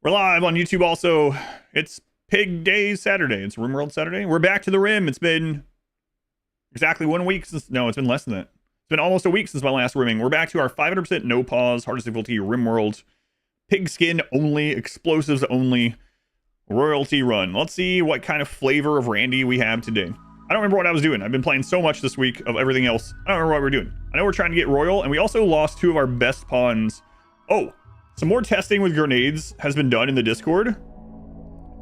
We're live on YouTube also. It's Pig Day Saturday. It's RimWorld Saturday. We're back to the Rim. It's been exactly 1 week since... No, it's been less than that. It's been almost a week since my last rimming. We're back to our 500% no pause, hardest difficulty RimWorld. Pigskin only, explosives only, royalty run. Let's see what kind of flavor of Randy we have today. I don't remember what I was doing. I've been playing so much this week of everything else. I don't remember what we're doing. I know we're trying to get royal, and we also lost two of our best pawns. Oh, some more testing with grenades has been done in the Discord.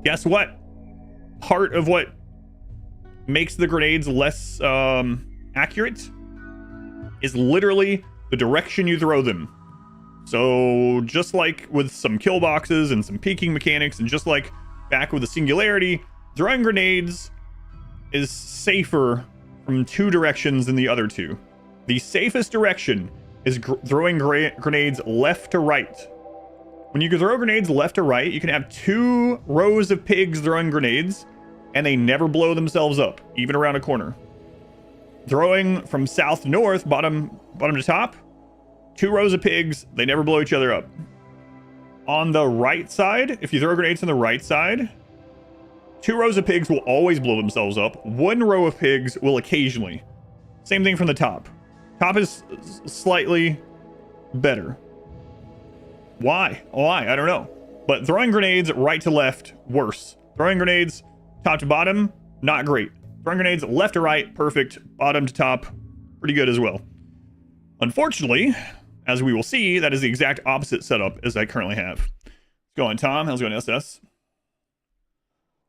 Guess what? Part of what makes the grenades less accurate is literally the direction you throw them. So just like with some kill boxes and some peeking mechanics, and just like back with the singularity, throwing grenades is safer from two directions than the other two. The safest direction is throwing grenades left to right. When you can throw grenades left to right, you can have two rows of pigs throwing grenades, and they never blow themselves up, even around a corner. Throwing from south to north, bottom to top, two rows of pigs, they never blow each other up. On the right side, if you throw grenades on the right side, two rows of pigs will always blow themselves up. One row of pigs will occasionally. Same thing from the top. Top is slightly better. Why? I don't know. But throwing grenades right to left, worse. Throwing grenades top to bottom, not great. Throwing grenades left to right, perfect. Bottom to top, pretty good as well. Unfortunately, as we will see, that is the exact opposite setup as I currently have. What's going on, Tom? How's it going, SS?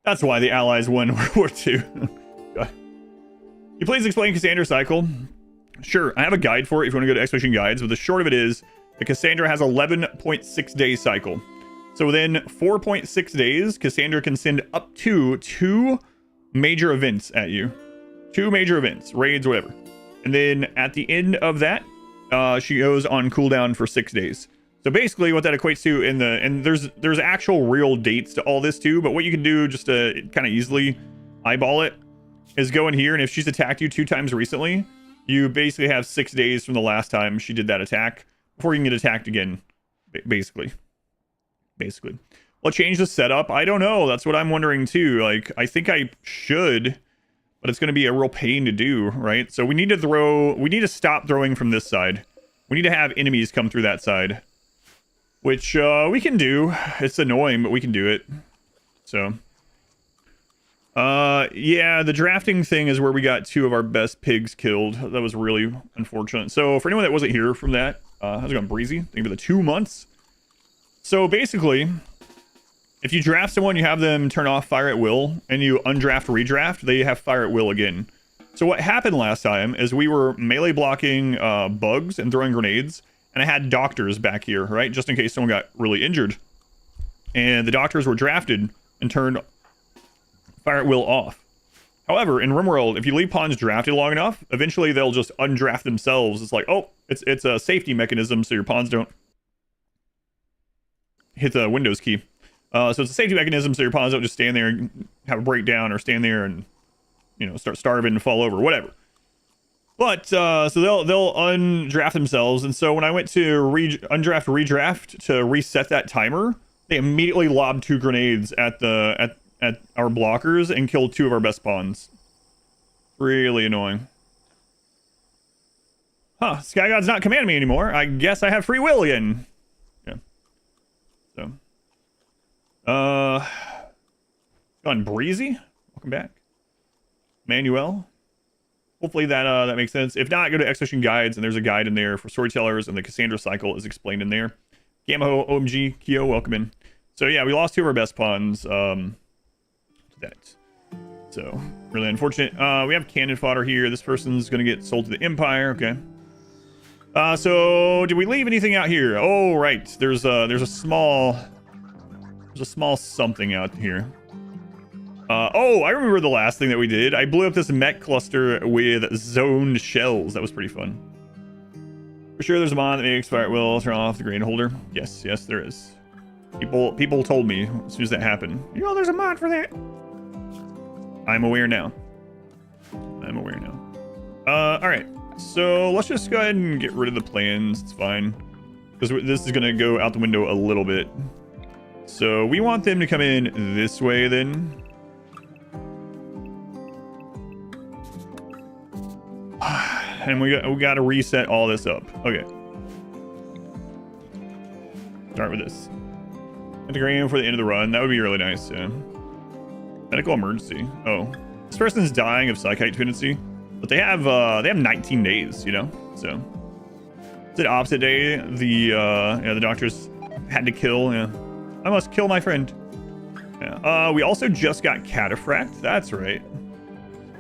That's why the Allies won World War II. Can you please explain Cassandra cycle? Sure, I have a guide for it if you want to go to Expedition Guides, but the short of it is the Cassandra has 11.6 day cycle. So within 4.6 days, Cassandra can send up to 2 major events at you. 2 major events, raids, whatever. And then at the end of that, she goes on cooldown for 6 days. So basically what that equates to and there's actual real dates to all this too, but what you can do just to kind of easily eyeball it is go in here, and if she's attacked you 2 times recently, you basically have 6 days from the last time she did that attack before you can get attacked again, basically. Well, change the setup. I don't know. That's what I'm wondering too. Like, I think I should, but it's going to be a real pain to do, right? So we need to stop throwing from this side. We need to have enemies come through that side, which we can do. It's annoying, but we can do it. So yeah, the drafting thing is where we got 2 of our best pigs killed. That was really unfortunate. So for anyone that wasn't here from that, how's it going, Breezy? Thank you for the 2 months. So basically, if you draft someone, you have them turn off fire at will, and you undraft, redraft, they have fire at will again. So what happened last time is we were melee blocking bugs and throwing grenades, and I had doctors back here, right? Just in case someone got really injured. And the doctors were drafted and turned fire at will off. However, in RimWorld, if you leave pawns drafted long enough, eventually they'll just undraft themselves. It's like, oh, it's a safety mechanism so your pawns don't hit the Windows key. So it's a safety mechanism so your pawns don't just stand there and have a breakdown, or stand there and, you know, start starving and fall over, whatever. But so they'll undraft themselves, and so when I went to undraft redraft to reset that timer, they immediately lobbed 2 grenades at our blockers and killed 2 of our best pawns. Really annoying. Huh, Sky God's not commanding me anymore. I guess I have free will again. Yeah. So. On Breezy. Welcome back. Manuel. Hopefully that makes sense. If not, go to Expedition Guides, and there's a guide in there for storytellers, and the Cassandra cycle is explained in there. Gamma OMG, Kyo, welcome in. So yeah, we lost 2 of our best pawns. That. So really unfortunate. We have cannon fodder here. This person's gonna get sold to the Empire. Okay. So did we leave anything out here? Oh right, there's a small something out here. Oh, I remember the last thing that we did. I blew up this mech cluster with zoned shells. That was pretty fun. For sure, there's a mod that makes fire at will turn off the grain holder. Yes, there is. People told me as soon as that happened. You know, there's a mod for that. I'm aware now. All right. So let's just go ahead and get rid of the plans. It's fine, because this is gonna go out the window a little bit. So we want them to come in this way then. And we got to reset all this up. Okay. Start with this. Integrating for the end of the run. That would be really nice. Yeah. Medical emergency. Oh, this person's dying of psychite dependency, but they have 19 days. You know, so it's an opposite day. The doctors had to kill. Yeah, I must kill my friend. Yeah. We also just got cataphract. That's right.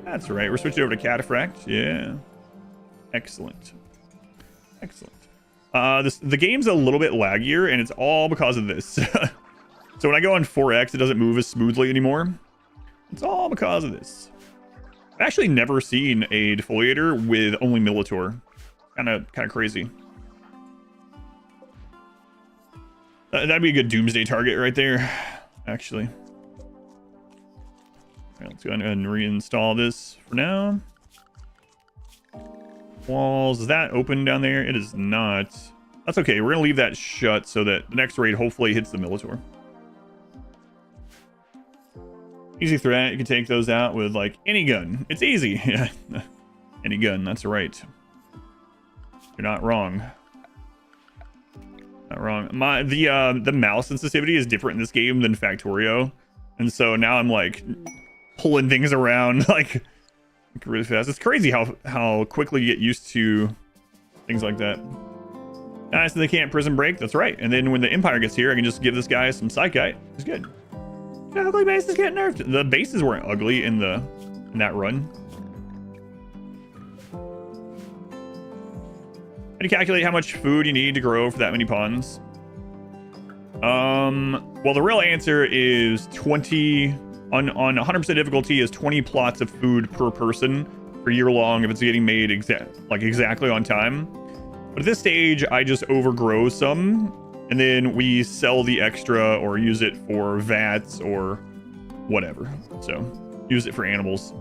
That's right. We're switching over to cataphract. Yeah. Excellent. Excellent. The game's a little bit laggier, and it's all because of this. So when I go on 4X, it doesn't move as smoothly anymore. It's all because of this. I've actually never seen a defoliator with only Militor. Kind of crazy. That'd be a good doomsday target right there, actually. All right, let's go ahead and reinstall this for now. Walls, is that open down there? It is not. That's okay. We're gonna leave that shut so that the next raid hopefully hits the Militor. Easy threat. You can take those out with like any gun. It's easy. Yeah, any gun. That's right. You're not wrong. Not wrong. The mouse sensitivity is different in this game than Factorio, and so now I'm like pulling things around like really fast. It's crazy how quickly you get used to things like that. So they can't prison break. That's right. And then when the Empire gets here, I can just give this guy some psychite. It's good. The ugly bases get nerfed. The bases weren't ugly in that run. How do you calculate how much food you need to grow for that many pawns? Well, the real answer is 20 on 100% difficulty is 20 plots of food per person per year long if it's getting made exactly on time. But at this stage, I just overgrow some, and then we sell the extra or use it for vats or whatever. So use it for animals.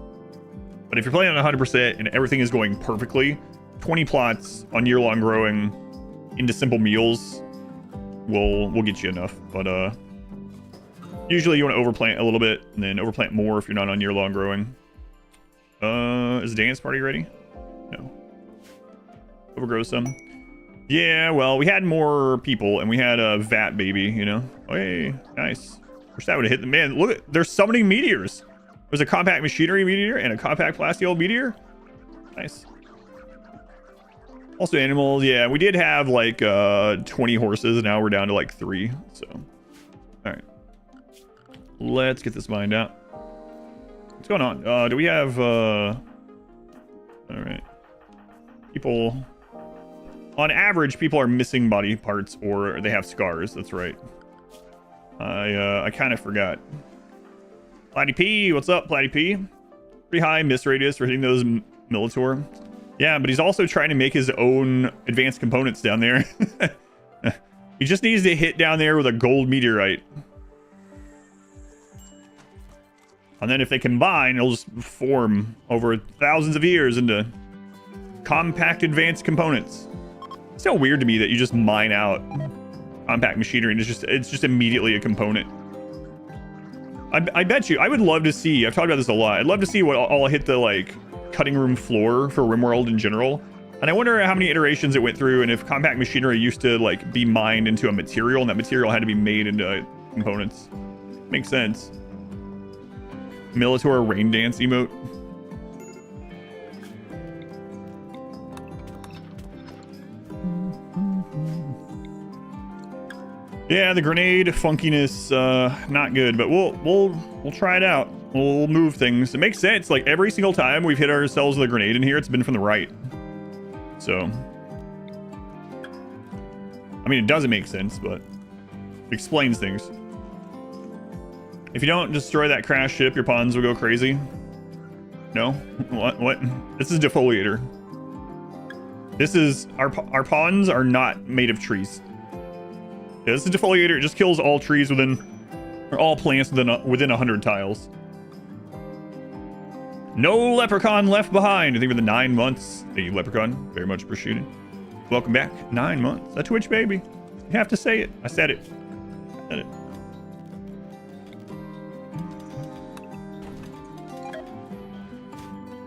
But if you're playing on 100% and everything is going perfectly, 20 plots on year-long growing into simple meals will get you enough. But usually you want to overplant a little bit and then overplant more if you're not on year-long growing. Is the dance party ready? No. Overgrow some. Yeah, well, we had more people and we had a vat baby, you know. Oh, hey, nice. Wish that would have hit the man. Look, they're summoning meteors. There's a compact machinery meteor and a compact plasteel meteor. Nice. Also animals, yeah, we did have like 20 horses, and now we're down to like 3. So, all right. Let's get this mined out. What's going on? Do we have all right. People, on average, people are missing body parts or they have scars. That's right. I kind of forgot. Platy P, what's up, Platy P? Pretty high miss radius for hitting those Militor. Yeah, but he's also trying to make his own advanced components down there. He just needs to hit down there with a gold meteorite. And then if they combine, it'll just form over thousands of years into compact advanced components. It's so weird to me that you just mine out compact machinery and it's just immediately a component. I bet you, I would love to see, I've talked about this a lot, I'd love to see what all hit the like cutting room floor for RimWorld in general. And I wonder how many iterations it went through and if compact machinery used to like be mined into a material and that material had to be made into components. Makes sense. Militor rain dance emote. Yeah, the grenade funkiness, not good, but we'll try it out. We'll move things. It makes sense. Like every single time we've hit ourselves with a grenade in here, it's been from the right. So, I mean, it doesn't make sense, but it explains things. If you don't destroy that crash ship, your pawns will go crazy. No? What? This is defoliator. This is our pawns are not made of trees. Yeah, this is defoliator. It just kills all trees or all plants within 100 tiles. No leprechaun left behind. I think for the 9 months. Thank you, leprechaun. Very much appreciated. Welcome back. 9 months. A Twitch baby. You have to say it. I said it.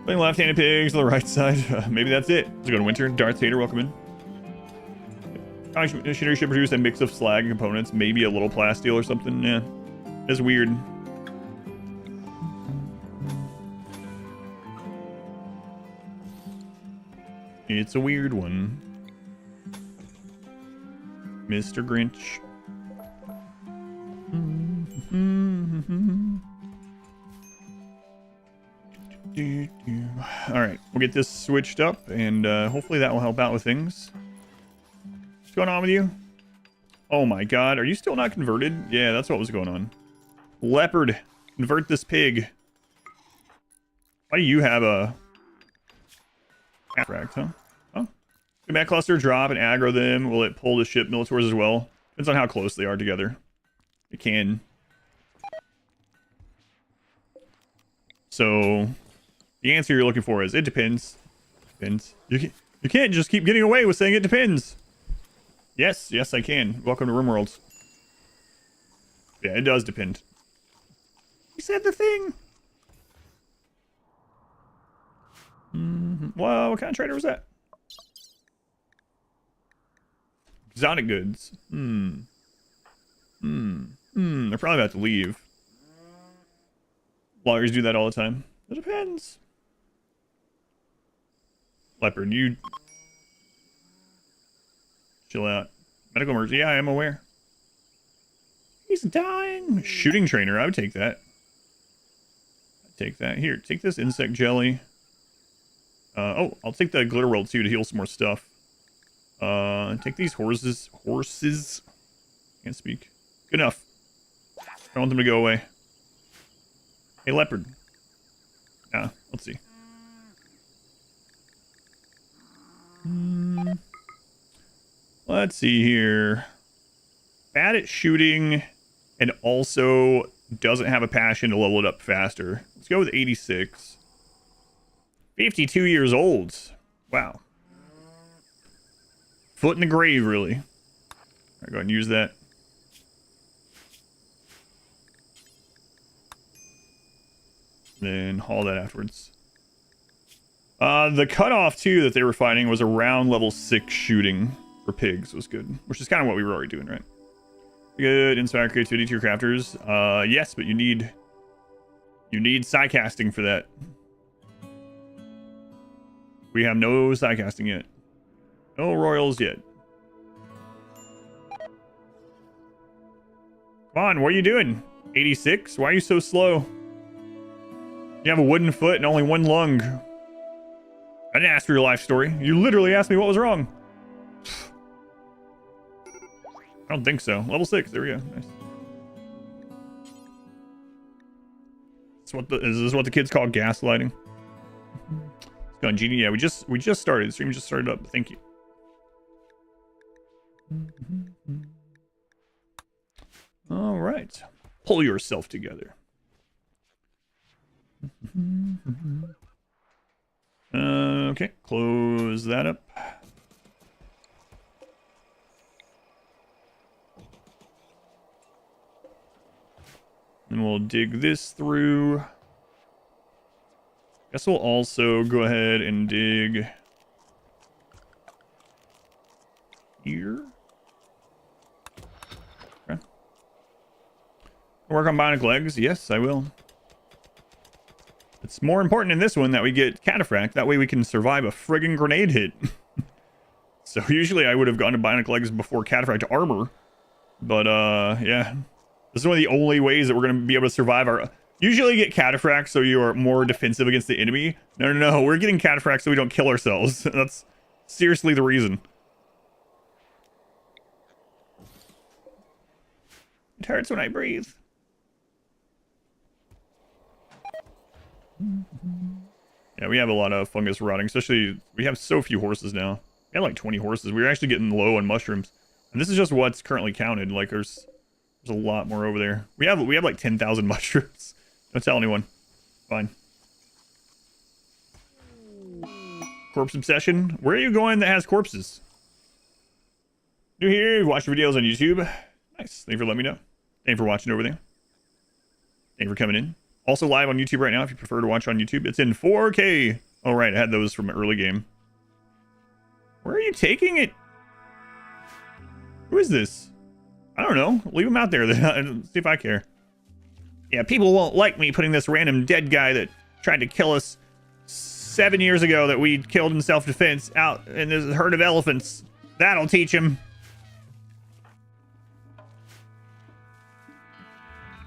Playing left-handed pigs on the right side. Maybe that's it. Let's go to Winter. Darth Vader, welcome in. Machinery should produce a mix of slag and components. Maybe a little plasteel or something. Yeah. It's weird. It's a weird one. Mr. Grinch. Alright, we'll get this switched up, and hopefully that will help out with things. What's going on with you? Oh my god, are you still not converted? Yeah, that's what was going on. Leopard, convert this pig. Why do you have a... Cataract, huh? Oh. Command cluster, drop and aggro them. Will it pull the ship Militors as well? Depends on how close they are together. It can. So, the answer you're looking for is, it depends. Depends. You can't just keep getting away with saying it depends. Yes, yes I can. Welcome to RimWorld. Yeah, it does depend. He said the thing. Well, what kind of trader was that? Exotic goods. They're probably about to leave. Loggers do that all the time. It depends. Leopard, you... Chill out. Medical emergency. Yeah, I am aware. He's dying. Shooting trainer. I would take that. I'd take that. Here, take this insect jelly. Oh, I'll take the glitter roll too to heal some more stuff. Take these horses. Horses. Can't speak. Good enough. I don't want them to go away. Hey, leopard. Nah, let's see. Let's see here. Bad at shooting and also doesn't have a passion to level it up faster. Let's go with 86. 52 years old. Wow. Foot in the grave, really. All right, go ahead and use that. Then haul that afterwards. The cutoff, too, that they were fighting was around level 6 shooting for pigs was good. Which is kind of what we were already doing, right? Good. Inspire creativity to your crafters. Yes, but you need side casting for that. We have no side casting yet. No royals yet. Come on, what are you doing? 86? Why are you so slow? You have a wooden foot and only one lung. I didn't ask for your life story. You literally asked me what was wrong. I don't think so. Level 6. There we go. Nice. Is this what the kids call gaslighting? It's going genie. Yeah, we just started. The stream just started up. Thank you. All right. Pull yourself together. Okay, close that up. And we'll dig this through. Guess we'll also go ahead and dig here. Okay. Work on bionic legs. Yes, I will. It's more important in this one that we get cataphract. That way we can survive a friggin' grenade hit. So usually I would have gone to bionic legs before cataphract armor. But yeah. This is one of the only ways that we're going to be able to survive our... Usually you get cataphract so you are more defensive against the enemy. No. We're getting cataphract so we don't kill ourselves. That's seriously the reason. It hurts when I breathe. Yeah, we have a lot of fungus rotting, especially we have so few horses now. We had like 20 horses. We were actually getting low on mushrooms. And this is just what's currently counted. Like there's a lot more over there. We have like 10,000 mushrooms. Don't tell anyone. Fine. Corpse obsession. Where are you going that has corpses? New here, you watch videos on YouTube. Nice. Thank you for letting me know. Thank you for watching over there. Thank you for coming in. Also live on YouTube right now if you prefer to watch on YouTube. It's in 4K. Oh, right. I had those from an early game. Where are you taking it? Who is this? I don't know. Leave him out there then. See if I care. Yeah, people won't like me putting this random dead guy that tried to kill us 7 years ago that we killed in self-defense out in this herd of elephants. That'll teach him.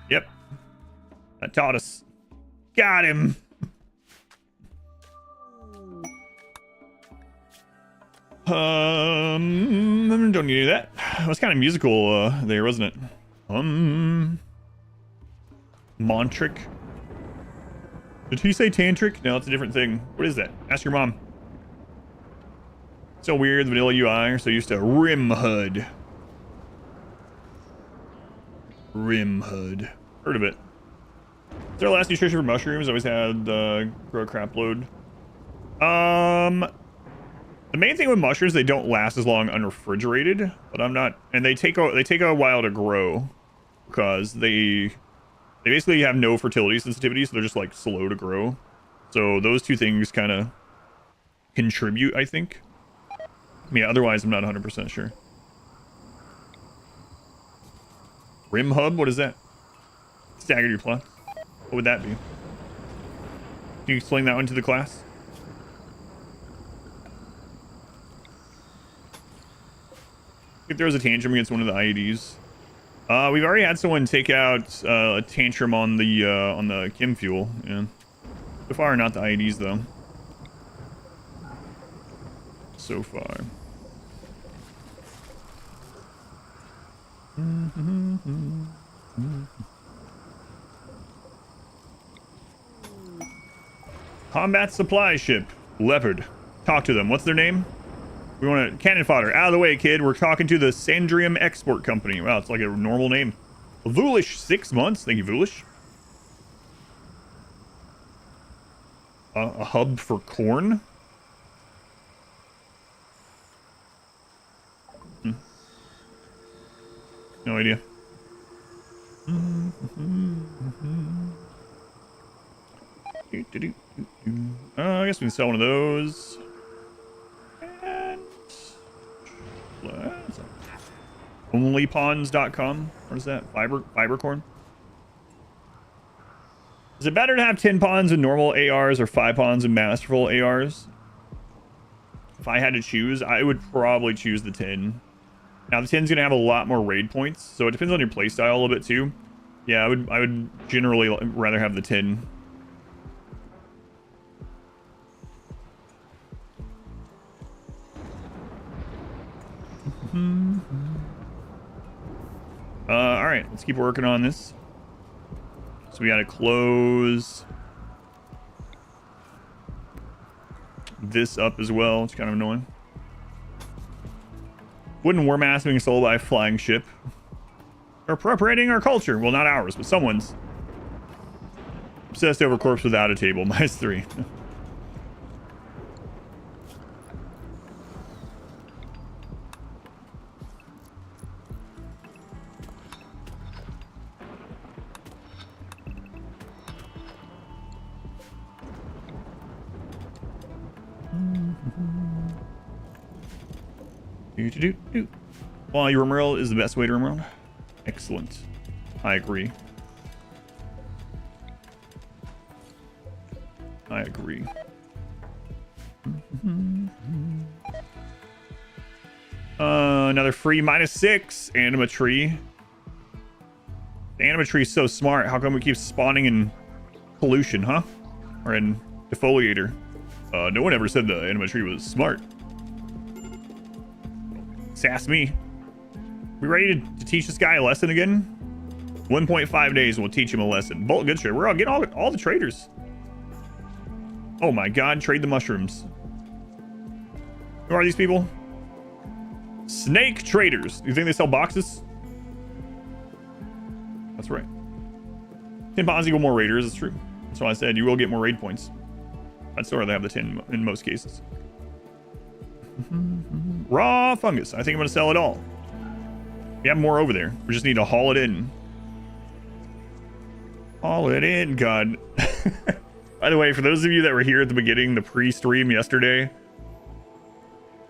Yep. That taught us. Got him. Don't need that. It was kind of musical there, wasn't it? Montric. Did he say tantric? No, it's a different thing. What is that? Ask your mom. So weird, the vanilla UI are so used to RimHud. RimHud. Heard of it. It's our last nutrition for mushrooms. Always had grow crap load. The main thing with mushrooms, they don't last as long unrefrigerated, but I'm not, and they take a while to grow because they basically have no fertility sensitivity, so they're just like slow to grow. So those two things kind of contribute, I think. Yeah, otherwise I'm not 100% sure. Rim hub, what is that? Stagger your plots. What would that be? Can you explain that one to the class? If there was a tantrum against one of the IEDs. We've already had someone take out a tantrum on the chem fuel. Yeah. So far, not the IEDs though. So far. Combat supply ship. Leopard. Talk to them. What's their name? We want to cannon fodder. Out of the way, kid. We're talking to the Sandrium Export Company. Wow, it's like a normal name. Voolish, 6 months. Thank you, Voolish. A hub for corn? No idea. I guess we can sell one of those. And onlypawns.com. What is that? Fibercorn? Is it better to have 10 pawns in normal ARs or 5 pawns in masterful ARs? If I had to choose, I would probably choose the 10. Now the 10's gonna have a lot more raid points, so it depends on your playstyle a little bit too. Yeah, I would generally rather have the 10. All right, let's keep working on this. So we gotta close this up as well. It's kind of annoying. Wooden war mask being sold by a flying ship. They're appropriating our culture. Well, not ours, but someone's. Obsessed over corpse without a table. -3. Well, your RimWorld is the best way to RimWorld. Excellent. I agree. I agree. Another free -6 anima tree. The anima tree is so smart. How come we keep spawning in pollution, huh? Or in defoliator? No one ever said the anima tree was smart. Sass me. We ready to teach this guy a lesson again? 1.5 days and we'll teach him a lesson. Bolt good trade. We're all getting all the traders. Oh my god, trade the mushrooms. Who are these people? Snake traders. You think they sell boxes? That's right. 10 pawns equal more raiders. That's true. That's why I said you will get more raid points. That's why they have the 10 in most cases. Raw fungus. I think I'm going to sell it all. We have more over there. We just need to haul it in. Call it in, God. By the way, for those of you that were here at the beginning, the pre-stream yesterday,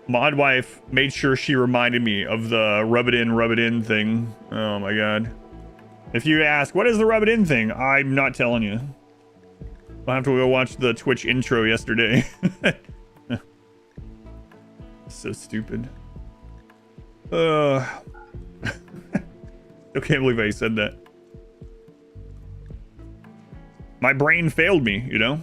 Mod Wife made sure she reminded me of the rub it in thing. Oh my God. If you ask, what is the rub it in thing? I'm not telling you. I'll have to go watch the Twitch intro yesterday. So stupid. Still can't believe I said that. My brain failed me, you know?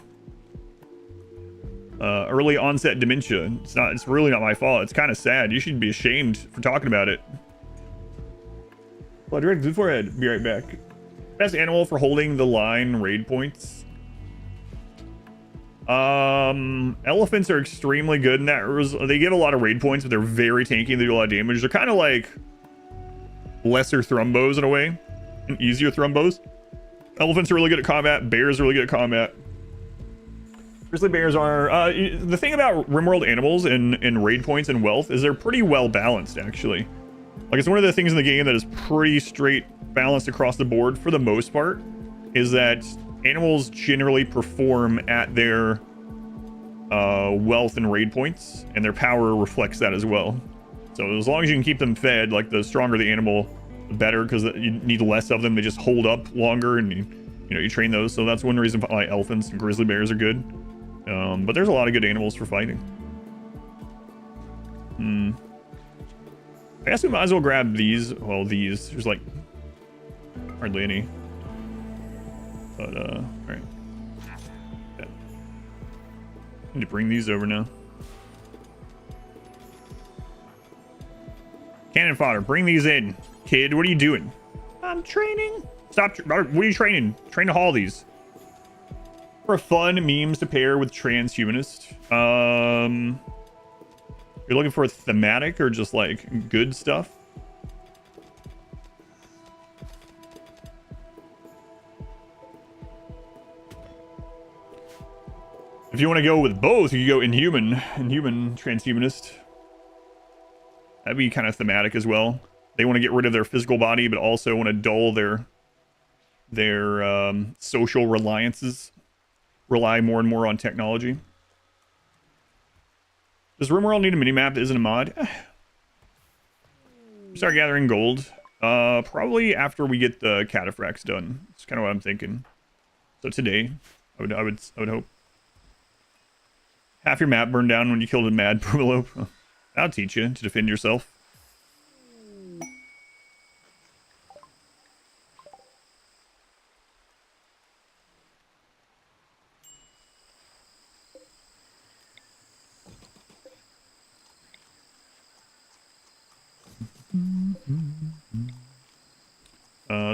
Early onset dementia. It's really not my fault. It's kind of sad. You should be ashamed for talking about it. Well, direct to the forehead. Be right back. Best animal for holding the line raid points. Elephants are extremely good in that. They give a lot of raid points, but they're very tanky. They do a lot of damage. They're kind of like lesser thrumbos in a way, and easier thrumbos. Elephants are really good at combat. Bears are really good at combat. Grizzly bears are the thing about RimWorld animals in raid points and wealth is they're pretty well balanced, actually. Like, it's one of the things in the game that is pretty straight balanced across the board for the most part, is that animals generally perform at their wealth and raid points, and their power reflects that as well. So as long as you can keep them fed, like, the stronger the animal, the better, because you need less of them. They just hold up longer, and you train those. So that's one reason why elephants and grizzly bears are good. But there's a lot of good animals for fighting. I guess we might as well grab these. Well, these. There's like hardly any. But all right. Yeah. Need to bring these over now. Cannon fodder. Bring these in, kid. What are you doing? I'm training. Stop. What are you training? Train to haul these. For fun memes to pair with transhumanist. You're looking for a thematic or just like good stuff? If you want to go with both, you can go inhuman transhumanist. That'd be kind of thematic as well. They want to get rid of their physical body, but also want to dull their social reliances. Rely more and more on technology. Does RimWorld need a minimap that isn't a mod? Start gathering gold. Probably after we get the cataphracts done. That's kind of what I'm thinking. So today, I would hope. Half your map burned down when you killed a mad Pumalope. That'll teach you to defend yourself.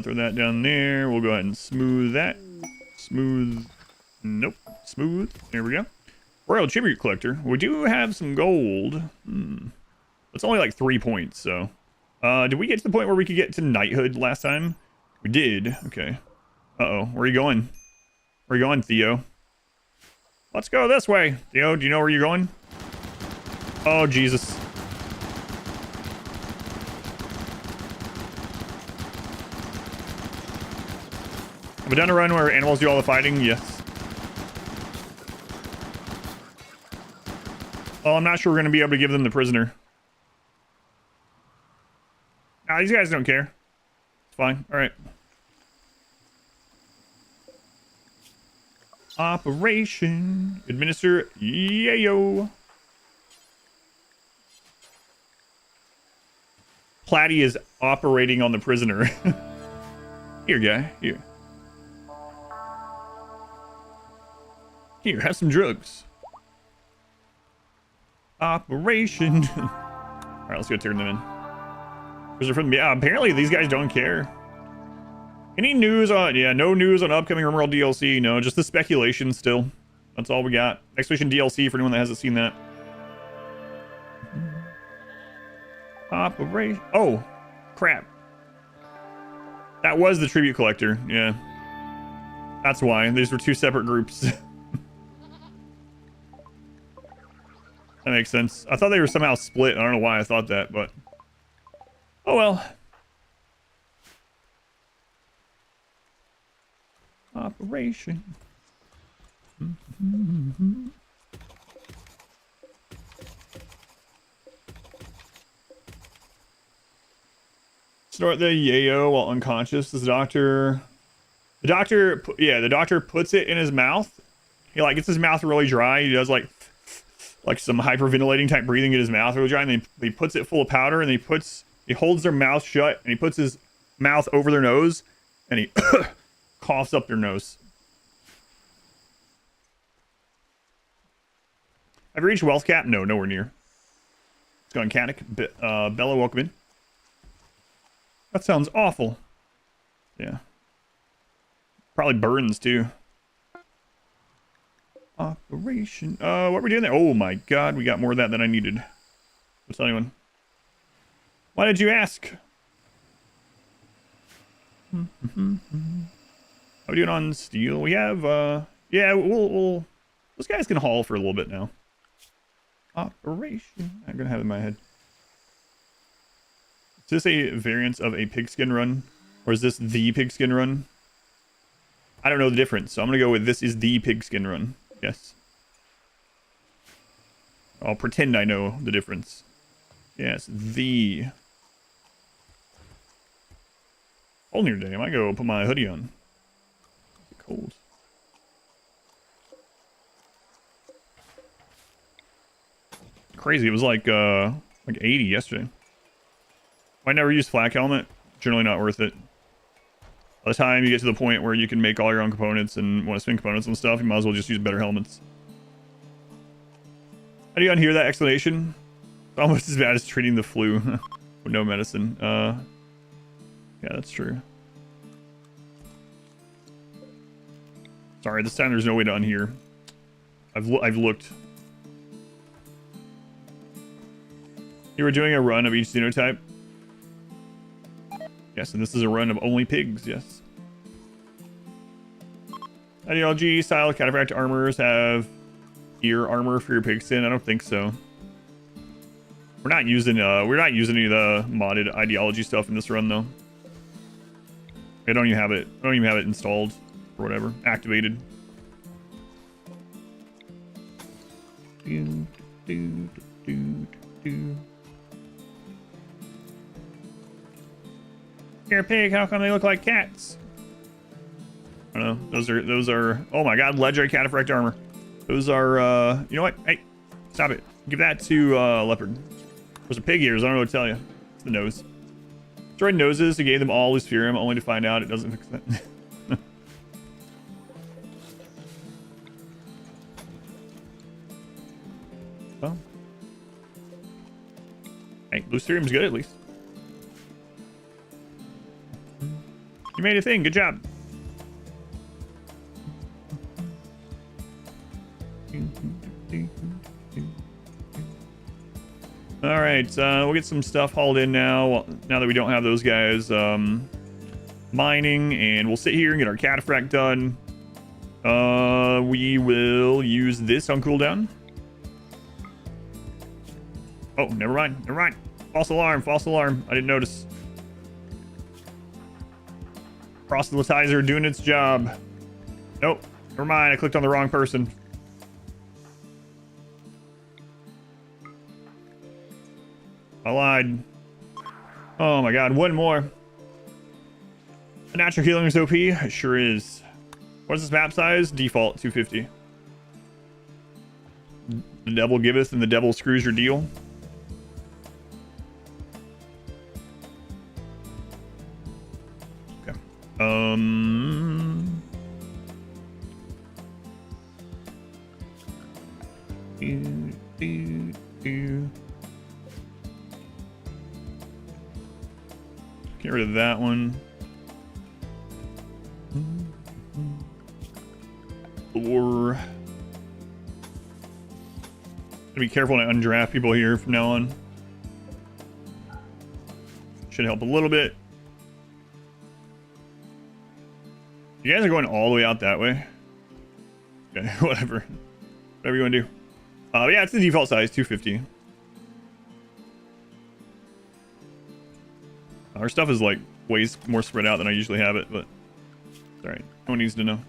Throw that down there. We'll go ahead and smooth that. Smooth. Nope. Smooth. There we go. Royal Tribute Collector. We do have some gold. It's only like 3 points, so. Did we get to the point where we could get to knighthood last time? We did. Okay. Uh-oh. Where are you going? Where are you going, Theo? Let's go this way. Theo, do you know where you're going? Oh, Jesus. Have we done a run where animals do all the fighting? Yes. Oh, I'm not sure we're going to be able to give them the prisoner. Nah, these guys don't care. It's fine. All right. Operation. Administer. Yayo. Platty is operating on the prisoner. Here, guy. Here. Here, have some drugs. Operation. All right, let's go turn them in. Yeah, apparently these guys don't care. Any news on... Yeah, no news on upcoming RimWorld DLC. No, just the speculation still. That's all we got. Expedition DLC for anyone that hasn't seen that. Operation... Oh, crap. That was the tribute collector. Yeah. That's why. These were two separate groups. That makes sense. I thought they were somehow split. I don't know why I thought that, but... Oh well. Operation. Snort the yayo while unconscious. Does the doctor... The doctor puts it in his mouth. He like gets his mouth really dry. He does like some hyperventilating type breathing in his mouth really dry, and then he puts it full of powder, and he holds their mouth shut, and he puts his mouth over their nose, and he coughs up their nose. Have you reached wealth cap? No, nowhere near. It's going Canik. Bella, welcome in. That sounds awful. Yeah. Probably burns too. Operation. What are we doing there? Oh my god, we got more of that than I needed. What's anyone? Why did you ask? How are we doing on steel? We have yeah, we'll those guys can haul for a little bit now. Operation. I'm gonna have it in my head. Is this a variant of a pigskin run? Or is this the pigskin run? I don't know the difference, so I'm gonna go with this is the pigskin run. Yes. I'll pretend I know the difference. Yes, the. Cold here today. I might go put my hoodie on. It's cold. Crazy. It was like 80 yesterday. I never use flak helmet. Generally not worth it. By the time you get to the point where you can make all your own components and want to spin components and stuff, you might as well just use better helmets. How do you unhear that explanation? It's almost as bad as treating the flu with no medicine. Yeah, that's true. Sorry, this time there's no way to unhear. I've looked. You were doing a run of each Xenotype? Yes, and this is a run of only pigs, yes. Ideology style cataphract armors have ear armor for your pigskin. I don't think so. We're not using any of the modded ideology stuff in this run though. I don't even have it. I don't even have it installed or whatever. Activated. You're a pig, how come they look like cats? I don't know. Those are oh my god, legendary cataphract armor. Those are you know what? Hey, stop it. Give that to leopard. There's a pig ears, I don't know what to tell you. It's the nose. Destroyed noses, he gave them all Luciferum, only to find out it doesn't fix that. Well. Hey, Luciferium's good at least. You made a thing, good job. All right, we'll get some stuff hauled in now. Now that we don't have those guys mining, and we'll sit here and get our cataphract done. We will use this on cooldown. Oh, never mind. Never mind. False alarm. False alarm. I didn't notice. Proselytizer doing its job. Nope. Never mind. I clicked on the wrong person. I lied. Oh my god. One more. A natural healing is OP. It sure is. What is this map size? Default 250. The devil giveth and the devil screws your deal. Okay. Get rid of that one. Or be careful when I undraft people here from now on. Should help a little bit. You guys are going all the way out that way. Okay, whatever. Whatever you want to do. Yeah, it's the default size, 250. Our stuff is like way more spread out than I usually have it, but All right. No one needs to know.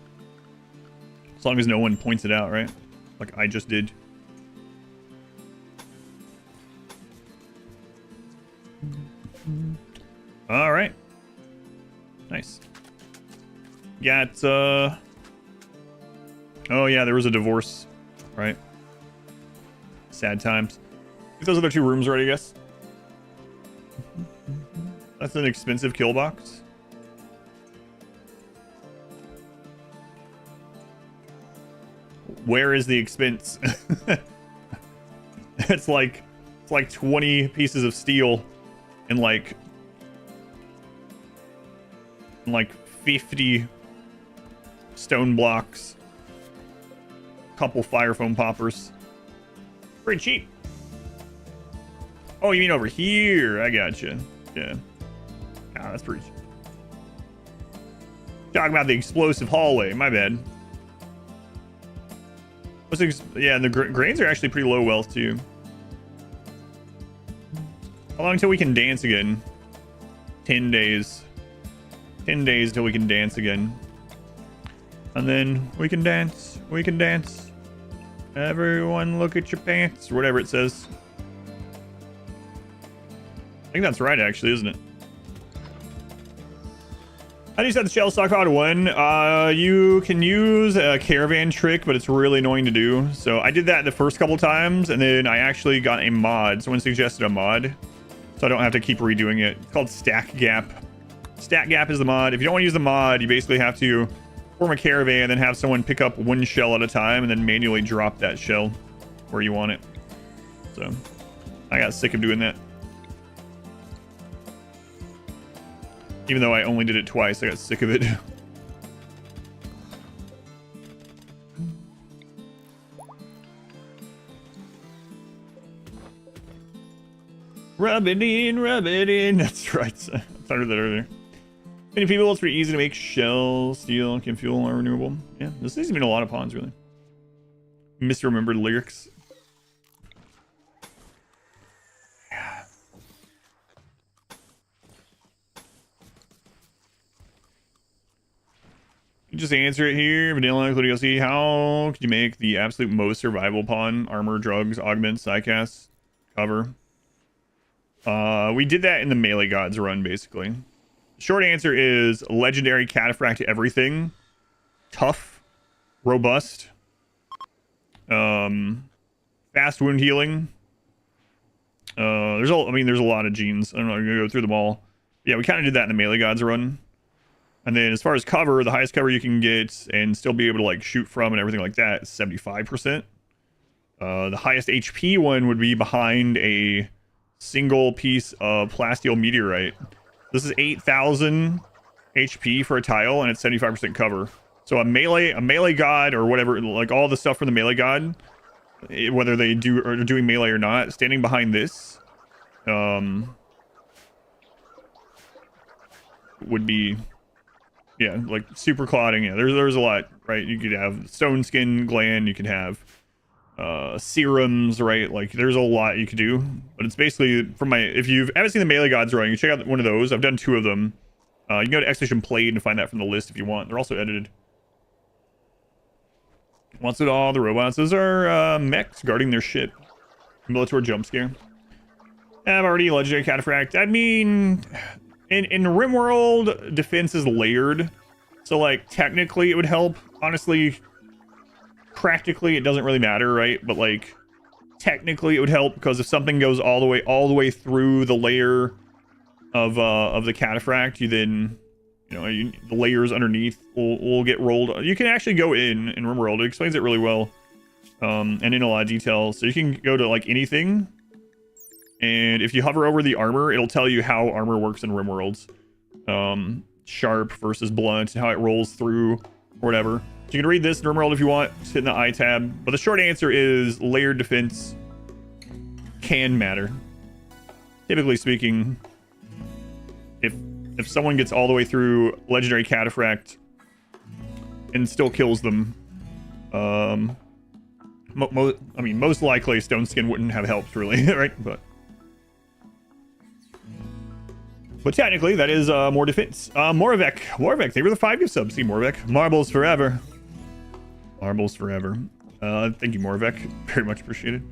As long as no one points it out, right? Like I just did. All right. Nice. Got, oh yeah, there was a divorce, right? Sad times. Get those other 2 rooms ready, I guess. That's an expensive kill box. Where is the expense? It's like 20 pieces of steel and like 50 stone blocks, couple fire foam poppers. Pretty cheap. Oh, you mean over here? I gotcha. Yeah. Ah, that's pretty cheap. Talking about the explosive hallway. My bad. Yeah, the grains are actually pretty low wealth too. How long until we can dance again? 10 days. 10 days until we can dance again. And then we can dance. We can dance. Everyone look at your pants. Or whatever it says. I think that's right, actually, isn't it? How do you set the shell stockpile to 1? You can use a caravan trick, but it's really annoying to do. So I did that the first couple times, and then I actually got a mod. Someone suggested a mod, so I don't have to keep redoing it. It's called Stack Gap. Stack Gap is the mod. If you don't want to use the mod, you basically have to form a caravan, then have someone pick up 1 shell at a time, and then manually drop that shell where you want it. So I got sick of doing that. Even though I only did it twice, I got sick of it. Rub it in, rub it in. That's right. I started that earlier. Many people, it's pretty easy to make shells, steel, can fuel are renewable. Yeah, this needs to be in a lot of ponds, really. Misremembered lyrics. You just answer it here. Vanilla, including DLC. How could you make the absolute most survival pawn? Armor, drugs, augments, sidecast, cover. We did that in the Melee Gods run, basically. Short answer is legendary cataphract to everything. Tough, robust, fast wound healing. There's a lot of genes. I don't know. I'm gonna go through them all. Yeah, we kind of did that in the Melee Gods run. And then as far as cover, the highest cover you can get and still be able to like shoot from and everything like that is 75%. The highest HP one would be behind a single piece of plasteel meteorite. This is 8,000 HP for a tile, and it's 75% cover. So a melee god or whatever, like all the stuff from the melee god, whether they are doing melee or not, standing behind this, would be, yeah, like super clotting. Yeah, there's a lot, right? You could have stone skin gland, you could have serums, right? Like there's a lot you could do, but it's basically from my, if you haven't seen the melee gods run, you check out one of those. I've done 2 of them. You can go to Expedition Played and find that from the list if you want. They're also edited. Wants it all. The robots, those are mechs guarding their ship. Militator jump scare. I've already legendary cataphract. I mean, in RimWorld, defense is layered, so like technically it would help. Honestly, practically it doesn't really matter, right? But like technically it would help, because if something goes all the way through the layer of the cataphract, you then, you know, the layers underneath will get rolled. You can actually go in RimWorld. It explains it really well, and in a lot of detail. So you can go to like anything, and if you hover over the armor, it'll tell you how armor works in RimWorlds. Sharp versus blunt, how it rolls through, or whatever. You can read this in RimWorld if you want, just hit the I tab. But the short answer is layered defense can matter. Typically speaking, if someone gets all the way through legendary cataphract and still kills them, most likely stone skin wouldn't have helped really, right? But But technically, that is more defense. Moravec, thank you for the 5 gift subs. See, Moravec, marbles forever. Marbles forever. Thank you, Moravec. Very much appreciated.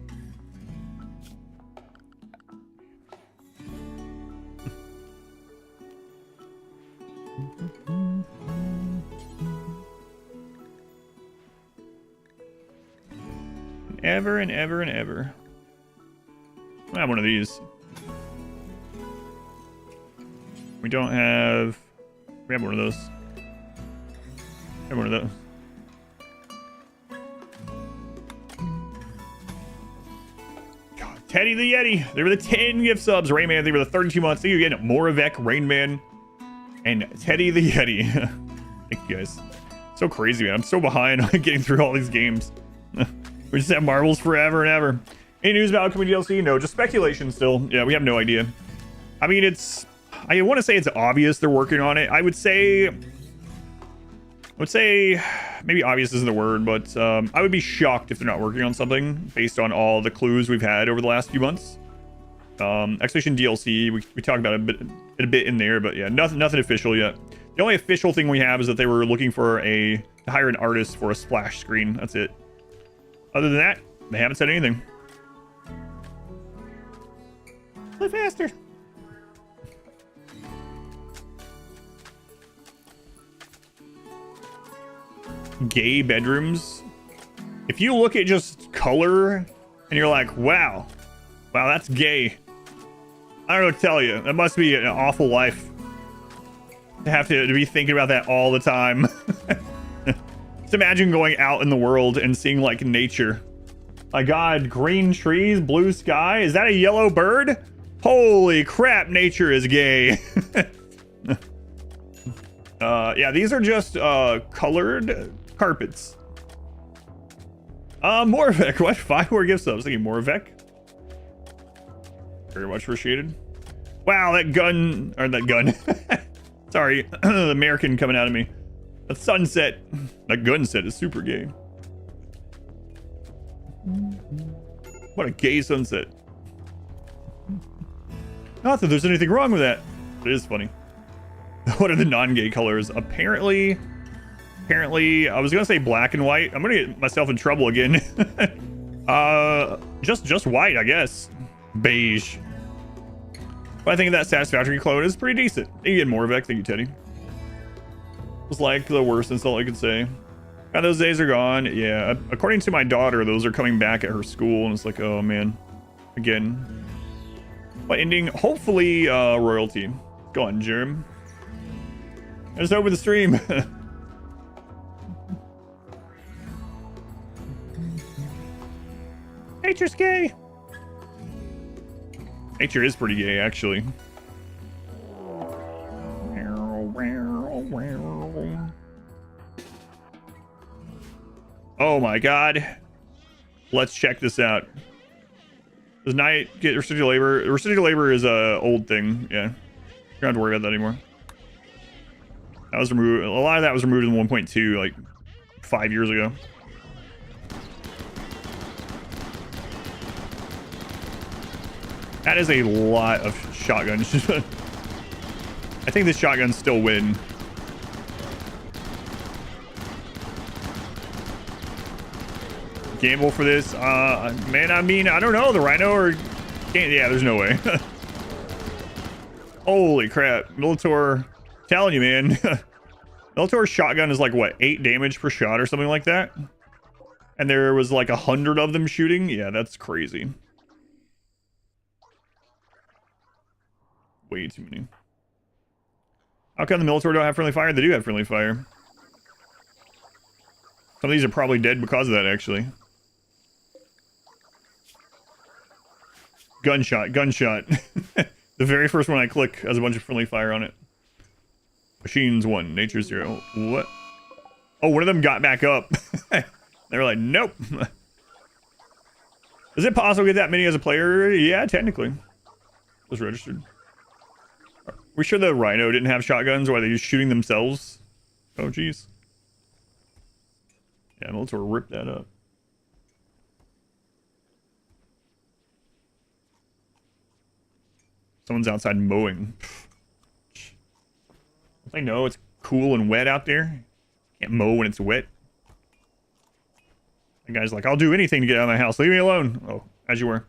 Ever and ever and ever. I have one of these. We don't have... We have one of those. We have one of those. God, Teddy the Yeti. They were the 10 gift subs. Rayman, they were the 32 months. Thank you again. Moravec, Rainman, and Teddy the Yeti. Thank you guys. So crazy, man. I'm so behind on getting through all these games. We just have marbles forever and ever. Any news about upcoming DLC? No, just speculation still. Yeah, we have no idea. I mean, it's... I want to say it's obvious they're working on it. I would say maybe obvious isn't the word, but I would be shocked if they're not working on something based on all the clues we've had over the last few months. Expedition DLC, we talked about it a bit in there, but yeah, nothing official yet. The only official thing we have is that they were looking for to hire an artist for a splash screen. That's it. Other than that, they haven't said anything. Play faster. Gay bedrooms. If you look at just color and you're like, wow, that's gay. I don't know what to tell you. That must be an awful life to have to be thinking about that all the time. Just imagine going out in the world and seeing like nature. My God, green trees, blue sky. Is that a yellow bird? Holy crap, nature is gay. Yeah, these are just colored carpets. Moravec, what? 5 more gift subs. Thank you, Moravec. Very much appreciated. Wow, that gun. Sorry, the American coming out of me. The sunset. That gun set is super gay. What a gay sunset. Not that there's anything wrong with that. It is funny. What are the non-gay colors? Apparently, I was gonna say black and white. I'm gonna get myself in trouble again. Just white, I guess. Beige. But I think that satisfactory clone is pretty decent. You get Moravec. Thank you, Teddy. It was like the worst insult I could say. God, those days are gone. Yeah, according to my daughter, those are coming back at her school, and it's like, oh man, again. But ending, hopefully, royalty. Go on, Germ. I just opened the stream. Nature's gay. Nature is pretty gay, actually. Oh my God. Let's check this out. Does Knight get restricted labor? Restricted labor is a old thing. Yeah. You don't have to worry about that anymore. That was removed. A lot of that was removed in 1.2 like 5 years ago. That is a lot of shotguns. I think the shotguns still win. Gamble for this? Man, I mean, I don't know. The Rhino or... Yeah, there's no way. Holy crap. Militor... Telling you, man. Militor's shotgun is like, what, 8 damage per shot or something like that? And there was like 100 of them shooting? Yeah, that's crazy. Way too many. How come the Militor don't have friendly fire? They do have friendly fire. Some of these are probably dead because of that, actually. Gunshot. The very first one I click has a bunch of friendly fire on it. Machines 1, nature 0. What? Oh, one of them got back up. They were like, nope. Is it possible to get that many as a player? Yeah, technically. It was registered. Are we sure the Rhino didn't have shotguns? Or are they just shooting themselves? Oh, jeez. Yeah, let's rip that up. Someone's outside mowing. I know it's cool and wet out there. Can't mow when it's wet. The guy's like, I'll do anything to get out of my house. Leave me alone. Oh, as you were.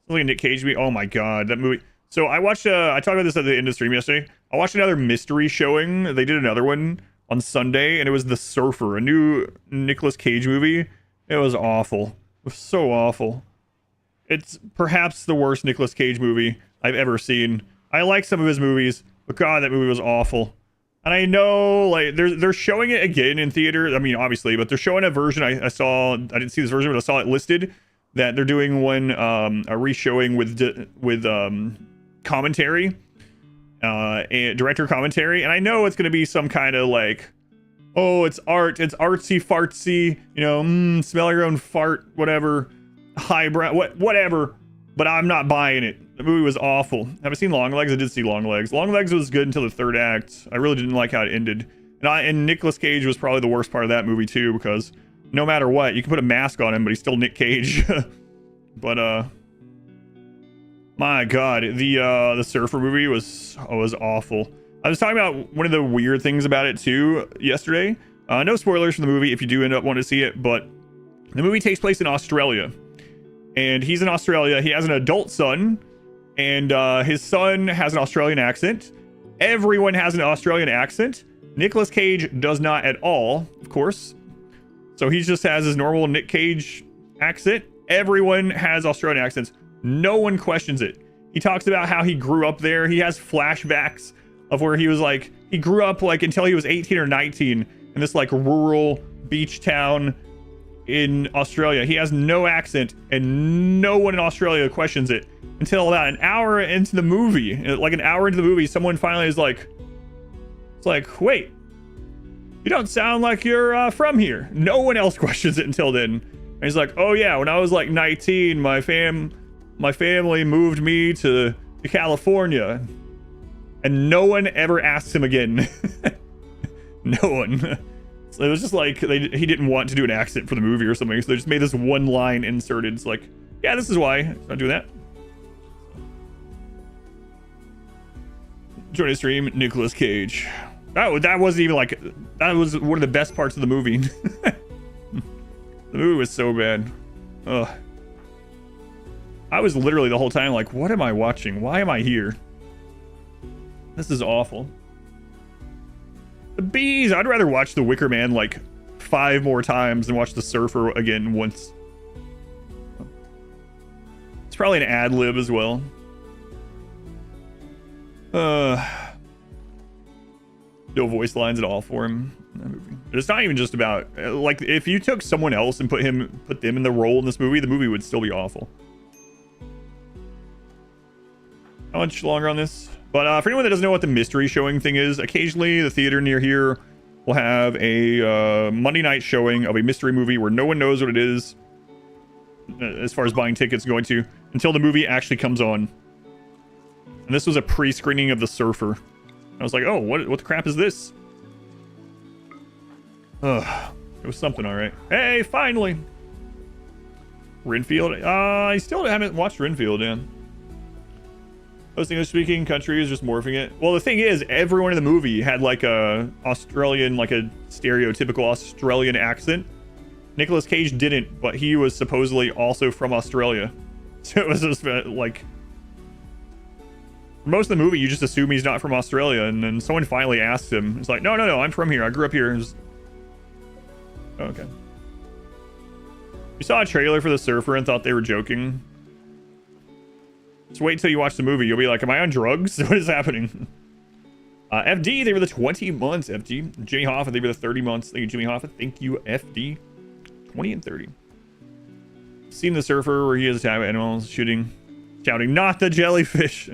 Look at Nick Cage. Oh my god, that movie. So I watched, I talked about this at the end of the stream yesterday. I watched another mystery showing. They did another one on Sunday, and it was The Surfer, a new Nicolas Cage movie. It was awful. It was so awful. It's perhaps the worst Nicolas Cage movie I've ever seen. I like some of his movies, but god, that movie was awful. And I know, like, they're showing it again in theater. I mean, obviously, but they're showing a version. I saw, I didn't see this version, but I saw it listed that they're doing one, a re-showing with commentary, and director commentary. And I know it's going to be some kind of like, oh, it's art, it's artsy fartsy, you know, smell your own fart, whatever, highbrow, whatever. But I'm not buying it. The movie was awful. Have I seen Longlegs? I did see Longlegs. Longlegs was good until the third act. I really didn't like how it ended. And Nicolas Cage was probably the worst part of that movie too, because no matter what, you can put a mask on him, but he's still Nick Cage. But my god, the Surfer movie was awful. I was talking about one of the weird things about it too yesterday. No spoilers for the movie if you do end up wanting to see it, but the movie takes place in Australia. And he's in Australia. He has an adult son, and his son has an Australian accent. Everyone has an Australian accent. Nicolas Cage does not at all, of course. So he just has his normal Nick Cage accent. Everyone has Australian accents. No one questions it. He talks about how he grew up there. He has flashbacks of where he was like, he grew up like until he was 18 or 19 in this like rural beach town in Australia. He has no accent, and no one in Australia questions it until about an hour into the movie. Like an hour into the movie, someone finally is like, it's like, wait, you don't sound like you're from here. No one else questions it until then. And he's like, oh yeah, when I was like 19, my family moved me to California, and no one ever asks him again. No one. So it was just like he didn't want to do an accent for the movie or something, so they just made this one line inserted. It's like, yeah, this is why. Don't do that. Join the stream, Nicolas Cage. That wasn't even like, that was one of the best parts of the movie. The movie was so bad. Ugh. I was literally the whole time like, what am I watching? Why am I here? This is awful. The bees. I'd rather watch The Wicker Man like 5 more times than watch The Surfer again once. It's probably an ad lib as well. No voice lines at all for him in that movie. But it's not even just about like, if you took someone else and put them in the role in this movie, the movie would still be awful. How much longer on this? But for anyone that doesn't know what the mystery showing thing is, occasionally the theater near here will have a Monday night showing of a mystery movie where no one knows what it is, as far as buying tickets going to, until the movie actually comes on. And this was a pre-screening of The Surfer. I was like, oh, what the crap is this? Ugh, it was something, all right. Hey, finally! Renfield? I still haven't watched Renfield, yeah. Most English-speaking country is just morphing it. Well, the thing is, everyone in the movie had like a Australian, like a stereotypical Australian accent. Nicolas Cage didn't, but he was supposedly also from Australia. So it was just like, for most of the movie, you just assume he's not from Australia, and then someone finally asks him. It's like, no, I'm from here. I grew up here. Just... Oh, okay. You saw a trailer for The Surfer and thought they were joking. Just wait until you watch the movie. You'll be like, am I on drugs? What is happening? FD, they were the 20 months, FD. Jimmy Hoffa, they were the 30 months. Thank you, Jimmy Hoffa. Thank you, FD. 20 and 30. Seen The Surfer where he is attacked by animals, shouting, not the jellyfish.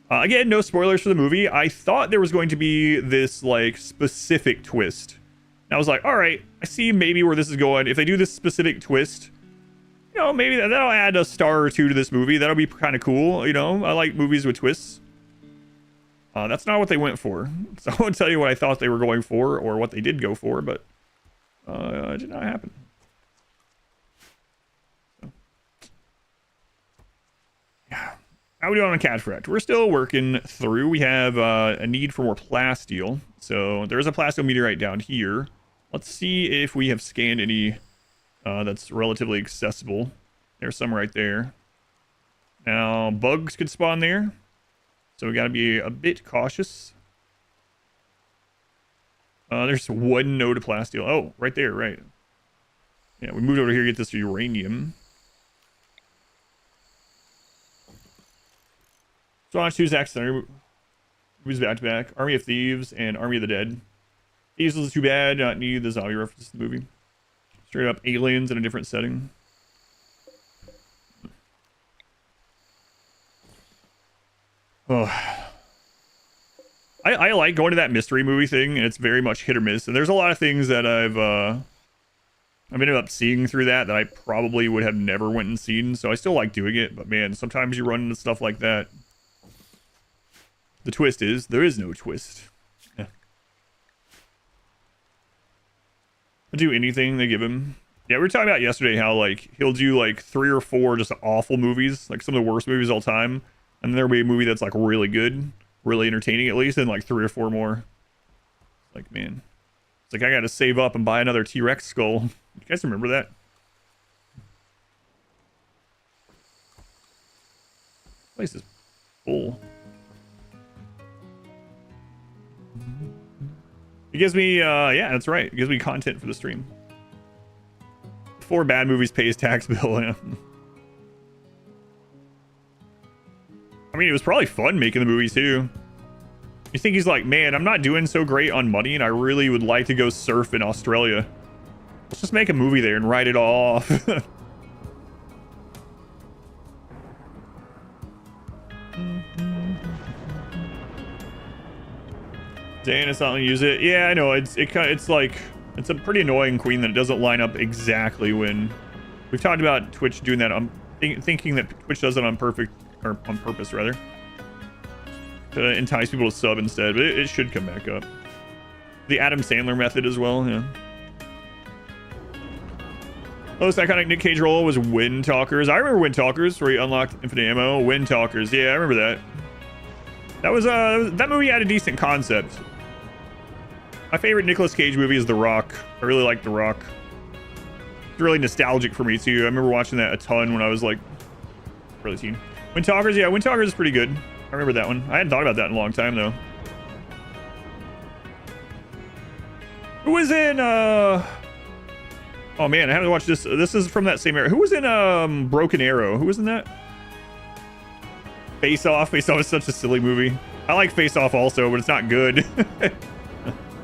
Again, no spoilers for the movie. I thought there was going to be this, like, specific twist. And I was like, all right, I see maybe where this is going. If they do this specific twist, you know, maybe that'll add a star or two to this movie. That'll be kind of cool. You know, I like movies with twists. That's not what they went for. So I won't tell you what I thought they were going for or what they did go for, but it did not happen. So. Yeah. How we doing on Catch Fract? We're still working through. We have a need for more plasteel. So there's a plasteel meteorite down here. Let's see if we have scanned any that's relatively accessible. There's some right there. Now, bugs could spawn there. So we got to be a bit cautious. There's one node of plasteel. Oh, right there, right. Yeah, we moved over here to get this uranium. So on Tuesday, Center moves back to back. Army of Thieves and Army of the Dead. Thieves was too bad. Not need the zombie reference to the movie. Straight up aliens in a different setting. Oh. I like going to that mystery movie thing, and it's very much hit or miss. And there's a lot of things that I've ended up seeing through that I probably would have never went and seen. So I still like doing it, but man, sometimes you run into stuff like that. The twist is, there is no twist. Yeah. He'll do anything they give him. Yeah, we were talking about yesterday how, like, he'll do, like, 3 or 4 just awful movies, like some of the worst movies of all time, and then there'll be a movie that's, like, really good, really entertaining at least, and, like, 3 or 4 more. Like, man. It's like, I gotta save up and buy another T-Rex skull. You guys remember that? This place is full. It gives me, yeah, that's right. It gives me content for the stream. 4 bad movies pays tax bill. Yeah. I mean, it was probably fun making the movies too. You think he's like, man, I'm not doing so great on money and I really would like to go surf in Australia. Let's just make a movie there and write it all off. Dang, it's not gonna use it. Yeah, I know. It's like, it's a pretty annoying queen that it doesn't line up exactly when. We've talked about Twitch doing that. I'm thinking that Twitch does it on purpose rather, to entice people to sub instead. But it should come back up. The Adam Sandler method as well. Yeah. Most iconic Nick Cage role was Wind Talkers. I remember Wind Talkers, where he unlocked infinite ammo. Wind Talkers. Yeah, I remember that. That was that movie had a decent concept. My favorite Nicolas Cage movie is The Rock. I really like The Rock. It's really nostalgic for me too. I remember watching that a ton when I was like really teen. Wind Talkers, yeah, Wind Talkers is pretty good. I remember that one. I hadn't thought about that in a long time though. Who was in oh man, I haven't watched this. This is from that same era. Who was in Broken Arrow? Who was in that? Face Off. Face Off is such a silly movie. I like Face Off also, but it's not good.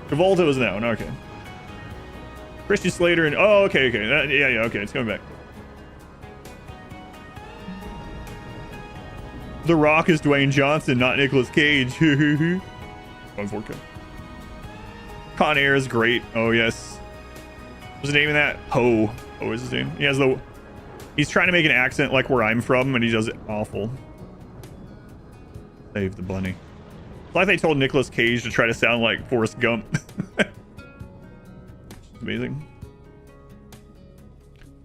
Travolta was in that one. Okay. Christian Slater and oh, okay. Yeah, okay. It's coming back. The Rock is Dwayne Johnson, not Nicolas Cage. On 4K. Con Air is great. Oh yes. What's the name of that? Ho. Oh, is his name? He has the. He's trying to make an accent like where I'm from, and he does it awful. Save the bunny. It's like they told Nicolas Cage to try to sound like Forrest Gump. Amazing.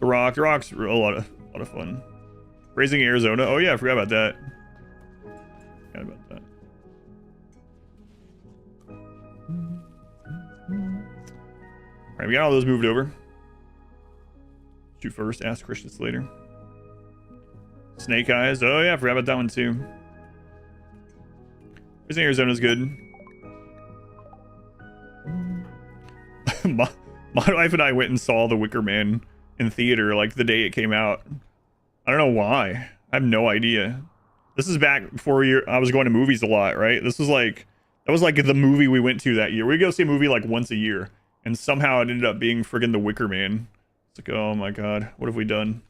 The Rock's a lot of fun. Raising Arizona. Oh yeah, I forgot about that. Forgot about that. All right, we got all those moved over. Shoot first. Ask Christian Slater. Snake Eyes. Oh yeah, I forgot about that one too. Raising Arizona's good. My wife and I went and saw The Wicker Man in theater like the day it came out. I don't know why. I have no idea. This is back before I was going to movies a lot, right? This was like, that was like the movie we went to that year. We go see a movie like once a year, and somehow it ended up being friggin' The Wicker Man. It's like, oh my god, what have we done?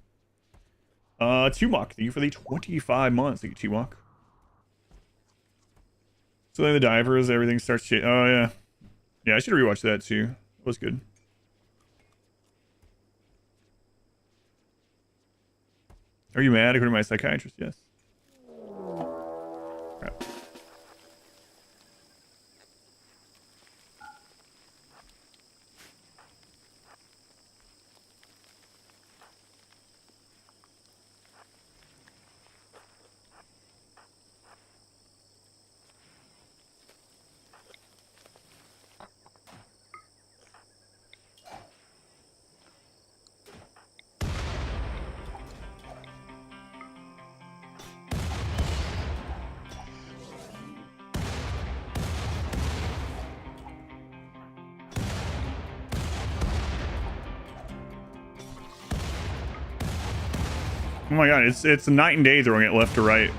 Tumok, thank you for the 25 months. Thank you, Tumok. So then the divers, everything starts to. Oh yeah, yeah. I should rewatch that too. It was good. Are you mad? According to my psychiatrist, yes. Crap. Oh my god, it's night and day throwing it left to right.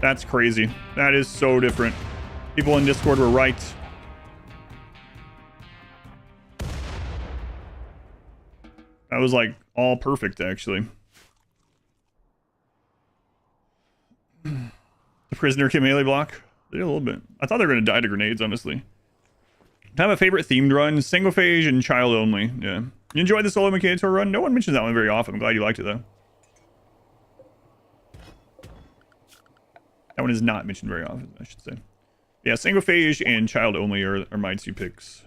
That's crazy. That is so different. People in Discord were right. That was like all perfect, actually. The prisoner can melee block. They did a little bit. I thought they were going to die to grenades, honestly. I have a favorite themed run, single phase and child only. Yeah. You enjoyed the solo Mechanitor run? No one mentions that one very often. I'm glad you liked it, though. That one is not mentioned very often, I should say. Yeah, single phase and child only are my two picks.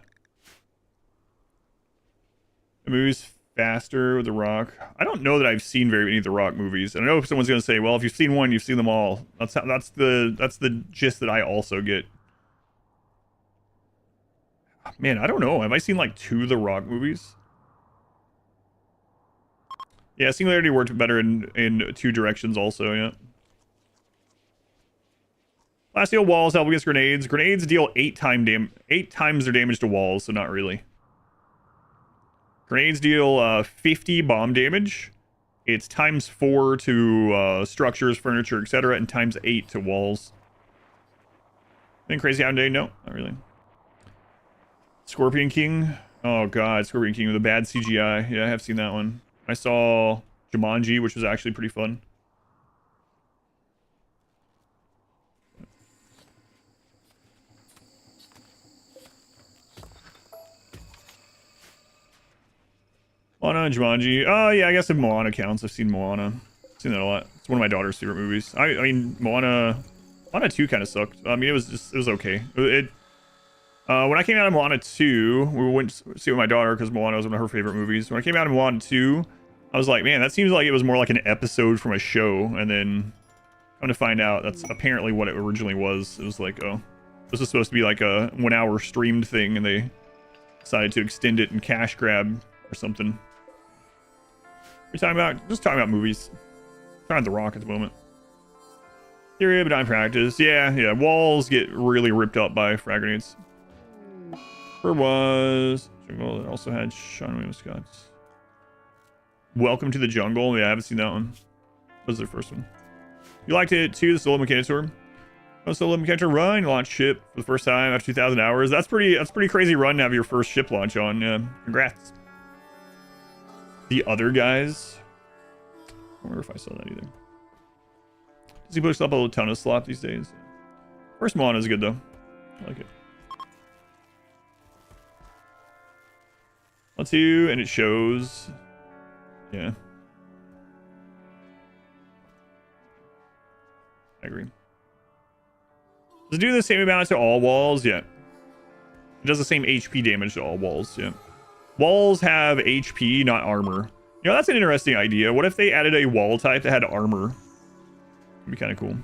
The movie's faster with The Rock. I don't know that I've seen very many of The Rock movies. And I know someone's going to say, well, if you've seen one, you've seen them all. That's the gist that I also get. Man, I don't know. Have I seen like 2 The Rock movies? Yeah, Singularity worked better in 2 directions also, yeah. Last deal walls help against grenades. Grenades deal 8 times their damage to walls, so not really. Grenades deal 50 bomb damage. It's times 4 to structures, furniture, etc., and times 8 to walls. Anything crazy out today? No, not really. Scorpion King. Oh god, Scorpion King with a bad CGI. Yeah, I have seen that one. I saw Jumanji, which was actually pretty fun. Moana and Jumanji. Oh yeah, I guess if Moana counts, I've seen Moana. I've seen that a lot. It's one of my daughter's favorite movies. I mean, Moana 2 kind of sucked. I mean, it was okay. When I came out of Moana 2, we went to see it with my daughter because Moana was one of her favorite movies. When I came out of Moana 2, I was like, man, that seems like it was more like an episode from a show. And then come to find out, that's apparently what it originally was. It was like, oh, this was supposed to be like a 1-hour streamed thing, and they decided to extend it and cash grab or something. We're talking about just talking about movies. Trying The Rock at the moment. Theory, but not in practice. Yeah. Walls get really ripped up by frag grenades. Where was Jungle? It also had Sean William Scott's Welcome to the Jungle. Yeah, I haven't seen that one. What was their first one? You liked it too, the solo Mechanitor. Solo Mechanitor run, you launched ship for the first time after 2,000 hours. That's pretty crazy run to have your first ship launch on. Yeah, congrats. The other guys. I wonder if I saw that either. Does he push up a ton of slop these days? First Moana is good though. I like it. 1-2, and it shows. Yeah. I agree. Does it do the same amount to all walls? Yeah. It does the same HP damage to all walls, yeah. Walls have HP, not armor. You know, that's an interesting idea. What if they added a wall type that had armor? It'd be kind of cool.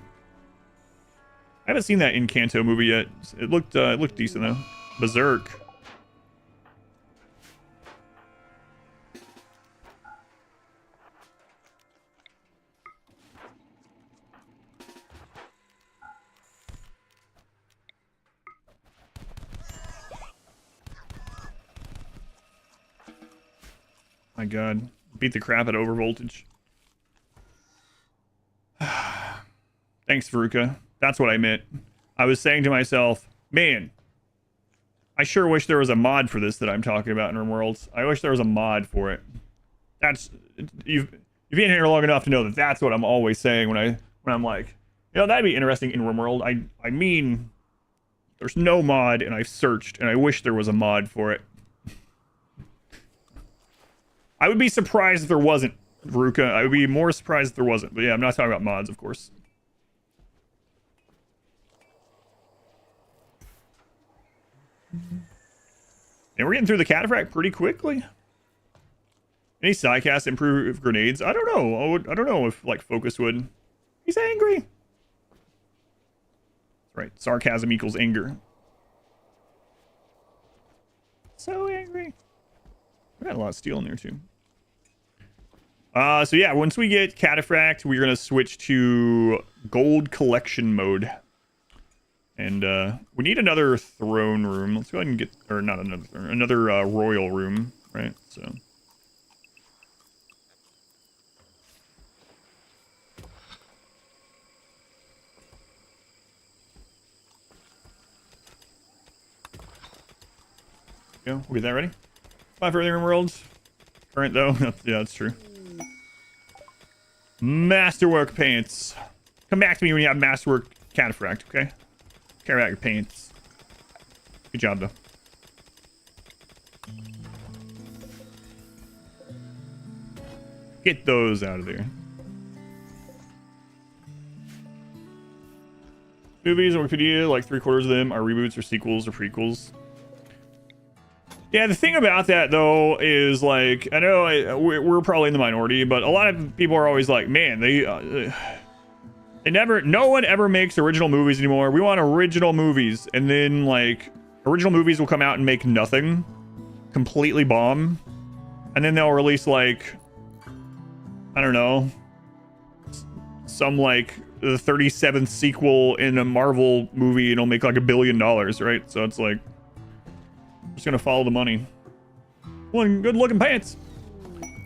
I haven't seen that in Kanto movie yet. It looked decent though. Berserk. My god. Beat the crap at overvoltage. Thanks, Veruca. That's what I meant. I was saying to myself, man, I sure wish there was a mod for this that I'm talking about in RimWorld. I wish there was a mod for it. That's you've been here long enough to know that that's what I'm always saying when I'm like, you know, that'd be interesting in RimWorld. I mean, there's no mod, and I've searched, and I wish there was a mod for it. I would be surprised if there wasn't, Veruca. I would be more surprised if there wasn't. But yeah, I'm not talking about mods, of course. And we're getting through the cataphract pretty quickly. Any sidecast improve grenades? I don't know. I don't know if like Focus would. He's angry. That's right. Sarcasm equals anger. So angry. I got a lot of steel in there too. So yeah, once we get cataphract, we're gonna switch to gold collection mode. And we need another throne room. Let's go ahead and get, or not another royal room, right? So We'll get that ready. 5 for everything RimWorld. Current though. Yeah, that's true. Masterwork paints. Come back to me when you have Masterwork Cataphract, okay? Care about your paints. Good job though. Get those out of there. Movies on Wikipedia, like 3/4 of them are reboots or sequels or prequels. Yeah, the thing about that though is like, I know we're probably in the minority, but a lot of people are always like, man, no one ever makes original movies anymore. We want original movies, and then like original movies will come out and make nothing, completely bomb, and then they'll release like, I don't know, some like the 37th sequel in a Marvel movie, and it'll make like $1 billion, right? So it's like, just gonna follow the money. One good looking pants.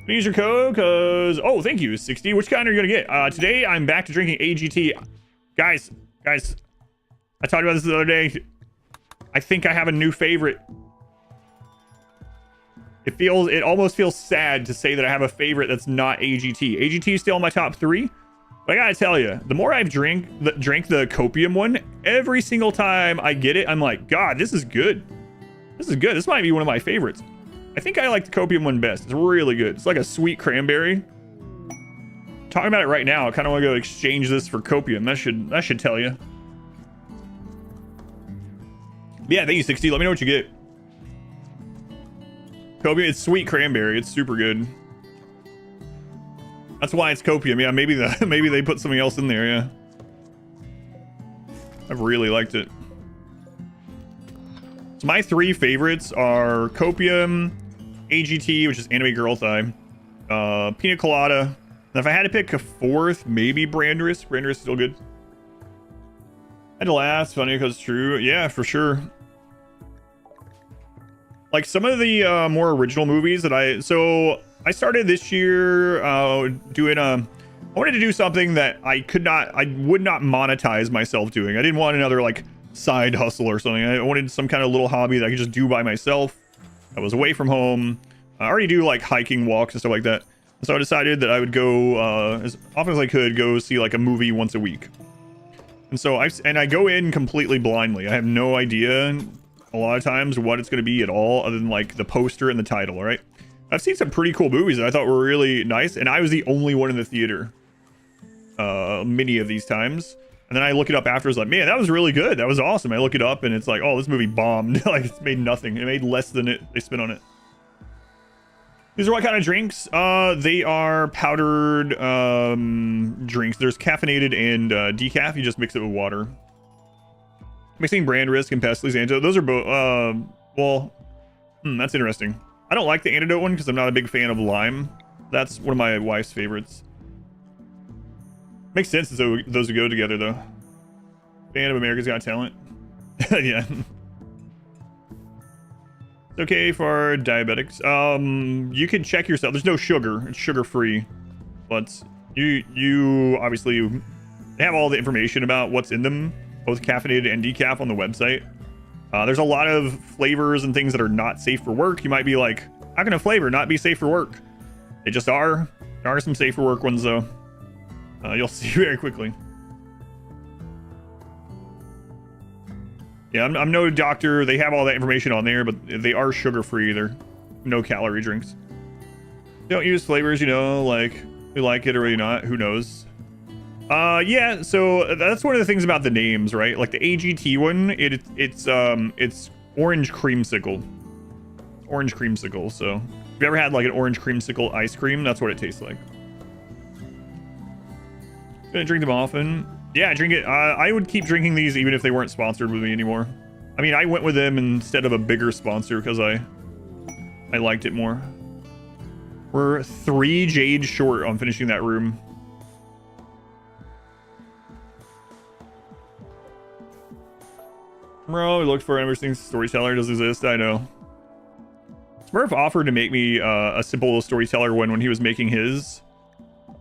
Use your code because, oh, thank you, 60. Which kind are you gonna get? Today I'm back to drinking AGT. Guys, I talked about this the other day. I think I have a new favorite. It almost feels sad to say that I have a favorite that's not AGT. AGT is still in my top 3. But I gotta tell you, the more I've drank the copium one, every single time I get it, I'm like, God, this is good. This is good. This might be one of my favorites. I think I like the copium one best. It's really good. It's like a sweet cranberry. Talking about it right now, I kind of want to go exchange this for copium. That should tell you. Yeah, thank you, 60. Let me know what you get. Copium, it's sweet cranberry. It's super good. That's why it's copium. Yeah, maybe they put something else in there. Yeah, I've really liked it. So my 3 favorites are copium, AGT, which is anime girl thigh, pina colada. And if I had to pick a 4th, maybe Brandress. Brandress is still good. I had to laugh. Funny because it's true. Yeah, for sure. Like some of the more original movies that I started this year doing I wanted to do something that I would not monetize myself doing. I didn't want another like side hustle or something. I wanted some kind of little hobby that I could just do by myself. I was away from home. I already do like hiking walks and stuff like that. So I decided that I would go as often as I could go see like a movie once a week. And so I go in completely blindly. I have no idea a lot of times what it's going to be at all, other than like the poster and the title. All right. I've seen some pretty cool movies that I thought were really nice, and I was the only one in the theater many of these times. And then I look it up after, it's like, man, that was really good. That was awesome. I look it up and it's like, oh, this movie bombed. Like it's made nothing. It made less than they spent on it. These are what kind of drinks? They are powdered drinks. There's caffeinated and decaf. You just mix it with water. Mixing brand risk and Pestley's antidote. Those are both, that's interesting. I don't like the antidote one because I'm not a big fan of lime. That's one of my wife's favorites. Makes sense as those would go together, though. Fan of America's Got Talent. Yeah. It's okay for diabetics. You can check yourself. There's no sugar. It's sugar-free. But you obviously have all the information about what's in them, both caffeinated and decaf, on the website. There's a lot of flavors and things that are not safe for work. You might be like, how can a flavor not be safe for work? They just are. There are some safe for work ones, though. You'll see very quickly. Yeah, I'm no doctor. They have all that information on there, but they are sugar-free. They're no-calorie drinks. Don't use flavors, like we like it or not. Who knows? Yeah, so that's one of the things about the names, right? Like the AGT one, it's orange creamsicle. Orange creamsicle. So if you ever had like an orange creamsicle ice cream, that's what it tastes like. Gonna drink them often. Yeah, drink it. I would keep drinking these even if they weren't sponsored with me anymore. I mean, I went with them instead of a bigger sponsor because I liked it more. We're 3 jades short on finishing that room. Bro, we looked for everything. Storyteller does exist. I know. Smurf offered to make me a simple storyteller one when he was making his.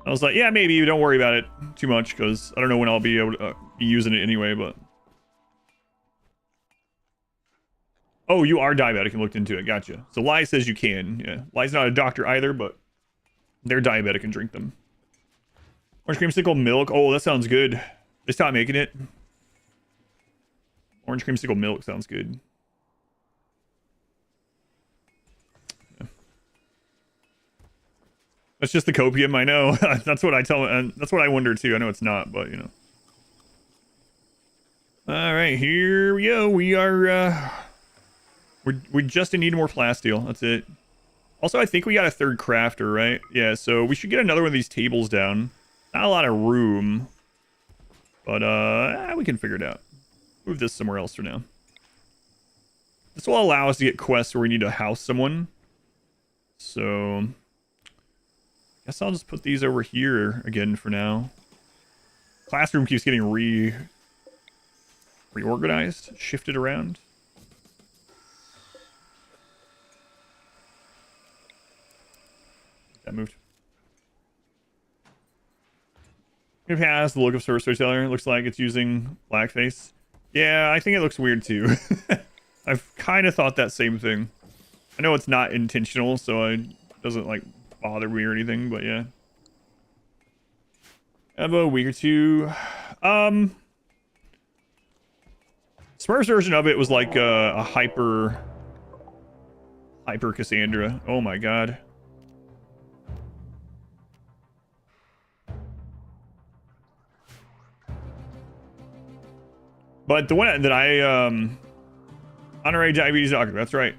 I was like, yeah, maybe. Don't worry about it too much because I don't know when I'll be able to be using it anyway. But Oh, you are diabetic and looked into it. Gotcha. So Lai says you can. Yeah. Lai's not a doctor either, but they're diabetic and drink them. Orange creamsicle milk. Oh, that sounds good. They stopped making it. Orange creamsicle milk sounds good. Yeah. That's just the copium, I know. That's what I tell, and that's what I wonder too. I know it's not, but you know. All right, here we go. We are we just need more plasteel. That's it. Also, I think we got a third crafter, right? Yeah, so we should get another one of these tables down. Not a lot of room, but we can figure it out. Move this somewhere else for now. This will allow us to get quests where we need to house someone. So, I guess I'll just put these over here again for now. Classroom keeps getting reorganized, shifted around. That moved. It has the look of Source Storyteller. It looks like it's using blackface. Yeah, I think it looks weird too. I've kind of thought that same thing. I know it's not intentional, so it doesn't like bother me or anything, but yeah. I have a week or two. Smurf's version of it was like a hyper Cassandra. Oh my god. But the one that I honorary diabetes doctor, that's right.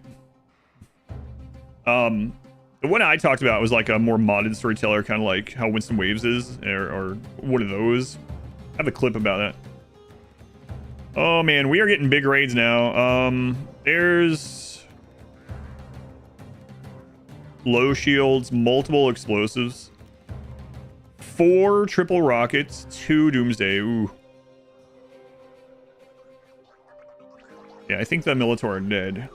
The one I talked about was like a more modded storyteller, kind of like how Winston Waves is, or one of those. I have a clip about that. Oh man, we are getting big raids now. There's low shields, multiple explosives, 4 triple rockets, 2 doomsday. Ooh. Yeah, I think the Militor are dead.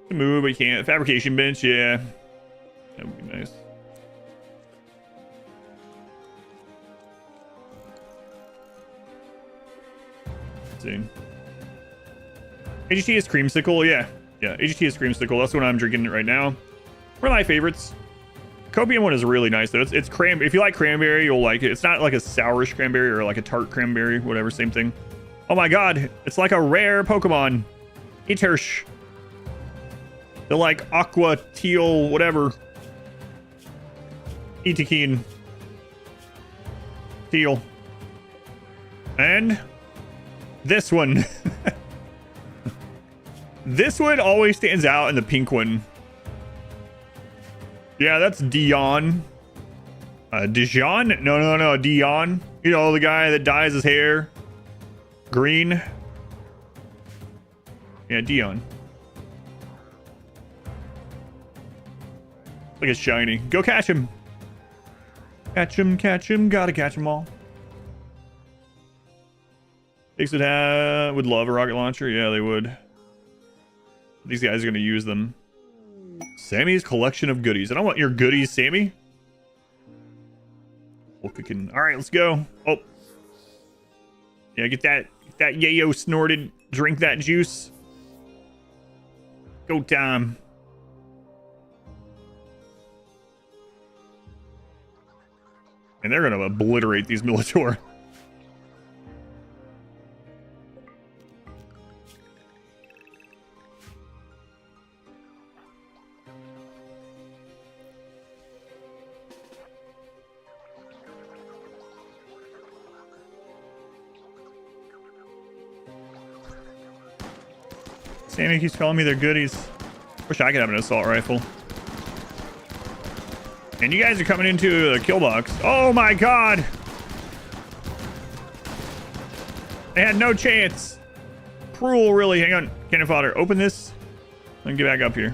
Move, but you can't. Fabrication bench, yeah. That would be nice. Let's see. AGT is creamsicle, yeah. Yeah, AGT is creamsicle. That's what I'm drinking right now. One of my favorites. Copium one is really nice though. It's cranberry. If you like cranberry, you'll like it. It's not like a sourish cranberry or like a tart cranberry, whatever, same thing. Oh my god, it's like a rare Pokemon. Etersh. They're like aqua, teal, whatever. Etikeen. Teal. And this one. This one always stands out in the pink one. Yeah, that's Dion. Dijon? No, Dion. You know, the guy that dyes his hair green. Yeah, Dion. Like it's shiny. Go catch him. Catch him, gotta catch them all. Pigs would love a rocket launcher. Yeah, they would. These guys are gonna use them. Sammy's collection of goodies. I don't want your goodies, Sammy. All right, let's go. Oh. Yeah, get that yayo snorted. Drink that juice. Go time. And they're gonna obliterate these Militor. Sammy keeps calling me their goodies. Wish I could have an assault rifle. And you guys are coming into the kill box. Oh my god! They had no chance. Cruel, really. Hang on. Cannon fodder. Open this. Let me get back up here.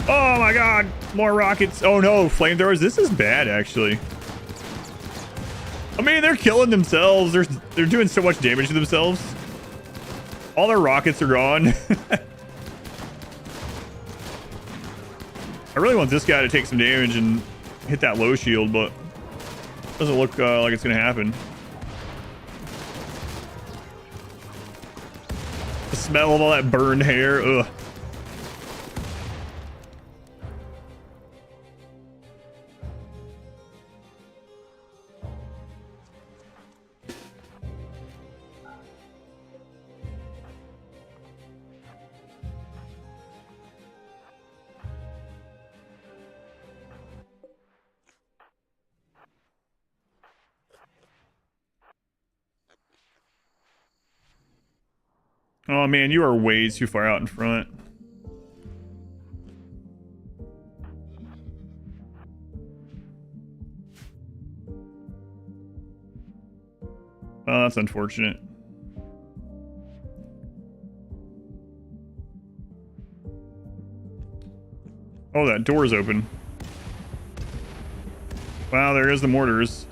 Oh my god! More rockets. Oh no, flamethrowers. This is bad, actually. I mean, they're killing themselves. They're doing so much damage to themselves. All their rockets are gone. I really want this guy to take some damage and hit that low shield, but doesn't look like it's gonna happen. The smell of all that burned hair. Ugh. Oh man, you are way too far out in front. Oh, that's unfortunate. Oh, that door's open. Wow, there is the mortars.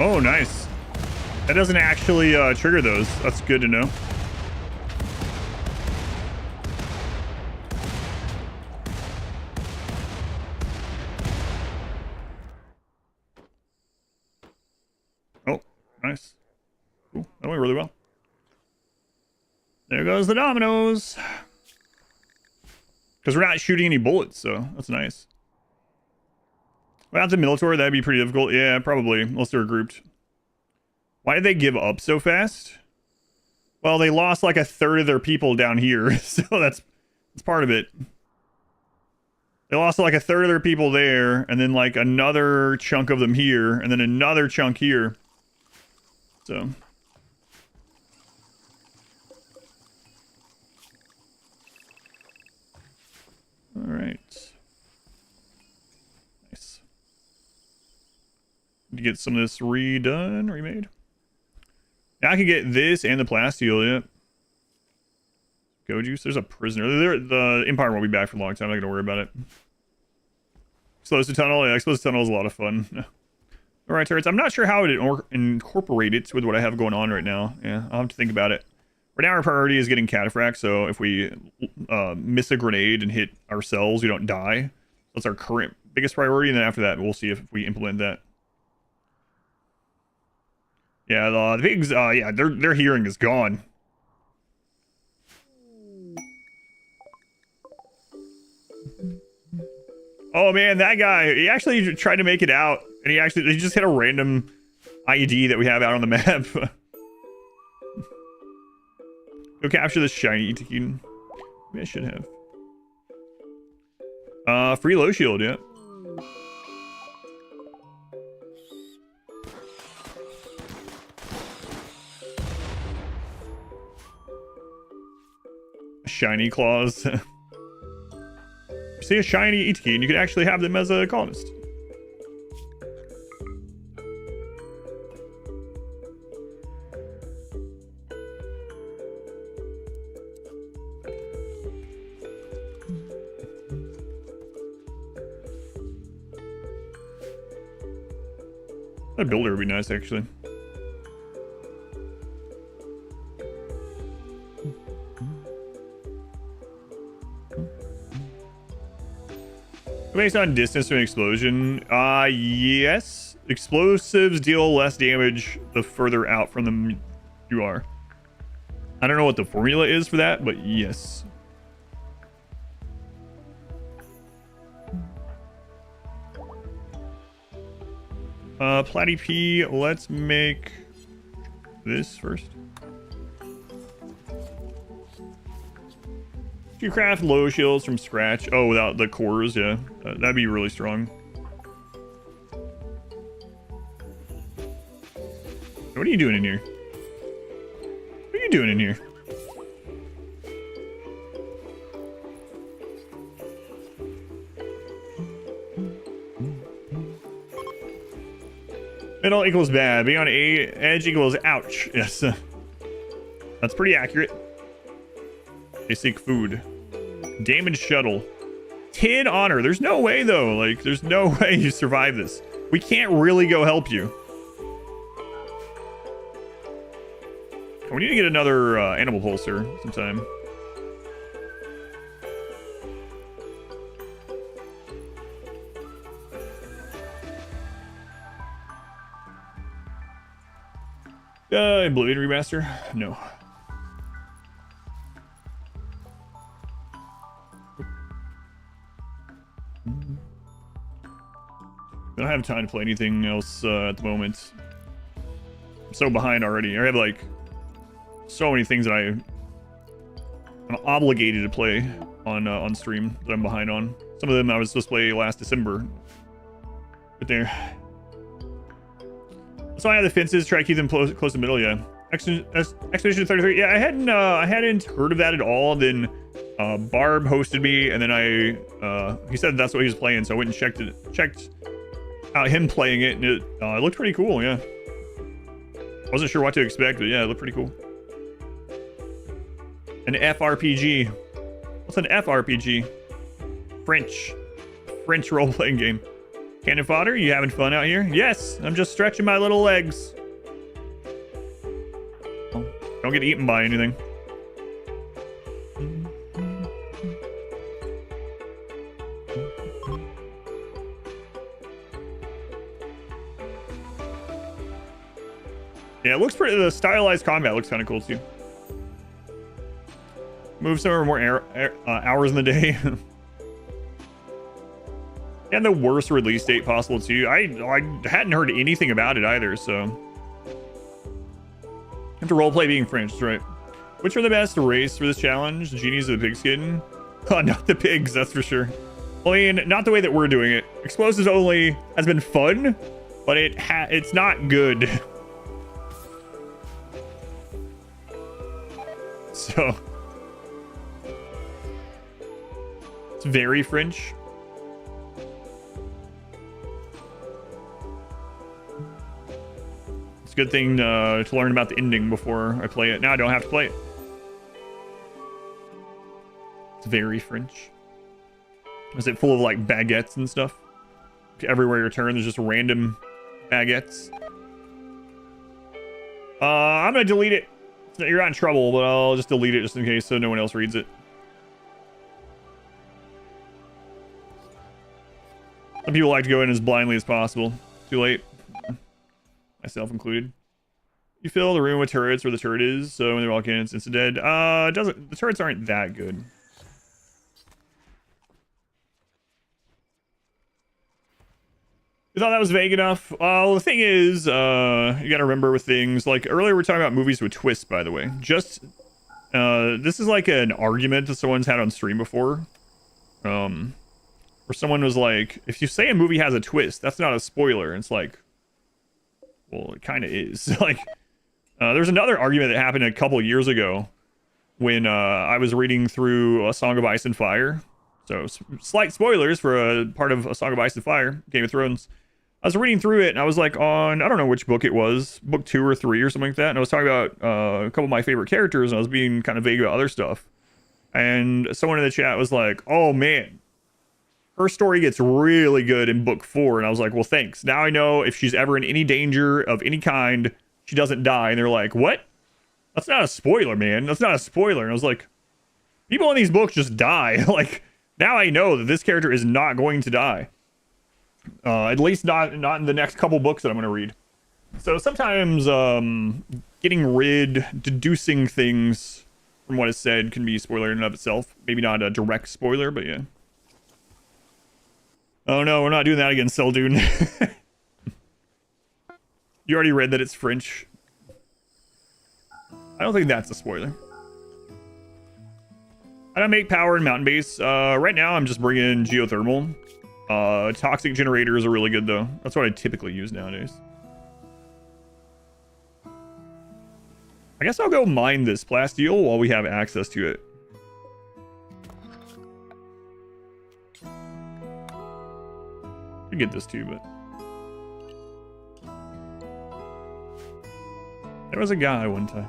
Oh, nice. That doesn't actually trigger those. That's good to know. Oh, nice. Cool. That went really well. There goes the dominoes. Because we're not shooting any bullets, so that's nice. Without the Minotaur, that'd be pretty difficult. Yeah, probably, unless they're grouped. Why did they give up so fast? Well, they lost like a third of their people down here, so that's part of it. They lost like a third of their people there, and then like another chunk of them here, and then another chunk here. So. All right. Nice. Need to get some of this remade. Now I can get this and the plasteel, yep. Go juice. There's a prisoner. The Empire won't be back for a long time. I'm not gonna worry about it. Explosive tunnel. Yeah, explosive tunnel is a lot of fun. All right, turrets. I'm not sure how to incorporate it with what I have going on right now. Yeah, I'll have to think about it. Right now, our priority is getting cataphract. So if we miss a grenade and hit ourselves, we don't die. That's our current biggest priority. And then after that, we'll see if we implement that. Yeah, the pigs. Yeah, their hearing is gone. Oh man, that guy, he actually tried to make it out, and he just hit a random ID that we have out on the map. Go capture this shiny Tekin. Maybe I should have. Free low shield, yeah. Shiny claws. See a shiny Tekin, you could actually have them as a colonist. That builder would be nice, actually. Based on distance to an explosion, yes. Explosives deal less damage the further out from them you are. I don't know what the formula is for that, but yes. Platy P, let's make this first. You craft low shields from scratch. Oh, without the cores, yeah. That'd be really strong. What are you doing in here? doing in here? Middle equals bad. Being on a edge equals ouch. Yes. That's pretty accurate. They seek food. Damaged shuttle. 10 honor. There's no way, though. Like, there's no way you survive this. We can't really go help you. We need to get another animal pulsar sometime. Oblivion remaster? No. I don't have time to play anything else at the moment. I'm so behind already. I have like so many things that I'm obligated to play on stream that I'm behind on. Some of them I was supposed to play last December. But there. So I have the fences, try to keep them close to the middle, yeah. Expedition 33, yeah, I hadn't heard of that at all. Then Barb hosted me, and then he said that's what he was playing, so I went and checked out him playing it, and it looked pretty cool, yeah. Wasn't sure what to expect, but yeah, it looked pretty cool. An FRPG. What's an FRPG? French role-playing game. Cannon fodder, you having fun out here? Yes, I'm just stretching my little legs. Don't get eaten by anything. Yeah, it looks pretty. The stylized combat looks kind of cool too. Move some or more hours in the day. And the worst release date possible too. I hadn't heard anything about it either, so. Have to roleplay being French, that's right. Which are the best race for this challenge? Genies or the pigskin? Oh, not the pigs, that's for sure. I mean, not the way that we're doing it. Explosives only has been fun, but it's not good. So. It's very French. It's a good thing to learn about the ending before I play it. Now I don't have to play it. It's very French. Is it full of like baguettes and stuff? Everywhere you turn, there's just random baguettes. I'm gonna delete it. You're not in trouble, but I'll just delete it just in case so no one else reads it. Some people like to go in as blindly as possible. Too late. Myself included. You fill the room with turrets where the turret is, so when they're all in, it's dead. The turrets aren't that good. You thought that was vague enough? Well, the thing is, you gotta remember with things, like earlier we were talking about movies with twists, by the way. Just, this is like an argument that someone's had on stream before. Where someone was like, if you say a movie has a twist, that's not a spoiler. And it's like, well, it kind of is. Like, there's another argument that happened a couple years ago when I was reading through A Song of Ice and Fire. So, slight spoilers for a part of A Song of Ice and Fire, Game of Thrones. I was reading through it, and I was like on, I don't know which book it was, book 2 or 3 or something like that. And I was talking about a couple of my favorite characters, and I was being kind of vague about other stuff. And someone in the chat was like, oh man, her story gets really good in book 4. And I was like, well, thanks. Now I know if she's ever in any danger of any kind, she doesn't die. And they're like, what? That's not a spoiler, man. That's not a spoiler. And I was like, people in these books just die. Like, now I know that this character is not going to die. At least not in the next couple books that I'm going to read. So sometimes deducing things from what is said can be a spoiler in and of itself. Maybe not a direct spoiler, but yeah. Oh no, we're not doing that again, Seldune. You already read that it's French. I don't think that's a spoiler. I don't make power in mountain base. Right now I'm just bringing geothermal. Toxic generators are really good though. That's what I typically use nowadays. I guess I'll go mine this plasteel while we have access to it. Could get this too, but there was a guy one time.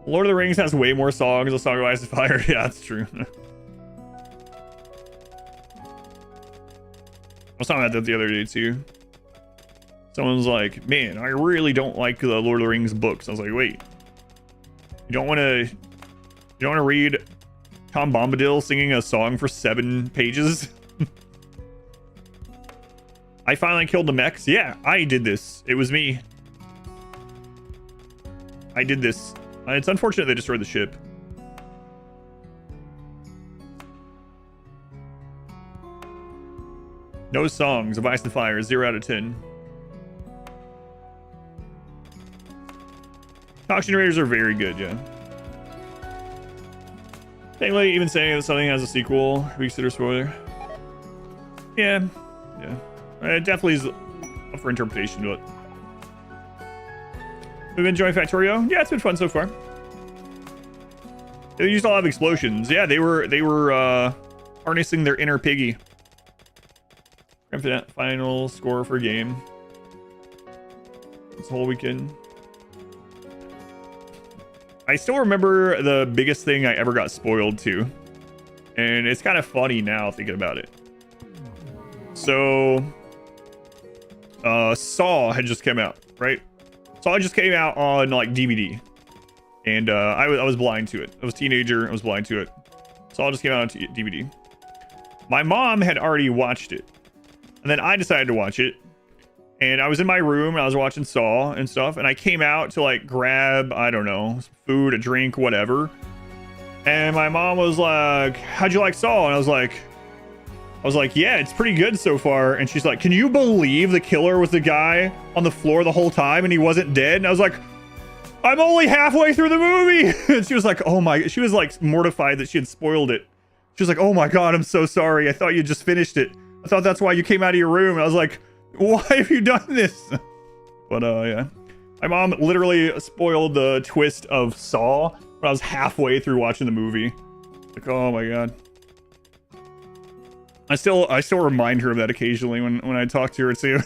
Lord of the Rings has way more songs. A Song of Ice and Fire. Yeah, that's true. I was talking about that the other day too. Someone's like, man, I really don't like the Lord of the Rings books. I was like, wait, you don't want to read Tom Bombadil singing a song for 7 pages? I finally killed the mechs. Yeah, I did this. It was me. I did this. It's unfortunate they destroyed the ship. No songs of Ice and Fire. 0 out of 10. Talk generators are very good, yeah. Technically, even saying that something has a sequel, we consider spoiler. Yeah. It definitely is up for interpretation to it. We've been enjoying Factorio. Yeah, it's been fun so far. They used a lot of explosions. Yeah, they were harnessing their inner piggy. Final score for game. This whole weekend. I still remember the biggest thing I ever got spoiled to. And it's kind of funny now thinking about it. So Saw had just come out, right? Saw just came out on like DVD. And I was blind to it. I was a teenager, I was blind to it. Saw just came out on DVD. My mom had already watched it. And then I decided to watch it. And I was in my room and I was watching Saw and stuff. And I came out to like grab, I don't know, food, a drink, whatever. And my mom was like, how'd you like Saw? And I was like, yeah, it's pretty good so far. And she's like, can you believe the killer was the guy on the floor the whole time and he wasn't dead? And I was like, I'm only halfway through the movie. And she was like, oh my, she was like mortified that she had spoiled it. She was like, oh my God, I'm so sorry. I thought you just finished it. I thought that's why you came out of your room. And I was like, why have you done this? But yeah, my mom literally spoiled the twist of Saw when I was halfway through watching the movie. Like, oh my God. I still remind her of that occasionally when I talk to her too.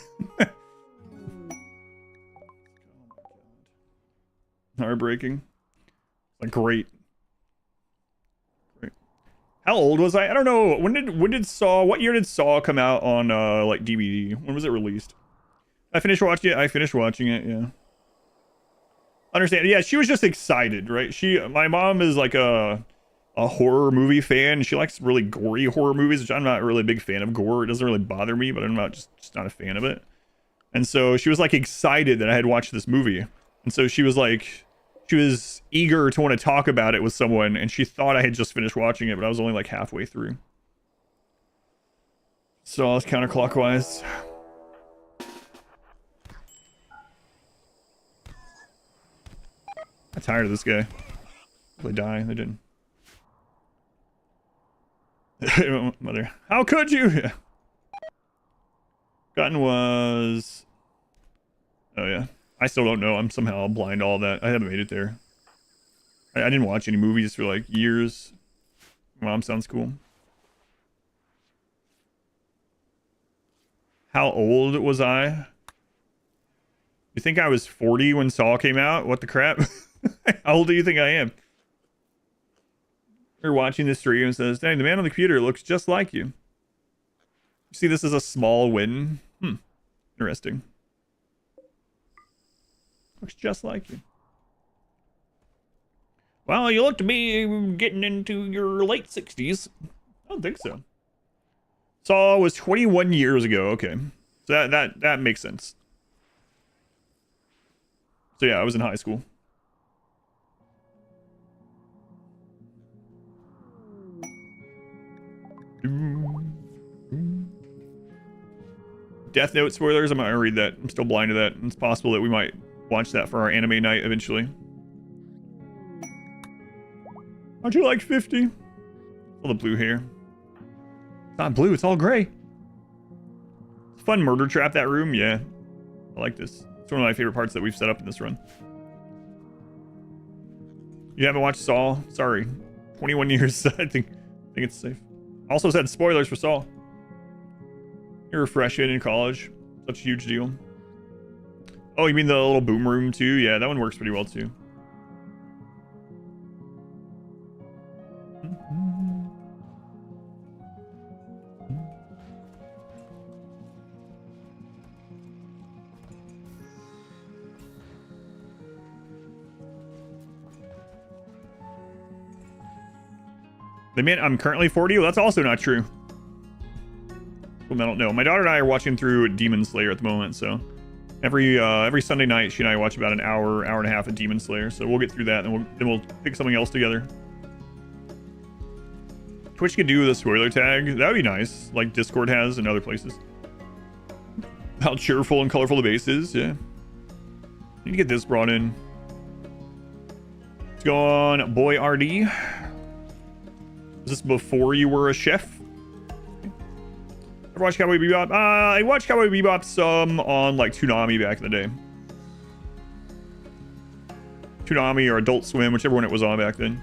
Heartbreaking. Like, great. How old was I? I don't know. When did Saw? What year did Saw come out on like DVD? When was it released? I finished watching it. Yeah. Understand? Yeah, she was just excited, right? My mom is like a horror movie fan. She likes really gory horror movies, which I'm not really a big fan of gore. It doesn't really bother me, but I'm not just not a fan of it. And so she was like excited that I had watched this movie, and so she was eager to want to talk about it with someone, and she thought I had just finished watching it, but I was only like halfway through. So I was counterclockwise. I'm tired of this guy. They die. They didn't. Mother, how could you? Gotten was. Oh yeah. I still don't know. I'm somehow blind to all that. I haven't made it there. I didn't watch any movies for like years. Mom sounds cool. How old was I? You think I was 40 when Saw came out? What the crap? How old do you think I am? You're watching this stream and says, dang, the man on the computer looks just like you. You see this as a small win? Interesting. Looks just like you. Well, you look to be getting into your late 60s. I don't think so. Saw was 21 years ago. Okay. So that makes sense. So yeah, I was in high school. Death Note spoilers. I'm not gonna read that. I'm still blind to that. It's possible that we might watch that for our anime night eventually. How'd you like 50? All the blue hair. It's not blue, it's all gray. Fun murder trap, that room. Yeah. I like this. It's one of my favorite parts that we've set up in this run. You haven't watched Saw? Sorry. 21 years. I think it's safe. Also said spoilers for Saw. You're a freshman in college. Such a huge deal. Oh, you mean the little boom room too? Yeah, that one works pretty well too. They meant I'm currently 40. Well, that's also not true. Well, I don't know. My daughter and I are watching through Demon Slayer at the moment, so every Sunday night, she and I watch about an hour and a half of Demon Slayer. So we'll get through that, and then we'll pick something else together. Twitch could do the spoiler tag. That would be nice, like Discord has and other places. How cheerful and colorful the base is. Yeah. Need to get this brought in. Let's go on, boy RD. Is this before you were a chef? Ever watched Cowboy Bebop? I watched Cowboy Bebop some on like Toonami back in the day. Toonami or Adult Swim, whichever one it was on back then.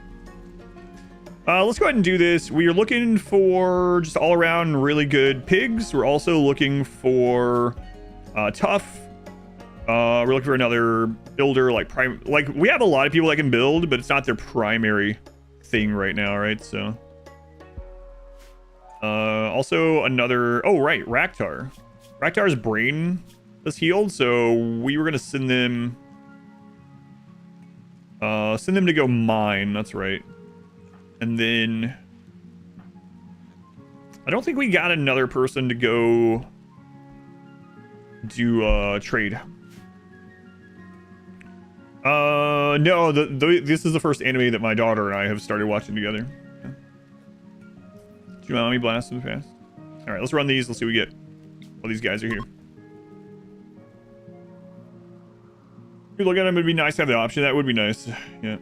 Let's go ahead and do this. We are looking for just all around really good pigs. We're also looking for tough. We're looking for another builder like we have a lot of people that can build, but it's not their primary thing right now, right? So also another, oh right, Raktar's brain is healed, so we were gonna send them to go mine. That's right. And then I don't think we got another person to go do trade. No, this is the first anime that my daughter and I have started watching together. Yeah. Tsunami blast in the past. All right, let's run these. Let's see what we get. All these guys are here. If you look at them, it'd be nice to have the option. That would be nice. Yeah.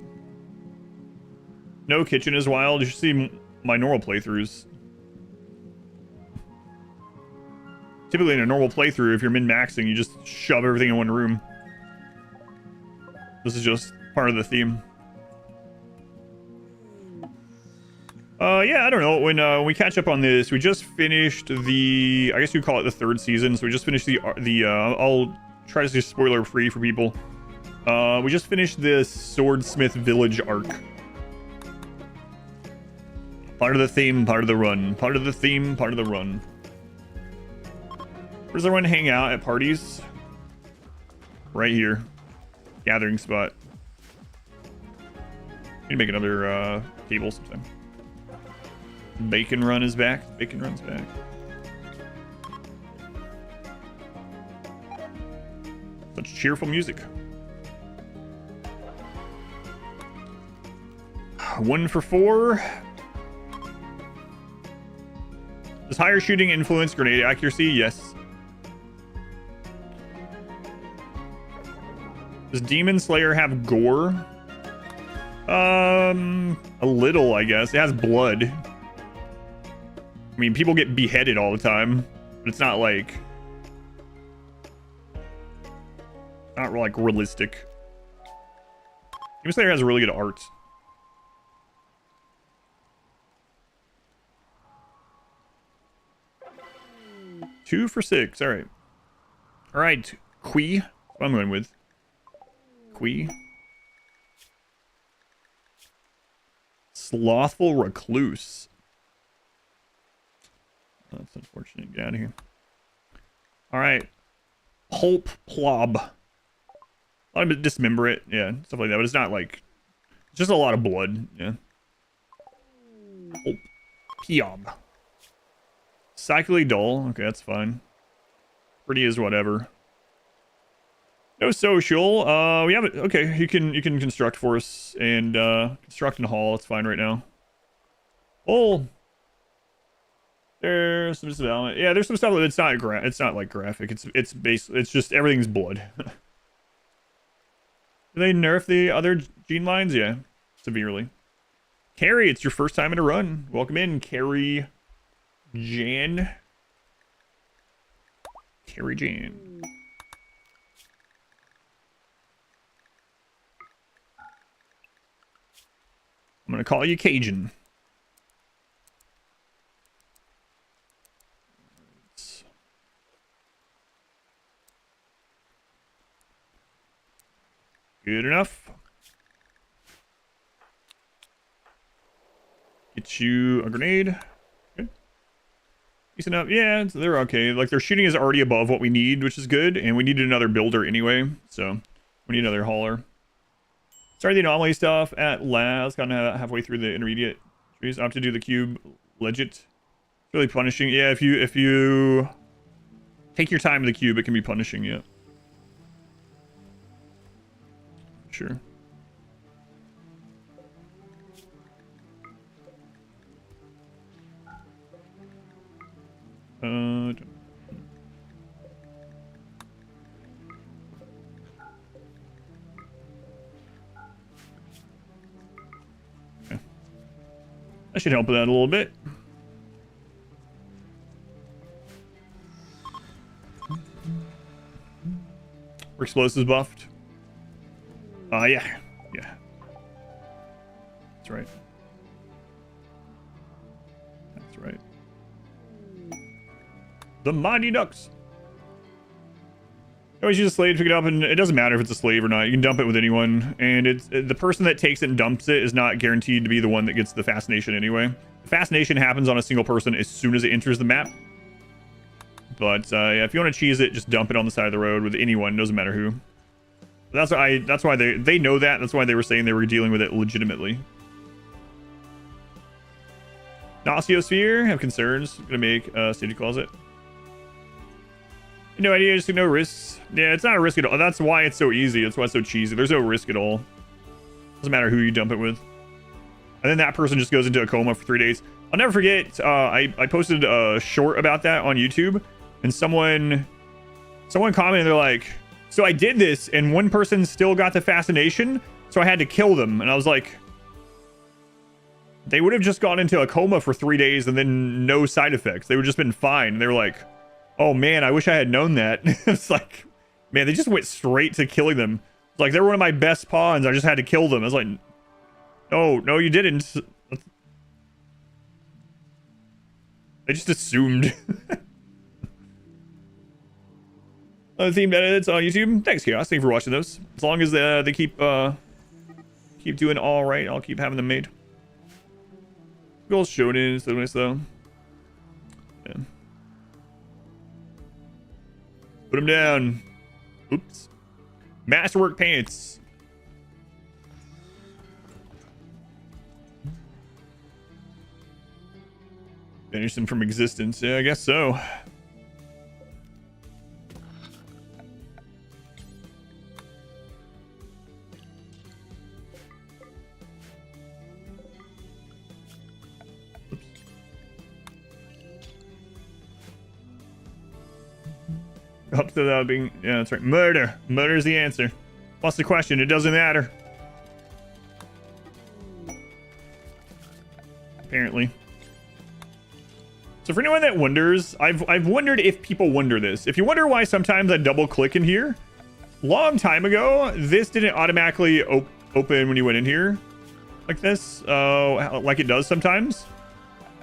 No kitchen is wild. You should see my normal playthroughs. Typically in a normal playthrough, if you're min-maxing, you just shove everything in one room. This is just part of the theme. Yeah, I don't know. When we catch up on this, we just finished the, I guess you call it the third season. So we just finished the I'll try to stay spoiler free for people. We just finished the Swordsmith Village arc. Part of the theme, part of the run. Part of the theme, part of the run. Where does everyone hang out at parties? Right here. Gathering spot. Need to make another table sometime. Bacon Run is back. Bacon Run's back. Such cheerful music. 1 for 4. Does higher shooting influence grenade accuracy? Yes. Does Demon Slayer have gore? A little, I guess. It has blood. I mean, people get beheaded all the time, but it's not like... not like realistic. Demon Slayer has really good art. Two for 6. All right. All right. Qui. That's what I'm going with. Qui. Slothful Recluse. Oh, that's unfortunate. Get out of here. All right. Pulp Plob. A lot of dismember it. Yeah, stuff like that. But it's not like... it's just a lot of blood. Yeah. Pulp Piob. Psychically dull. Okay, that's fine. Pretty is whatever. No social. We have it. Okay, you can construct for us and construct and haul. It's fine right now. Oh, there's some development. Yeah, there's some stuff that's not it's not like graphic. It's basically it's just everything's blood. Do they nerf the other gene lines? Yeah, severely. Carrie, it's your first time in a run. Welcome in, Carrie. Carrie Jan. gonna call you Cajun. Good enough. Get you a grenade. Good. Decent enough. Yeah, they're okay. Like, their shooting is already above what we need, which is good. And we needed another builder anyway, so we need another hauler. Started the anomaly stuff at last. Kind of halfway through the intermediate trees. I have to do the cube legit. It's really punishing. Yeah, if you take your time in the cube, it can be punishing. Yeah. Sure. Okay. That should help with that a little bit. Were explosives buffed? Yeah. That's right. That's right. The Mighty Ducks. You always use a slave to pick it up, and it doesn't matter if it's a slave or not. You can dump it with anyone, and it's the person that takes it and dumps it is not guaranteed to be the one that gets the fascination anyway. The fascination happens on a single person as soon as it enters the map. But yeah, if you want to cheese it, just dump it on the side of the road with anyone. Doesn't matter who. That's why they know that. That's why they were saying they were dealing with it legitimately. Noceosphere, have concerns. Gonna make a stage closet. No idea, just no risks. Yeah, it's not a risk at all. That's why it's so easy. That's why it's so cheesy. There's no risk at all. Doesn't matter who you dump it with. And then that person just goes into a coma for 3 days. I'll never forget, I posted a short about that on YouTube, and someone commented, they're like, so I did this, and one person still got the fascination, so I had to kill them. And I was like, they would have just gone into a coma for 3 days and then no side effects. They would have just been fine. And they were like, oh man, I wish I had known that. It's like, man, they just went straight to killing them. It's like, they're one of my best pawns. I just had to kill them. I was like, no, you didn't. I just assumed. Themed edits on YouTube. Thanks, Chaos. Thank you for watching those. As long as they keep doing all right, I'll keep having them made. Goals shown in so nice though. Yeah. Put them down. Oops. Masterwork pants. Finish them from existence. Yeah, I guess so. Up to that being, yeah, that's right. Murder. Murder is the answer. What's the question? It doesn't matter. Apparently. So for anyone that wonders, I've wondered if people wonder this. If you wonder why sometimes I double click in here, long time ago, this didn't automatically open when you went in here like this, like it does sometimes.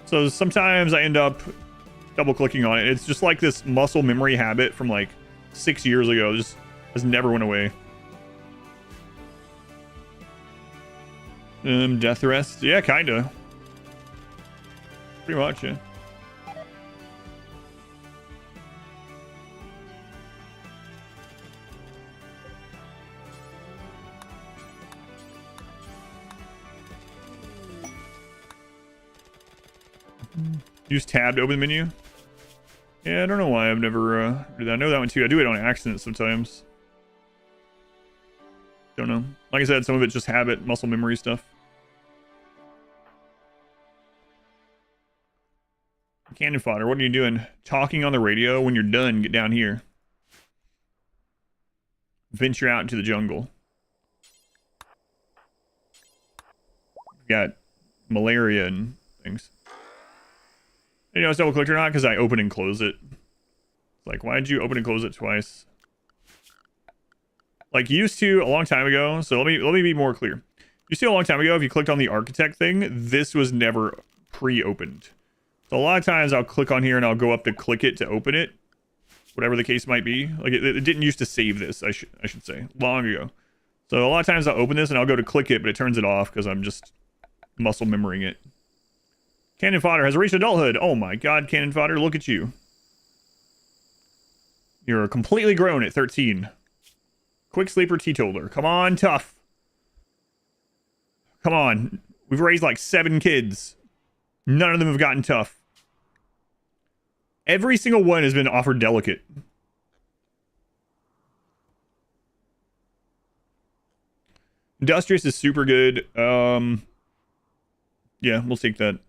So sometimes I end up double clicking on it. It's just like this muscle memory habit from like 6 years ago. Just has never went away. Death rest. Yeah, kinda. Pretty much, yeah. Use tab to open the menu. Yeah, I don't know why I've never did that. I know that one too. I do it on accident sometimes. Don't know. Like I said, some of it's just habit, muscle memory stuff. Cannon fodder, what are you doing? Talking on the radio. When you're done, get down here. Venture out into the jungle. Got malaria and things. You know, it's double clicked or not because I open and close it. It's like, why did you open and close it twice? Like used to a long time ago. So let me be more clear. You see a long time ago, if you clicked on the architect thing, this was never pre-opened. So a lot of times I'll click on here and I'll go up to click it to open it. Whatever the case might be. Like it didn't used to save this, I should say, long ago. So a lot of times I'll open this and I'll go to click it, but it turns it off because I'm just muscle memorying it. Cannon Fodder has reached adulthood. Oh my god, Cannon Fodder, look at you. You're completely grown at 13. Quick sleeper teetotaler. Come on, tough. Come on. We've raised like 7 kids. None of them have gotten tough. Every single one has been offered delicate. Industrious is super good. Yeah, we'll take that.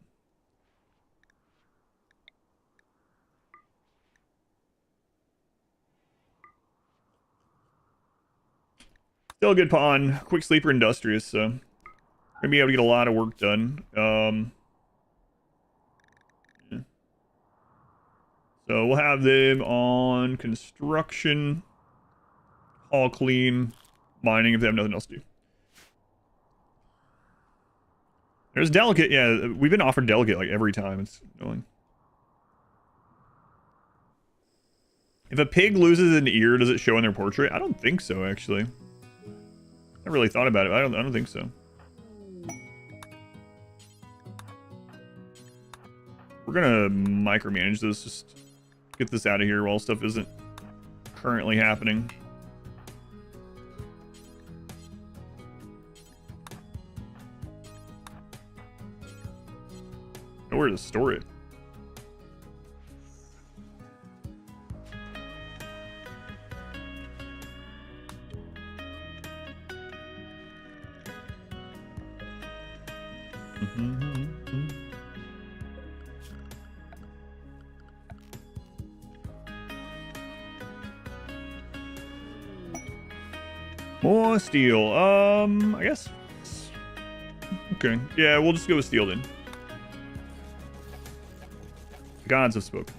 Still a good pawn. Quick sleeper, industrious, so gonna be able to get a lot of work done. Yeah. So we'll have them on construction, haul clean, mining if they have nothing else to do. There's delicate. Yeah, we've been offered delicate like every time. It's annoying. If a pig loses an ear, does it show in their portrait? I don't think so, actually. I really thought about it. I don't think so. We're gonna micromanage this. Just get this out of here while stuff isn't currently happening. Where to store it? More steel. I guess. Okay. Yeah, we'll just go with steel then. The gods have spoken.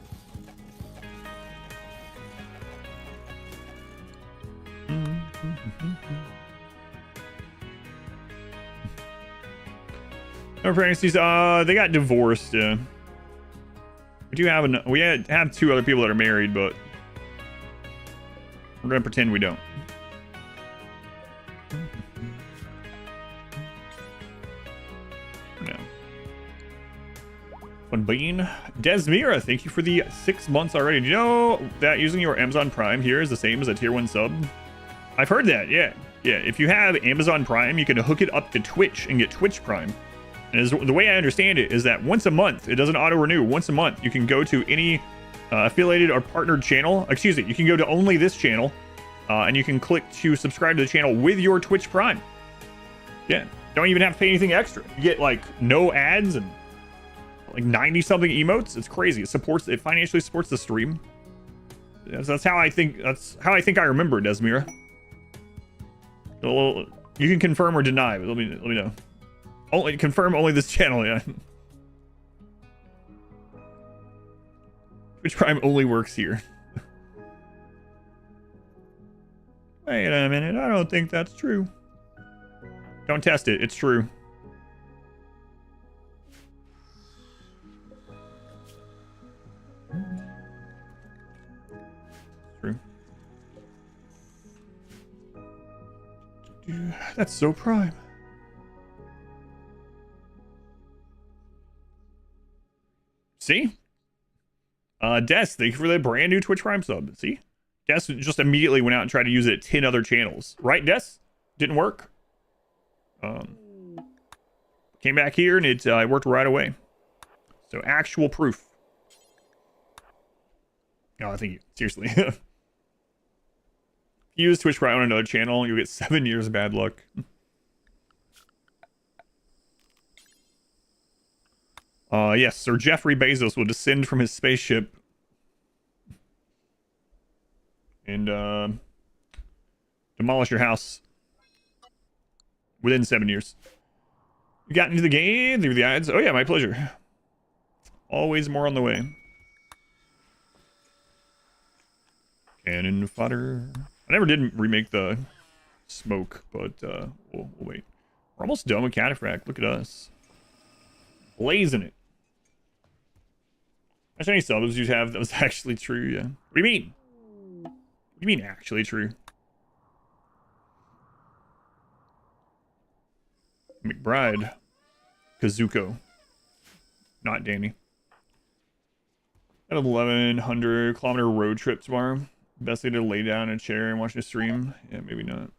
No pregnancies. They got divorced. Yeah. We do have have 2 other people that are married, but we're gonna pretend we don't. No. One bean. Desmira, thank you for the 6 months already. Do you know that using your Amazon Prime here is the same as a tier 1 sub? I've heard that. Yeah. Yeah. If you have Amazon Prime, you can hook it up to Twitch and get Twitch Prime. And the way I understand it is that once a month, it doesn't auto-renew. Once a month, you can go to any affiliated or partnered channel. Excuse me, you can go to only this channel, and you can click to subscribe to the channel with your Twitch Prime. Yeah, don't even have to pay anything extra. You get like no ads and like 90-something emotes. It's crazy. It financially supports the stream. That's how I think. That's how I think I remember it, Desmira. Well, you can confirm or deny, but let me know. Only confirm only this channel, yeah. Twitch Prime only works here. Wait a minute, I don't think that's true. Don't test it, it's true. True. That's so Prime. See? Des, thank you for the brand new Twitch Prime sub. See? Des just immediately went out and tried to use it at 10 other channels. Right, Des? Didn't work. Came back here and it worked right away. So actual proof. Oh, I think seriously. Use Twitch Prime on another channel, you'll get 7 years of bad luck. Yes, Sir Jeffrey Bezos will descend from his spaceship and demolish your house within 7 years. You got into the game through the ads? Oh yeah, my pleasure. Always more on the way. Cannon fodder. I never did remake the smoke, but we'll wait. We're almost done with Cataphract. Look at us. Blazing it. How many subs you have that was actually true, yeah. What do you mean? What do you mean actually true? McBride. Kazuko. Not Danny. At 1,100 kilometer road trip tomorrow. Best day to lay down in a chair and watch a stream. Yeah, maybe not.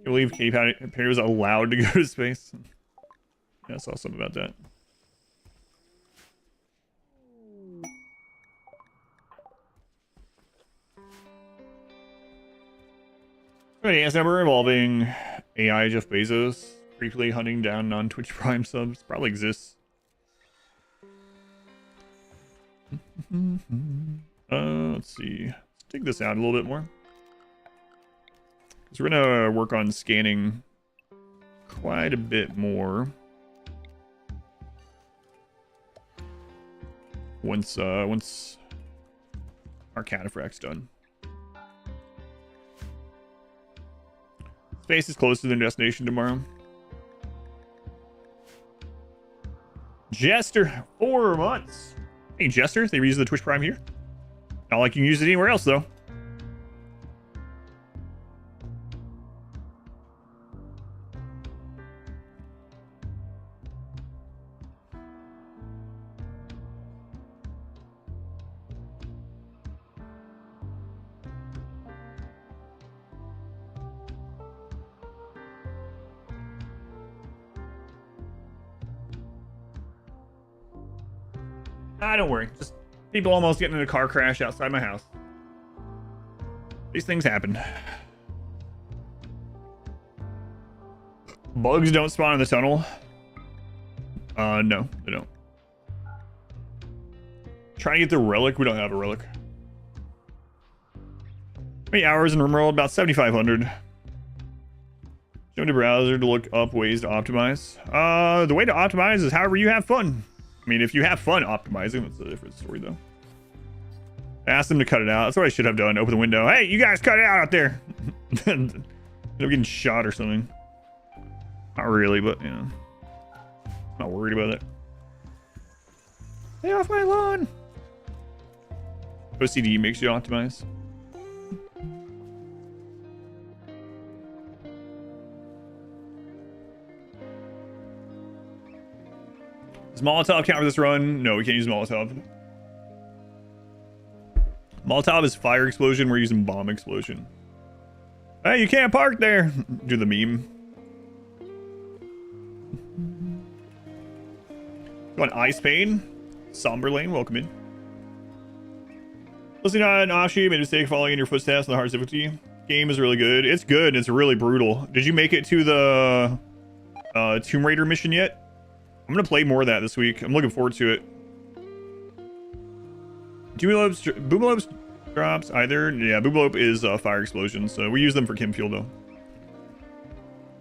I believe Katy Perry was allowed to go to space. Yeah, I saw something about that. Dance number involving AI Jeff Bezos briefly hunting down non-Twitch Prime subs. Probably exists. Let's see. Let's dig this out a little bit more. Because we're going to work on scanning quite a bit more. Once our cataphract's done. Space is close to the destination tomorrow. Jester, 4 months. Hey, Jester, they reuse the Twitch Prime here. Not like you can use it anywhere else, though. Don't worry. Just people almost getting in a car crash outside my house. These things happen. Bugs don't spawn in the tunnel. No, they don't. Trying to get the relic. We don't have a relic. How many hours in RimWorld? About 7,500. Show the browser to look up ways to optimize. The way to optimize is however you have fun. I mean, if you have fun optimizing, that's a different story, though. Ask them to cut it out. That's what I should have done. Open the window. Hey, you guys cut it out there. End up getting shot or something. Not really, but, you know. Not worried about it. Stay off my lawn. OCD makes you optimize. Does Molotov count for this run? No, we can't use Molotov. Molotov is fire explosion. We're using bomb explosion. Hey, you can't park there. Do the meme. Go on Ice Pain. Somber Lane, welcome in. Listening on Ashi, made a mistake following in your footsteps on the hard difficulty. Game is really good. It's good. It's really brutal. Did you make it to the Tomb Raider mission yet? I'm gonna play more of that this week. I'm looking forward to it. Boomalopes drops either. Yeah, Boomalope is fire explosion, so we use them for chem fuel though.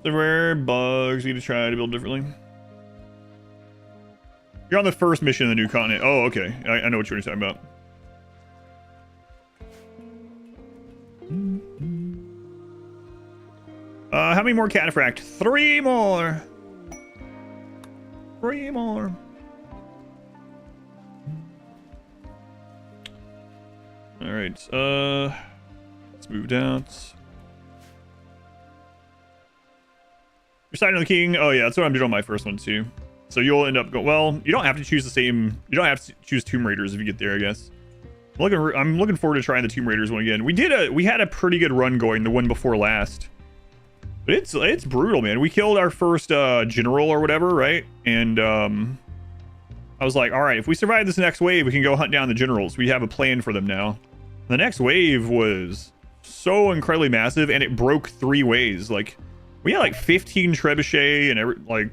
So rare bugs. We need to try to build differently. You're on the first mission in the new continent. Oh, okay. I know what you're talking about. How many more cataphract? 3 more. 3 more. All right. Let's move down. You're signing on the king. Oh yeah, that's what I'm doing on my first one too. So you'll end up going. Well, you don't have to choose the same. You don't have to choose Tomb Raiders if you get there, I guess. I'm looking forward to trying the Tomb Raiders one again. We had a pretty good run going, the one before last. But it's brutal, man. We killed our first general or whatever, right? And I was like, all right, if we survive this next wave, we can go hunt down the generals. We have a plan for them now. The next wave was so incredibly massive, and it broke 3 ways. Like, we had like 15 trebuchet and like,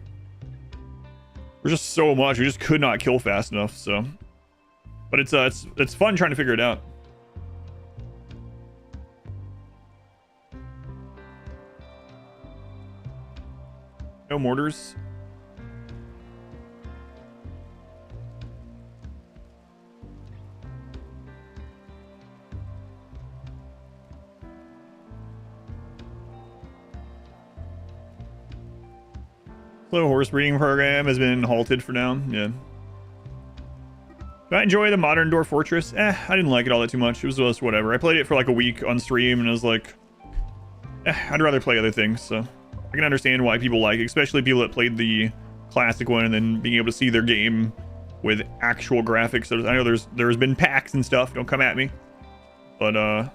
there's just so much. We just could not kill fast enough. So, but it's fun trying to figure it out. No mortars. Slow horse breeding program has been halted for now. Yeah. Did I enjoy the modern Dwarf Fortress? I didn't like it all that too much. It was just whatever. I played it for like a week on stream and I was like, I'd rather play other things. So I can understand why people like it, especially people that played the classic one and then being able to see their game with actual graphics. I know there's been packs and stuff. Don't come at me. But I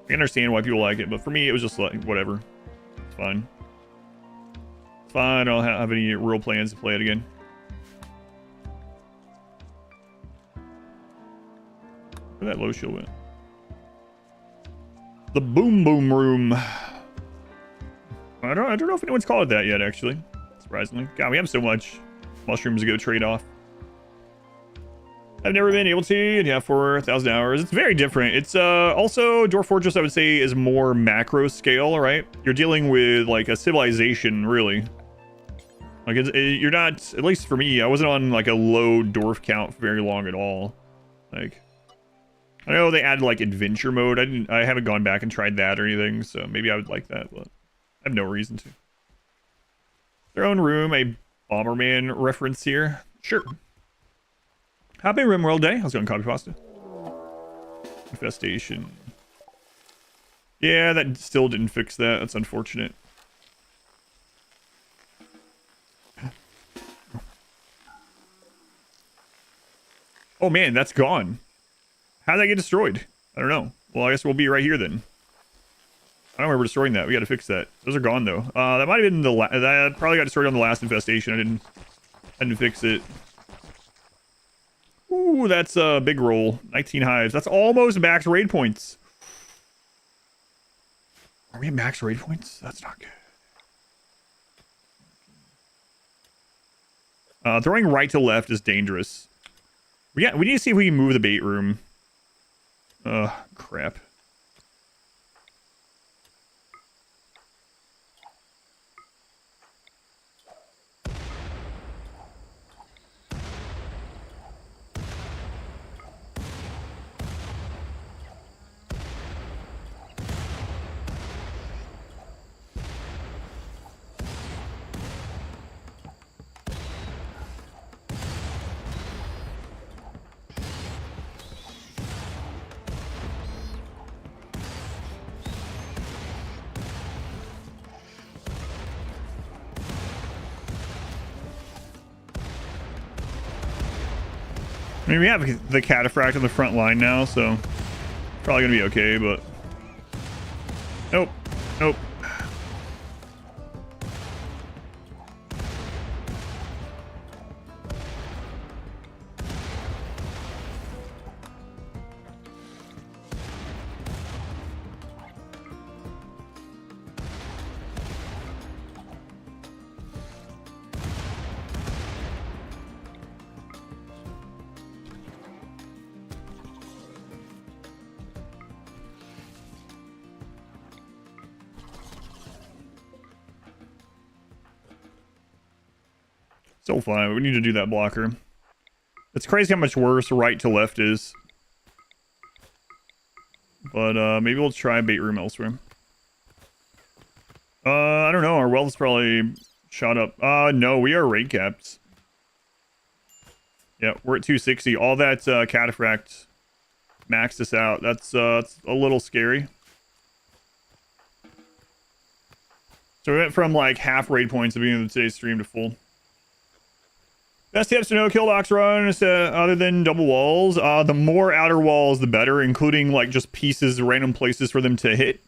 can understand why people like it. But for me, it was just like, whatever. It's fine. It's fine. I don't have any real plans to play it again. Where that low shield went? The Boom Boom Room. I don't know if anyone's called it that yet, actually. Surprisingly. God, we have so much mushrooms to go trade off. I've never been able to. Yeah, 4,000 hours. It's very different. It's also Dwarf Fortress, I would say, is more macro scale, right? You're dealing with like a civilization, really. Like you're not, at least for me, I wasn't on like a low dwarf count for very long at all. Like, I know they added like adventure mode. I haven't gone back and tried that or anything, so maybe I would like that, but I have no reason to. Their own room, a Bomberman reference here. Sure. Happy RimWorld Day. How's it going, Copy Pasta? Infestation. Yeah, that still didn't fix that. That's unfortunate. Oh man, that's gone. How did that get destroyed? I don't know. Well, I guess we'll be right here then. I don't remember destroying that. We got to fix that. Those are gone though. That might have been the that probably got destroyed on the last infestation. I didn't fix it. Ooh, that's a big roll. 19 hives. That's almost max raid points. Are we at max raid points? That's not good. Throwing right to left is dangerous. We need to see if we can move the bait room. Crap. I mean, we have the cataphract on the front line now, so probably gonna be okay, but nope. Nope. So fine. We need to do that blocker. It's crazy how much worse right to left is. But maybe we'll try bait room elsewhere. I don't know. Our wealth's probably shot up. No, we are rate capped. Yeah, we're at 260. All that cataphract maxed us out. That's a little scary. So we went from like half raid points at the beginning of today's stream to full. Best tips to know kill docs run other than double walls. The more outer walls, the better, including like just pieces, random places for them to hit.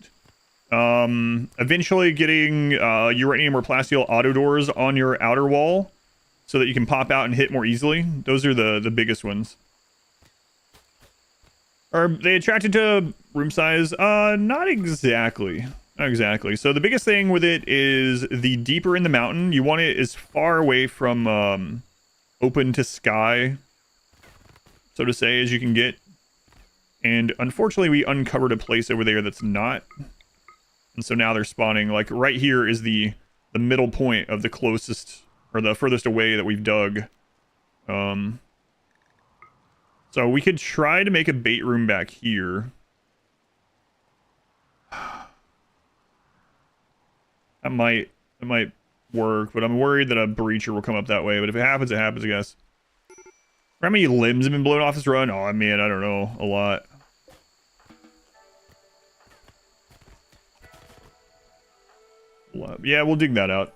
Eventually getting uranium or plasteel auto doors on your outer wall so that you can pop out and hit more easily. Those are the biggest ones. Are they attracted to room size? Not exactly. Not exactly. So the biggest thing with it is the deeper in the mountain, you want it as far away from open to sky, so to say, as you can get. And unfortunately, we uncovered a place over there that's not. And so now they're spawning. Like right here is the middle point of the closest or the furthest away that we've dug. So we could try to make a bait room back here. That might work, but I'm worried that a breacher will come up that way. But if it happens, I guess. How many limbs have been blown off this run? Oh, man, I don't know. A lot. Yeah, we'll dig that out.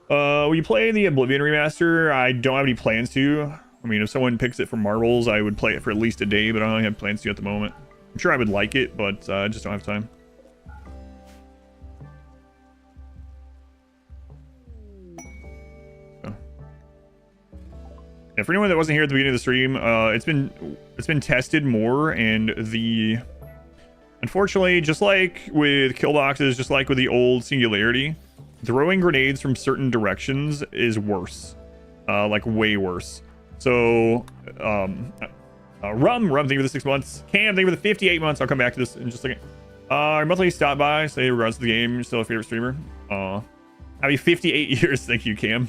Will you play the Oblivion remaster? I don't have any plans to. I mean, if someone picks it from Marvels, I would play it for at least a day, but I don't have plans to at the moment. I'm sure I would like it, but I just don't have time. So. Yeah, for anyone that wasn't here at the beginning of the stream, it's been tested more, and unfortunately, just like with kill boxes, just like with the old Singularity, throwing grenades from certain directions is worse, like way worse. So, Rum, thank you for the 6 months. Cam, thank you for the 58 months. I'll come back to this in just a second. Our monthly stop by, say regards to the game. You're still a favorite streamer. Happy 58 years. Thank you, Cam.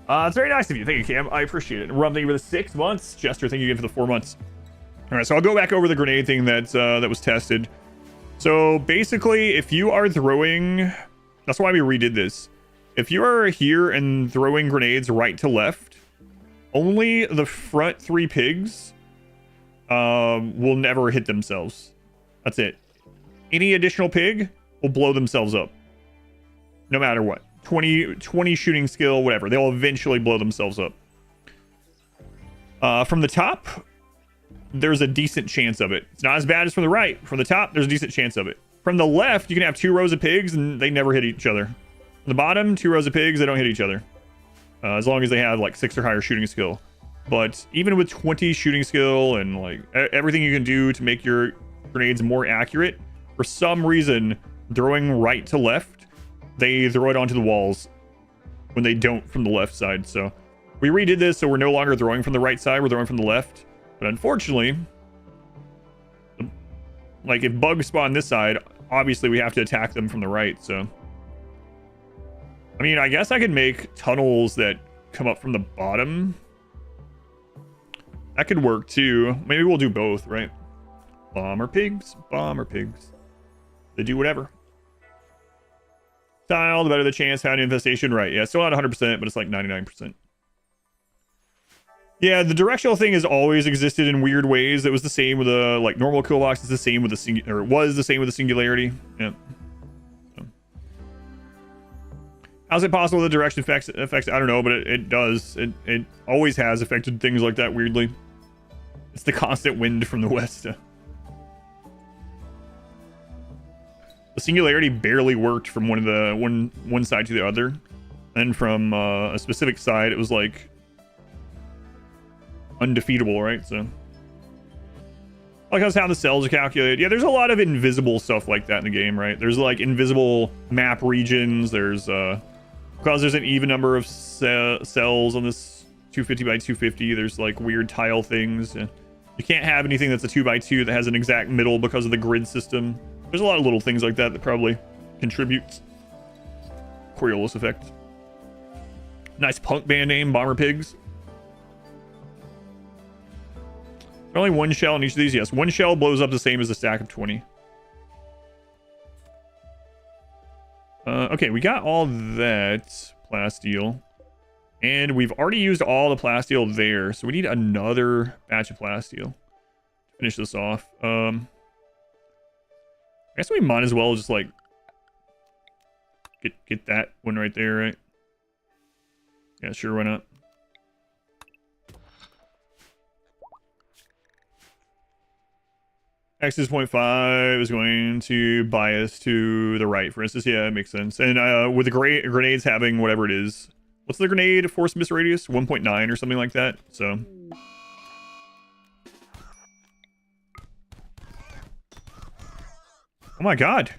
It's very nice of you. Thank you, Cam. I appreciate it. Rum, thank you for the 6 months. Jester, thank you again for the 4 months. All right, so I'll go back over the grenade thing that was tested. So basically, if you are throwing, that's why we redid this. If you are here and throwing grenades right to left, only the front 3 pigs will never hit themselves. That's it. Any additional pig will blow themselves up. No matter what. 20 shooting skill, whatever. They'll eventually blow themselves up. From the top, there's a decent chance of it. It's not as bad as from the right. From the top, there's a decent chance of it. From the left, you can have 2 rows of pigs and they never hit each other. From the bottom, 2 rows of pigs, they don't hit each other. As long as they have like 6 or higher shooting skill. But even with 20 shooting skill and like everything you can do to make your grenades more accurate, for some reason, throwing right to left, they throw it onto the walls when they don't from the left side. So we redid this, so we're no longer throwing from the right side, we're throwing from the left. But unfortunately, like if bugs spawn this side, obviously we have to attack them from the right. So I mean, I guess I could make tunnels that come up from the bottom. That could work too. Maybe we'll do both, right? Bomber pigs. They do whatever. Style, the better the chance. How an infestation, right? Yeah, still not 100%, but it's like 99%. Yeah, the directional thing has always existed in weird ways. It was the same with the like normal kill box. It's the same with the or it was the same with the Singularity. Yeah. How's it possible the direction affects? I don't know, but it does. It always has affected things like that weirdly. It's the constant wind from the west. The Singularity barely worked from one side to the other, and from a specific side, it was like undefeatable, right? So, like how the cells are calculated. Yeah, there's a lot of invisible stuff like that in the game, right? There's like invisible map regions. There's because there's an even number of cells on this 250 by 250. There's like weird tile things. You can't have anything that's a 2x2 that has an exact middle because of the grid system. There's a lot of little things like that that probably contributes. Coriolis effect. Nice punk band name, Bomber Pigs. Only 1 shell in each of these? Yes, 1 shell blows up the same as a stack of 20. Okay, we got all that plasteel. And we've already used all the plasteel there, so we need another batch of plasteel to finish this off. I guess we might as well just like get that one right there, right? Yeah, sure, why not? X is 0.5 is going to bias to the right, for instance. Yeah, it makes sense. And with the grenades having whatever it is, what's the grenade force miss radius? 1.9 or something like that. So oh my god.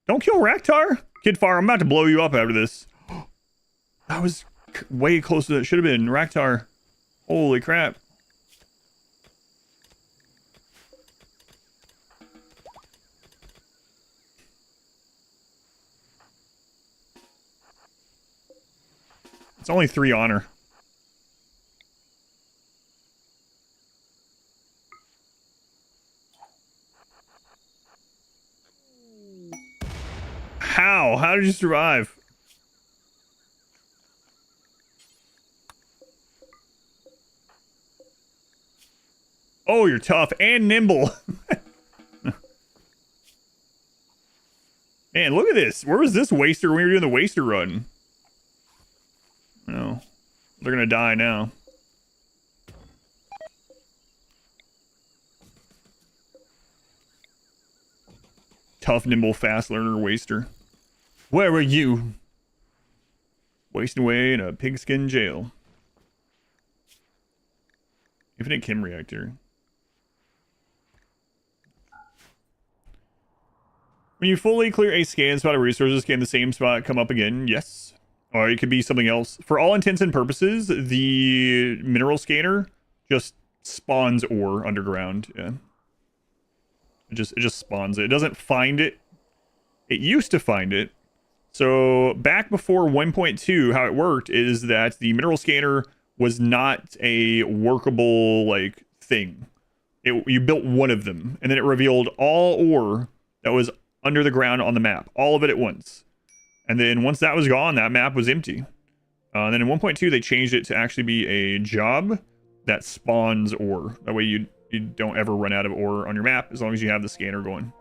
Don't kill Raktar. Kidfire, I'm about to blow you up after this. That was way closer than it should have been. Raktar. Holy crap. It's only 3 honor. did you survive? Oh, you're tough and nimble. Man, look at this. Where was this waster when we were doing the waster run? Oh, they're gonna die now. Tough, nimble, fast learner waster. Where were you? Wasting away in a pigskin jail. Infinite chem reactor. When you fully clear a scan spot of resources, can the same spot come up again? Yes. Or it could be something else. For all intents and purposes, the mineral scanner just spawns ore underground. Yeah. It just spawns it. It doesn't find it. It used to find it. So back before 1.2, how it worked is that the mineral scanner was not a workable like thing. You built one of them, and then it revealed all ore that was under the ground on the map, all of it at once. And then once that was gone, that map was empty. And then in 1.2, they changed it to actually be a job that spawns ore. That way you don't ever run out of ore on your map as long as you have the scanner going.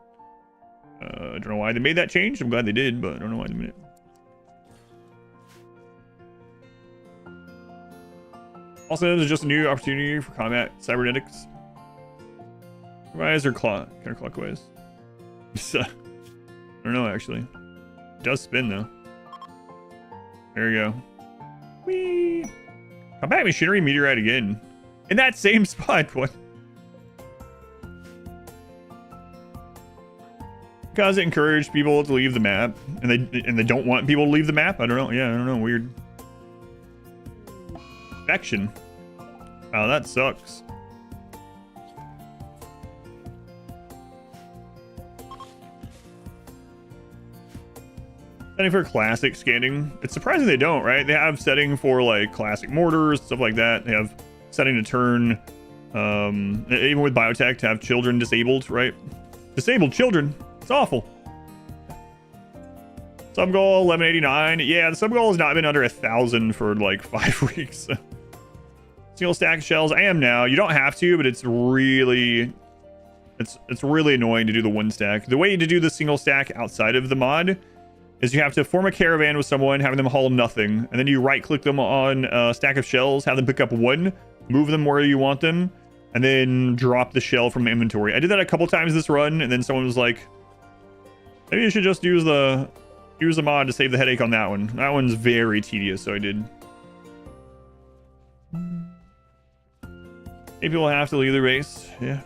I don't know why they made that change. I'm glad they did, but I don't know why they made it. Also, there's just a new opportunity for combat cybernetics. Clockwise or counterclockwise? I don't know, actually. It does spin, though. There you go. Whee! Combat machinery meteorite again. In that same spot. What? Because it encouraged people to leave the map, and they don't want people to leave the map. I don't know. Yeah, I don't know. Weird. Action. Oh, that sucks. Setting for classic scanning. It's surprising they don't, right? They have setting for like classic mortars, stuff like that. They have setting to turn, even with Biotech, to have children disabled, right? Disabled children. It's awful. Sub goal 1189. Yeah, the sub goal has not been under 1,000 for like 5 weeks. Single stack shells. I am now. You don't have to, but it's really annoying to do the one stack. The way to do the single stack outside of the mod is you have to form a caravan with someone, having them haul nothing, and then you right click them on a stack of shells, have them pick up one, move them where you want them, and then drop the shell from inventory. I did that a couple times this run, and then someone was like, maybe you should just use the mod to save the headache on that one. That one's very tedious, so I did. Maybe we'll have to leave the race. Yeah.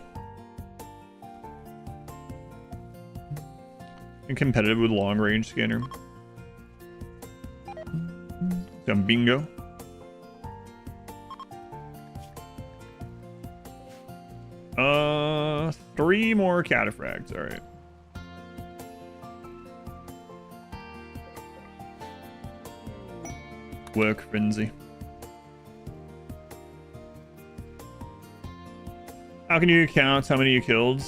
And competitive with long range scanner. Some bingo. Three more cataphracts. All right. Work frenzy. How can you count how many you killed?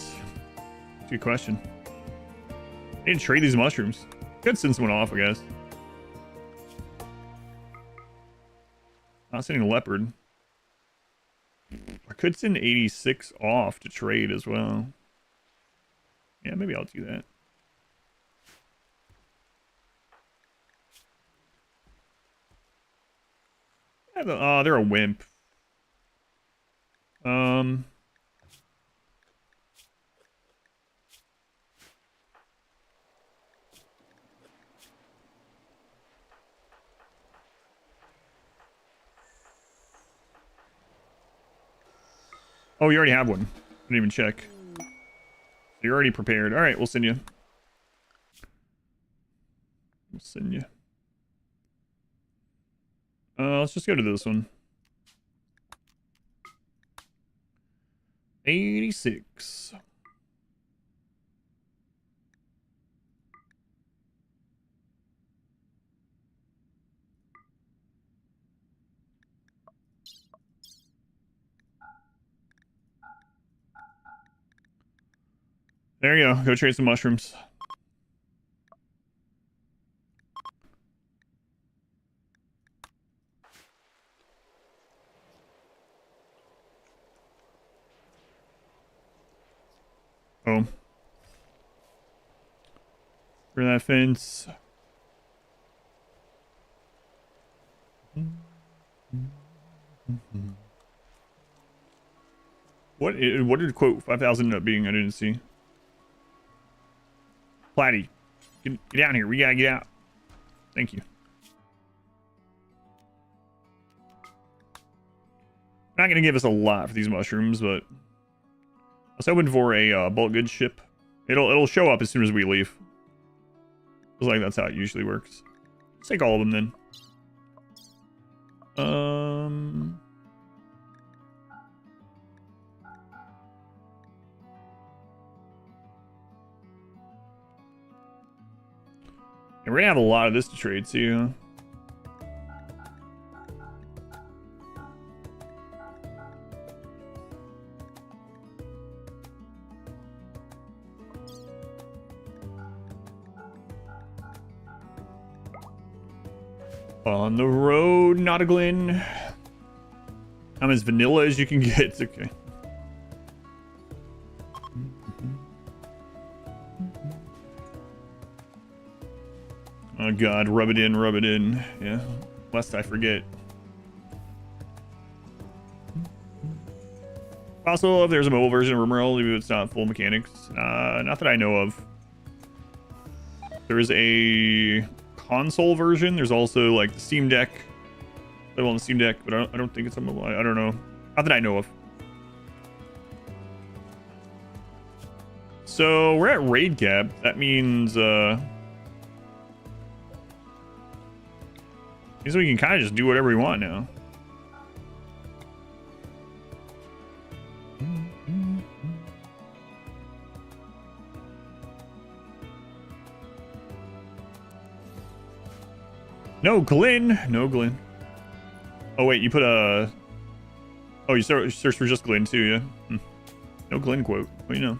Good question. I need to trade these mushrooms. Could send someone off, I guess. Not sending a leopard. I could send 86 off to trade as well. Yeah, maybe I'll do that. Oh, they're a wimp. Oh, you already have one. Didn't even check. You're already prepared. All right, we'll send you. We'll send you. Let's just go to this one. 86. There you go. Go trade some mushrooms. Oh. Through that fence. What did quote 5,000 end up being? I didn't see. Platty, get down here. We gotta get out. Thank you. Not gonna give us a lot for these mushrooms, but I was hoping for a bulk goods ship. It'll show up as soon as we leave. Feels like that's how it usually works. Let's take all of them then. And we're gonna have a lot of this to trade too. On the road, not a Glen. I'm as vanilla as you can get. It's okay. Oh god, rub it in, rub it in. Yeah, lest I forget. Also, if there's a mobile version of RimWorld, even if it's not full mechanics, not that I know of. There is a console version. There's also like the Steam Deck. Playable on the Steam Deck, but I don't think it's on mobile. I don't know. Not that I know of. So we're at raid cap. That means we can kind of just do whatever we want now. No Glen. No Glen. Oh wait, you put a... Oh, you search for just Glen too, yeah? No Glen quote. What do you know?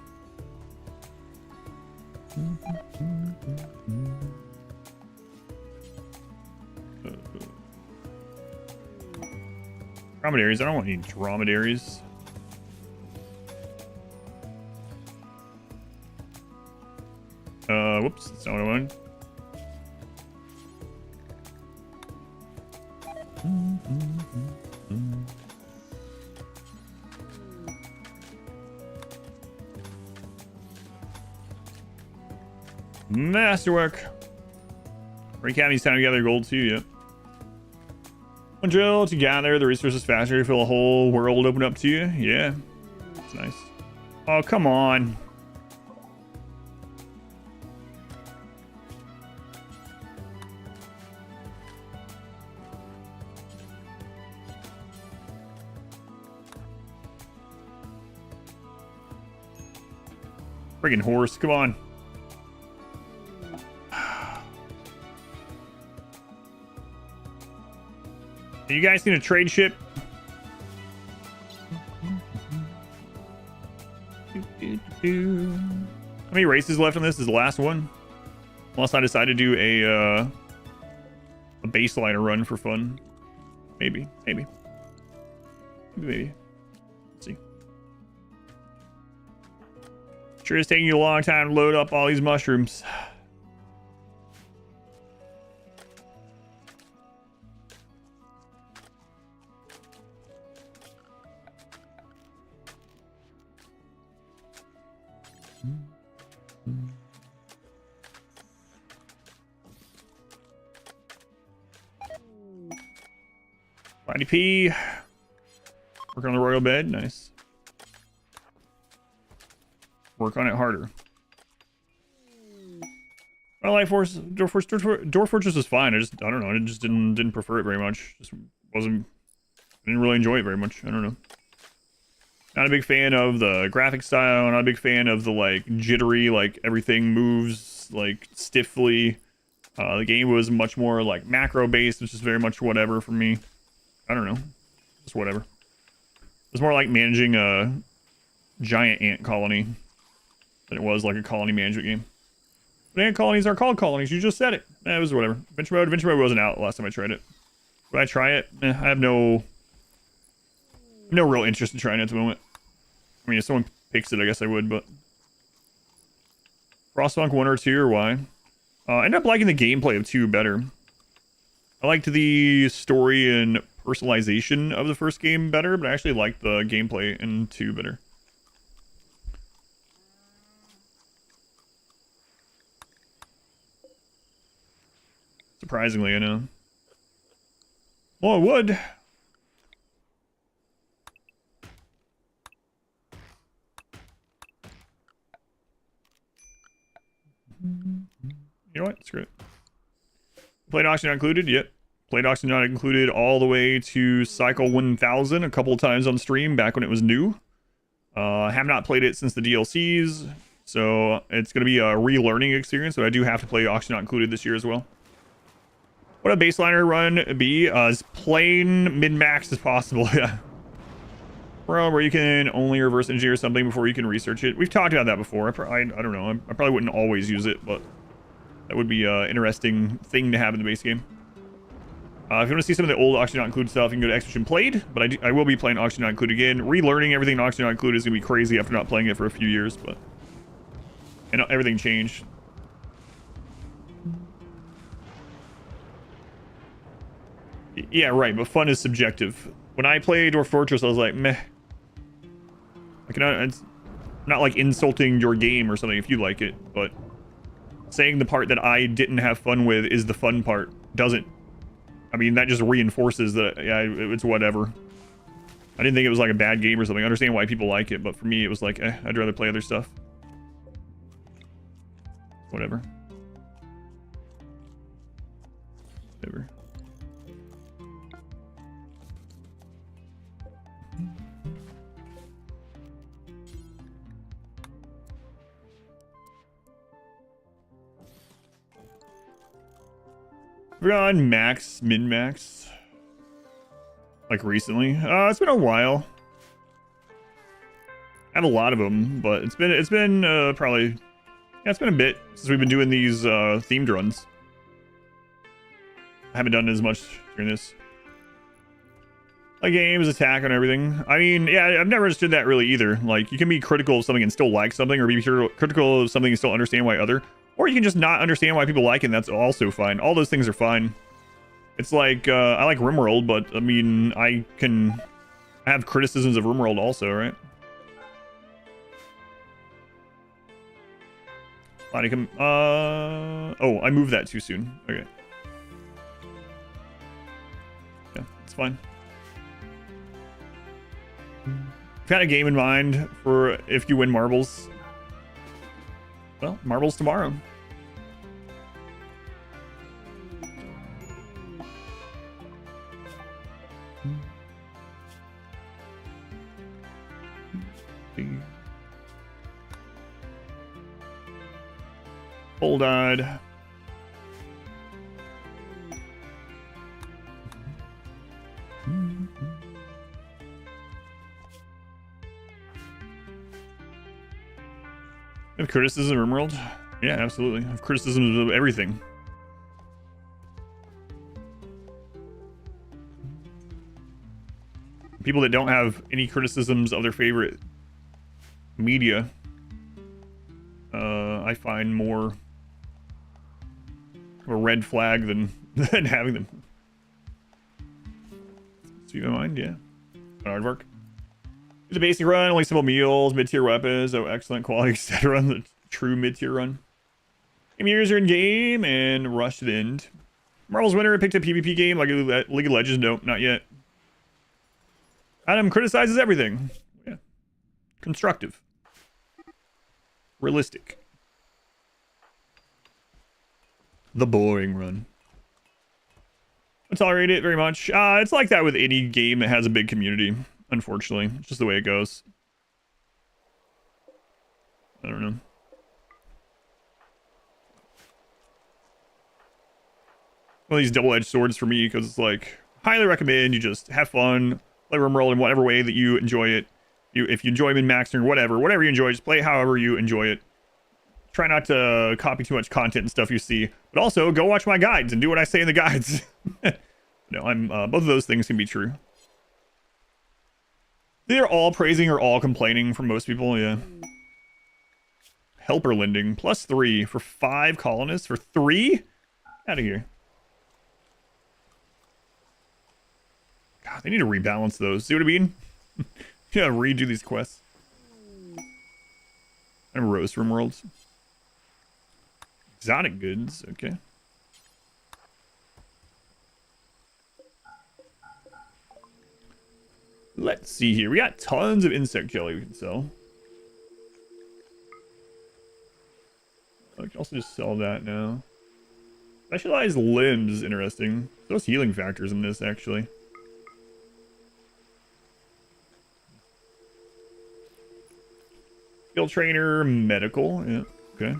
Dromedaries. I don't want any dromedaries. Whoops. That's not what I wanted. Masterwork. Recap needs time to gather gold too, yep. One drill to gather the resources faster to fill a whole world open up to you. Yeah. That's nice. Oh, come on. Friggin' horse, come on. You guys need a trade ship? How many races left on this? Is the last one? Unless I decide to do a baseliner run for fun. Maybe. Let's see. Sure is taking you a long time to load up all these mushrooms. IDP. Work on the royal bed. Nice. Work on it harder. I like Door Fortress is fine. I don't know. I just didn't prefer it very much. I didn't really enjoy it very much. I don't know. Not a big fan of the graphic style. Not a big fan of the like jittery, like everything moves like stiffly. The game was much more like macro based, which is very much whatever for me. I don't know. Just whatever. It was more like managing a giant ant colony than it was like a colony management game. But ant colonies are called colonies. You just said it. It was whatever. Adventure mode wasn't out last time I tried it. Would I try it? I have no real interest in trying it at the moment. I mean, if someone picks it, I guess I would, but Frostpunk 1 or 2 or why? I ended up liking the gameplay of 2 better. I liked the story and personalization of the first game better, but I actually liked the gameplay in 2 better. Surprisingly, I know. Well, I would. You know what? Screw it. Played auction not included? Yep. Played auction not included all the way to Cycle 1000 a couple of times on stream back when it was new. Have not played it since the DLCs, so it's going to be a relearning experience, but I do have to play auction not included this year as well. What a baseliner run be? As plain min-max as possible, yeah. Bro, where you can only reverse engineer something before you can research it. We've talked about that before. I don't know. I probably wouldn't always use it, but that would be an interesting thing to have in the base game. If you want to see some of the old Auction Not Include stuff, you can go to Expedition Played, but I will be playing Auction Not Include again. Relearning everything in Auction Not Include is going to be crazy after not playing it for a few years, but... And everything changed. Yeah, right, but fun is subjective. When I played Dwarf Fortress, I was like, meh. It's not like insulting your game or something if you like it, but saying the part that I didn't have fun with is the fun part doesn't. I mean, that just reinforces that, yeah, it's whatever. I didn't think it was like a bad game or something. I understand why people like it, but for me, it was like, I'd rather play other stuff. Whatever. Whatever. We're on max, min-max. Like recently. It's been a while. I have a lot of them, but it's been probably, yeah, it's been a bit since we've been doing these themed runs. I haven't done as much during this. Like games, attack, and everything. I mean, yeah, I've never understood that really either. Like, you can be critical of something and still like something, or be critical of something and still understand why other. Or you can just not understand why people like it, and that's also fine. All those things are fine. It's like, I like RimWorld, but, I mean, I can have criticisms of RimWorld also, right? Oh, I moved that too soon. Okay. Yeah, it's fine. I've got a game in mind for if you win marbles. Well, marbles tomorrow. Full died. Have criticism of RimWorld? Yeah, absolutely. I have criticisms of everything. People that don't have any criticisms of their favorite media, I find more of a red flag than having them. See my mind? Yeah. Hard work. It's a basic run, only simple meals, mid-tier weapons, oh, excellent quality, etc. The true mid-tier run. Game years are in game and rushed to the end. Marvel's winner picked a PvP game like League of Legends. Nope, not yet. Adam criticizes everything. Yeah. Constructive. Realistic. The boring run. I tolerate it very much. It's like that with any game that has a big community. Unfortunately, it's just the way it goes. I don't know. One of these double-edged swords for me, because it's like, highly recommend you just have fun, play RimWorld in whatever way that you enjoy it. If you enjoy min-maxing or whatever you enjoy, just play it however you enjoy it. Try not to copy too much content and stuff you see, but also go watch my guides and do what I say in the guides. No, both of those things can be true. They're all praising or all complaining from most people, yeah. Helper lending, +3 for 5 colonists for 3? Out of here. God, they need to rebalance those. See what I mean? Yeah, redo these quests. And roast RimWorlds. Exotic goods, okay. Let's see here. We got tons of insect jelly we can sell. I can also just sell that now. Specialized limbs is interesting. Those healing factors in this, actually. Skill trainer, medical. Yeah, okay.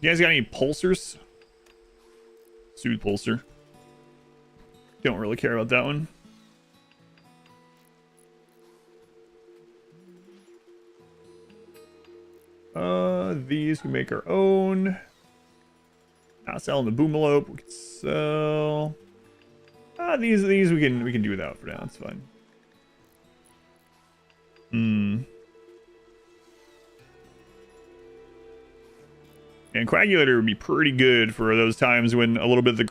You guys got any pulsers? Soothe pulser. Don't really care about that one. These can make our own. Not selling the boomalope. We can sell. These we can do without for now. It's fine. And coagulator would be pretty good for those times when a little bit of the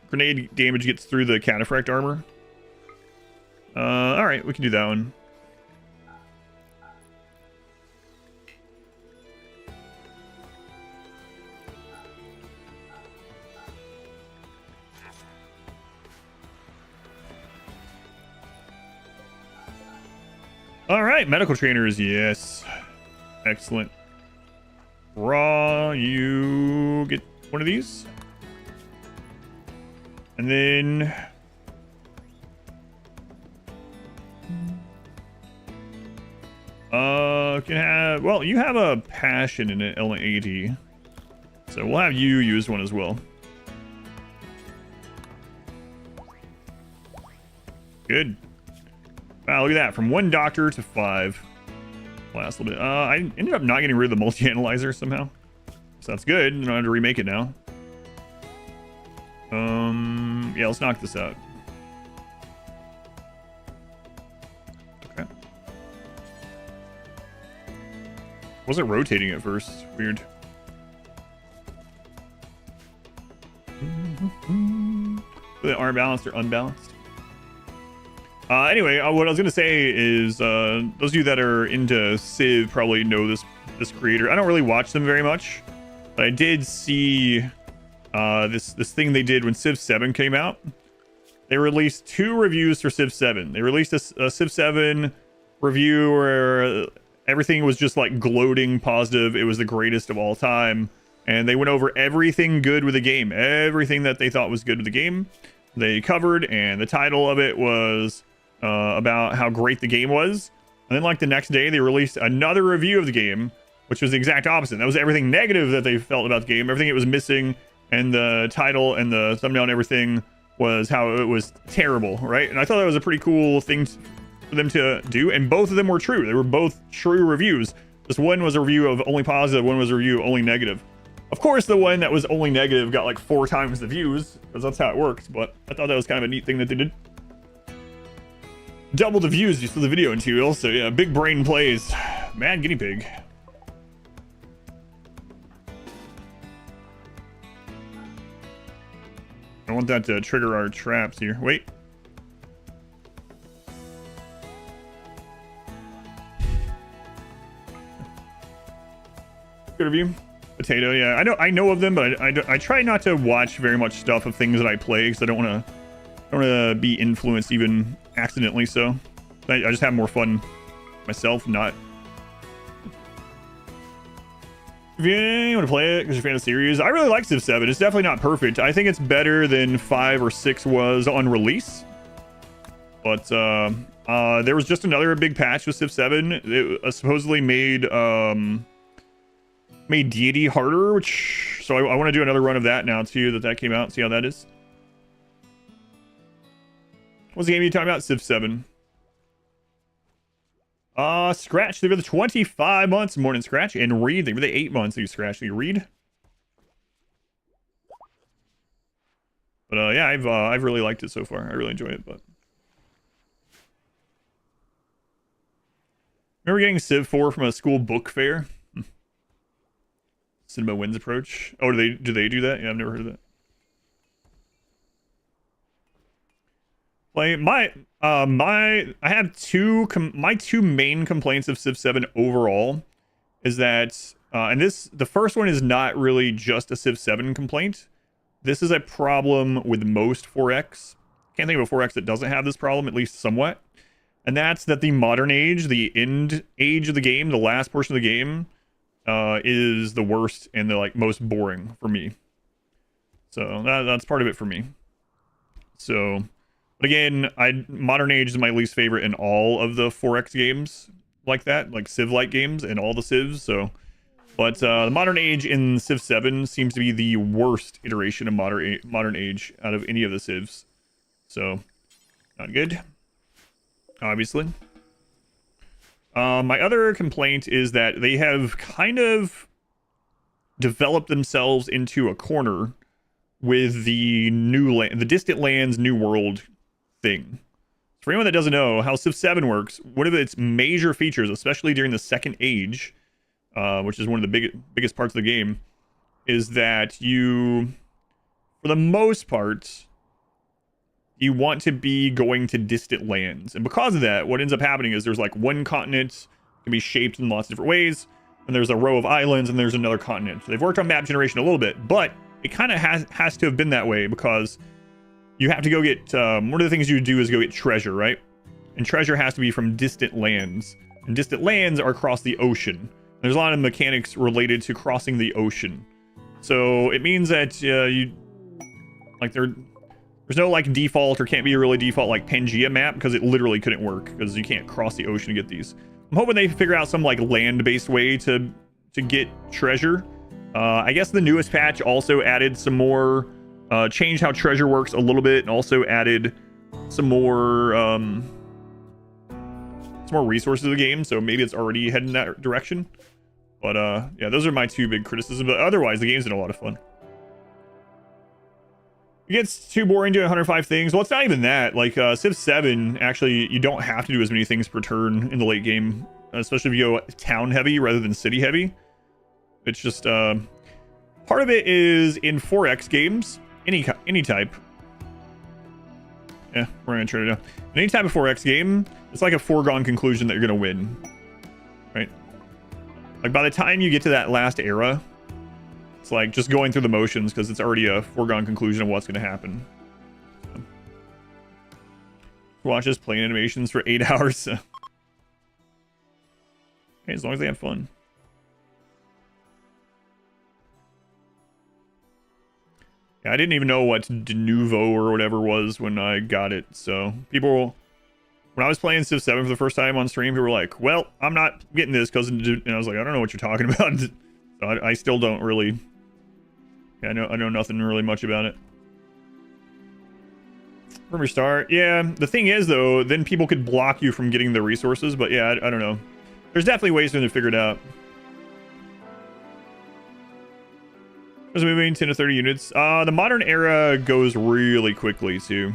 grenade damage gets through the cataphract armor. All right, we can do that one. All right, medical trainers, yes. Excellent. Raw, you get one of these. And then... can have... Well, you have a passion in it, L80. So we'll have you use one as well. Good. Wow, look at that. From 1 doctor to 5. Last little bit. I ended up not getting rid of the multi-analyzer somehow. So that's good. I don't have to remake it now. Yeah, let's knock this out. Okay. Wasn't rotating at first. Weird. They aren't balanced or unbalanced. Anyway, what I was gonna say is, those of you that are into Civ probably know this creator. I don't really watch them very much, but I did see this thing they did when Civ 7 came out. They released 2 reviews for Civ 7. They released a Civ 7 review where everything was just like gloating positive. It was the greatest of all time, and they went over everything good with the game, everything that they thought was good with the game. They covered, and the title of it was about how great the game was. And then like the next day they released another review of the game, which was the exact opposite. That was everything negative that they felt about the game, everything it was missing, and the title and the thumbnail and everything was how it was terrible, right? And I thought that was a pretty cool thing for them to do, and both of them were true. They were both true reviews. This one was a review of only positive, one was a review of only negative. Of course, the one that was only negative got like 4 times the views, because that's how it works, but I thought that was kind of a neat thing that they did. Double the views just for the video material, so yeah, big brain plays. Mad guinea pig. I want that to trigger our traps here. Wait. Good review. Potato, yeah. I know of them, but I try not to watch very much stuff of things that I play because I don't want to be influenced even accidentally. So I just have more fun myself, not. If you want to play it because you're a fan of the series, I really like Civ 7. It's definitely not perfect. I think it's better than 5 or 6 was on release. But there was just another big patch with Civ 7. It supposedly made deity harder, which so I want to do another run of that now too. That came out. See how that is. What's the game you talking about? Civ 7. Scratch. They were the 25 months. Morning Scratch and Reed. They were the 8 months. You Scratch. You Reed. But yeah, I've really liked it so far. I really enjoy it. But Remember getting Civ 4 from a school book fair? Cinema Wins approach. Oh, do they do that? Yeah, I've never heard of that. I have my two main complaints of Civ 7 overall is that and the first one is not really just a Civ 7 complaint. This is a problem with most 4X. Can't think of a 4X that doesn't have this problem, at least somewhat. And that's that the modern age, the end age of the game, the last portion of the game, is the worst and the most boring for me. So that's part of it for me. So, but again, modern age is my least favorite in all of the 4X games like that, like Civ-like games and all the Civs. So, but the modern age in Civ 7 seems to be the worst iteration of modern age out of any of the Civs. So, not good. Obviously. My other complaint is that they have kind of developed themselves into a corner with the the Distant Lands New World thing. For anyone that doesn't know how Civ 7 works, one of its major features, especially during the Second Age, which is one of the biggest parts of the game, is that you, for the most part, you want to be going to distant lands. And because of that, what ends up happening is there's one continent can be shaped in lots of different ways, and there's a row of islands, and there's another continent. So they've worked on map generation a little bit, but it kind of has to have been that way because you have to go get, one of the things you do is go get treasure, right? And treasure has to be from distant lands. And distant lands are across the ocean. There's a lot of mechanics related to crossing the ocean. So it means that there's no default or can't be a really default Pangea map because it literally couldn't work because you can't cross the ocean to get these. I'm hoping they figure out some land-based way to get treasure. I guess the newest patch also added some more, changed how treasure works a little bit, and also added some more resources to the game. So maybe it's already heading in that direction. But yeah, those are my two big criticisms. But otherwise, the game's been a lot of fun. It gets too boring doing 105 things. Well, it's not even that. Civ 7, actually, you don't have to do as many things per turn in the late game, especially if you go town heavy rather than city heavy. It's just part of it is in 4X games, any type. Yeah, we're gonna turn it down. In any type of 4X game, it's like a foregone conclusion that you're gonna win, right? By the time you get to that last era, it's just going through the motions because it's already a foregone conclusion of what's gonna happen. So. Watch us playing animations for 8 hours. Hey, as long as they have fun. Yeah, I didn't even know what de nouveau or whatever was when I got it. So when I was playing Civ 7 for the first time on stream, people were like, well, I'm not getting this because, and I was like, I don't know what you're talking about. So I still don't really, yeah, I know nothing really much about it. From your start. Yeah, the thing is though, then people could block you from getting the resources, but yeah, I don't know. There's definitely ways for them to figure it out. There's moving 10 to 30 units. The modern era goes really quickly too.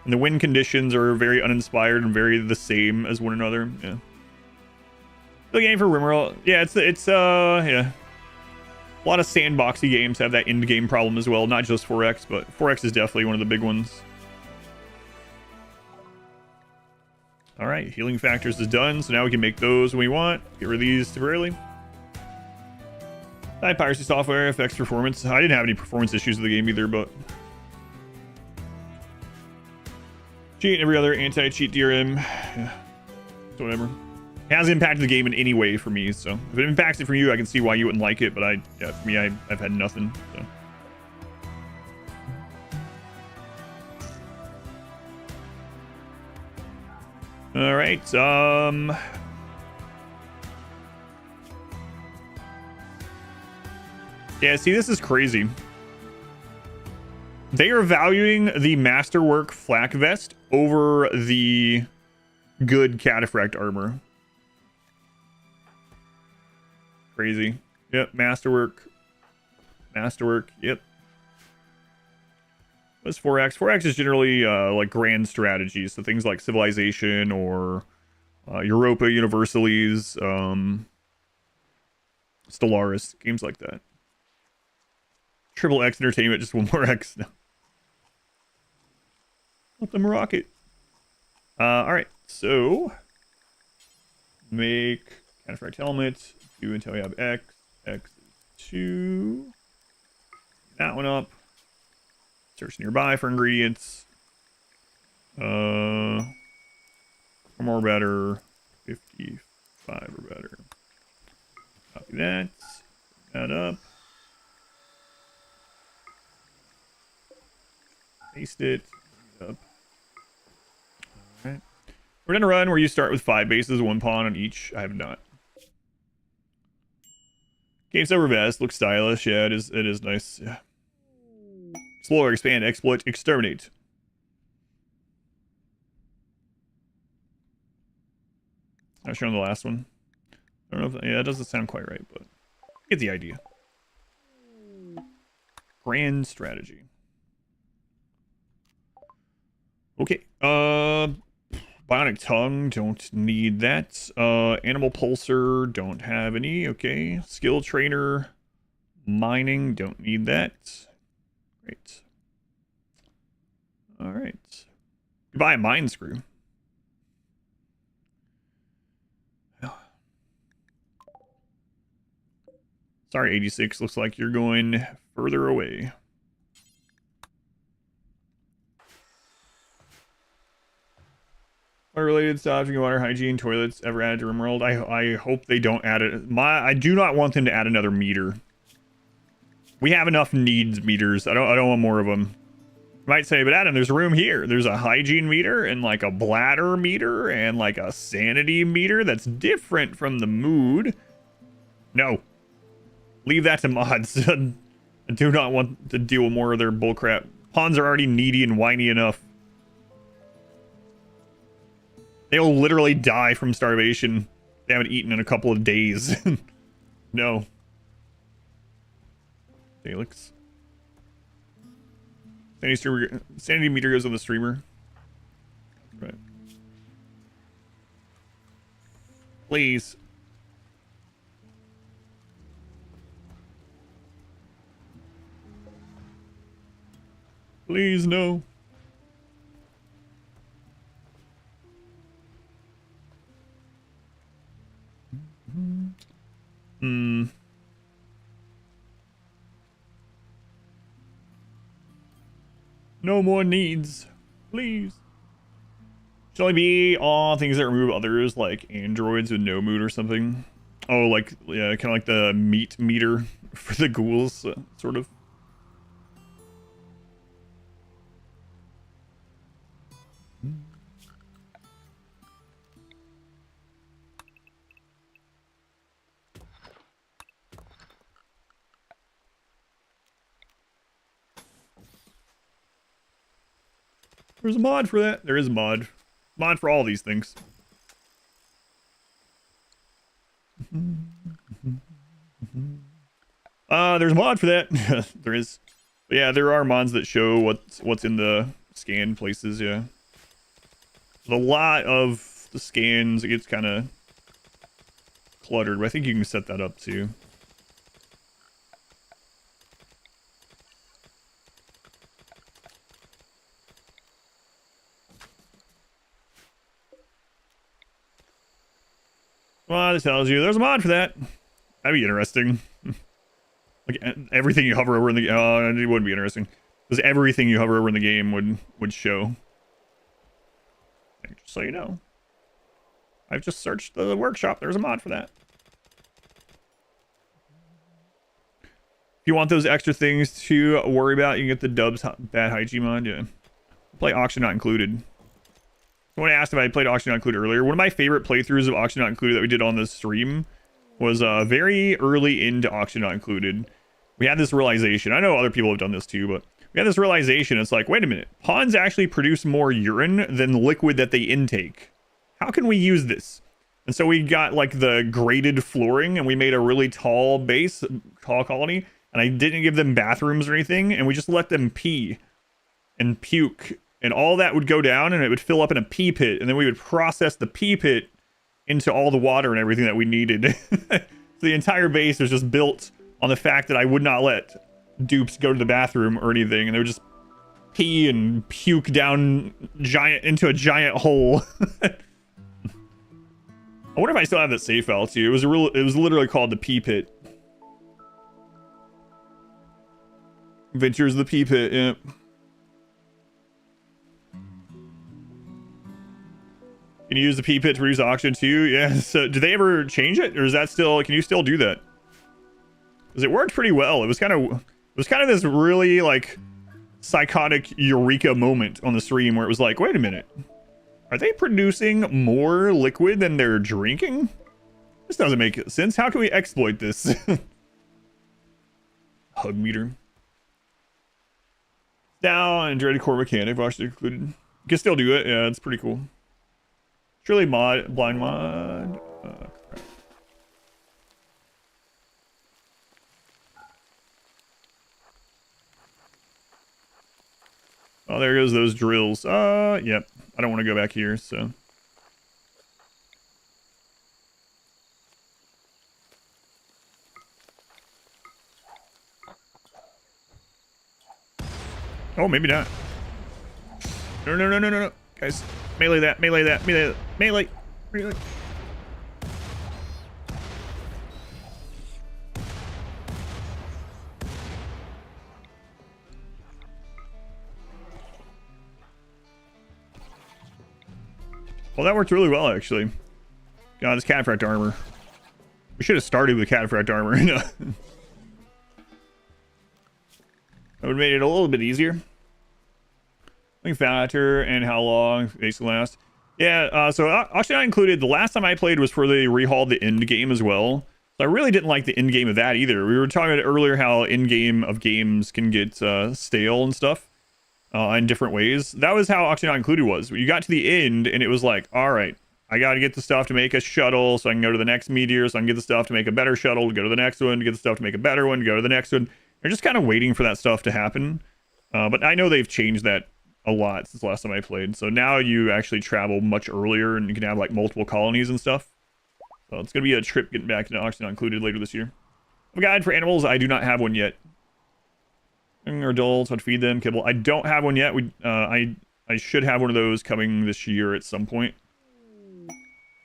And the win conditions are very uninspired and very the same as one another. Yeah. The game for RimWorld. Yeah, it's yeah. A lot of sandboxy games have that end game problem as well, not just 4X, but 4X is definitely one of the big ones. All right, healing factors is done, so now we can make those when we want. Get rid of these temporarily. Piracy software affects performance. I didn't have any performance issues with the game either, but cheat every other anti-cheat DRM. Yeah, so whatever. It hasn't impacted the game in any way for me, so if it impacts it for you, I can see why you wouldn't like it, but yeah, for me, I've had nothing. So. All right. Yeah, see, this is crazy. They are valuing the Masterwork Flak Vest over the good Cataphract armor. Crazy. Yep, Masterwork. Yep. What's 4X? 4X is generally grand strategies, so things like Civilization or Europa Universalis, Stellaris, games like that. Triple X Entertainment, just one more X now. Let them rock it. Alright, so make counterfractal helmet, do until we have X, X is 2. That one up. Search nearby for ingredients. More better. 55 or better. Copy that. Bring that up. Paste it. Up. Alright. We're gonna run where you start with 5 bases, 1 pawn on each. I have not. Game's over vest. Looks stylish. Yeah, it is nice. Yeah. Explore, expand, exploit, exterminate. Not sure on the last one. I don't know if, yeah, it doesn't sound quite right, but get the idea. Grand strategy. Okay. Bionic tongue, don't need that. Animal pulsar, don't have any. Okay. Skill trainer, mining, don't need that. Great. All right. Goodbye, a mine screw. Sorry, 86. Looks like you're going further away. Water-related stuff, drinking water, hygiene, toilets, ever added to RimWorld? I hope they don't add it. I do not want them to add another meter. We have enough needs meters. I don't want more of them. You might say, but Adam, there's room here. There's a hygiene meter and like a bladder meter and like a sanity meter that's different from the mood. No. Leave that to mods. I do not want to deal with more of their bullcrap. Pawns are already needy and whiny enough. They'll literally die from starvation. They haven't eaten in a couple of days. No. Felix. Sanity meter goes on the streamer. Right. Please. Please, no. No more needs. Please. Should only be all things that remove others, like androids with no mood or something. Oh, like, yeah, kind of like the meat meter for the ghouls, sort of. There's a mod for that. There is a mod. Mod for all these things. There's a mod for that. There is. But yeah, there are mods that show what's in the scan places, yeah. There's a lot of the scans, it gets kind of cluttered, but I think you can set that up too. Well, this tells you there's a mod for that. That'd be interesting. Like everything you hover over in the it wouldn't be interesting because everything you hover over in the game would show. Just so you know, I've just searched the workshop. There's a mod for that. If you want those extra things to worry about, you can get the Dubs Bad Hygiene mod. Yeah, play Auction Not Included. Someone asked if I played Auction Not Included earlier. One of my favorite playthroughs of Auction Not Included that we did on this stream was very early into Auction Not Included. We had this realization. I know other people have done this too, but we had this realization. It's like, wait a minute. Pawns actually produce more urine than the liquid that they intake. How can we use this? And so we got like the graded flooring and we made a really tall base, tall colony. And I didn't give them bathrooms or anything. And we just let them pee and puke. And all that would go down and it would fill up in a pee pit. And then we would process the pee pit into all the water and everything that we needed. So the entire base was just built on the fact that I would not let dupes go to the bathroom or anything, and they would just pee and puke down into a giant hole. I wonder if I still have that save file too. It was literally called the Pee Pit. Adventures of the Pee Pit, yeah. Can you use the Pee Pit to reduce oxygen too? Yeah, so did they ever change it? Or is that still, can you still do that? Because it worked pretty well. It was kind of this really like psychotic eureka moment on the stream where it was like, wait a minute. Are they producing more liquid than they're drinking? This doesn't make sense. How can we exploit this? Hug meter. Down and dreaded core mechanic actually included. You can still do it. Yeah, it's pretty cool. Surely blind mod. Crap. Oh, there goes those drills. Yep. I don't want to go back here, so. Oh, maybe not. No. Guys, melee that. Melee. Well, that worked really well, actually. God, this cataphract armor. We should have started with cataphract armor. That would have made it a little bit easier. I think factor and how long basically last. Yeah, so actually not included. The last time I played was for the rehaul the end game as well. So I really didn't like the end game of that either. We were talking about earlier how end game of games can get stale and stuff in different ways. That was how Actually Not Included was. You got to the end and it was like, all right, I got to get the stuff to make a shuttle so I can go to the next meteor, so I can get the stuff to make a better shuttle, to go to the next one, to get the stuff to make a better one, to go to the next one. You're just kind of waiting for that stuff to happen. But I know they've changed that a lot since the last time I played. So now you actually travel much earlier and you can have like multiple colonies and stuff. So it's going to be a trip getting back to Actually Not Included later this year. A guide for animals. I do not have one yet. Or adults, how to feed them, kibble. I don't have one yet. I should have one of those coming this year at some point.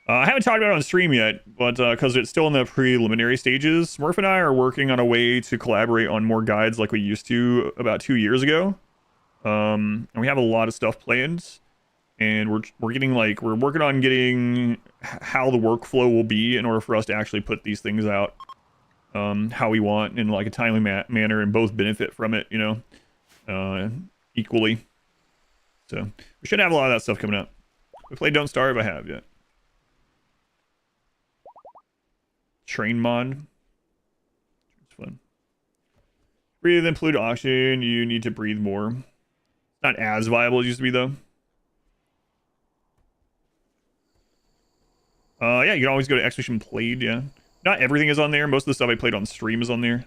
I haven't talked about it on stream yet, but because it's still in the preliminary stages, Smurf and I are working on a way to collaborate on more guides like we used to about 2 years ago. And we have a lot of stuff planned, and we're getting like, we're working on getting how the workflow will be in order for us to actually put these things out how we want in like a timely manner and both benefit from it, you know, equally. So we should have a lot of that stuff coming up. We played Don't Starve, I have yet. Train mod. It's fun. Breathe and pollute oxygen. You need to breathe more. Not as viable as it used to be though. Yeah, you can always go to Expedition Played, yeah. Not everything is on there. Most of the stuff I played on stream is on there.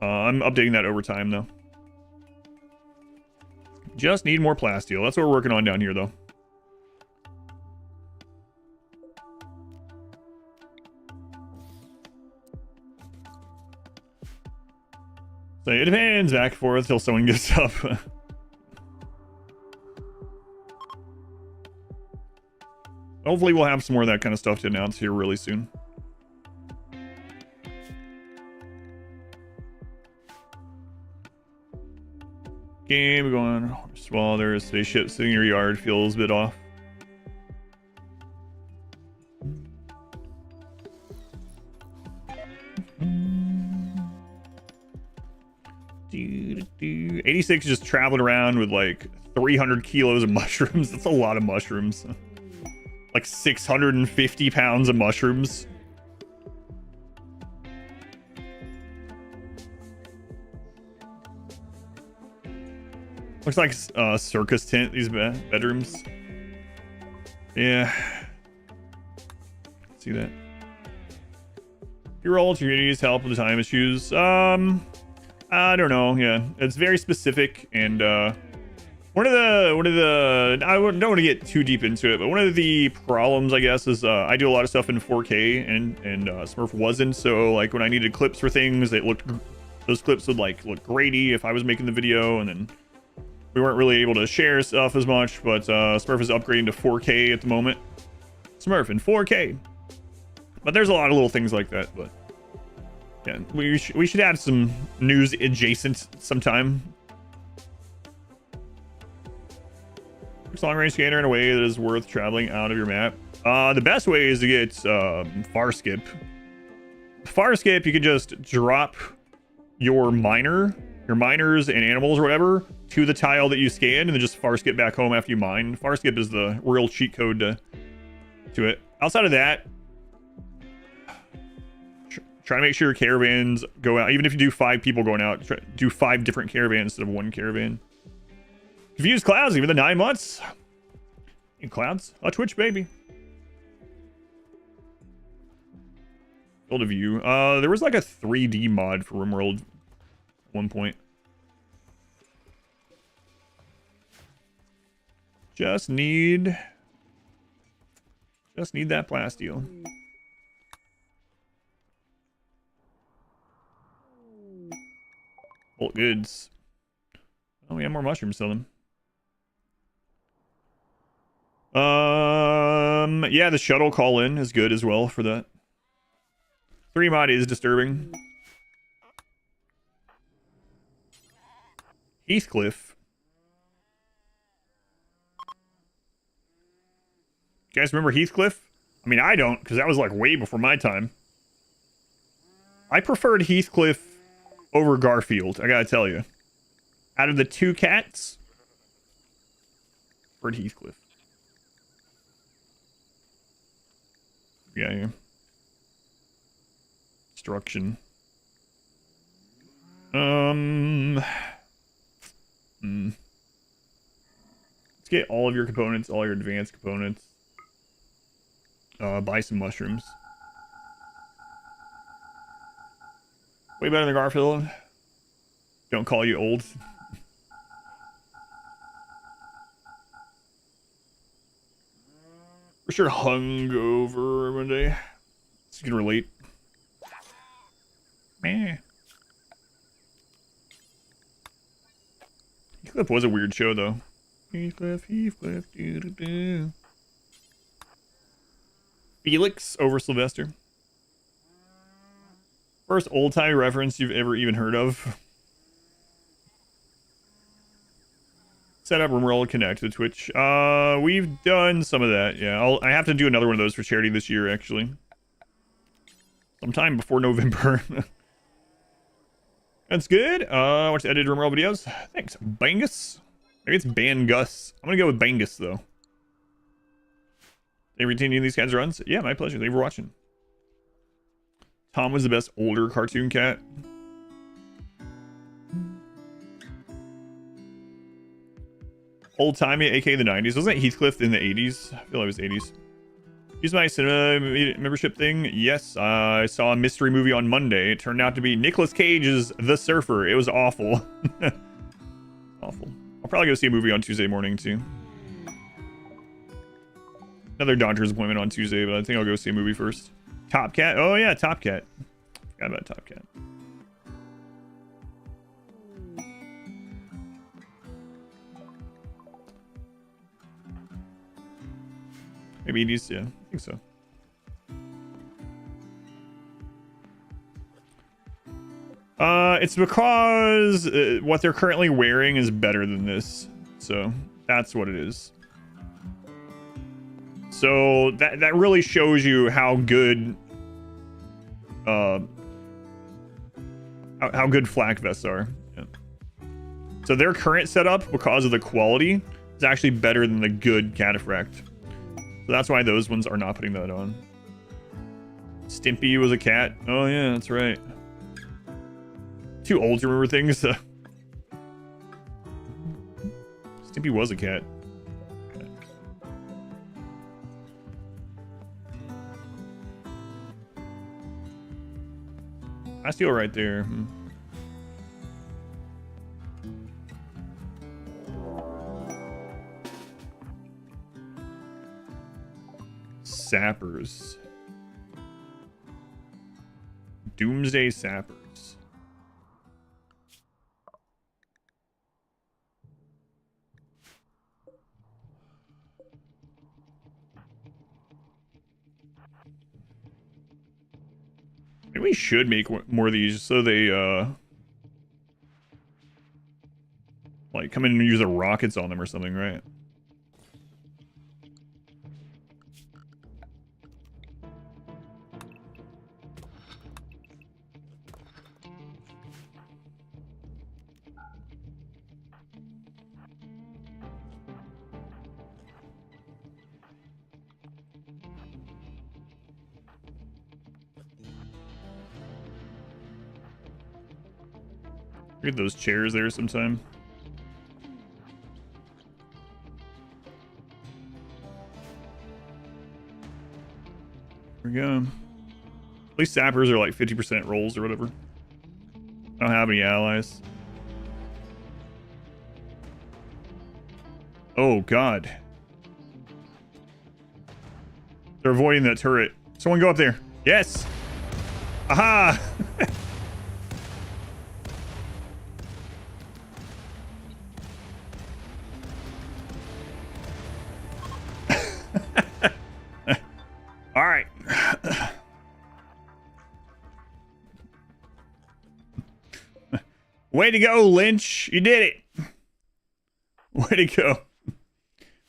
I'm updating that over time though. Just need more plasteel. That's what we're working on down here though. So it depends back and forth until someone gets up. Hopefully we'll have some more of that kind of stuff to announce here really soon. Game going. Well, there's a spaceship sitting in your yard. Feels a bit off. Dude, 86 just traveling around with like 300 kilos of mushrooms. That's a lot of mushrooms. Like 650 pounds of mushrooms. Looks like a circus tent, these bedrooms. Yeah. See that. Your role to needs help with the time issues. I don't know. Yeah, it's very specific, and One of the I don't want to get too deep into it, but one of the problems, I guess, is I do a lot of stuff in 4K, and Smurf wasn't. So like when I needed clips for things, those clips would like look grainy if I was making the video, and then we weren't really able to share stuff as much. But Smurf is upgrading to 4K at the moment. Smurf in 4K. But there's a lot of little things like that. But yeah, we should add some news adjacent sometime. Long range scanner in a way that is worth traveling out of your map. The best way is to get far skip. Far skip, you can just drop your miners and animals or whatever to the tile that you scanned, and then just far skip back home after you mine. Far skip is the real cheat code to it. Outside of that, try to make sure your caravans go out. Even if you do 5 people going out, do 5 different caravans instead of 1 caravan. Confused Clouds, even the 9 months. In Clouds, a Twitch baby. Field of view. There was like a 3D mod for RimWorld at one point. Just need that plasteel. Bolt goods. Oh, we have more mushrooms selling. Yeah, the shuttle call in is good as well for that. 3 mod is disturbing. Heathcliff. You guys remember Heathcliff? I mean, I don't, because that was like way before my time. I preferred Heathcliff over Garfield, I gotta tell you. Out of the 2 cats, preferred Heathcliff. Yeah. Destruction. Let's get all of your components, all your advanced components. Buy some mushrooms. Way better than Garfield. Don't call you old. For sure, hungover one day. So you can relate. Meh. Heathcliff was a weird show, though. Heathcliff, doo-doo-doo. Felix over Sylvester. First old-timey reference you've ever even heard of. Set up RimWorld Connect to Twitch. We've done some of that. Yeah, I have to do another one of those for charity this year, actually. Sometime before November. That's good. Watch the edited RimWorld videos. Thanks, Bangus. Maybe it's Bangus. I'm gonna go with Bangus though. They continue these kinds of runs? Yeah, my pleasure. Thank you for watching. Tom was the best older cartoon cat. Old timey, aka the 90s. Wasn't it Heathcliff in the 80s? I feel like it was 80s. Use my cinema membership thing. Yes, I saw a mystery movie on Monday. It turned out to be Nicolas Cage's The Surfer. It was awful. Awful. I'll probably go see a movie on Tuesday morning too. Another doctor's appointment on Tuesday, but I think I'll go see a movie first. Top Cat. Oh yeah, Top Cat. Forgot about Top Cat. Maybe it needs to, yeah, I think so. It's because what they're currently wearing is better than this. So that's what it is. So that really shows you how good how good flak vests are. Yeah. So their current setup, because of the quality, is actually better than the good cataphract. So that's why those ones are not putting that on. Stimpy was a cat. Oh yeah, that's right. Too old to remember things. Stimpy was a cat. I steal right there. Sappers. Doomsday Sappers. Maybe we should make more of these so they like come in and use their rockets on them or something, right? Get those chairs there sometime. There we go. At least sappers are like 50% rolls or whatever. I don't have any allies. Oh, God. They're avoiding that turret. Someone go up there. Yes. Aha. All right. Way to go, Lynch. You did it. Way to go.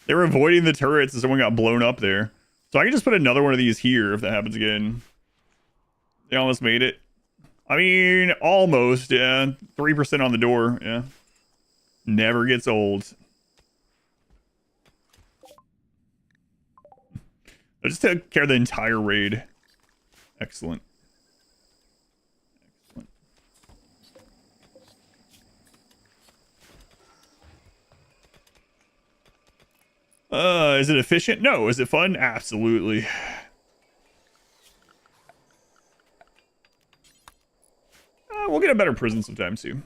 They were avoiding the turrets and someone got blown up there. So I can just put another one of these here if that happens again. They almost made it. I mean, almost, yeah. 3% on the door, yeah. Never gets old. I just took care of the entire raid. Excellent. Excellent. Is it efficient? No. Is it fun? Absolutely. We'll get a better prison sometime soon.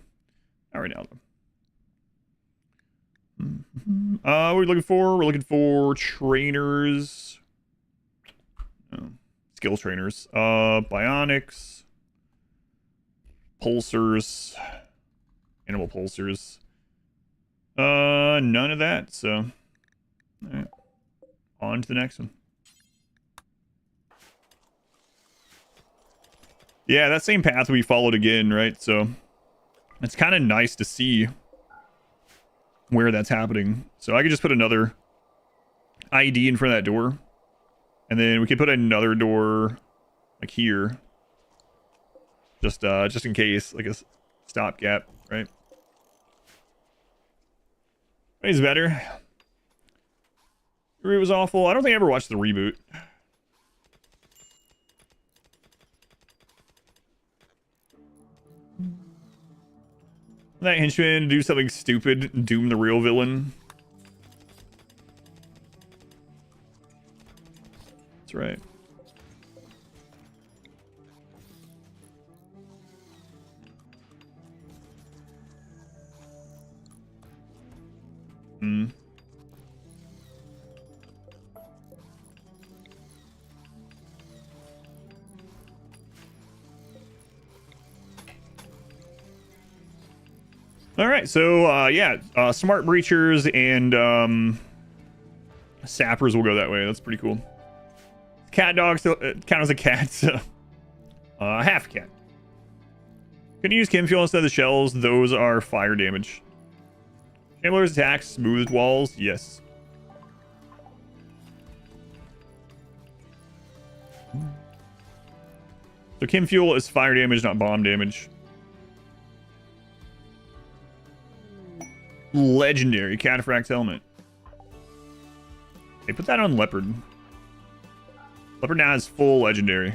Not right now, though. What are we looking for? We're looking for trainers. Oh, skill trainers. Bionics. Pulsers. Animal pulsers. None of that, so. All right. On to the next one. Yeah, that same path we followed again, right? So it's kind of nice to see where that's happening. So I could just put another ID in front of that door. And then we could put another door like here. Just in case, like a stopgap, right? It's better. The reboot was awful. I don't think I ever watched the reboot. That henchman do something stupid, doom the real villain. That's right. Hmm. All right, so yeah, smart breachers and sappers will go that way. That's pretty cool. Cat dog still count as a cat, so half cat. Can you use chem fuel instead of the shells? Those are fire damage. Shambler's attacks smoothed walls. Yes. So chem fuel is fire damage, not bomb damage. Legendary Cataphract helmet. Hey, put that on Leopard. Leopard now has full legendary.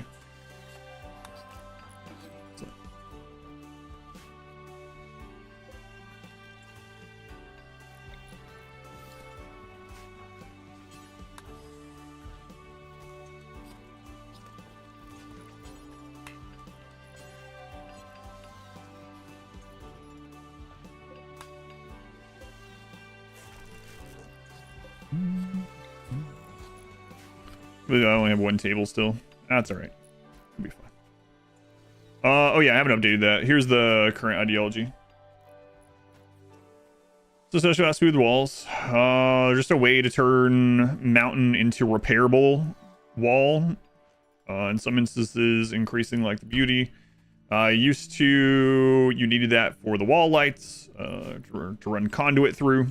But I only have one table still. That's all right. It'll be fine. Oh yeah, I haven't updated that. Here's the current ideology. So social about smooth walls. Just a way to turn mountain into repairable wall. In some instances, increasing like the beauty. Used to, you needed that for the wall lights, to run conduit through.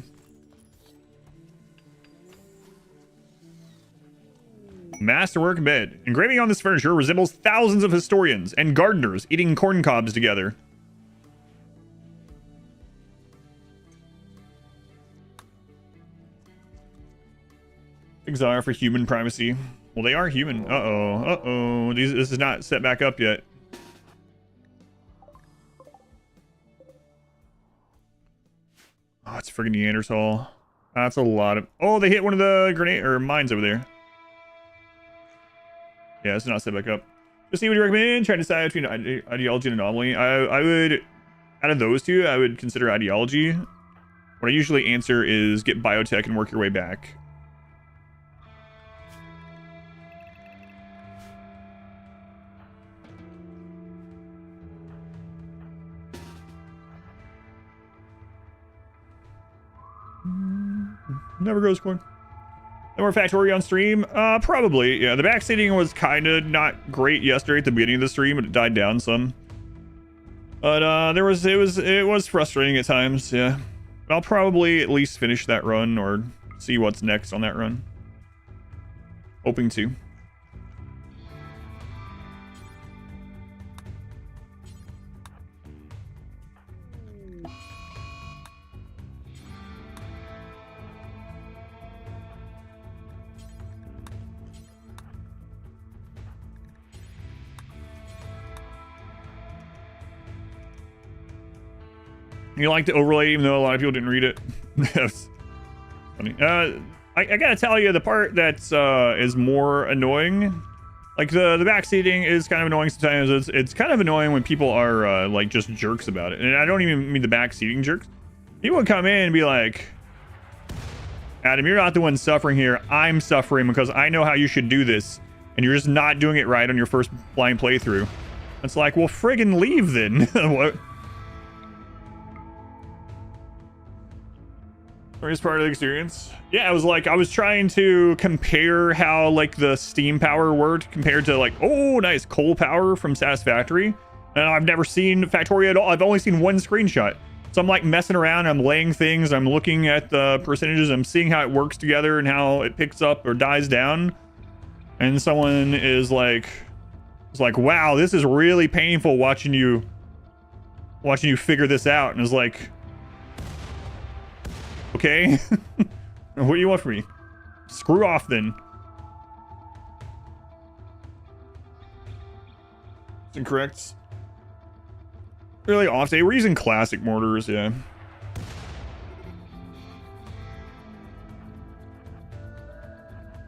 Masterwork bed. Engraving on this furniture resembles thousands of historians and gardeners eating corn cobs together. Exile for human privacy. Well, they are human. Uh-oh. This is not set back up yet. Oh, it's friggin' Neanderthal. That's a lot of... Oh, they hit one of the grenade or mines over there. Yeah, it's not set back up. Just see what you recommend. Try to decide between ideology and anomaly. I would... Out of those two, I would consider ideology. What I usually answer is get biotech and work your way back. Never goes corn. No more Factory on stream? Probably. Yeah, the backseating was kind of not great yesterday at the beginning of the stream, but it died down some. But it was frustrating at times, yeah. But I'll probably at least finish that run or see what's next on that run. Hoping to. You like the overlay, even though a lot of people didn't read it. That's funny. I gotta tell you, the part that's is more annoying, like the backseating is kind of annoying sometimes. It's kind of annoying when people are like just jerks about it, and I don't even mean the backseating jerks. People would come in and be like, "Adam, you're not the one suffering here. I'm suffering because I know how you should do this, and you're just not doing it right on your first blind playthrough." It's like, well, friggin' leave then. What? First part of the experience. Yeah, I was trying to compare how like the steam power worked compared to like, oh, nice coal power from Satisfactory. And I've never seen Factoria at all. I've only seen one screenshot. So I'm like messing around. I'm laying things. I'm looking at the percentages. I'm seeing how it works together and how it picks up or dies down. And someone is like, wow, this is really painful watching you figure this out. And it's like, okay. What do you want from me? Screw off then. It's incorrect. Really off day. We're using classic mortars, yeah.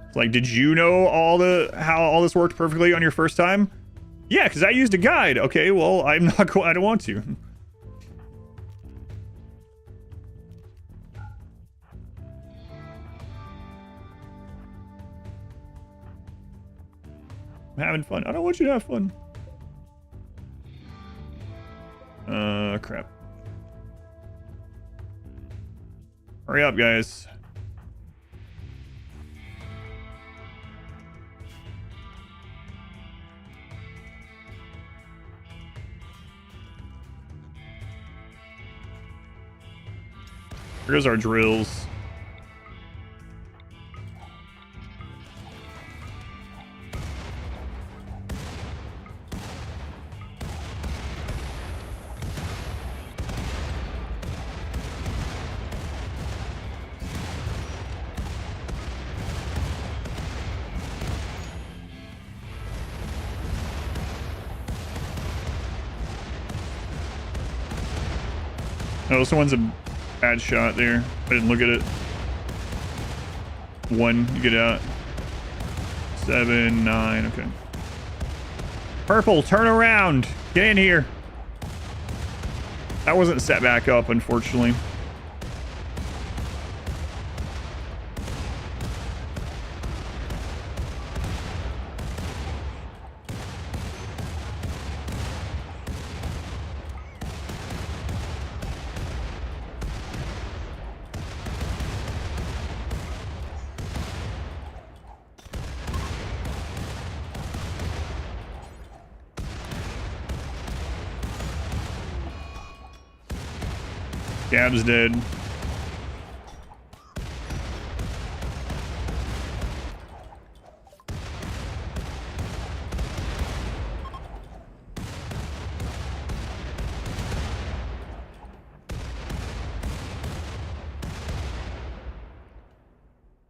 It's like, did you know how all this worked perfectly on your first time? Yeah, because I used a guide. Okay, well, I don't want to. I'm having fun. I don't want you to have fun. Crap. Hurry up, guys. Here's our drills. Oh, someone's a bad shot there. I didn't look at it. 1, you get out. 7, 9, okay. Purple, turn around. Get in here. That wasn't set back up, unfortunately. Gab's dead.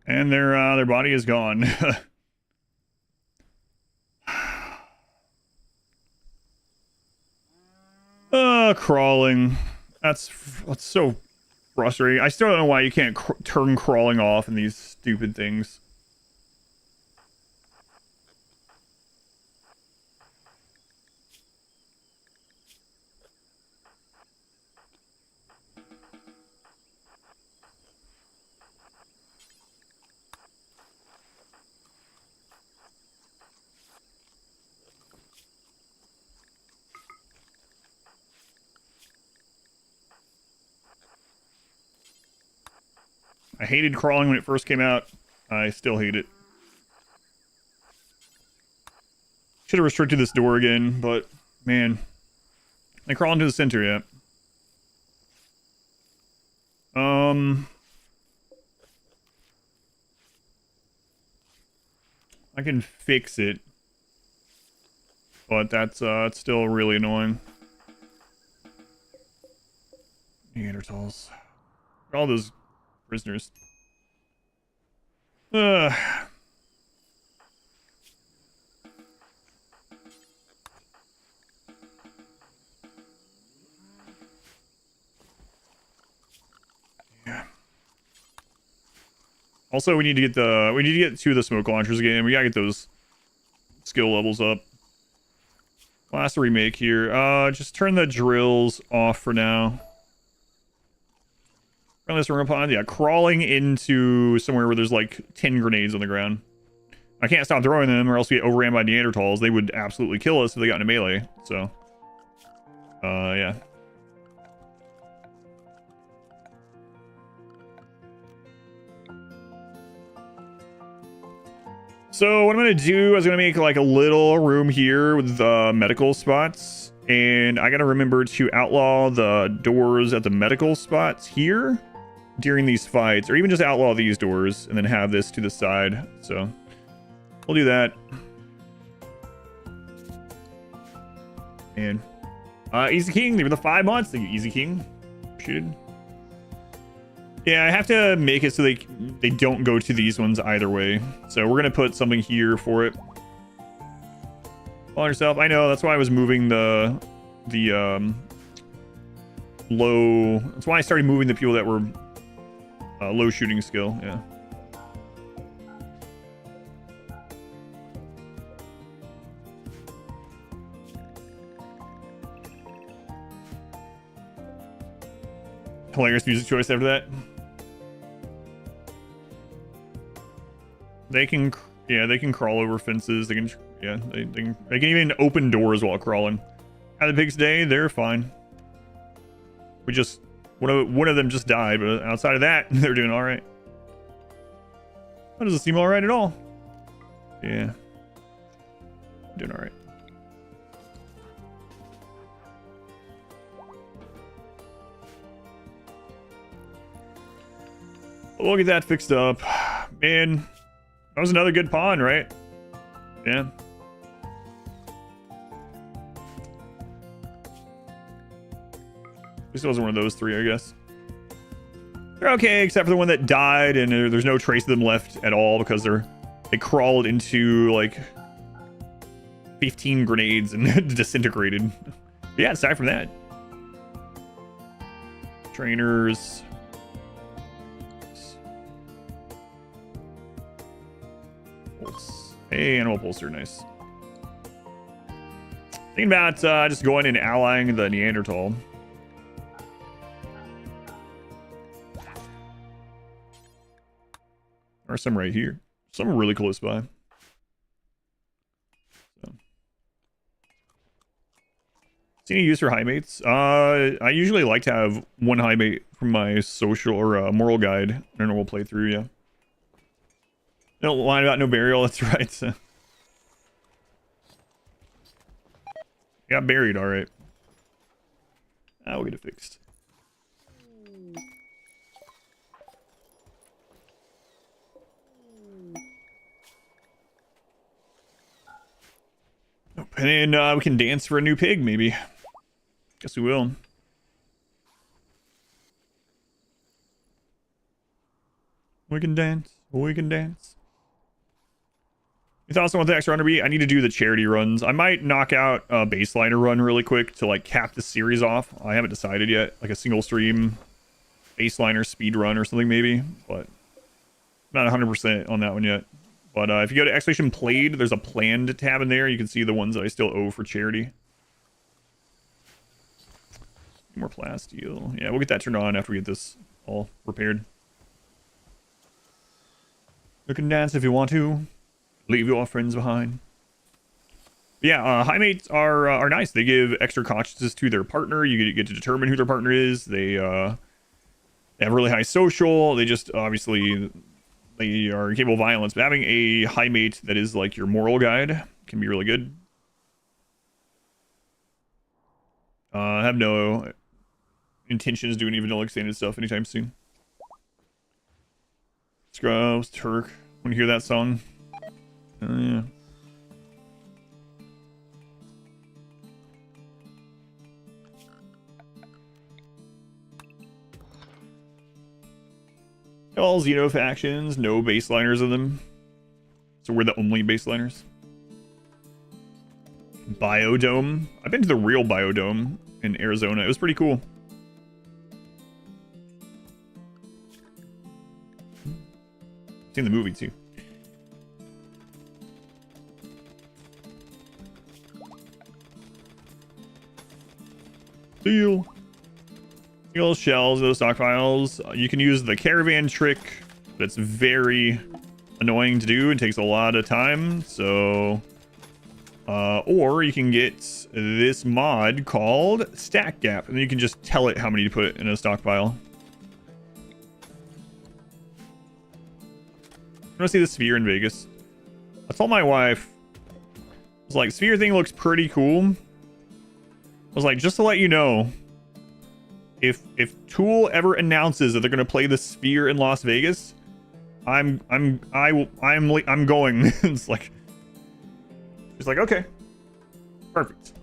And their body is gone. Crawling. That's so frustrating. I still don't know why you can't turn crawling off in these stupid things. I hated crawling when it first came out. I still hate it. Should have restricted this door again, but man. I crawl into the center yet. I can fix it. But that's it's still really annoying. Neanderthals. All those prisoners. Yeah. Also, we need to get two of the smoke launchers again. We gotta get those skill levels up. Last remake here. Just turn the drills off for now. Run this room upon, yeah, crawling into somewhere where there's like 10 grenades on the ground. I can't stop throwing them or else we get overran by Neanderthals. They would absolutely kill us if they got into melee. So, yeah. So what I'm going to do is I'm going to make like a little room here with the medical spots. And I got to remember to outlaw the doors at the medical spots here during these fights, or even just outlaw these doors and then have this to the side. So we'll do that. And Easy King, they were the 5 months. Thank you, Easy King. Appreciated. Yeah, I have to make it so they don't go to these ones either way. So we're gonna put something here for it. Call yourself. I know, that's why I was moving the low. That's why I started moving the people that were low shooting skill. Yeah. Hilarious music choice after that. They can, yeah, they can crawl over fences. They can, yeah, they can even open doors while crawling. At the Pigs Day, they're fine. We just, one of them just died, but outside of that, they're doing all right. That doesn't seem all right at all. Yeah, doing all right. We'll get that fixed up. Man, that was another good pawn, right? Yeah. This wasn't one of those three, I guess. They're okay, except for the one that died, and there's no trace of them left at all because they crawled into like 15 grenades and disintegrated. But yeah, aside from that, trainers. Hey, animal pulser, nice. Thinking about just going and allying the Neanderthal. Or some right here. Some really close by. So. See any use for high mates? I usually like to have one high mate from my social or moral guide. I don't know, we'll play through, yeah. Don't lie about no burial, that's right. So. Got buried, alright. We'll get it fixed. And then we can dance for a new pig, maybe. Guess we will. We can dance. We can dance. It's also want the extra run to be. I need to do the charity runs. I might knock out a baseliner run really quick to like cap the series off. I haven't decided yet. Like a single stream baseliner speed run or something maybe. But not 100% on that one yet. But if you go to Exclamation Played, there's a planned tab in there. You can see the ones that I still owe for charity. More plasteel. Yeah, we'll get that turned on after we get this all repaired. You can dance if you want to. Leave your friends behind. Yeah, high mates are nice. They give extra consciousness to their partner. You get to determine who their partner is. They have really high social. They just obviously they are capable of violence. But having a high mate that is like your moral guide can be really good. I have no intentions of doing even vanilla extended stuff anytime soon. Scrubs, Turk. Want to hear that song? Yeah. All Xeno factions, no baseliners of them. So we're the only baseliners. Biodome. I've been to the real Biodome in Arizona. It was pretty cool. Seen the movie too. Steel shells, those stockpiles. You can use the caravan trick. That's very annoying to do. It takes a lot of time. So, or you can get this mod called Stack Gap, and then you can just tell it how many to put in a stockpile. I want to see the sphere in Vegas. I told my wife, I was like, sphere thing looks pretty cool. I was like, just to let you know, if Tool ever announces that they're gonna play the sphere in Las Vegas, I'm going. It's like, she's like, okay, perfect.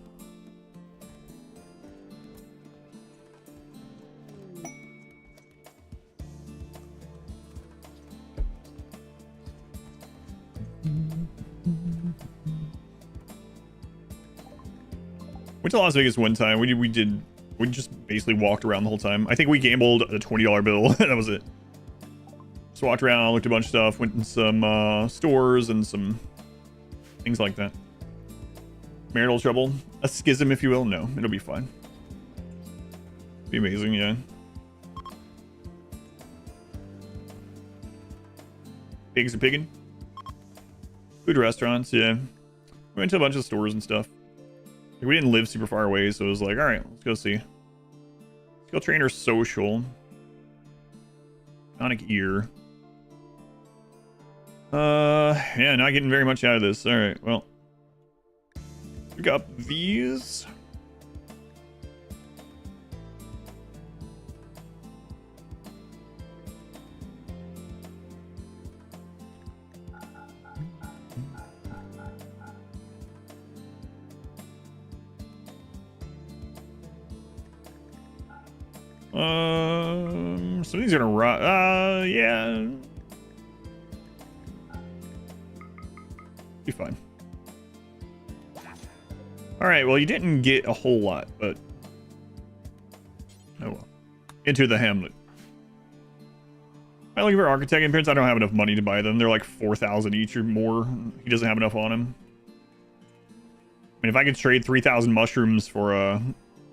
Went to Las Vegas one time. We just basically walked around the whole time. I think we gambled a $20 bill. That was it. Just walked around, looked at a bunch of stuff, went in some stores and some things like that. Marital trouble, a schism, if you will. No, it'll be fine. Be amazing, yeah. Pigs are pigging. Food restaurants, yeah. We went to a bunch of stores and stuff. We didn't live super far away, so it was like, all right, let's go see. Skill trainer social. Sonic ear. Yeah, not getting very much out of this. All right, well, pick up these. Some of these are gonna run. Yeah. Be fine. Alright, well, you didn't get a whole lot, but oh well. Enter the Hamlet. I'm looking for architect imprints. I don't have enough money to buy them. They're like 4,000 each or more. He doesn't have enough on him. I mean, if I could trade 3,000 mushrooms for a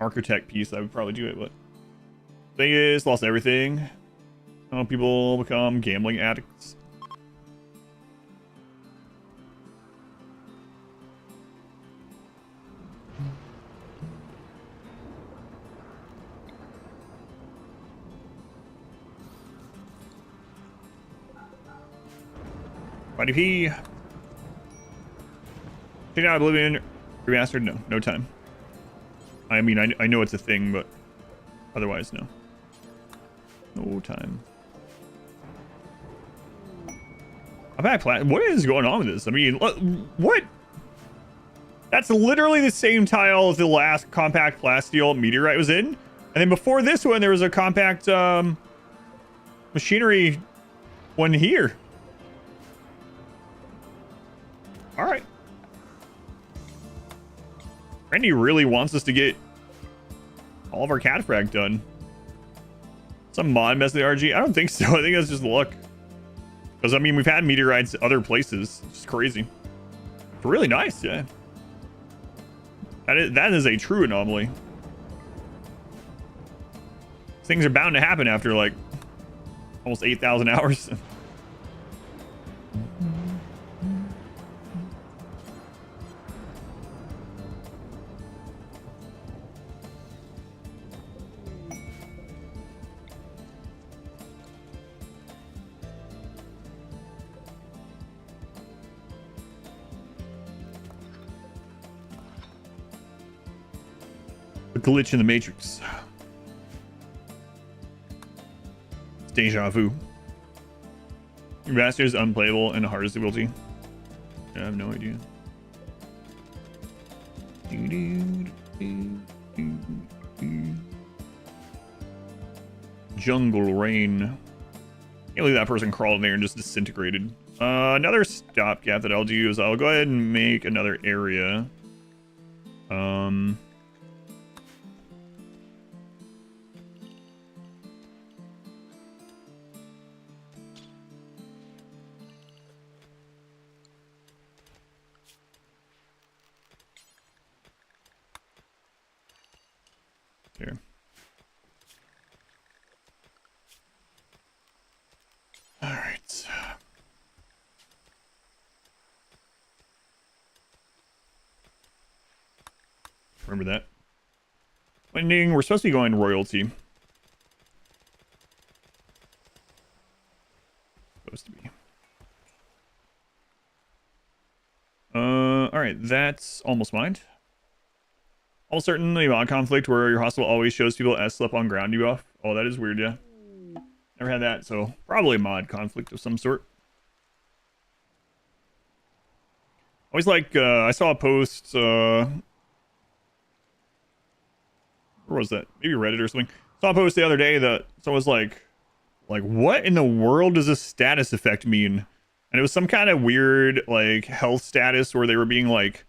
architect piece, I would probably do it, but thing is, lost everything. People become gambling addicts. YDP. Check out Oblivion Remastered? No, no time. I mean, I know it's a thing, but otherwise, no. No time. What is going on with this? I mean, what? That's literally the same tile as the last compact plasteel meteorite was in. And then before this one, there was a compact machinery one here. All right. Randy really wants us to get all of our cataphrag done. Some mod mess with the RG? I don't think so. I think that's just luck. Because, I mean, we've had meteorites other places. It's just crazy. It's really nice, yeah. That is a true anomaly. Things are bound to happen after, like, almost 8,000 hours. A glitch in the Matrix. It's deja vu. Master is unplayable and hardest difficulty. I have no idea. Jungle rain. Can't believe that person crawled in there and just disintegrated. Another stopgap that I'll do is I'll go ahead and make another area. Here. All right. Remember that. Ending. We're supposed to be going royalty. Supposed to be. All right. That's almost mined. Almost certainly mod conflict where your hospital always shows people S slip on ground debuff. Oh, that is weird, yeah. Never had that, so probably mod conflict of some sort. Always like, I saw a post, where was that? Maybe Reddit or something. Saw a post the other day that someone was like, what in the world does this status effect mean? And it was some kind of weird, like, health status where they were being, like,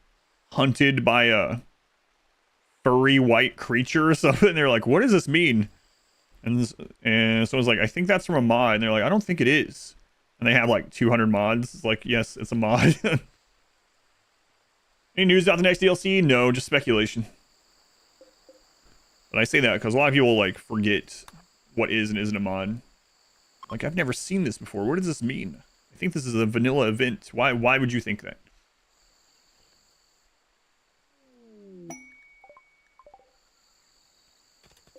hunted by a furry white creature or something. They're like, what does this mean? And someone's like, I think that's from a mod. And they're like, I don't think it is. And they have like 200 mods. It's like, yes, it's a mod. Any news about the next DLC? No, just speculation. But I say that because a lot of people like forget what is and isn't a mod. Like, I've never seen this before. What does this mean? I think this is a vanilla event. Why would you think that?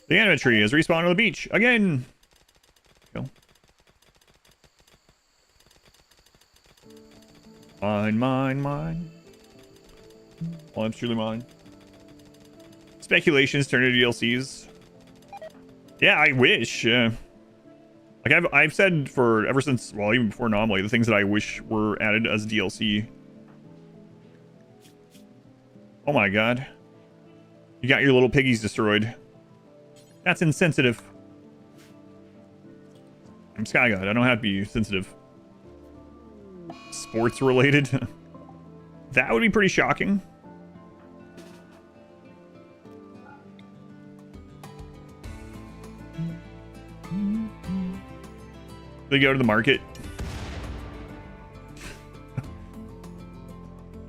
The anima tree has respawned on the beach again. Kill. Mine. Well, I'm truly mine. Speculations turn into DLCs. Yeah, I wish. Like I've said for ever since, well, even before Anomaly, the things that I wish were added as DLC. Oh my god. You got your little piggies destroyed. That's insensitive. I'm Sky God. I don't have to be sensitive. Sports related. That would be pretty shocking. They go to the market.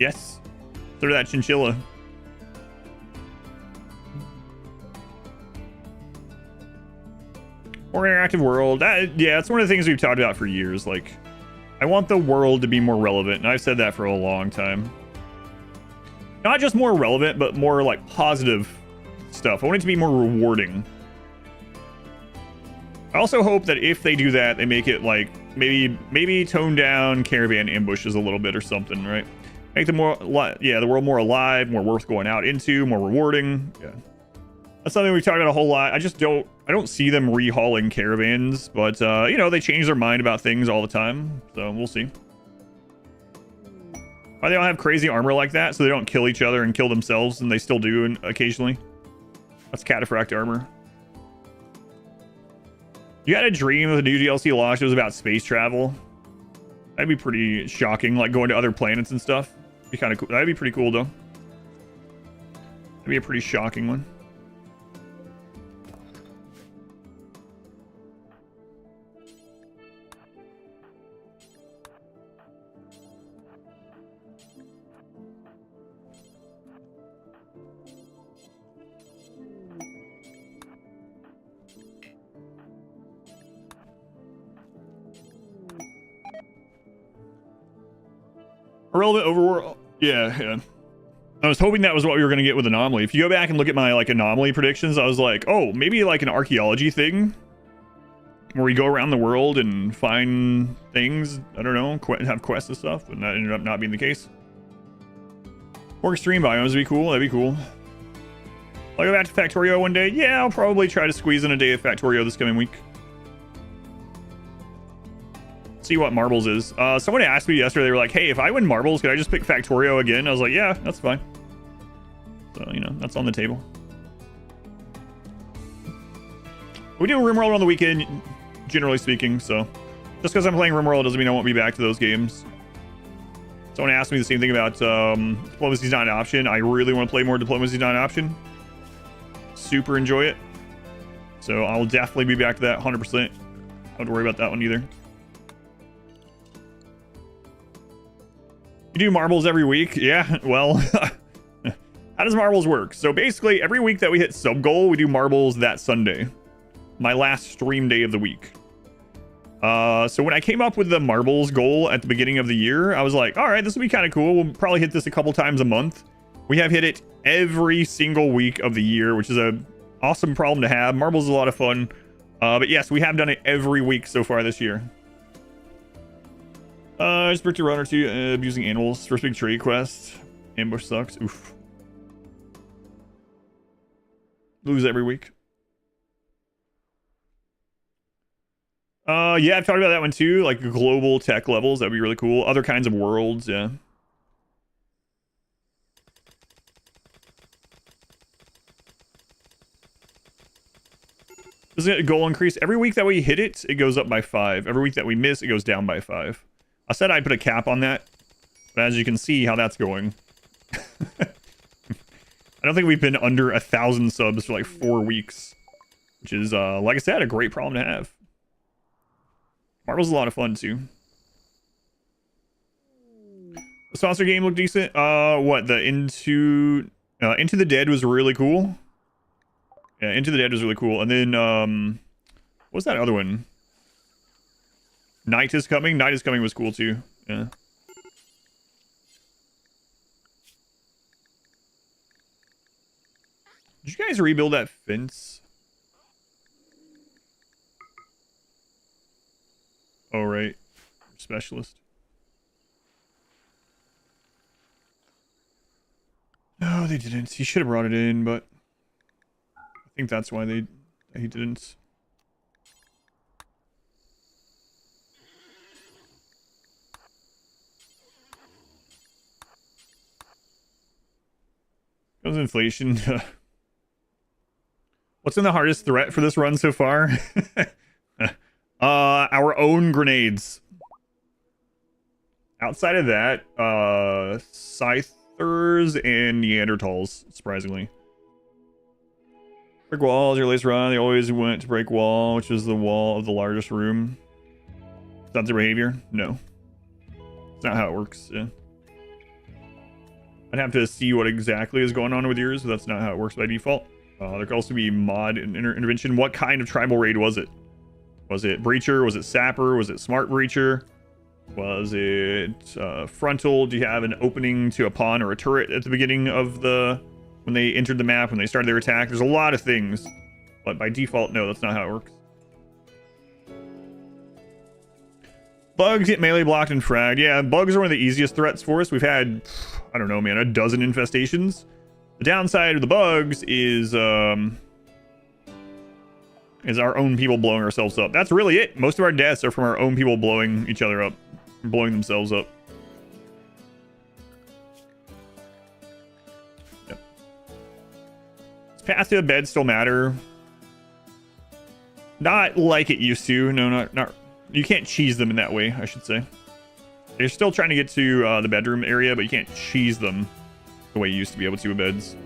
Yes. Throw that chinchilla. More interactive world. Yeah, it's one of the things we've talked about for years. Like, I want the world to be more relevant, and I've said that for a long time. Not just more relevant, but more like positive stuff. I want it to be more rewarding. I also hope that if they do that, they make it like maybe tone down caravan ambushes a little bit or something, right? Make the the world more alive, more worth going out into, more rewarding. Yeah. That's something we've talked about a whole lot. I don't see them rehauling caravans, but you know, they change their mind about things all the time, so we'll see. Why they don't have crazy armor like that, so they don't kill each other and kill themselves, and they still do occasionally. That's cataphract armor. You had a dream of the new DLC launch. It was about space travel. That'd be pretty shocking, like going to other planets and stuff. Be kind of cool. That'd be pretty cool, though. That'd be a pretty shocking one. Relevant overworld. Yeah. I was hoping that was what we were going to get with Anomaly. If you go back and look at my like Anomaly predictions, I was like, oh, maybe like an archaeology thing where we go around the world and find things. I don't know, have quests and stuff, but that ended up not being the case. More extreme biomes would be cool. That'd be cool. I'll go back to Factorio one day. Yeah, I'll probably try to squeeze in a day of Factorio this coming week. See what marbles is. Someone asked me yesterday, they were like, hey, if I win marbles, could I just pick Factorio again? I was like, yeah, that's fine. So, you know, that's on the table. We do RimWorld on the weekend, generally speaking, so just because I'm playing RimWorld doesn't mean I won't be back to those games. Someone asked me the same thing about Diplomacy's not an option. I really want to play more Diplomacy's not an option. Super enjoy it. So I'll definitely be back to that 100%. Don't have to worry about that one either. You do marbles every week? Yeah, well, how does marbles work? So basically, every week that we hit sub goal, we do marbles that Sunday. My last stream day of the week. So when I came up with the marbles goal at the beginning of the year, I was like, all right, this will be kind of cool. We'll probably hit this a couple times a month. We have hit it every single week of the year, which is a awesome problem to have. Marbles is a lot of fun. But yes, we have done it every week so far this year. Just bricked a run or two, abusing animals. First big trade quest. Ambush sucks. Oof. Lose every week. Yeah, I've talked about that one too. Like global tech levels, that'd be really cool. Other kinds of worlds, yeah. Does it goal increase? Every week that we hit it, it goes up by 5. Every week that we miss, it goes down by 5. I said I'd put a cap on that, but as you can see how that's going. I don't think we've been under 1,000 subs for like 4 weeks, which is, like I said, a great problem to have. Marvel's a lot of fun too. The sponsor game looked decent. What, the Into the Dead was really cool. Yeah, Into the Dead was really cool. And then, what was that other one? Night is Coming. Night is Coming was cool too. Yeah. Did you guys rebuild that fence? Oh, right. Specialist. No, they didn't. He should have brought it in, but I think that's why he didn't. Comes inflation. What's been the hardest threat for this run so far? Our own grenades. Outside of that, Scythers and Neanderthals, surprisingly. Break walls, your latest run. They always went to break wall, which is the wall of the largest room. Is that their behavior? No. It's not how it works. Yeah. I'd have to see what exactly is going on with yours, but that's not how it works by default. There could also be mod intervention. What kind of tribal raid was it? Was it Breacher? Was it Sapper? Was it Smart Breacher? Was it Frontal? Do you have an opening to a pawn or a turret at the beginning of when they entered the map, when they started their attack? There's a lot of things, but by default, no, that's not how it works. Bugs get melee blocked and fragged. Yeah, bugs are one of the easiest threats for us. We've had, I don't know, man, a dozen infestations. The downside of the bugs is our own people blowing ourselves up. That's really it. Most of our deaths are from our own people blowing each other up, blowing themselves up. Path to a bed still matter. Not like it used to. No, not. You can't cheese them in that way, I should say. You're still trying to get to the bedroom area, but you can't cheese them the way you used to be able to with beds.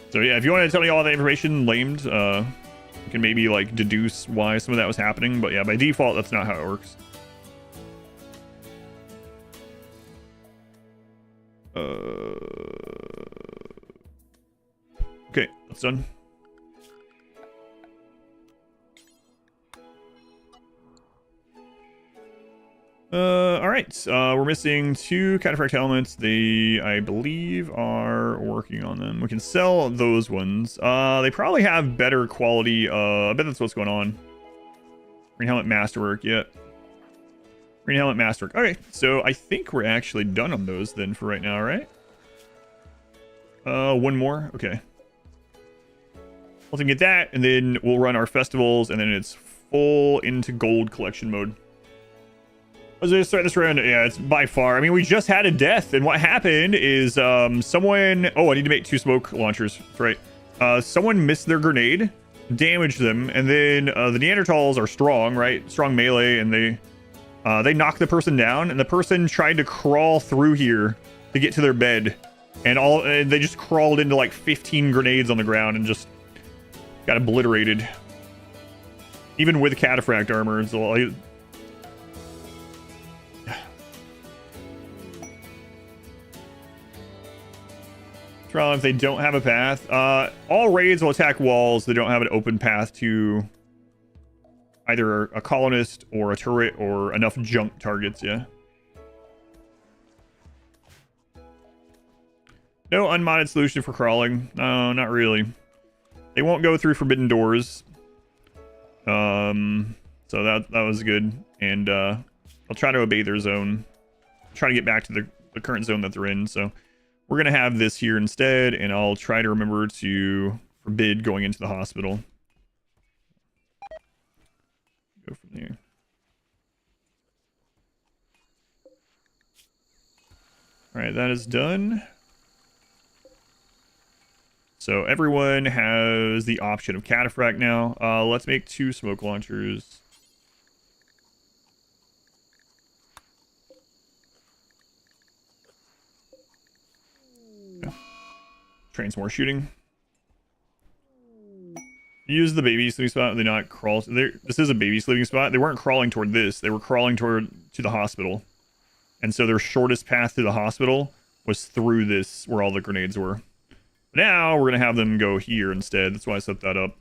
So yeah, if you want to tell me all that information lamed, you can maybe like deduce why some of that was happening. But yeah, by default, that's not how it works. Okay, that's done. All right. We're missing 2 cataphract helmets. They, I believe, are working on them. We can sell those ones. They probably have better quality. I bet that's what's going on. Green helmet masterwork. Yeah. Green helmet masterwork. Okay, so I think we're actually done on those then for right now, right? One more. Okay. We'll get that, and then we'll run our festivals, and then it's full into gold collection mode. As I start this round, yeah, it's by far. I mean, we just had a death, and what happened is someone. Oh, I need to make 2 smoke launchers. Right. Someone missed their grenade, damaged them, and then the Neanderthals are strong, right? Strong melee, and they knocked the person down, and the person tried to crawl through here to get to their bed, and they just crawled into like 15 grenades on the ground and just got obliterated. Even with cataphract armor, it's like. If they don't have a path, all raids will attack walls that don't have an open path to either a colonist or a turret or enough junk targets. Yeah. No unmodded solution for crawling. No, not really. They won't go through forbidden doors. So that was good, and I'll try to obey their zone. Try to get back to the current zone that they're in. So. We're going to have this here instead, and I'll try to remember to forbid going into the hospital. Go from there. All right, that is done. So everyone has the option of cataphract now. Let's make 2 smoke launchers. Train some more shooting. Use the baby sleeping spot. They not crawl. This is a baby sleeping spot. They weren't crawling toward this. They were crawling to the hospital. And so their shortest path to the hospital was through this, where all the grenades were. Now we're going to have them go here instead. That's why I set that up.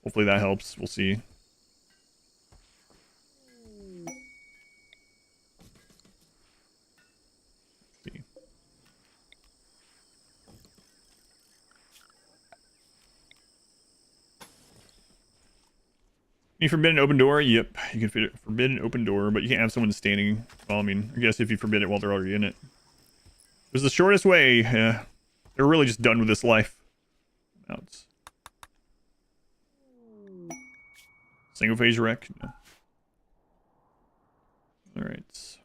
Hopefully that helps. We'll see. You forbid an open door? Yep, you can forbid an open door, but you can't have someone standing. Well, I mean, I guess if you forbid it while they're already in it. It was the shortest way. Yeah, they're really just done with this life. Outs. Single phase wreck? No. Alright.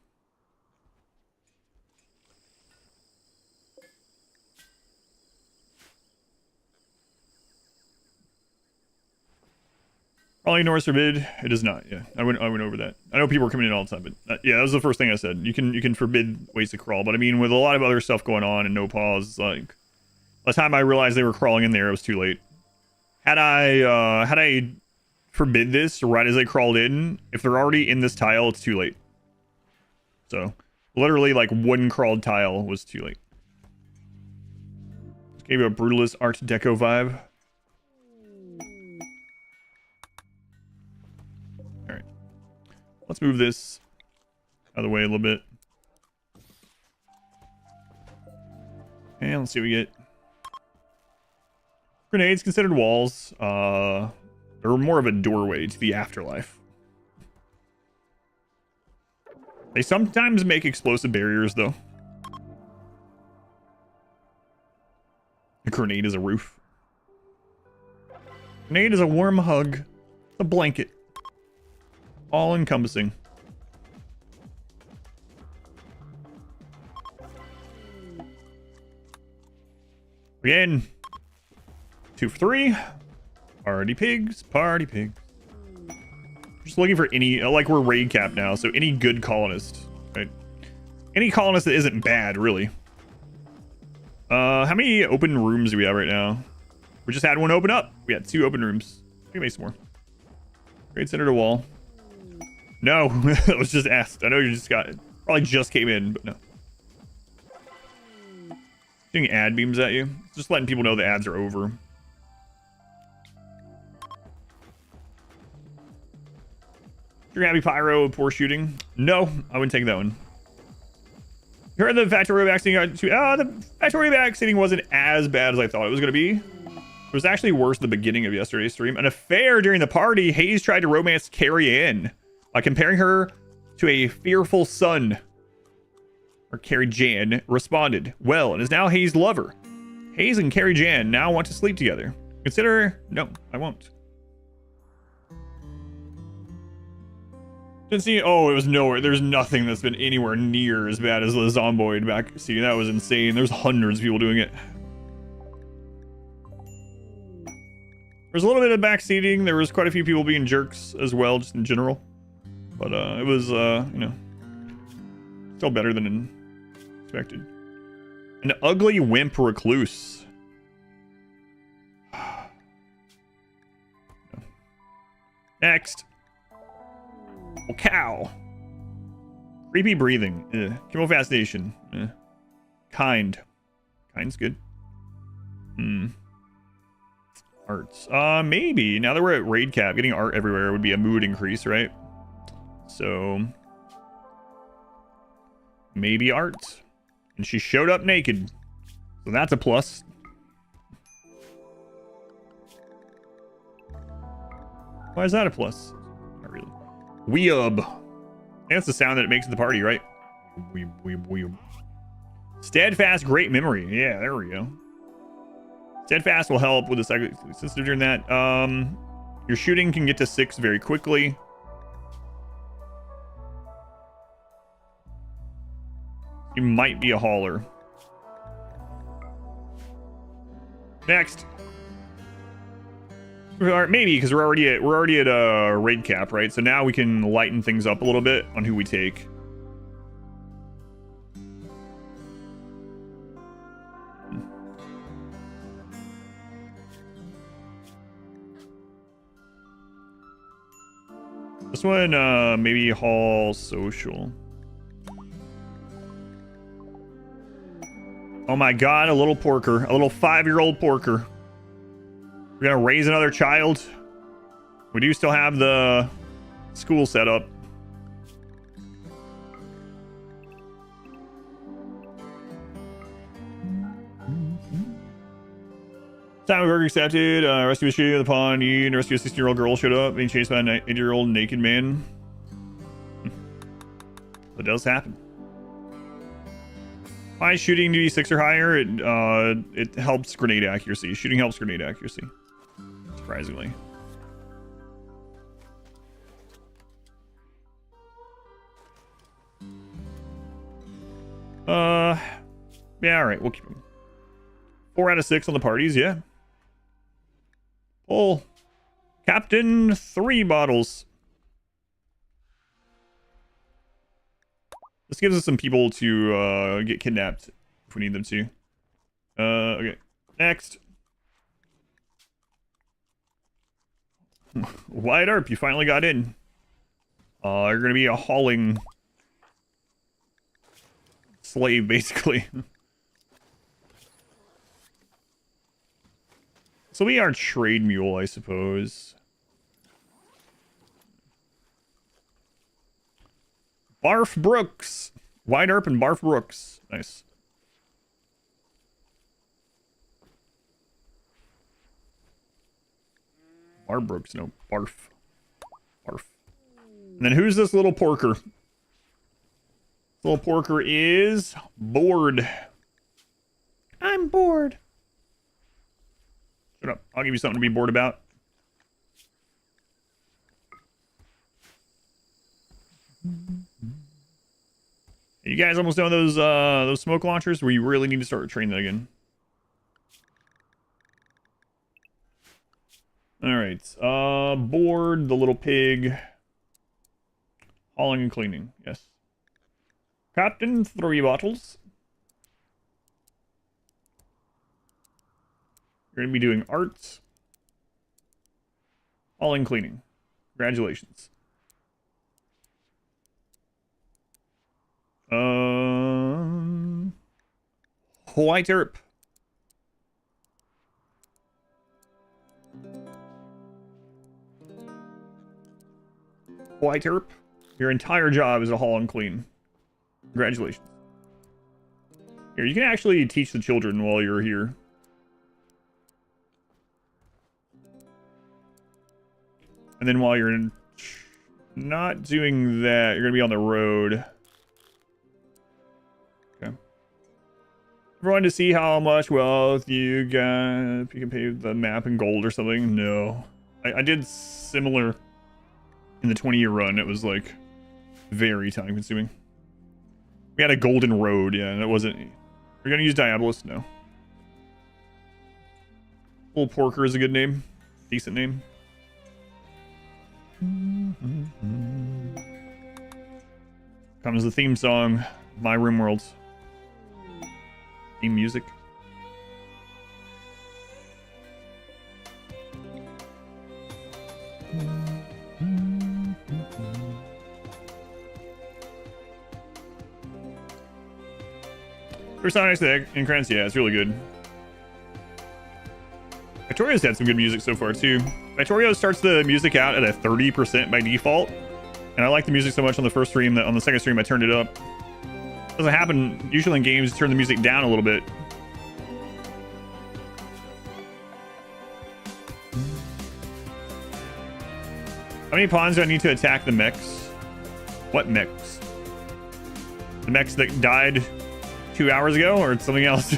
Probably ignores forbid. It does not. Yeah, I went over that. I know people are coming in all the time, but yeah, that was the first thing I said. You can forbid ways to crawl, but I mean, with a lot of other stuff going on and no pause, like by the time I realized they were crawling in there, it was too late. Had I forbid this right as they crawled in, if they're already in this tile, it's too late. So literally, like 1 crawled tile was too late. Just gave you a brutalist Art Deco vibe. Let's move this out of the way a little bit. And let's see what we get. Grenades considered walls. They're more of a doorway to the afterlife. They sometimes make explosive barriers, though. A grenade is a roof. Grenade is a warm hug. A blanket. All encompassing. Again. 2 for 3. Party pigs. Party pigs. Just looking for any, like we're raid cap now, so any good colonist, right? Any colonist that isn't bad, really. How many open rooms do we have right now? We just had one open up. We had 2 open rooms. We can make some more. Trade center to wall. No, that was just asked. I know you just got it. Probably just came in, but no. Shooting ad beams at you. Just letting people know the ads are over. You're happy pyro, poor shooting. No, I wouldn't take that one. You heard the factory vaccinating the factory vaccinating wasn't as bad as I thought it was going to be. It was actually worse at the beginning of yesterday's stream. An affair during the party, Hayes tried to romance Carrie Ann by comparing her to a fearful son. Or Carrie Jan responded well and is now Hayes' lover. Hayes and Carrie Jan now want to sleep together. Consider... No, I won't. Didn't see... Oh, it was nowhere. There's nothing that's been anywhere near as bad as the Zomboid back. See, that was insane. There's hundreds of people doing it. There's a little bit of backseating. There was quite a few people being jerks as well, just in general. But it was, you know, still better than expected. An ugly wimp recluse. Next. Oh, cow. Creepy breathing. Chemo fascination. Kind. Kind's good. Arts. Maybe. Now that we're at raid cap, getting art everywhere would be a mood increase, right? So... maybe art. And she showed up naked. So that's a plus. Why is that a plus? Not really. Weeb. That's the sound that it makes at the party, right? Weeb, weeb, weeb. Steadfast, great memory. Yeah, there we go. Steadfast will help with the sensitive during that. Your shooting can get to 6 very quickly. You might be a hauler. Next. Or maybe because we're already at a raid cap, right? So now we can lighten things up a little bit on who we take. This one, maybe haul social. Oh my god, a little porker. A little 5-year-old porker. We're gonna raise another child. We do still have the school set up. Time work accepted. Rescue was shooting in the pond. You rescue a 16-year-old girl showed up being chased by an 8-year-old naked man. That does happen. Why shooting to be 6 or higher? It helps grenade accuracy. Shooting helps grenade accuracy. Surprisingly. Yeah, alright, we'll keep them. 4 out of 6 on the parties, yeah. Pull. Captain, 3 bottles. This gives us some people to get kidnapped if we need them to. Okay. Next. Wide Arp, you finally got in. You're gonna be a hauling slave, basically. So we are trade mule, I suppose. Barf Brooks. Wide Arp and Barf Brooks. Nice. Bar Brooks, no. Barf. Barf. And then who's this little porker? This little porker is bored. I'm bored. Shut up. I'll give you something to be bored about. You guys almost done those smoke launchers where you really need to start training that again. All right. Board the little pig. Hauling and cleaning. Yes. Captain, 3 bottles. You're going to be doing arts. Hauling, cleaning. Congratulations. White Earp. White Earp. Your entire job is to haul and clean. Congratulations. Here, you can actually teach the children while you're here. And then while you're not doing that, you're going to be on the road. Okay. Everyone to see how much wealth you got. If you can pay the map in gold or something. No. I did similar in the 20-year run. It was like very time consuming. We had a golden road, yeah, and it wasn't. We're gonna use Diabolus? No. Old Porker is a good name. Decent name. Comes the theme song, My RimWorld. Theme music. Personics and Krantz, yeah, it's really good. Victoria's had some good music so far too. Victoria starts the music out at a 30% by default, and I like the music so much on the first stream that on the second stream I turned it up. Doesn't happen usually in games. You turn the music down a little bit. How many pawns do I need to attack the mechs? What mechs? The mechs that died 2 hours ago, or something else?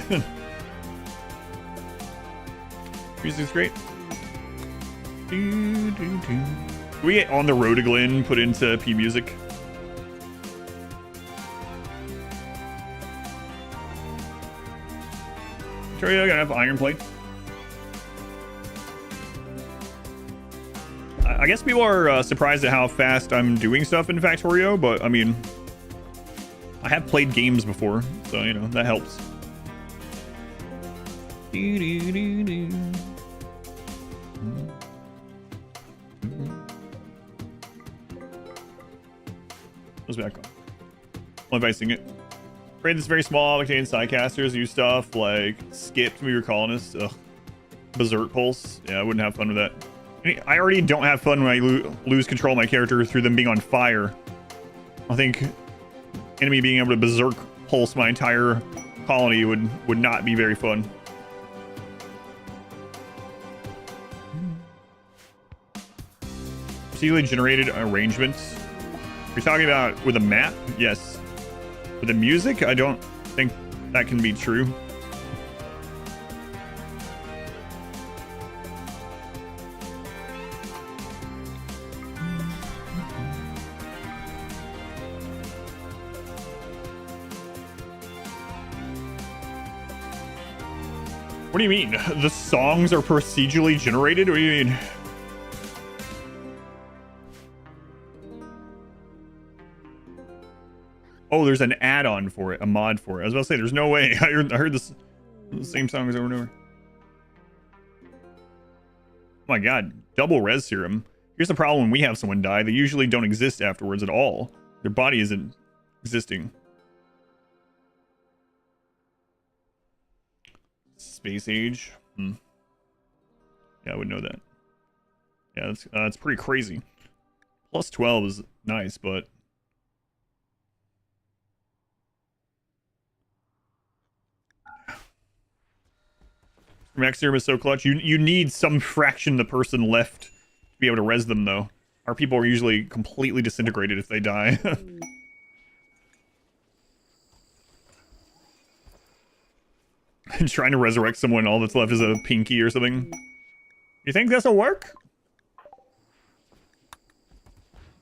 Music's great. We get On the Road to Glen put into P Music. Victoria gonna have iron plates. I guess people are surprised at how fast I'm doing stuff in Factorio, but I mean, I have played games before, so you know that helps. What's back on? Well, advising it. Afraid this very small contains sidecasters. Use stuff like skip to move your colonists. Ugh. Berserk pulse. Yeah, I wouldn't have fun with that. I already don't have fun when I lose control of my character through them being on fire. I think enemy being able to berserk pulse my entire colony would not be very fun. Procedurally generated arrangements. You're talking about with a map? Yes. With the music, I don't think that can be true. What do you mean? The songs are procedurally generated? What do you mean? Oh, there's an add-on for it, a mod for it. I was about to say, there's no way. I heard the same songs over and over. Oh my god, double res serum. Here's the problem when we have someone die. They usually don't exist afterwards at all. Their body isn't existing. Space age. Yeah, I would know that. Yeah, that's pretty crazy. Plus 12 is nice, but Max serum is so clutch. You need some fraction of the person left to be able to res them, though. Our people are usually completely disintegrated if they die. Trying to resurrect someone, all that's left is a pinky or something. You think this'll work?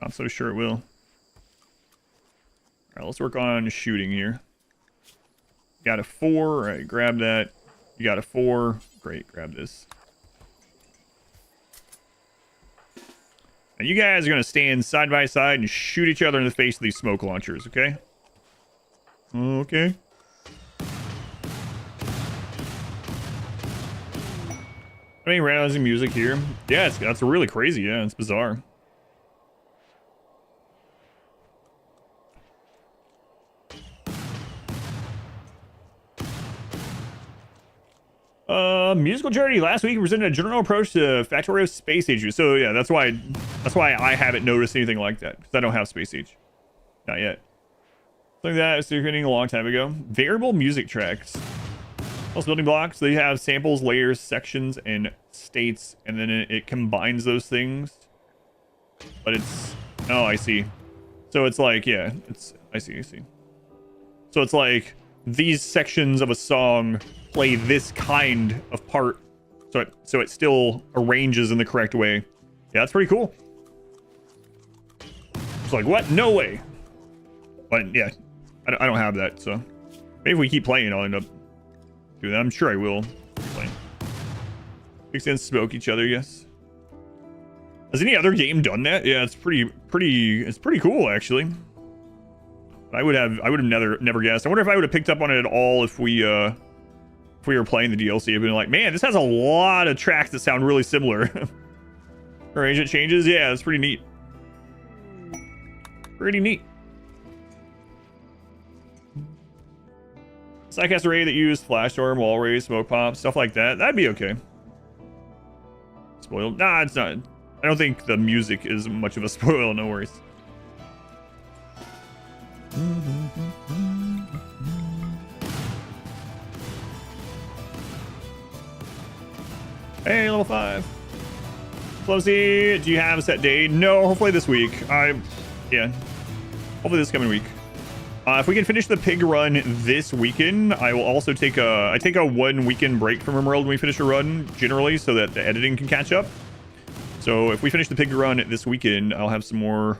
Not so sure it will. Alright, let's work on shooting here. Got a 4. Alright, grab that. You got a 4. Great, grab this. Now you guys are going to stand side by side and shoot each other in the face with these smoke launchers, okay? Okay. I mean, randomizing music here. Yeah, that's really crazy. Yeah, it's bizarre. Musical charity last week presented a general approach to Factorio space age. So yeah, that's why I haven't noticed anything like that, because I don't have space age. Not yet. Something that I was creating a long time ago. Variable music tracks. Plus building blocks. They have samples, layers, sections, and states, and then it combines those things. But it's... Oh, I see. So it's like, yeah, I see. So it's like these sections of a song play this kind of part, so it still arranges in the correct way. Yeah, that's pretty cool. It's like, what? No way. But yeah, I don't have that, so maybe if we keep playing, I'll end up doing that. I'm sure I will keep playing. Pigskins smoke each other, yes. Has any other game done that? Yeah, it's pretty cool actually. I would have never guessed. I wonder if I would have picked up on it at all if we were playing the DLC. I'd been like, man, this has a lot of tracks that sound really similar. Arrangement changes, yeah, it's pretty neat. Pretty neat. Sidecast array that used flash storm, wall raise, smoke pop, stuff like that. That'd be okay. Spoiled? Nah, it's not. I don't think the music is much of a spoil. No worries. Hey, level 5. Flosy, do you have a set date? No, hopefully this week. Yeah, hopefully this coming week. If we can finish the pig run this weekend, I will also take a 1 weekend break from RimWorld when we finish a run, generally, so that the editing can catch up. So if we finish the pig run this weekend, I'll have some more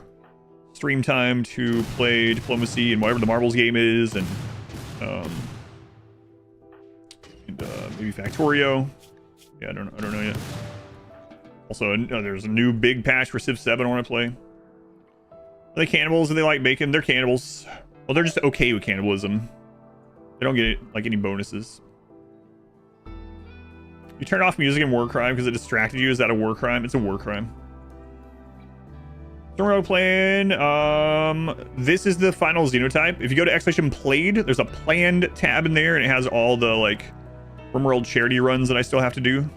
stream time to play Diplomacy and whatever the Marbles game is, and maybe Factorio. Yeah, I don't know yet. Also, there's a new big patch for Civ 7 I want to play. Are they cannibals? Do they like bacon? They're cannibals. Well, they're just okay with cannibalism. They don't get like any bonuses. You turned off music in war crime because it distracted you. Is that a war crime? It's a war crime. Stormroad plan. This is the final Xenotype. If you go to ! Played, there's a planned tab in there, and it has all the like RimWorld charity runs that I still have to do.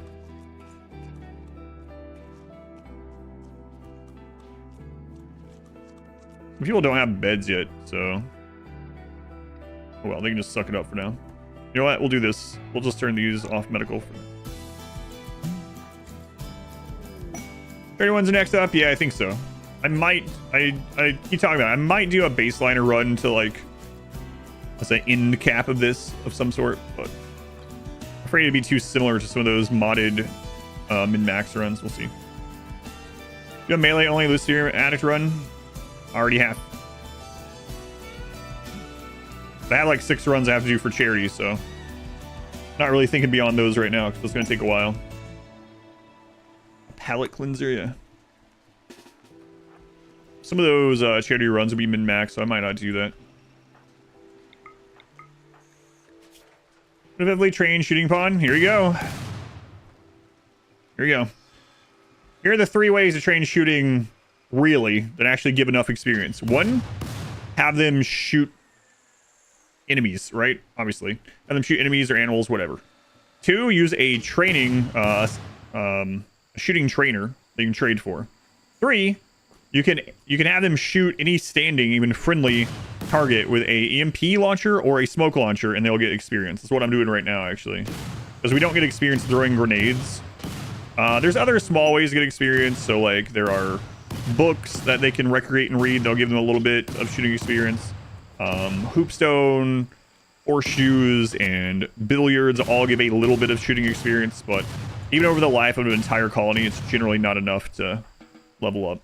People don't have beds yet, so oh well, they can just suck it up for now. You know what? We'll do this. We'll just turn these off medical. 31's next up. Yeah, I think so. I keep talking about it. I might do a baseliner run to like, let's say, end cap of this of some sort, but I'm afraid it'd be too similar to some of those modded min-max runs. We'll see. Do you have melee only Lucifer addict run? I already have. I have like 6 runs I have to do for charity, so not really thinking beyond those right now because it's going to take a while. A palate cleanser, yeah. Some of those charity runs will be min-max, so I might not do that. Heavily trained shooting pawn. Here you go. Here you go. Here are the 3 ways to train shooting really that actually give enough experience. 1, have them shoot enemies, right? Obviously. Have them shoot enemies or animals, whatever. 2, use a training, a shooting trainer that you can trade for. 3, you can have them shoot any standing, even friendly target with a EMP launcher or a smoke launcher, and they'll get experience. That's what I'm doing right now, actually. Because we don't get experience throwing grenades. There's other small ways to get experience. So, like, there are books that they can recreate and read. They'll give them a little bit of shooting experience. Hoopstone, horseshoes, and billiards all give a little bit of shooting experience. But even over the life of an entire colony, it's generally not enough to level up.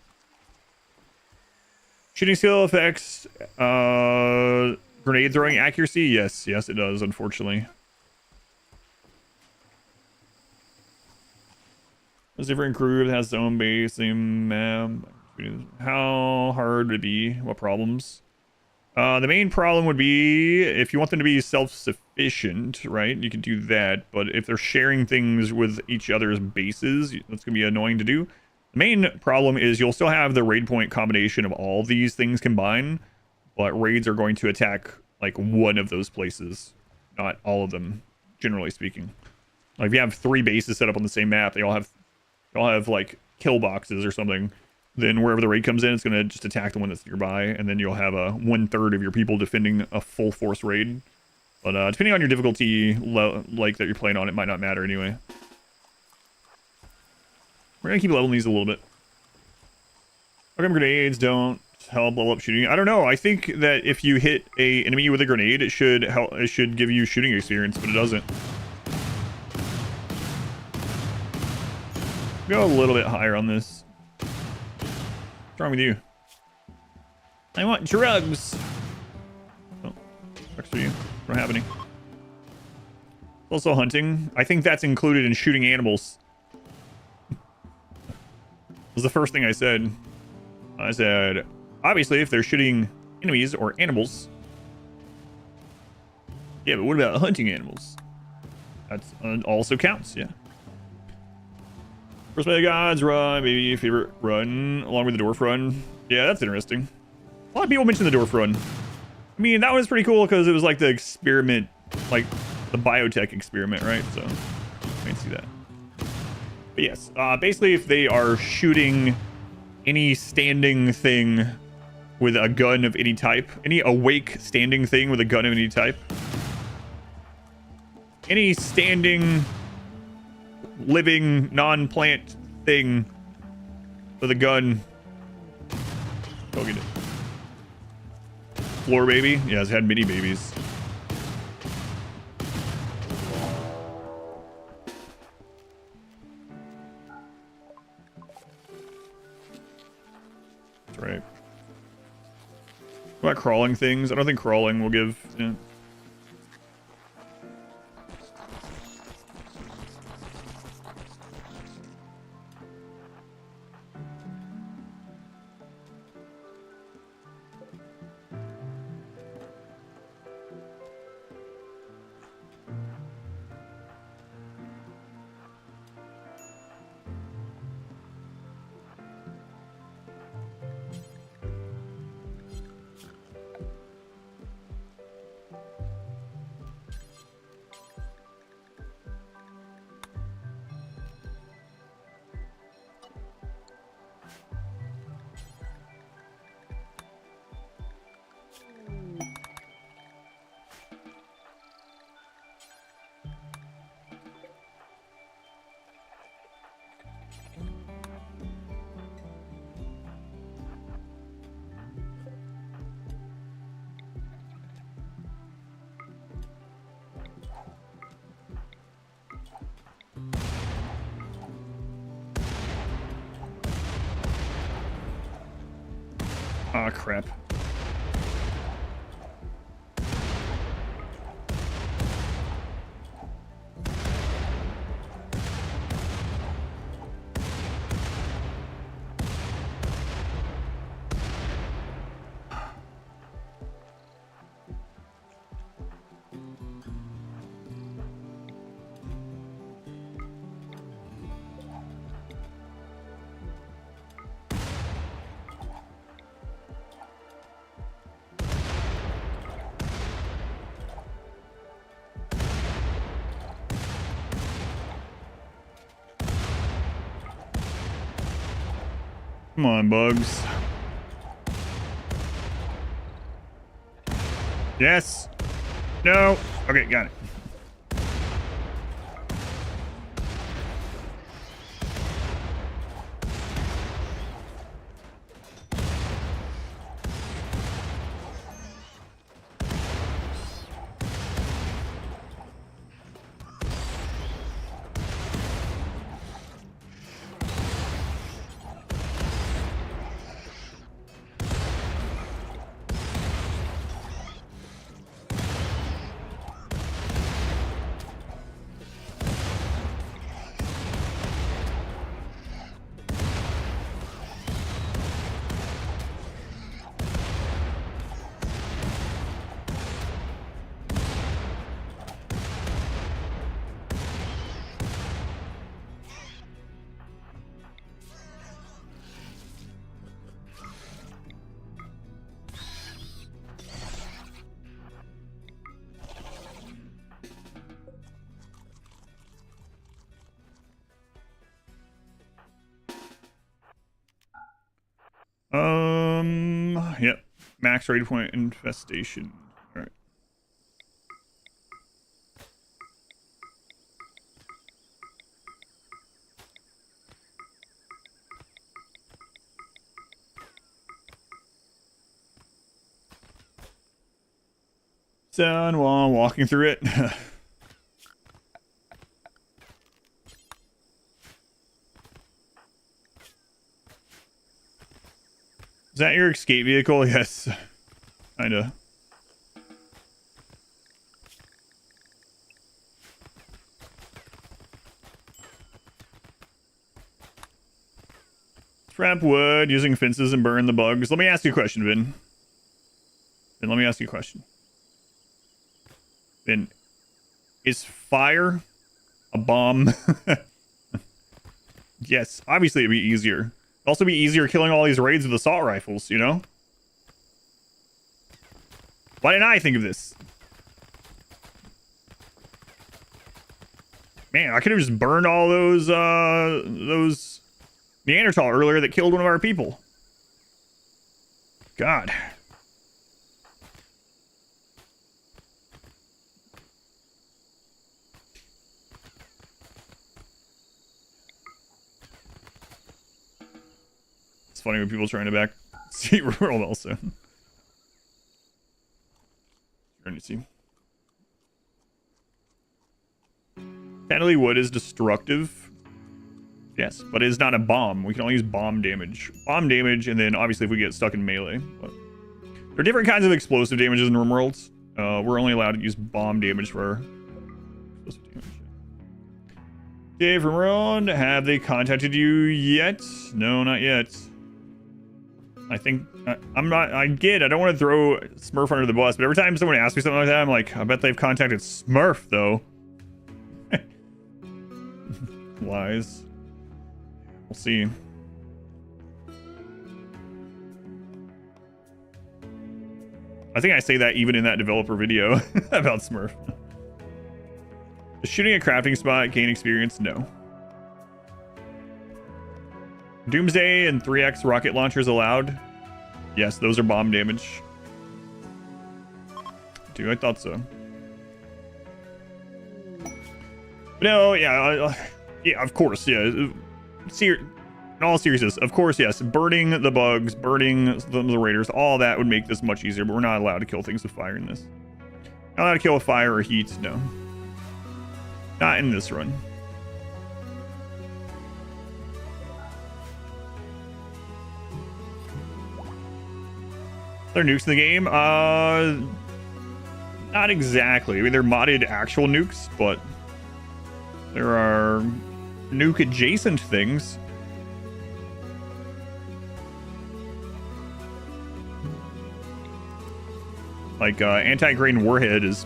Shooting skill affects grenade throwing accuracy. Yes, it does, unfortunately. There's a different group that has its own base, same map. How hard would it be? What problems? The main problem would be if you want them to be self-sufficient, right? You can do that, but if they're sharing things with each other's bases, that's going to be annoying to do. The main problem is you'll still have the raid point combination of all these things combined, but raids are going to attack like one of those places, not all of them, generally speaking. Like if you have 3 bases set up on the same map, they all have like kill boxes or something. Then wherever the raid comes in, it's going to just attack the one that's nearby, and then you'll have a 1/3 of your people defending a full force raid. But depending on your difficulty like that you're playing on, it might not matter anyway. We're going to keep leveling these a little bit. Okay, grenades don't help level up shooting. I don't know. I think that if you hit a enemy with a grenade, it should help. It should give you shooting experience, but it doesn't. Go a little bit higher on this. What's wrong with you? I want drugs. Oh, drugs for you. Not happening. Also hunting. I think that's included in shooting animals. Was the first thing I said. I said, obviously, if they're shooting enemies or animals. Yeah, but what about hunting animals? That's also counts, yeah. First by the Gods run, maybe your favorite run, along with the Dwarf run. Yeah, that's interesting. A lot of people mention the Dwarf run. I mean, that was pretty cool because it was like the experiment, like the biotech experiment, right? So, I can see that. But yes, basically if they are shooting any standing thing with a gun of any type, any awake standing thing with a gun of any type, any standing living non-plant thing with a gun, go get it. Floor baby? Yeah, it's had mini babies. That's right. What about crawling things? I don't think crawling will give... Yeah. Ah, crap. Come on, bugs. Yes. No. Okay, got it. Yep. Max raid point infestation. All right. Sound while walking through it. Is that your escape vehicle? Yes. Kinda. Scrap wood, using fences and burn the bugs. Let me ask you a question, Vin. Vin, let me ask you a question. Vin, is fire a bomb? Yes, obviously it'd be easier. It'd also be easier killing all these raids with assault rifles, you know? Why didn't I think of this? Man, I could have just burned all those Neanderthal earlier that killed one of our people. God. It's funny when people trying to back see RimWorld also. Trying to see. Technically, wood is destructive. Yes, but it is not a bomb. We can only use bomb damage. Bomb damage, and then obviously if we get stuck in melee. But there are different kinds of explosive damages in RimWorlds. We're only allowed to use bomb damage for our explosive damage. Dave from RimWorld, have they contacted you yet? No, not yet. I think I'm not. I don't want to throw Smurf under the bus, but every time someone asks me something like that, I'm like, I bet they've contacted Smurf though. Lies. We'll see. I think I say that even in that developer video about Smurf. Is shooting a crafting spot gain experience? No. Doomsday and 3x rocket launchers allowed? Yes, those are bomb damage. Dude, I thought so. No, yeah, yeah, of course, yeah. In all seriousness, of course, yes. Burning the bugs, burning the raiders, all that would make this much easier, but we're not allowed to kill things with fire in this. Not allowed to kill with fire or heat, no. Not in this run. Are there nukes in the game? Not exactly. I mean, they're modded actual nukes, but there are nuke adjacent things. Like anti-grain warhead is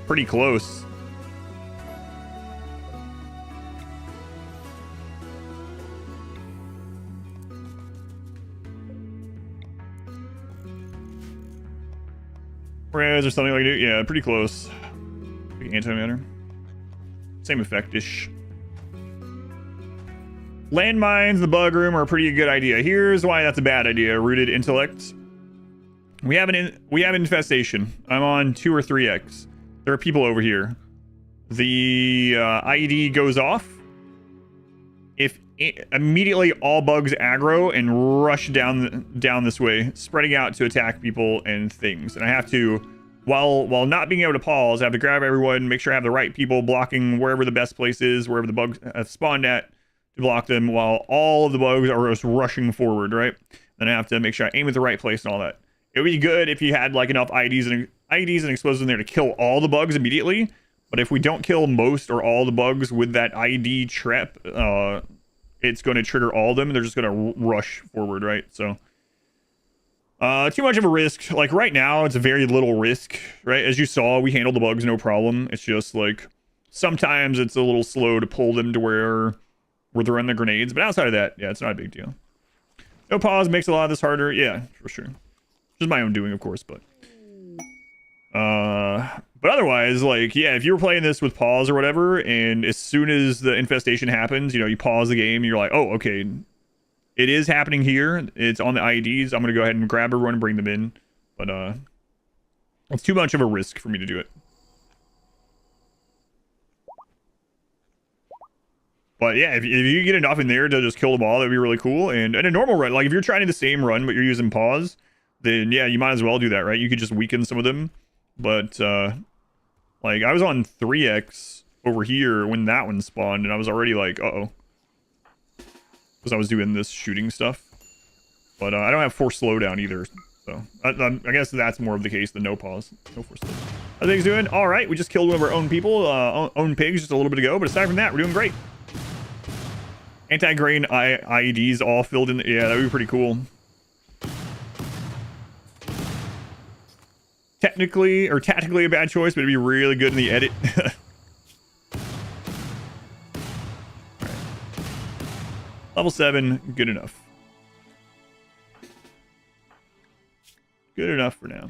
pretty close. Res or something like that. Yeah, pretty close. Antimatter. Same effect-ish. Landmines in the bug room are a pretty good idea. Here's why that's a bad idea. Rooted intellect. We have infestation. I'm on 2 or 3x. There are people over here. The IED goes off. If immediately all bugs aggro and rush down this way, spreading out to attack people and things. And I have to, while not being able to pause, I have to grab everyone, make sure I have the right people blocking wherever the best place is, wherever the bugs have spawned at, to block them while all of the bugs are just rushing forward, right? Then I have to make sure I aim at the right place and all that. It would be good if you had like enough IEDs and explosives in there to kill all the bugs immediately. But if we don't kill most or all the bugs with that IED trap, it's going to trigger all of them and they're just going to rush forward, right? So too much of a risk. Like right now, it's a very little risk, right? As you saw, we handled the bugs no problem. It's just like sometimes it's a little slow to pull them to where they're in the grenades. But outside of that, yeah, it's not a big deal. No pause makes a lot of this harder. Yeah, for sure. Just my own doing, of course, but otherwise, like, yeah, if you were playing this with pause or whatever, and as soon as the infestation happens, you know, you pause the game and you're like, oh, okay, It is happening here. It's on the IEDs. I'm gonna go ahead and grab everyone and bring them in, but it's too much of a risk for me to do it. But yeah, if you get enough in there to just kill them all, that'd be really cool. And in a normal run, like if you're trying the same run but you're using pause, then yeah, you might as well do that, right? You could just weaken some of them. But like I was on 3x over here when that one spawned, and I was already like, uh-oh. Because I was doing this shooting stuff. But I don't have force slowdown either. So I guess that's more of the case than no pause. No force slowdown. How things doing? All right, we just killed one of our own people, own pigs just a little bit ago. But aside from that, we're doing great. Anti-grain IEDs all filled in. Yeah, that would be pretty cool. Technically or tactically a bad choice, but it'd be really good in the edit. Right. Level 7, good enough. Good enough for now.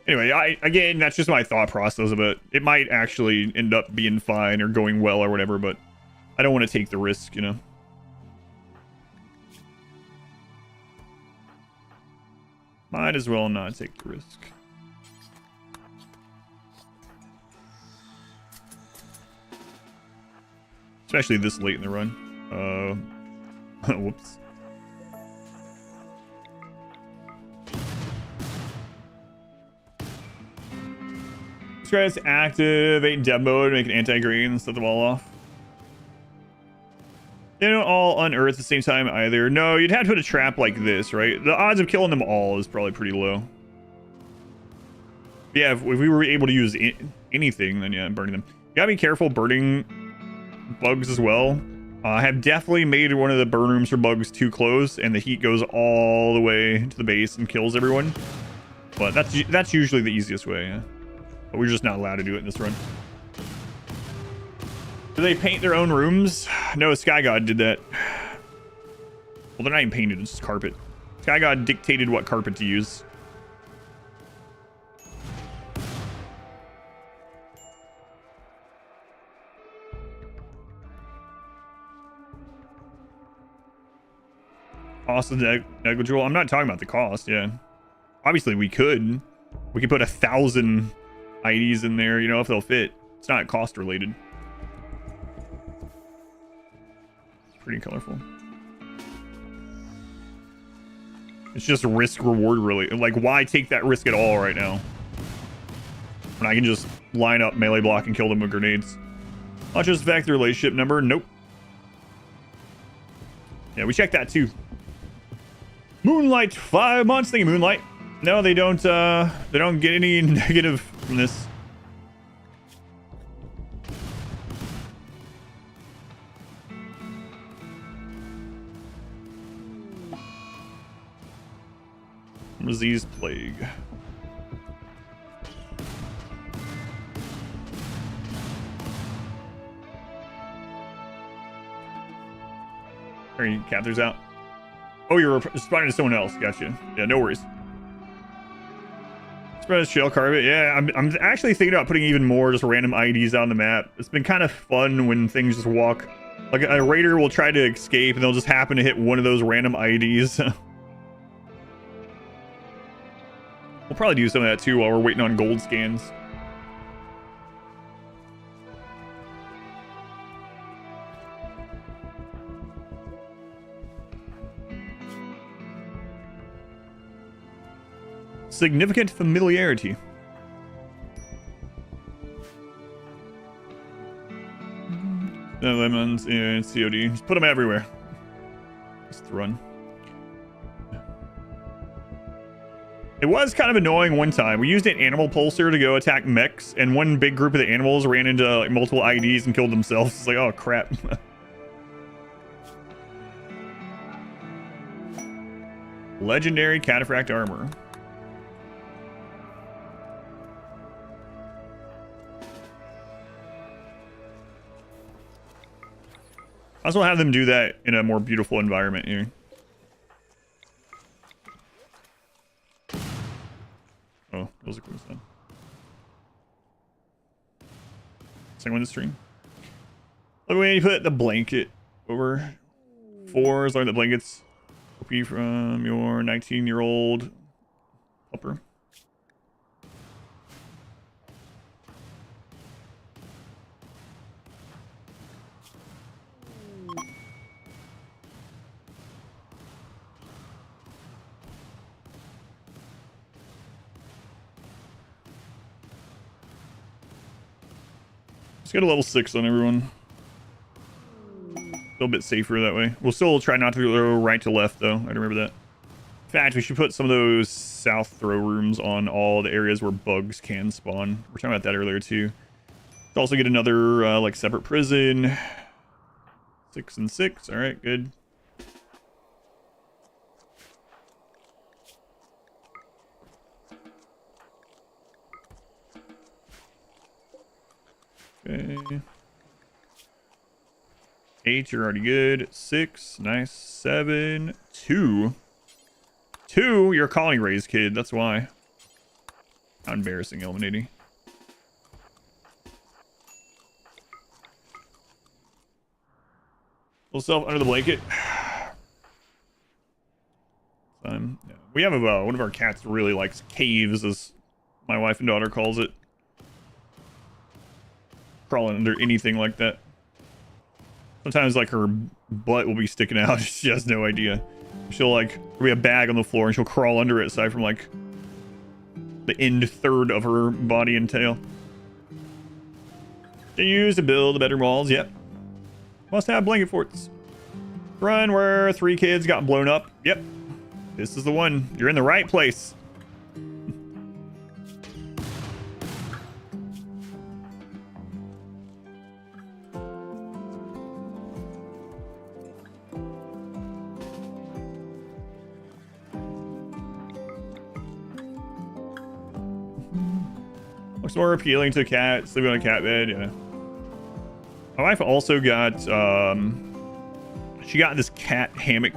Anyway, again, that's just my thought process of it. It might actually end up being fine or going well or whatever, but I don't want to take the risk, you know. Might as well not take the risk. Especially this late in the run. Whoops. Let's try to activate dev mode, make an anti-green, and set them all off. They don't all unearth at the same time either. No, you'd have to put a trap like this, right? The odds of killing them all is probably pretty low. Yeah, if we were able to use anything, then yeah, burning them. You gotta be careful burning bugs as well. I have definitely made one of the burn rooms for bugs too close, and the heat goes all the way to the base and kills everyone. But that's usually the easiest way, yeah. But we're just not allowed to do it in this run. Do they paint their own rooms? No, Sky God did that. Well, they're not even painted, it's just carpet. Sky God dictated what carpet to use. Cost is negligible. I'm not talking about the cost, yeah. Obviously, we could. We could put 1,000 IDs in there, you know, if they'll fit. It's not cost related. It's pretty colorful. It's just risk reward, really. Like, why take that risk at all right now? When I can just line up melee block and kill them with grenades. I'll just affect the relationship number. Nope. Yeah, we checked that too. Moonlight, 5 months. Thank you, Moonlight. No, they don't get any negative from this. Disease plague. Are you captors out? Oh, you're responding to someone else. Gotcha. Yeah, no worries. Spread a shell carpet. Yeah, I'm actually thinking about putting even more just random IDs on the map. It's been kind of fun when things just walk. Like a raider will try to escape and they'll just happen to hit one of those random IDs. We'll probably do some of that too while we're waiting on gold scans. Significant familiarity. No lemons and COD. Just put them everywhere. Just run. It was kind of annoying one time. We used an animal pulsar to go attack mechs, and one big group of the animals ran into like multiple IDs and killed themselves. It's like, oh crap. Legendary cataphract armor. I also have them do that in a more beautiful environment here. Oh, those are cool stuff. Second one to stream. Look, when you put the blanket over 4 is like the blankets. Copy from your 19-year-old helper. Let's get a level 6 on everyone. A little bit safer that way. We'll still try not to go right to left, though. I remember that. In fact, we should put some of those south throw rooms on all the areas where bugs can spawn. We were talking about that earlier, too. Let's also get another, like, separate prison. 6 and 6. All right, good. Okay. 8, you're already good. 6, nice. 7, 2. 2, you're a colony raised kid. That's why. How embarrassing, eliminating. Little self under the blanket. We have one of our cats really likes caves, as my wife and daughter calls it. Crawling under anything like that. Sometimes, like, her butt will be sticking out. She has no idea. She'll, like, there'll be a bag on the floor and she'll crawl under it aside from, like, the end third of her body and tail. They use to build better walls. Yep. Must have blanket forts. Run where 3 kids got blown up. Yep. This is the one. You're in the right place. Looks more appealing to a cat, sleeping on a cat bed, yeah. My wife also got, she got this cat hammock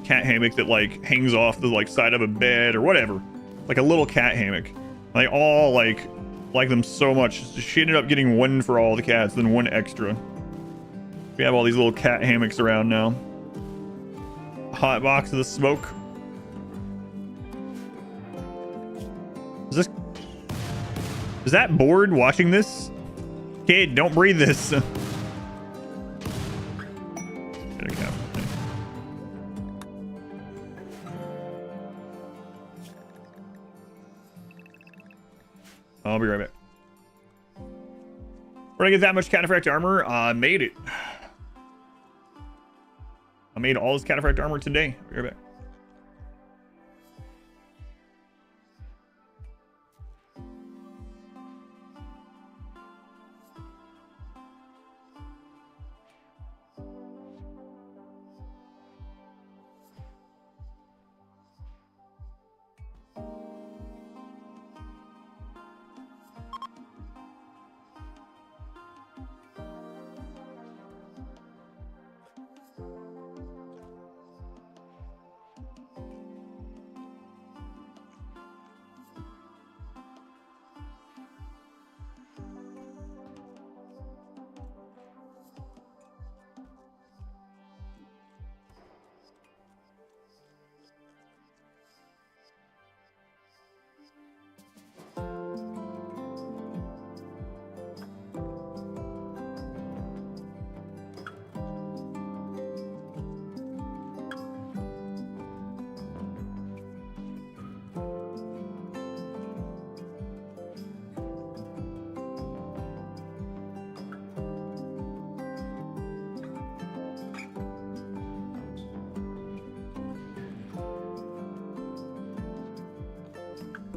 that, like, hangs off the, like, side of a bed or whatever. Like a little cat hammock. They all, like them so much. She ended up getting one for all the cats, then one extra. We have all these little cat hammocks around now. Hot box of the smoke. Is that bored watching this? Kid, don't breathe this. I'll be right back. Where did I get that much cataphract armor? I made it. I made all this cataphract armor today. I'll be right back.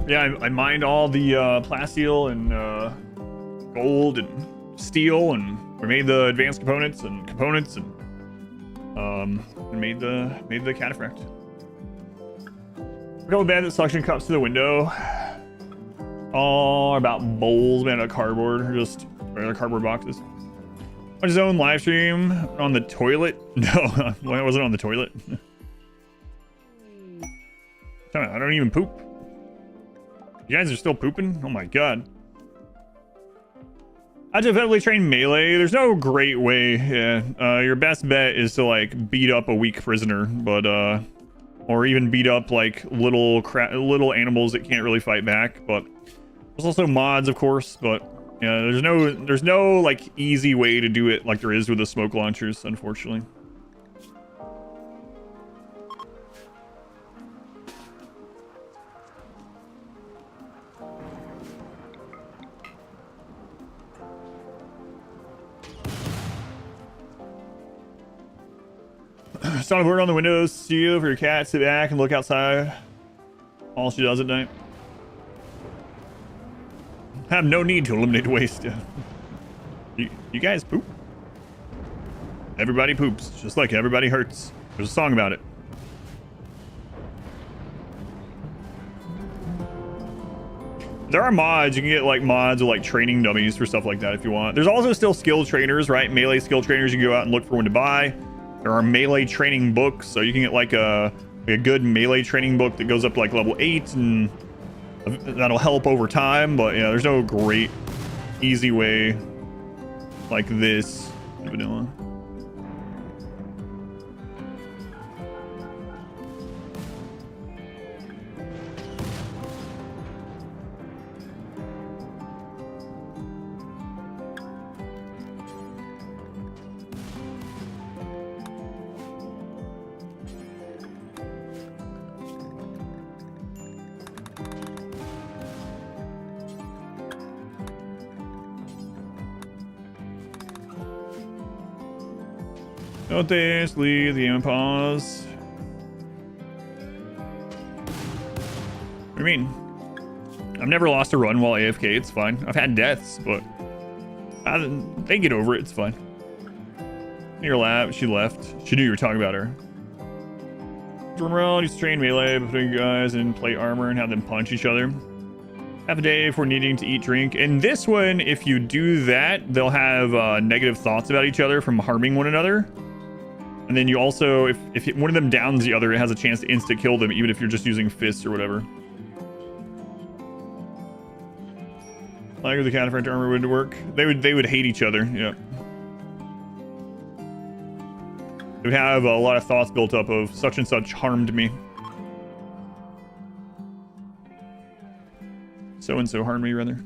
Yeah, I mined all the plasteel and gold and steel, and we made the advanced components and made the cataphract. A couple of bandit suction cups to the window. All about bowls made out of cardboard, or just regular cardboard boxes. On his own live stream on the toilet. No, I wasn't on the toilet. I don't even poop. You guys are still pooping? Oh my god. I definitely train melee. There's no great way. Yeah, your best bet is to like beat up a weak prisoner, but or even beat up like little animals that can't really fight back. But there's also mods, of course. But yeah, there's no like easy way to do it like there is with the smoke launchers, unfortunately. Son of bird on the windows. See you for your cat. Sit back and look outside. All she does at night. Have no need to eliminate waste. You guys poop. Everybody poops, just like everybody hurts. There's a song about it. There are mods. You can get like mods or like training dummies for stuff like that if you want. There's also still skill trainers, right? Melee skill trainers. You can go out and look for one to buy. There are melee training books, so you can get like a good melee training book that goes up to like level 8, and that'll help over time. But yeah, there's no great easy way like this vanilla. Don't dance, leave the game and pause. What do you mean? I've never lost a run while AFK, it's fine. I've had deaths, but they get over it, it's fine. In your lap, she left. She knew you were talking about her. RimWorld used to train melee, putting guys in plate armor and have them punch each other. Half a day before needing to eat, drink. In this one, if you do that, they'll have negative thoughts about each other from harming one another. And then you also, if one of them downs the other, it has a chance to insta-kill them, even if you're just using fists or whatever. Like with the counterfeit armor would work. They would hate each other, yeah. They would have a lot of thoughts built up of such and such harmed me. So-and-so harmed me, rather.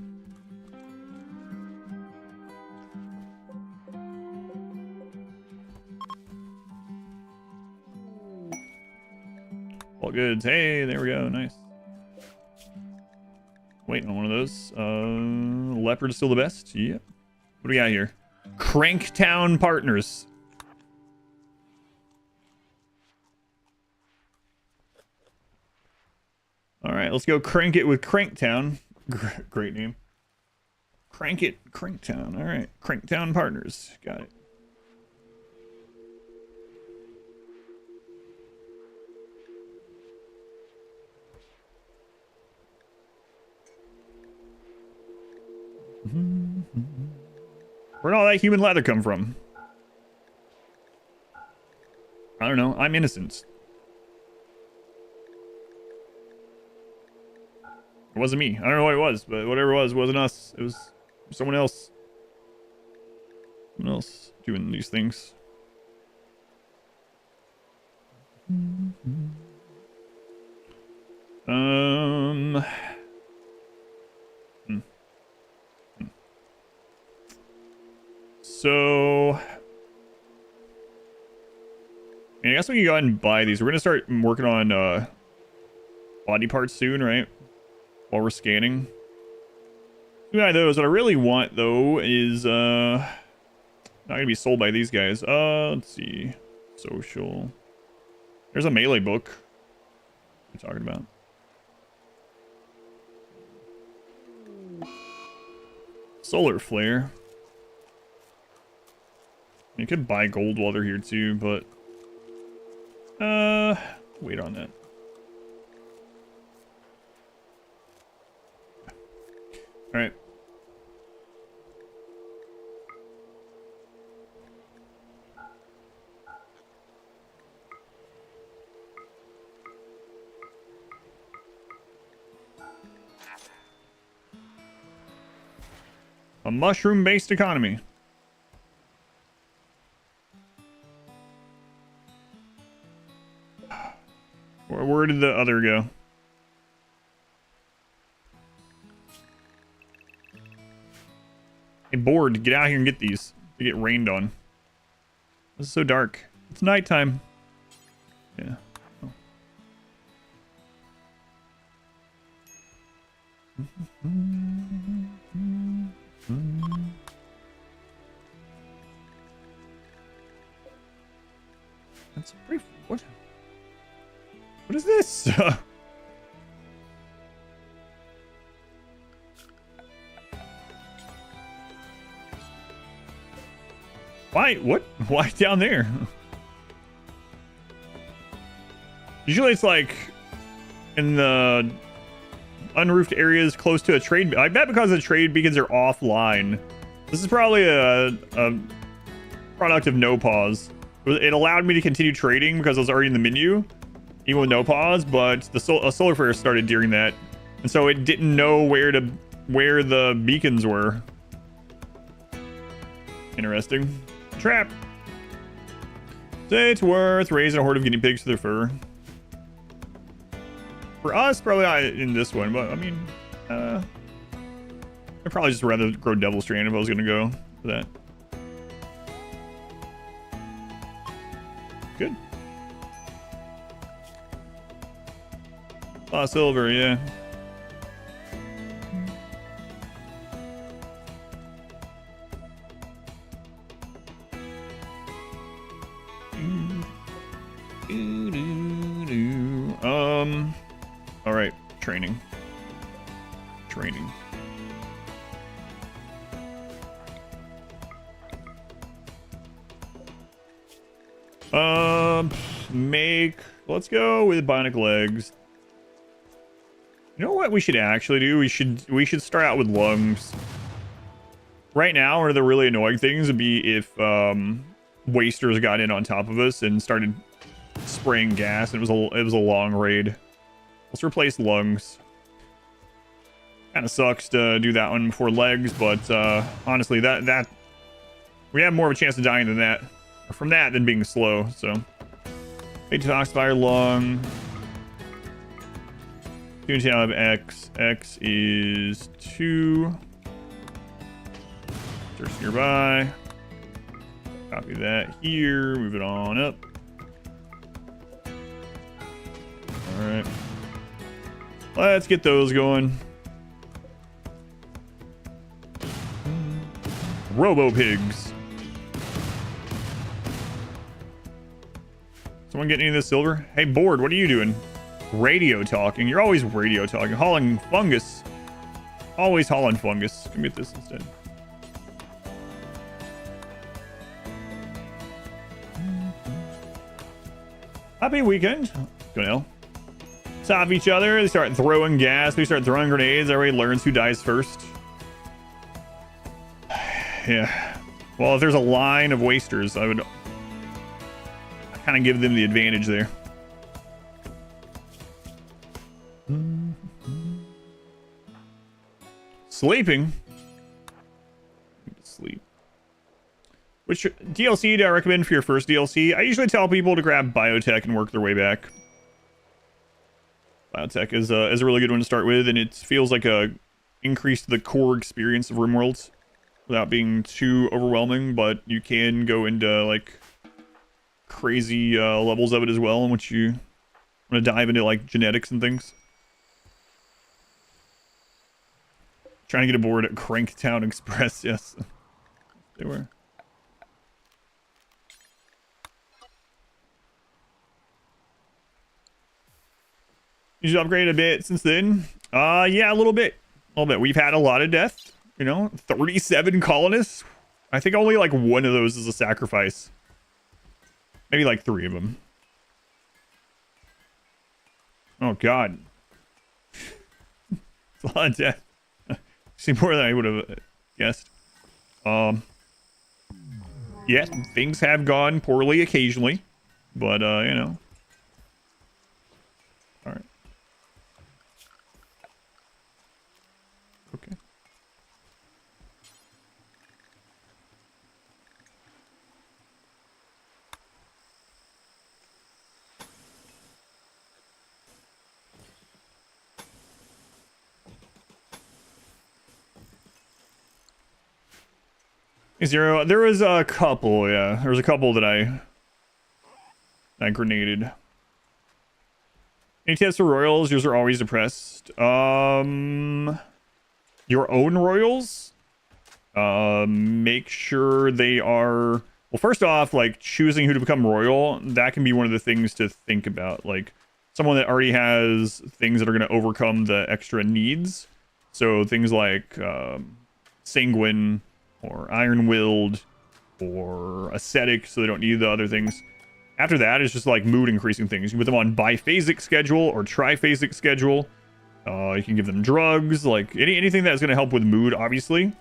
All goods. Hey, there we go. Nice. Waiting on one of those. Leopard is still the best. Yep. What do we got here? Cranktown Partners. All right, let's go crank it with Cranktown. Great name. Crank it, Cranktown. All right, Cranktown Partners. Got it. Where'd all that human leather come from? I don't know. I'm innocent. It wasn't me. I don't know what it was, but whatever it wasn't us. It was someone else. Someone else doing these things. So, I guess we can go ahead and buy these. We're gonna start working on body parts soon, right? While we're scanning. Yeah, those. What I really want though is not gonna be sold by these guys. Let's see. Social. There's a melee book. What are you talking about? Solar flare. You could buy gold while they're here too, but wait on that. All right. A mushroom-based economy. Where did the other go? Hey, bored. Get out here and get these. They get rained on. This is so dark. It's nighttime. Yeah. Oh. That's pretty. What? What is this? Why? What? Why down there? Usually it's like in the unroofed areas close to a trade. I bet because the trade beacons are offline. This is probably a product of no pause. It allowed me to continue trading because I was already in the menu, even with no pause. But a solar flare started during that, and so it didn't know where the beacons were. Interesting. Trap. It's worth raising a horde of guinea pigs for their fur. For us, probably not in this one, but I mean, I'd probably just rather grow Devil Strand if I was gonna go for that. Good. Silver, yeah. All right, training. Let's go with bionic legs. You know what we should actually do? We should start out with lungs. Right now, one of the really annoying things would be if wasters got in on top of us and started spraying gas. It was a long raid. Let's replace lungs. Kind of sucks to do that one before legs, but honestly, that we have more of a chance of dying than that, or from that than being slow. So, detoxify lung. Unity out of X. X is 2. There's nearby. Copy that here. Move it on up. All right. Let's get those going. Robo pigs. Someone get any of this silver? Hey, board, what are you doing? Radio talking. You're always radio talking. Hauling fungus. Always hauling fungus. Can we get this instead? Happy weekend. Go now. Stop each other. They start throwing gas. They start throwing grenades. Everybody learns who dies first. Yeah. Well, if there's a line of wasters, I would kind of give them the advantage there. Sleeping. Sleep. Which DLC do I recommend for your first DLC? I usually tell people to grab Biotech and work their way back. Biotech is a really good one to start with, and it feels like a increase to the core experience of RimWorld without being too overwhelming, but you can go into like crazy levels of it as well in which you want to dive into like genetics and things. Trying to get aboard at Cranktown Express, yes. They were. You should upgrade a bit since then. Yeah, a little bit. We've had a lot of death, you know, 37 colonists. I think only like one of those is a sacrifice. Maybe like 3 of them. Oh god. It's a lot of death. See, more than I would have guessed. Yeah, things have gone poorly occasionally, but you know. All right. Okay. Zero. There was a couple, yeah. There was a couple that I grenaded. Any tips for royals? Yours are always depressed. Your own royals? Make sure they are... Well, first off, like, choosing who to become royal, that can be one of the things to think about. Like, someone that already has things that are going to overcome the extra needs. So things like sanguine or iron-willed or ascetic, so they don't need the other things. After that, it's just like mood increasing things. You put them on biphasic schedule or triphasic schedule. You can give them drugs, like anything that's going to help with mood, obviously.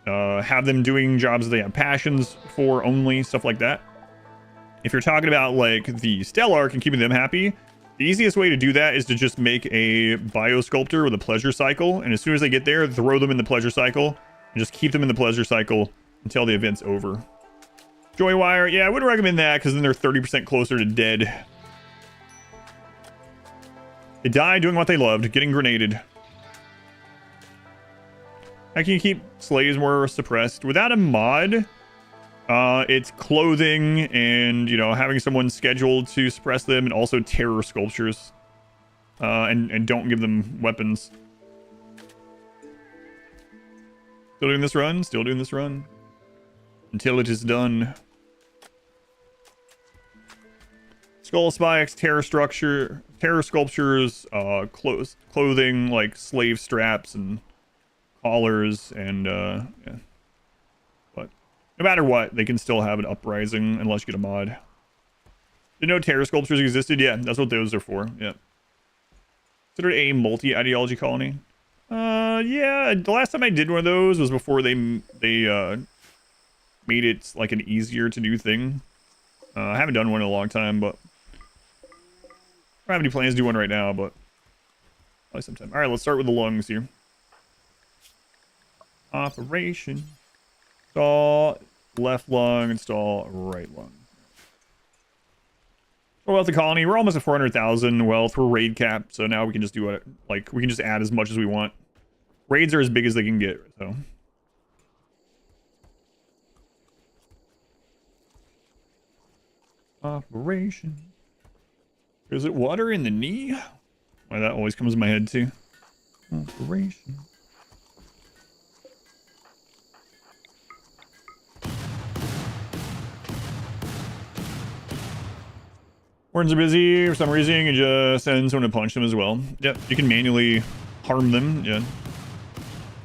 Have them doing jobs that they have passions for only, stuff like that. If you're talking about like the Stellarch and keeping them happy, the easiest way to do that is to just make a biosculptor with a pleasure cycle. And as soon as they get there, throw them in the pleasure cycle and just keep them in the pleasure cycle until the event's over. Joywire, yeah, I wouldn't recommend that because then they're 30% closer to dead. They die doing what they loved, getting grenaded. How can you keep slaves more suppressed? Without a mod, it's clothing and, you know, having someone scheduled to suppress them and also terror sculptures. And don't give them weapons. Still doing this run? Still doing this run. Until it is done. Skull spikes, terror sculptures, clothing like slave straps and collars, and yeah. But no matter what, they can still have an uprising unless you get a mod. Did no terror sculptures existed? Yeah, that's what those are for. Yeah. Considered a multi-ideology colony. Yeah. The last time I did one of those was before they made it like an easier to do thing. I haven't done one in a long time, but I don't have any plans to do one right now, but probably sometime. All right, let's start with the lungs here. Operation. Install left lung, install right lung. Wealth the colony. We're almost at 400,000 wealth. We're raid cap, so now we can just do it. Like, we can just add as much as we want. Raids are as big as they can get, so. Operation. Is it water in the knee? Why, that always comes in my head too. Operation. Horns are busy for some reason. You can just send someone to punch them as well. Yep, you can manually harm them. Yeah.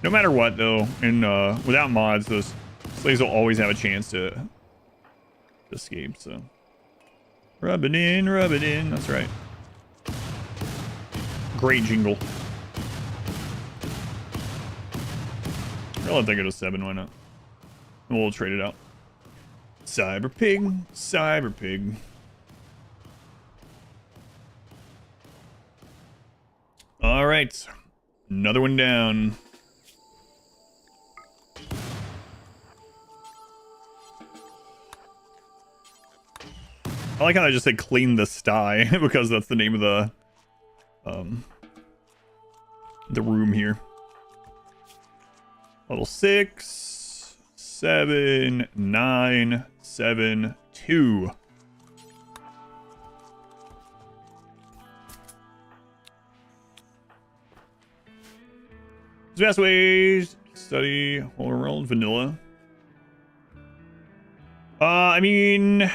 No matter what, though, and without mods, those slaves will always have a chance to escape. So. Rub it in, rub it in. That's right. Great jingle. I'll let that go to 7. Why not? We'll trade it out. Cyber pig. Cyber pig. All right. Another one down. I like how I just said clean the sty because that's the name of the room here. Level 6, 7, 9, 7, 2. There's best ways to study RimWorld vanilla. I mean,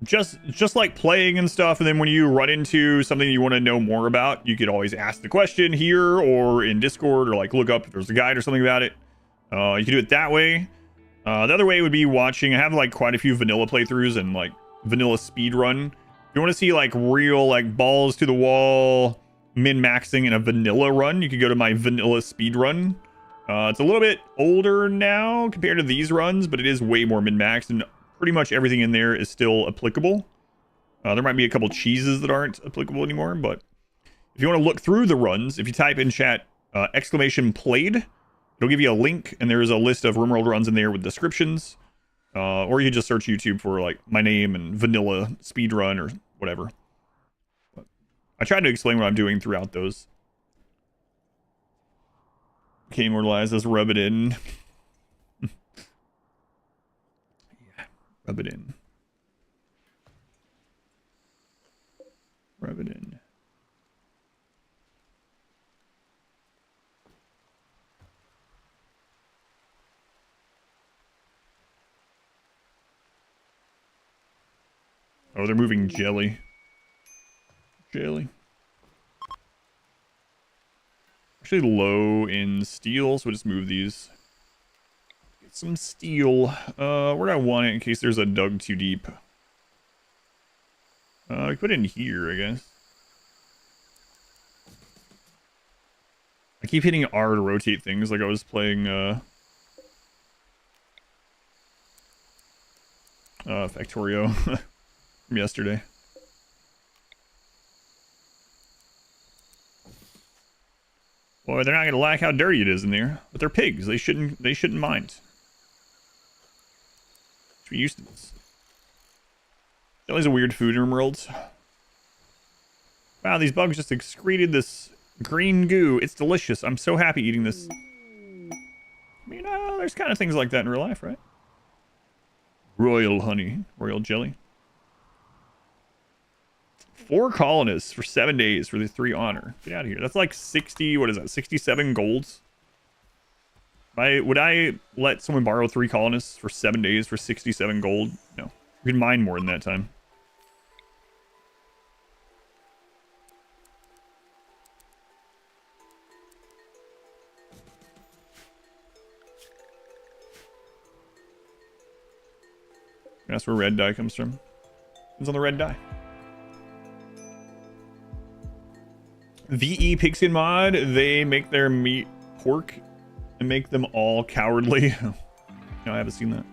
just like playing and stuff, and then when you run into something you want to know more about, you could always ask the question here or in Discord, or like look up if there's a guide or something about it. You can do it that way. The other way would be watching. I have like quite a few vanilla playthroughs and like vanilla speed run. If you want to see like real like balls to the wall min-maxing in a vanilla run, you could go to my vanilla speed run. It's a little bit older now compared to these runs, but it is way more min-maxed, and pretty much everything in there is still applicable. There might be a couple cheeses that aren't applicable anymore, but if you want to look through the runs, if you type in chat exclamation played, it'll give you a link, and there's a list of RimWorld runs in there with descriptions. Or you can just search YouTube for like my name and vanilla speedrun or whatever. But I tried to explain what I'm doing throughout those. Okay, immortalized, let's rub it in. Rub it in. Rub it in. Oh, they're moving jelly. Jelly. Actually low in steel, so we'll just move these. Get some steel. Where do I want it in case there's a dug too deep? I put it in here, I guess. I keep hitting R to rotate things like I was playing Factorio from yesterday. Boy, they're not gonna like how dirty it is in there, but they're pigs. They shouldn't mind. Should be used to this. Jelly's a weird food in RimWorld. Wow, these bugs just excreted this green goo. It's delicious. I'm so happy eating this. You know, there's kind of things like that in real life, right? Royal honey. Royal jelly. 4 colonists for 7 days for the 3 honor. Get out of here. That's like 60, what is that? 67 golds? Would I let someone borrow 3 colonists for 7 days for 67 gold? No. We can mine more than that time. That's where red dye comes from. It's on the red dye. VE Pigskin mod, they make their meat pork and make them all cowardly. No, I haven't seen that.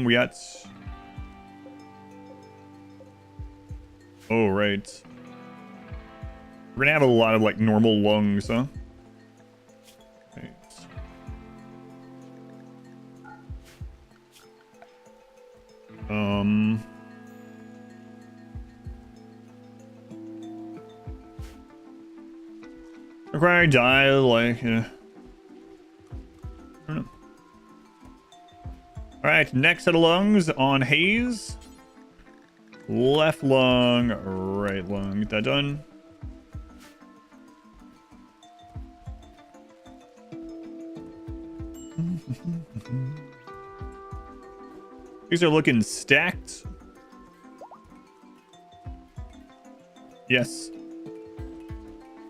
We got... Oh, right. We're gonna have a lot of, like, normal lungs, huh? Right. Okay, die, like, I don't know. Alright, next set of lungs on Haze. Left lung, right lung. Get that done. These are looking stacked. Yes.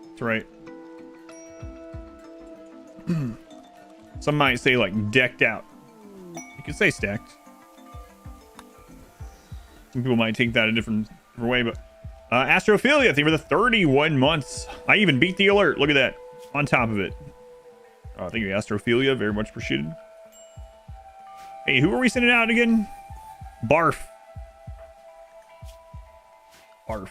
That's right. Some might say like decked out. You could say stacked. Some people might take that a different way, but Astrophilia, thank you for the 31 months. I even beat the alert. Look at that. On top of it. Thank you, Astrophilia. Very much appreciated. Hey, who are we sending out again? Barf. Barf.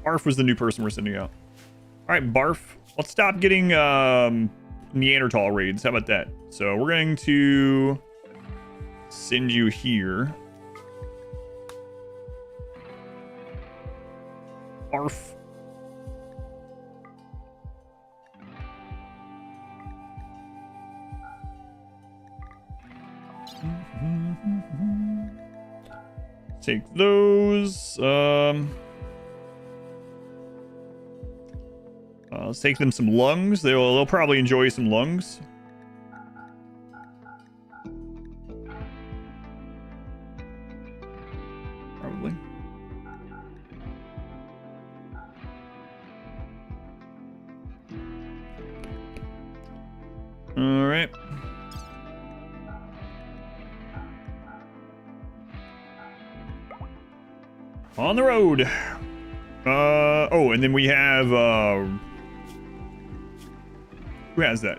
Barf was the new person we're sending out. All right, Barf. Let's stop getting Neanderthal raids. How about that? So we're going to send you here. Barf. Take those. Let's take them some lungs. They'll probably enjoy some lungs. Probably. All right. On the road. Oh, and then we have who has that?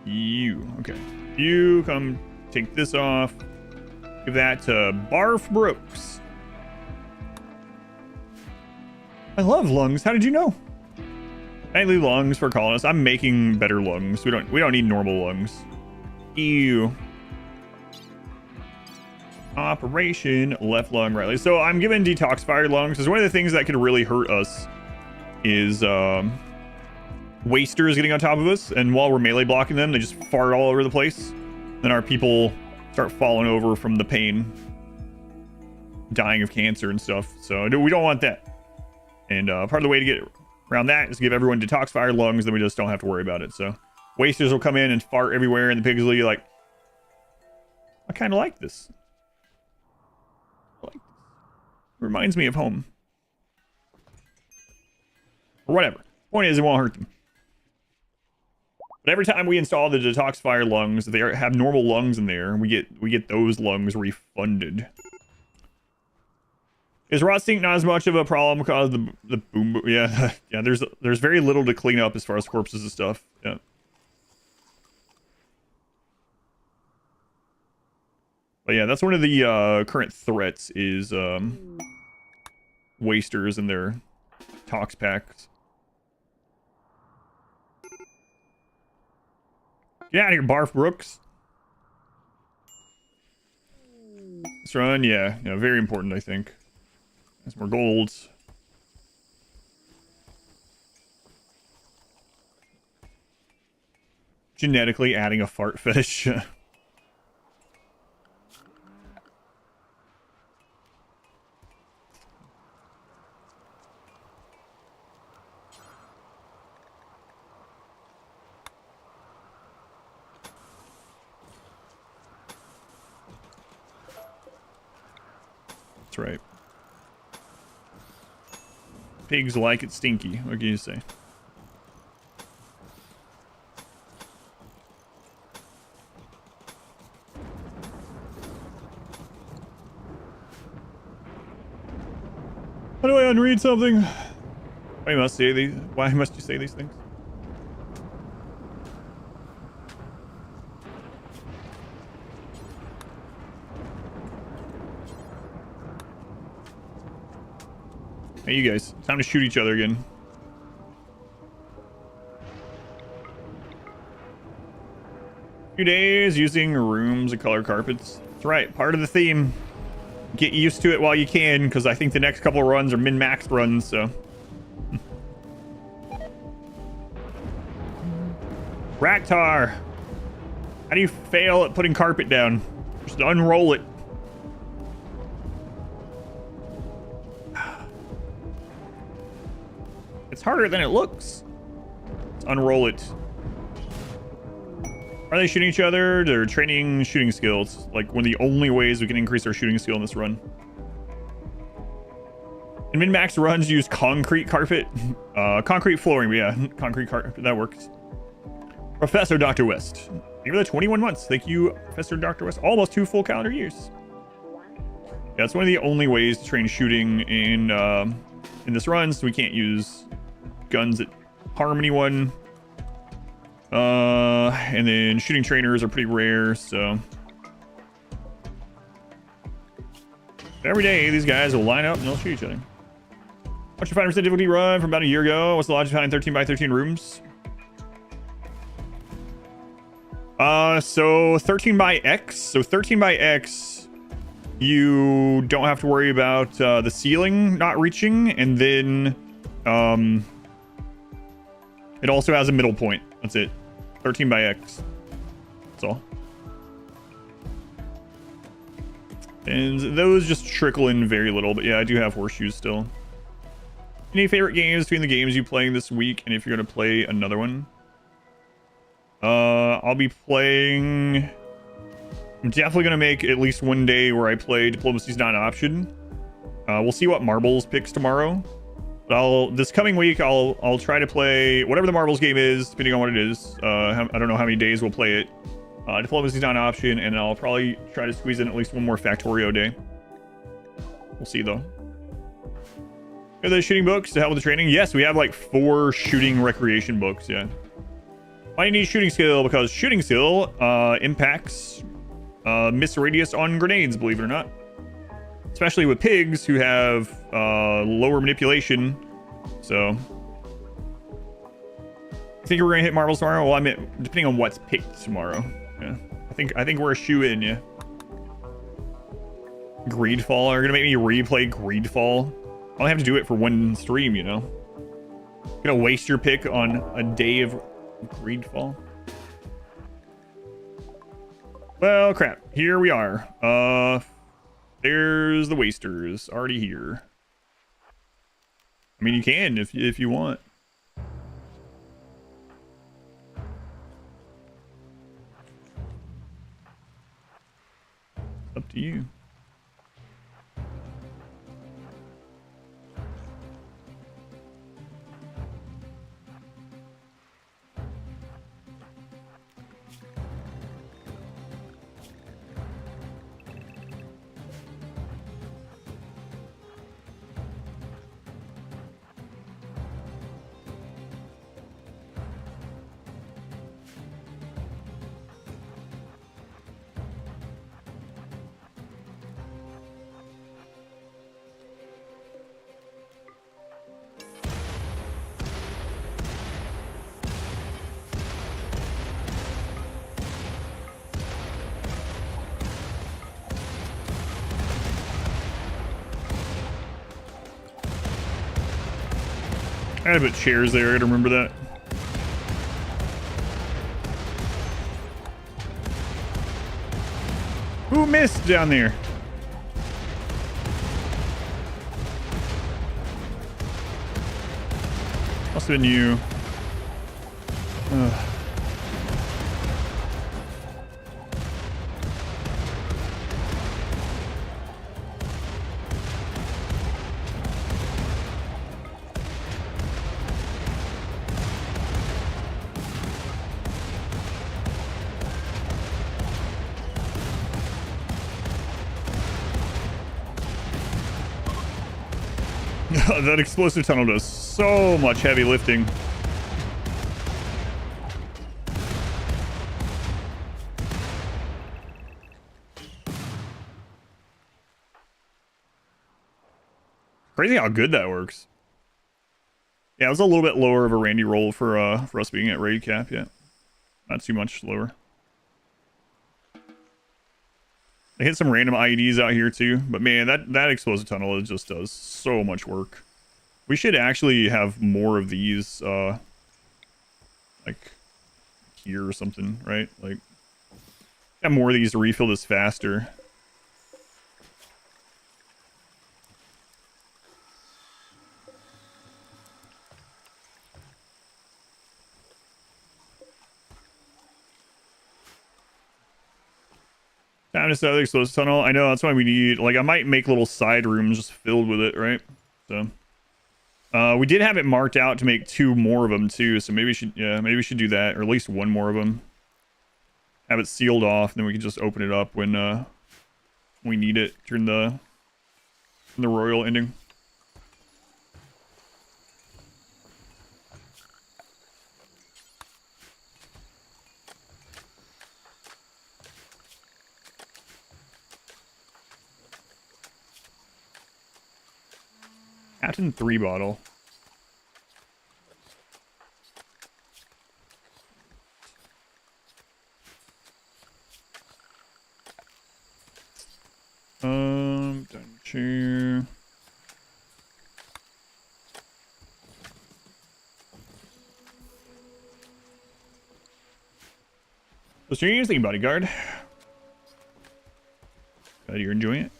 You. Okay. You come take this off. Give that to Barf Brooks. I love lungs. How did you know? Nightly lungs for colonists. I'm making better lungs. We don't need normal lungs. Ew. Operation left lung, right leg. So I'm giving detoxifier lungs because one of the things that could really hurt us is wasters getting on top of us, and while we're melee blocking them, they just fart all over the place. Then our people start falling over from the pain, dying of cancer and stuff. So we don't want that. And part of the way to get around that is give everyone detoxifier lungs, then we just don't have to worry about it. So wasters will come in and fart everywhere, and the pigs will be like, I kind of like this. Reminds me of home. Or whatever. Point is, it won't hurt them. But every time we install the detoxifier lungs, they have normal lungs in there. We get those lungs refunded. Is rot stink not as much of a problem because the boom? Yeah, yeah. There's very little to clean up as far as corpses and stuff. Yeah. But yeah, that's one of the current threats is wasters and their tox packs. Get out of here, Barf Brooks. This run, yeah, very important, I think. There's more golds. Genetically adding a fart fetish. That's right. Pigs like it stinky. What can you say? How do I unread something? Why must say these? Why must you say these things? Hey, you guys. Time to shoot each other again. Few days using rooms and color carpets. That's right. Part of the theme. Get used to it while you can, because I think the next couple of runs are min-max runs, so. Raktar. How do you fail at putting carpet down? Just unroll it. It's harder than it looks. Let's unroll it. Are they shooting each other? They're training shooting skills. Like one of the only ways we can increase our shooting skill in this run. In min-max runs, use concrete carpet. Concrete flooring, but yeah, concrete carpet, that works. Professor Dr. West. Thank you for the 21 months. Thank you, Professor Dr. West. Almost 2 full calendar years. Yeah, it's one of the only ways to train shooting in this run, so we can't use guns that harm anyone. And then shooting trainers are pretty rare, so every day these guys will line up and they'll shoot each other. What's your 5% difficulty run from about a year ago? What's the logic behind 13 by 13 rooms? So 13 by X. So 13 by X, you don't have to worry about the ceiling not reaching, and then it also has a middle point. That's it. 13 by X. That's all. And those just trickle in very little, but yeah, I do have horseshoes still. Any favorite games between the games you playing this week, and if you're gonna play another one? I'll be playing. I'm definitely gonna make at least one day where I play Diplomacy's Not an Option. We'll see what Marbles picks tomorrow. But this coming week I'll try to play whatever the Marbles game is, depending on what it is. I don't know how many days we'll play it. Diplomacy's Not an Option, and I'll probably try to squeeze in at least one more Factorio day. We'll see though. Are the shooting books to help with the training? Yes, we have like 4 shooting recreation books. Yeah. Why do you need shooting skill? Because shooting skill impacts miss radius on grenades, believe it or not. Especially with pigs who have lower manipulation. So I think we're gonna hit marbles tomorrow. Well, I mean, depending on what's picked tomorrow. Yeah. I think we're a shoe in, yeah. Greedfall are gonna make me replay Greedfall. I only have to do it for one stream, you know. Gonna waste your pick on a day of Greedfall. Well, crap. Here we are. There's the wasters already here. I mean, you can if you want. Up to you. I had to put chairs there. I gotta remember that. Who missed down there? Must have been you. Ugh. That explosive tunnel does so much heavy lifting. Crazy how good that works. Yeah, it was a little bit lower of a Randy roll for us being at raid cap. Yeah, not too much lower. They hit some random IEDs out here too, but man, that explosive tunnel, it just does so much work. We should actually have more of these, like here or something, right? Like, have more of these to refill this faster. Time to start the explosive tunnel. I know, that's why we need, like, I might make little side rooms just filled with it, right? So, we did have it marked out to make 2 more of them too, so maybe we should, yeah, maybe we should do that, or at least 1 more of them. Have it sealed off, and then we can just open it up when we need it during the royal ending. Captain 3 bottle. Done chair. So you're using bodyguard. Glad you're enjoying it.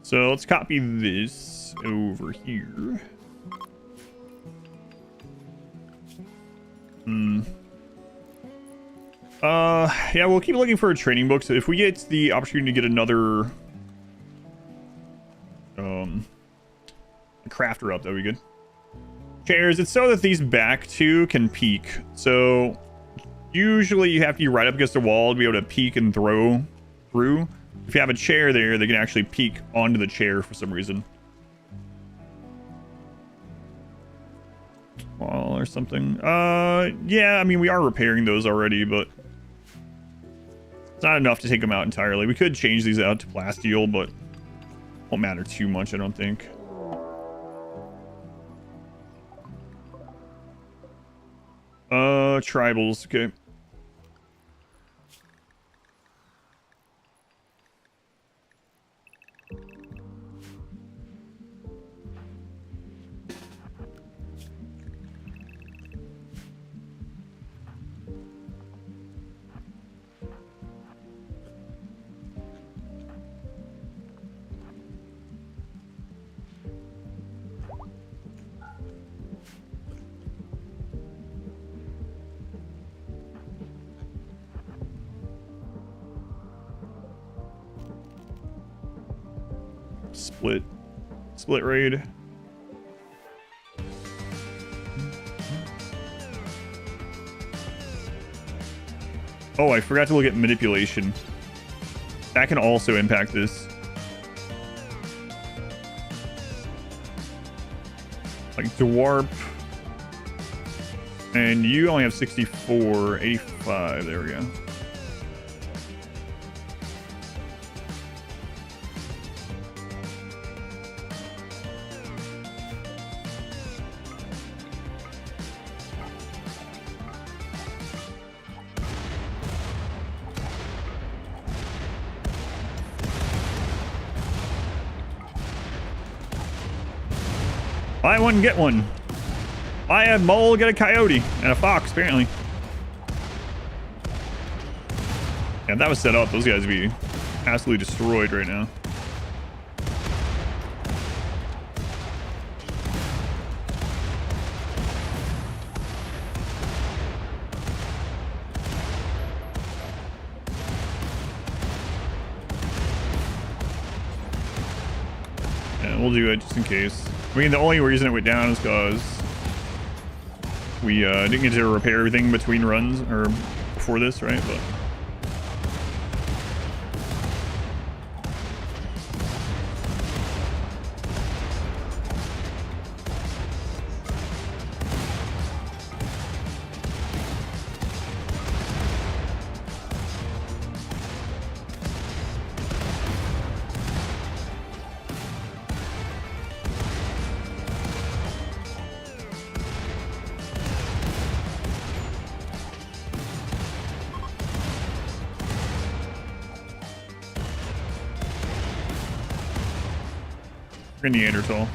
So let's copy this over here. Yeah, we'll keep looking for a training book. So if we get the opportunity to get another crafter up, that'd be good. Chairs, it's so that these back 2 can peek. So usually you have to be right up against the wall to be able to peek and throw through. If you have a chair there, they can actually peek onto the chair for some reason. wall or something. Yeah, I mean, we are repairing those already, but it's not enough to take them out entirely. We could change these out to plasteel, but won't matter too much, I don't think. Tribals, okay. Split raid. Oh, I forgot to look at manipulation. That can also impact this. Like dwarf. And you only have 64, 85. There we go. Buy one, get one. Buy a mole, get a coyote. And a fox, apparently. Yeah, if that was set up, those guys would be absolutely destroyed right now. Yeah, we'll do it just in case. I mean, the only reason it went down is because we didn't get to repair everything between runs, or before this, right? But we're in Neanderthal.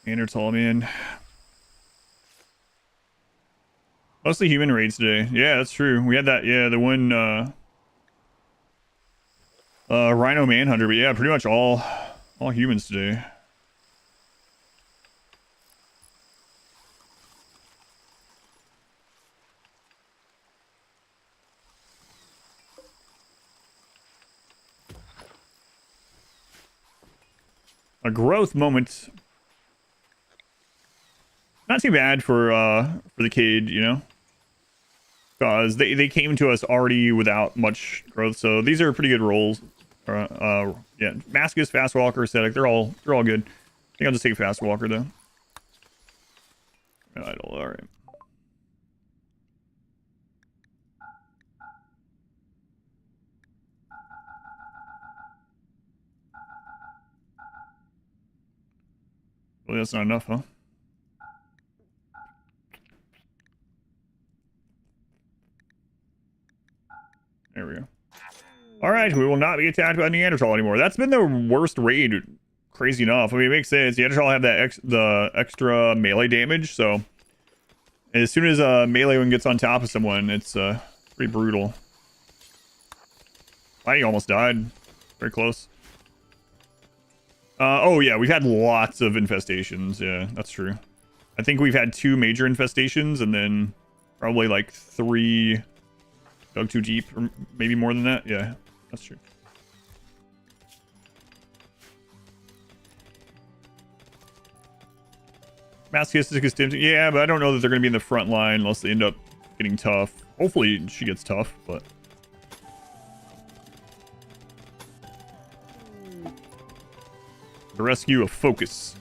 Neanderthal, man. Mostly human raids today. Yeah, that's true. We had that, yeah, the one Rhino Manhunter, but yeah, pretty much all humans today. A growth moment. Not too bad for the kid, you know? Because they came to us already without much growth, so these are pretty good rolls. Yeah, Mascus, Fast Walker, Aesthetic, they're all good. I think I'll just take Fast Walker though. Idle, all right. Well, that's not enough, huh? There we go. All right, we will not be attacked by Neanderthal anymore. That's been the worst raid, crazy enough. I mean, it makes sense. Neanderthal have that the extra melee damage, so as soon as a melee one gets on top of someone, it's pretty brutal. I almost died. Very close. Oh yeah, we've had lots of infestations. Yeah, that's true. I think we've had 2 major infestations and then probably like 3 dug too deep, or maybe more than that. Yeah, that's true. Masochistic is tempting. Yeah, but I don't know that they're going to be in the front line unless they end up getting tough. Hopefully she gets tough, but... The rescue of Focus.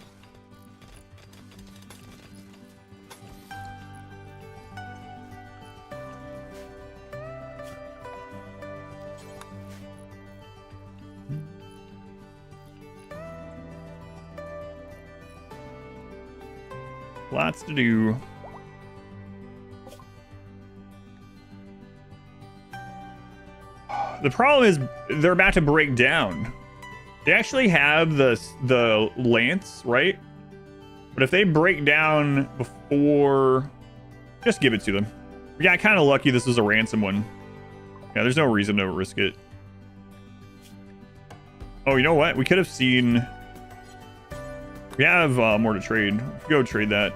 Lots to do. The problem is they're about to break down. They actually have the lance, right? But if they break down before, just give it to them. We got kind of lucky this was a ransom one. Yeah, there's no reason to risk it. Oh, you know what? We could have seen... We have more to trade. Go trade that.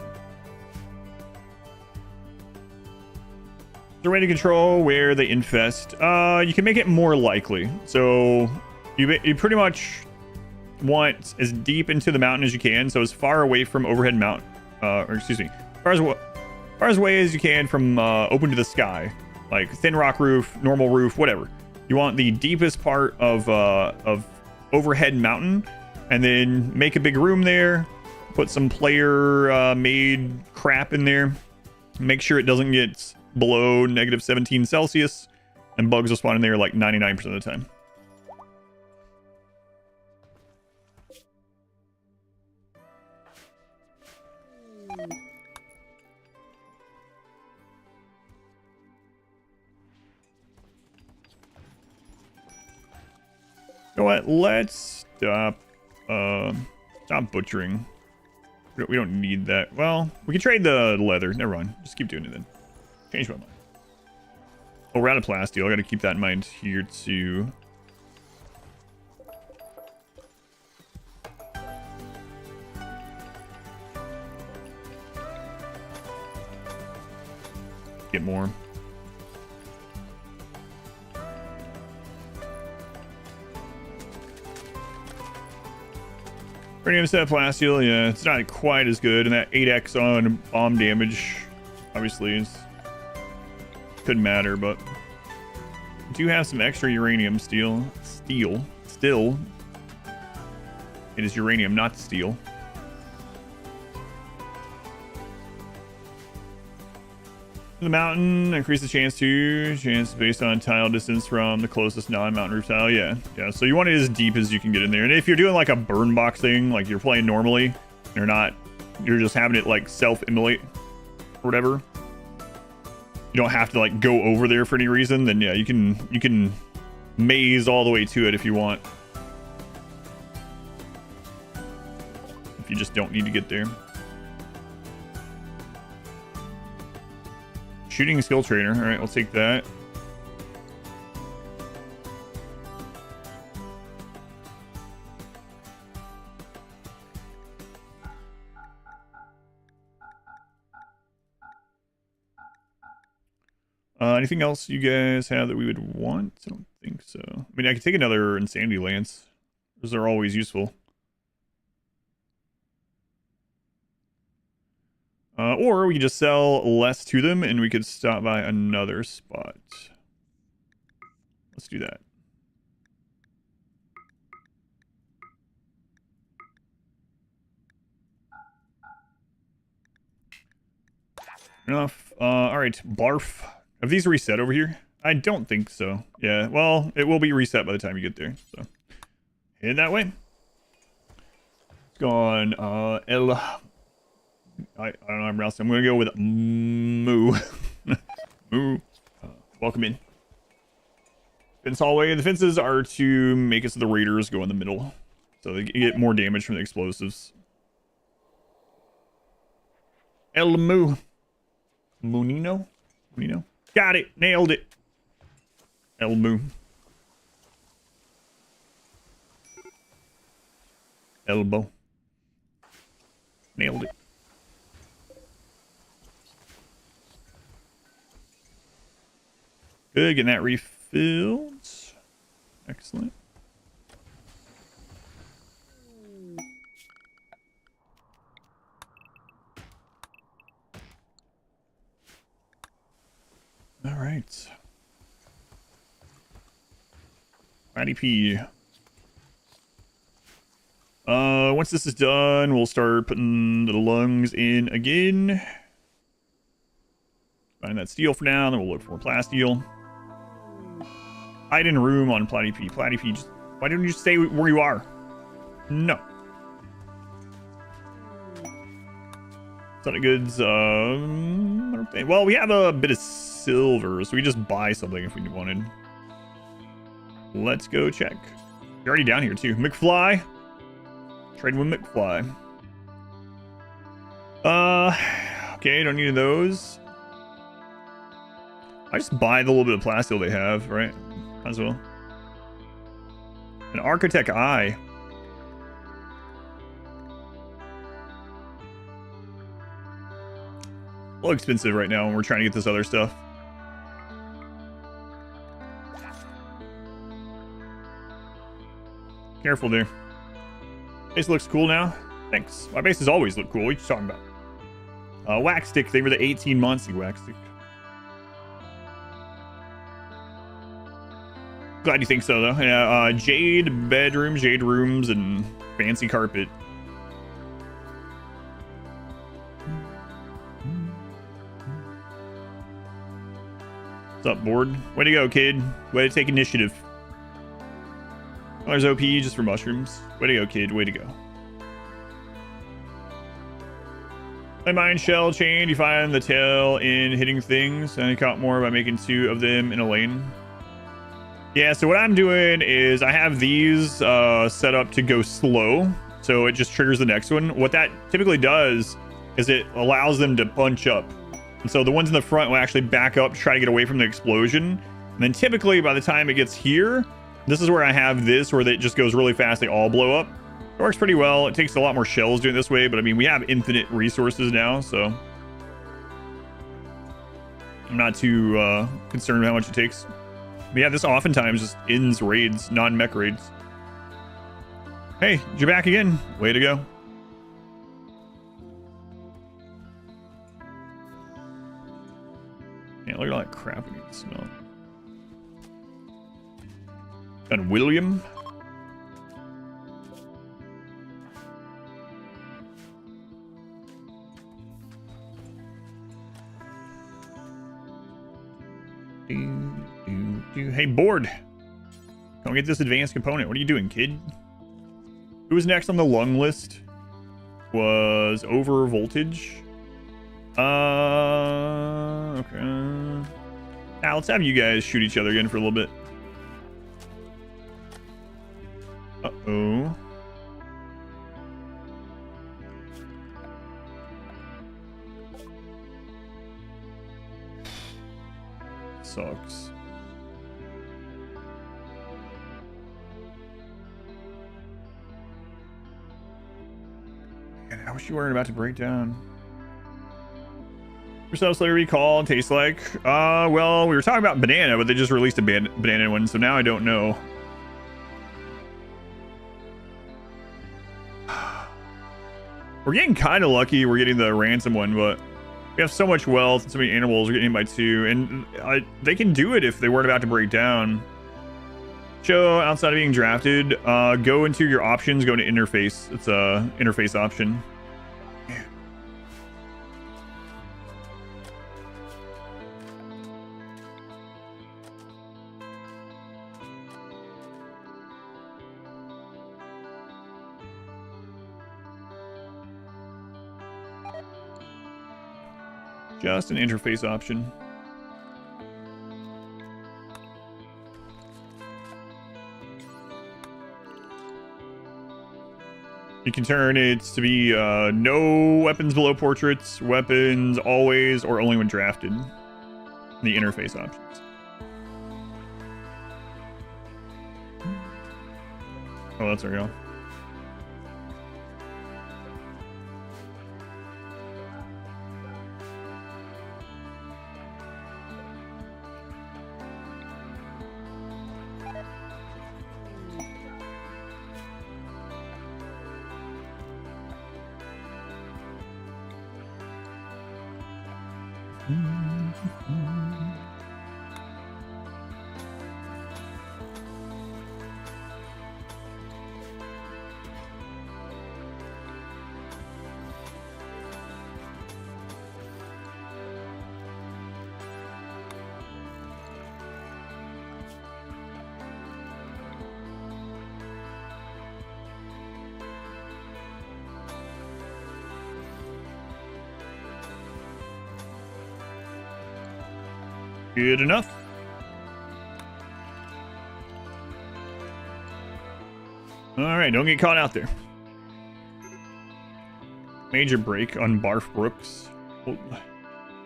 Is there a way to control where they infest? You can make it more likely. So you pretty much want as deep into the mountain as you can. So as far away from overhead mount, or excuse me, as far away as you can from open to the sky, like thin rock roof, normal roof, whatever. You want the deepest part of overhead mountain. And then make a big room there, put some player made crap in there, make sure it doesn't get below negative 17 Celsius, and bugs will spawn in there like 99% of the time. You know what? Let's stop butchering. We don't need that. Well, we can trade the leather. Never mind. Just keep doing it then. Change my mind. Oh, we're out of plasteel. I gotta keep that in mind here too. Get more. Premium set of plasteel, yeah, it's not quite as good, and that 8x on bomb damage, obviously, couldn't matter, but we do have some extra uranium still. It is uranium, not steel. The mountain, increase the chance based on tile distance from the closest non-mountain roof tile. Yeah. So you want it as deep as you can get in there. And if you're doing like a burn box thing, like you're playing normally, you're just having it like self-immolate or whatever. You don't have to like go over there for any reason. Then yeah, you can maze all the way to it if you want. If you just don't need to get there. Shooting skill trainer. All right, we'll take that. Anything else you guys have that we would want? I don't think so. I mean, I could take another Insanity Lance. Those are always useful. Or we could just sell less to them and we could stop by another spot. Let's do that. Enough. All right, barf. Have these reset over here? I don't think so. Yeah, well, it will be reset by the time you get there. So, head that way. It's gone. I don't know. I'm going to go with Moo. Moo. Welcome in. Fence hallway. The fences are to make it so the raiders go in the middle, so they get more damage from the explosives. El Moo. Munino? Munino? Got it. Nailed it. El Moo. Elbow. Nailed it. Good, getting that refilled. Excellent. All right. Matty P. Once this is done, we'll start putting the lungs in again. Find that steel for now, then we'll look for more plasteel. Hide in a room on Platy P. Platy P, just, why didn't you stay where you are? No. Son of goods, well, we have a bit of silver, so we just buy something if we wanted. Let's go check. You're already down here too. McFly. Trade with McFly. Okay, don't need those. I just buy the little bit of plasteel they have, right? As well. An Architect Eye. A little expensive right now when we're trying to get this other stuff. Careful there. Base looks cool now. Thanks. My bases always look cool. What are you talking about? Wax stick. They were the 18 months wax stick. Glad you think so, though. Yeah, jade bedroom, jade rooms, and fancy carpet. What's up, board? Way to go, kid. Way to take initiative. There's OP just for mushrooms. Way to go, kid. Way to go. My mind shell chain. You find the tail in hitting things, and I caught more by making 2 of them in a lane. Yeah, so what I'm doing is I have these set up to go slow, so it just triggers the next one. What that typically does is it allows them to bunch up. And so the ones in the front will actually back up to try to get away from the explosion. And then typically by the time it gets here, this is where I have this, where it just goes really fast. They all blow up. It works pretty well. It takes a lot more shells doing it this way, but I mean, we have infinite resources now, so I'm not too concerned with how much it takes. But yeah, this oftentimes just ends raids, non-mech raids. Hey, you're back again. Way to go. Yeah, look at all that crap we need to smell. And William. Hey, board. Come get this advanced component. What are you doing, kid? Who was next on the lung list? Was over voltage. Okay. Now let's have you guys shoot each other again for a little bit. Uh-oh. Sucks. Man, I wish you weren't about to break down. Yourself Slayer Recall tastes like? Well, we were talking about banana, but they just released a banana one, so now I don't know. We're getting kind of lucky we're getting the ransom one, but we have so much wealth and so many animals. We're getting hit by 2, and they can do it if they weren't about to break down. Show outside of being drafted. Go into your options, go to interface. It's a interface option. Just an interface option. You can turn it to be no weapons below portraits, weapons always, or only when drafted. The interface options. Oh, that's there we go. Good enough. All right, don't get caught out there. Major break on Barf Brooks. Well,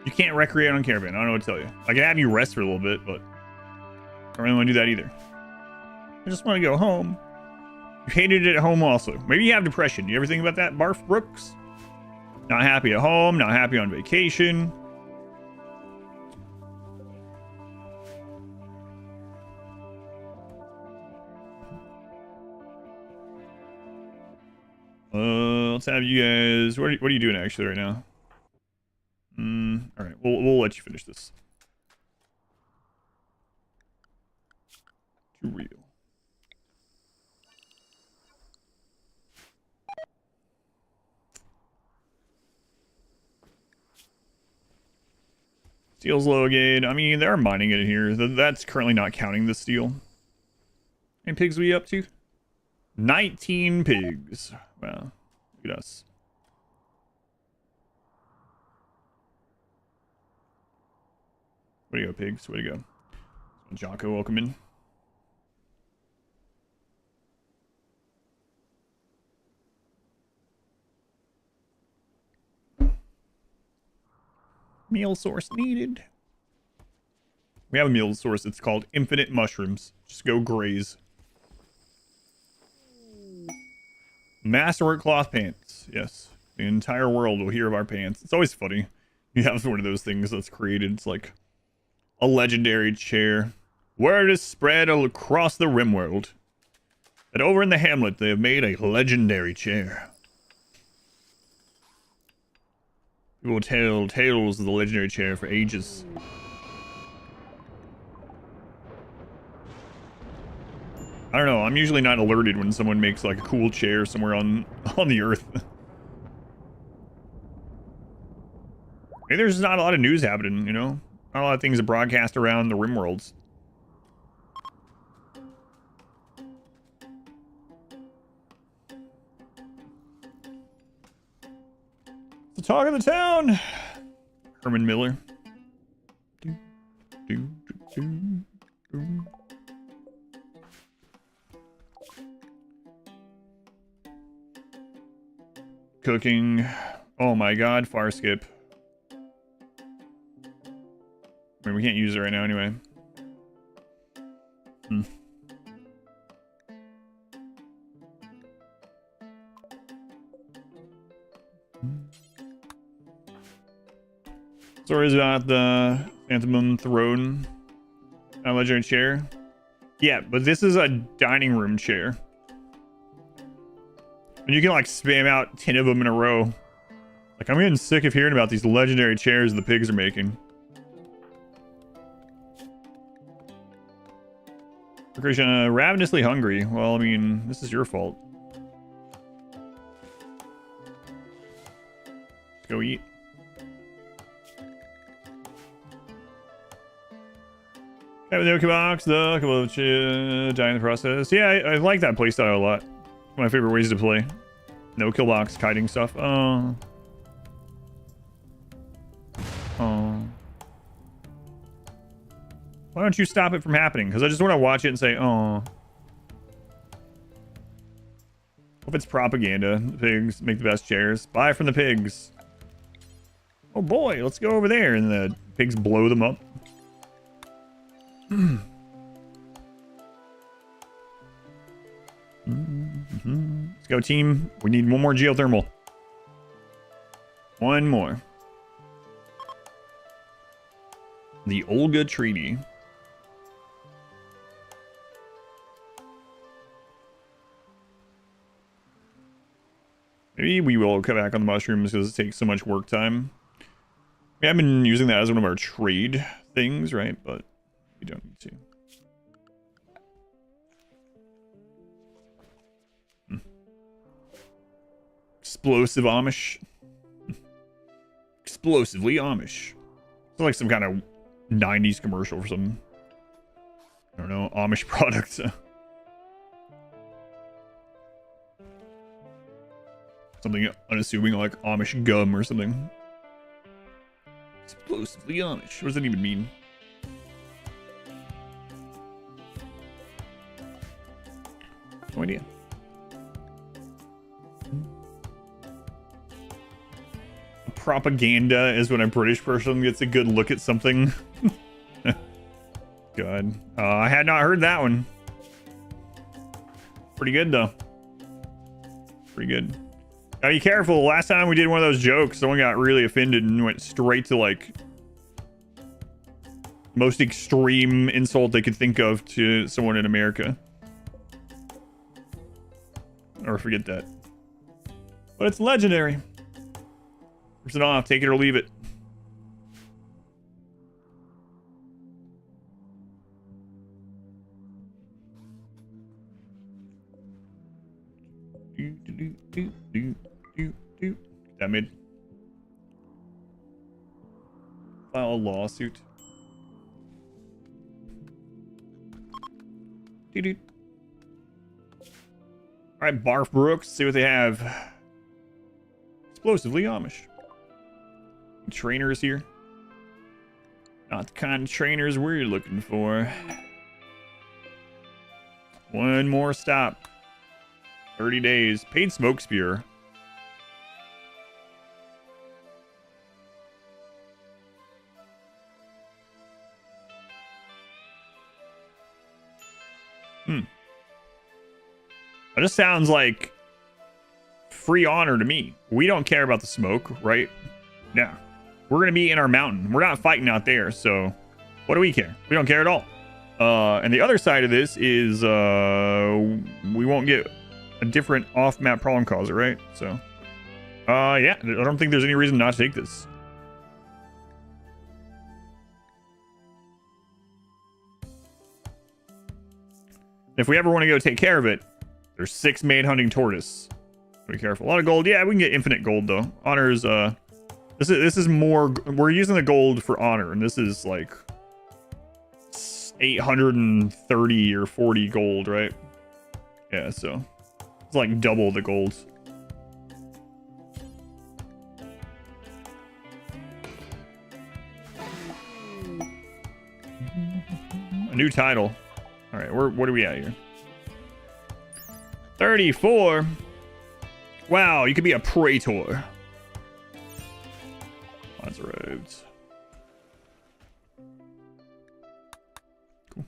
you can't recreate on Caravan. I don't know what to tell you. I can have you rest for a little bit, but I don't really want to do that either. I just want to go home. You hated it at home also. Maybe you have depression. You ever think about that, Barf Brooks? Not happy at home, not happy on vacation. Let's have you guys. What are you doing actually right now? All right, we'll let you finish this. Too real. Steel's low again. I mean, they're mining it in here. That's currently not counting the steel. How many pigs we up to? 19 pigs. Wow. Look at us. Way to go, pigs. Way to go. Jocko, welcome in. Meal source needed. We have a meal source. It's called infinite mushrooms. Just go graze. Masterwork cloth pants. Yes. The entire world will hear of our pants. It's always funny. You have one of those things that's created. It's like a legendary chair. Word is spread across the RimWorld that over in the hamlet they have made a legendary chair. People will tell tales of the legendary chair for ages. I don't know. I'm usually not alerted when someone makes like a cool chair somewhere on the earth. Maybe there's not a lot of news happening, you know? Not a lot of things to broadcast around the RimWorlds. The talk of the town. Herman Miller. Cooking. Oh my god, fire skip. I mean, we can't use it right now anyway. Stories about the Phantom Throne. A legendary chair. Yeah, but this is a dining room chair. And you can like spam out 10 of them in a row. Like, I'm getting sick of hearing about these legendary chairs the pigs are making. Christian, ravenously hungry. Well, I mean, this is your fault. Let's go eat. Have a no box, though. A couple of die in the process. Yeah, I like that playstyle a lot. One of my favorite ways to play. No kill box, kiting stuff. Oh. Oh. Why don't you stop it from happening? Because I just want to watch it and say, oh. Hope it's propaganda. The pigs make the best chairs. Buy from the pigs. Oh boy, let's go over there. And the pigs blow them up. Let's go, team. We need one more geothermal. One more. The Olga Treaty. Maybe we will cut back on the mushrooms because it takes so much work time. We have been using that as one of our trade things, right? But we don't need to. Explosive Amish. Explosively Amish. It's like some kind of 90s commercial for some, I don't know, Amish product. Something unassuming like Amish gum or something. Explosively Amish. What does that even mean? idea. Propaganda is when a British person gets a good look at something. God. I had not heard that one. Pretty good, though. Pretty good. Now, be careful. Last time we did one of those jokes, someone got really offended and went straight to, like, most extreme insult they could think of to someone in America. Or forget that. But it's legendary. Rips it off. Take it or leave it. That mid. File a lawsuit. Alright, Barf Brooks. See what they have. Explosively Amish. Trainers here. Not the kind of trainers we're looking for. One more stop. 30 days. Paid smoke spear. That just sounds like free honor to me. We don't care about the smoke, right? Yeah. We're going to be in our mountain. We're not fighting out there, so what do we care? We don't care at all. And the other side of this is we won't get a different off-map problem causer, right? So, yeah, I don't think there's any reason not to take this. If we ever want to go take care of it, there's 6 maid hunting tortoise. Be careful. A lot of gold. Yeah, we can get infinite gold though. Honors. This is more. We're using the gold for honor, and this is like 830 or 40 gold, right? Yeah, so it's like double the gold. A new title. All right, what are we at here? 34. Wow, you could be a praetor. Lots of roads. Cool.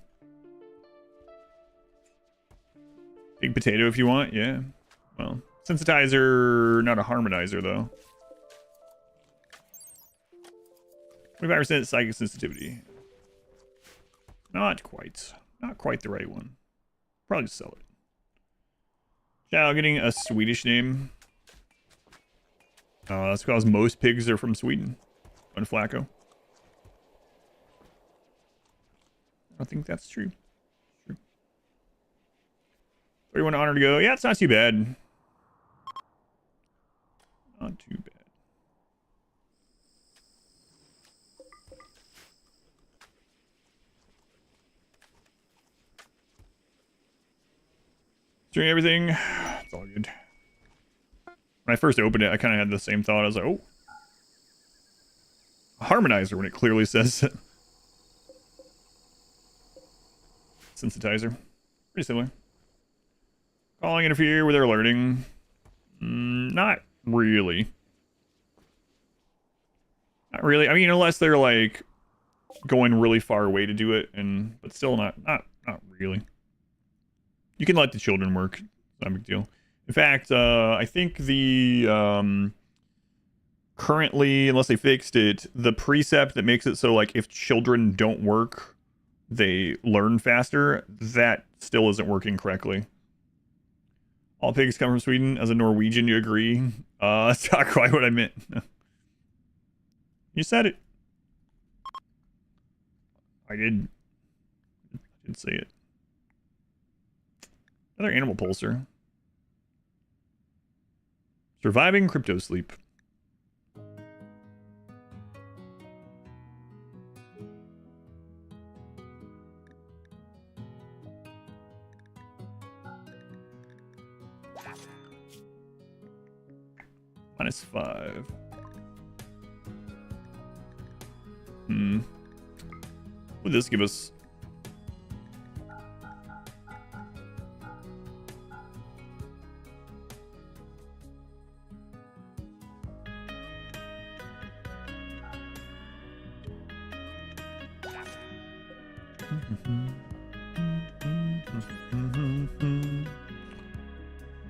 Big potato if you want, yeah. Well, sensitizer, not a harmonizer though. 25% psychic sensitivity. Not quite the right one. Probably just sell it. Chow getting a Swedish name. That's because most pigs are from Sweden. One Flacco. I don't think that's true. 31 honor to go. Yeah, it's not too bad. Not too bad. Doing everything. It's all good. When I first opened it, I kind of had the same thought. I was like, oh. A harmonizer when it clearly says it. Sensitizer. Pretty similar. Calling interfere with their alerting. Not really. Not really. I mean, unless they're like going really far away to do it, but still not really. You can let the children work. Not a big deal. In fact, I think the currently, unless they fixed it, the precept that makes it so like if children don't work, they learn faster, that still isn't working correctly. All pigs come from Sweden. As a Norwegian, you agree? That's not quite what I meant. You said it. I did say it. Another animal pulsar. Surviving crypto sleep. -5. What would this give us?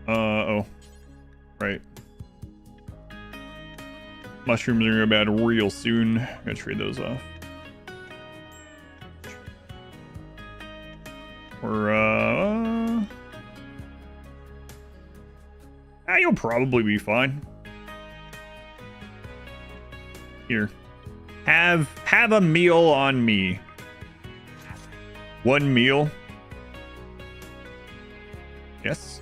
Oh. Right. Mushrooms are gonna be bad real soon. Gotta trade those off. Or, you'll probably be fine. Here. Have a meal on me. One meal. Yes.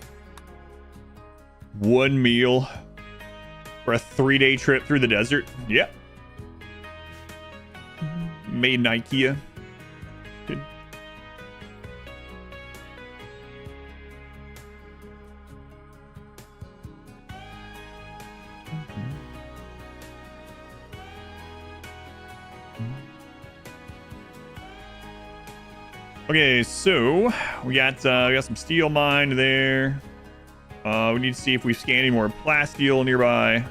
One meal for a 3-day trip through the desert. Yep. Made in IKEA. Good. Okay, so we got some steel mined there. We need to see if we scan any more plasteel nearby.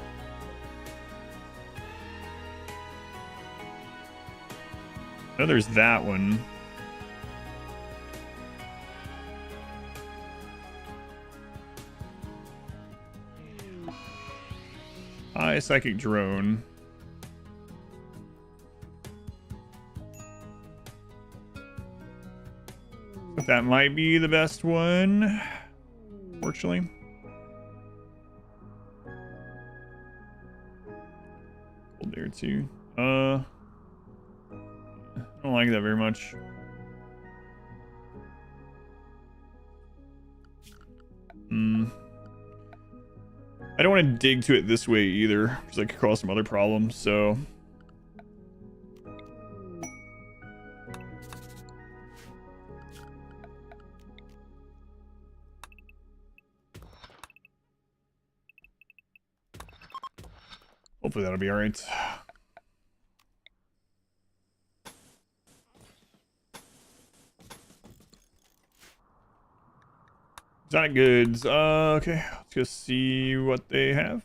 I know there's that one. High psychic drone. But that might be the best one, fortunately. Hold there too. I don't like that very much. I don't want to dig to it this way either, because that could cause some other problems, so... Hopefully that'll be alright. Exotic goods. Okay, let's go see what they have.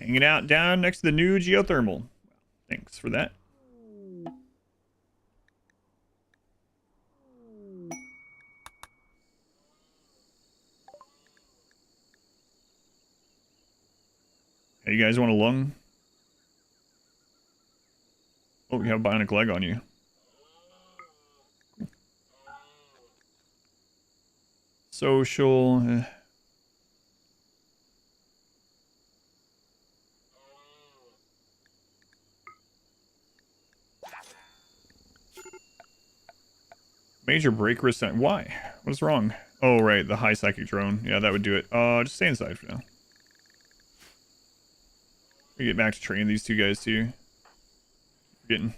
Hanging out down next to the new geothermal. Thanks for that. Hey, you guys want a lung? Oh, you have a bionic leg on you. Social. Major break risk. Why? What's wrong? Oh, right. The high psychic drone. Yeah, that would do it. Just stay inside for now. We get back to training these two guys too. Getting.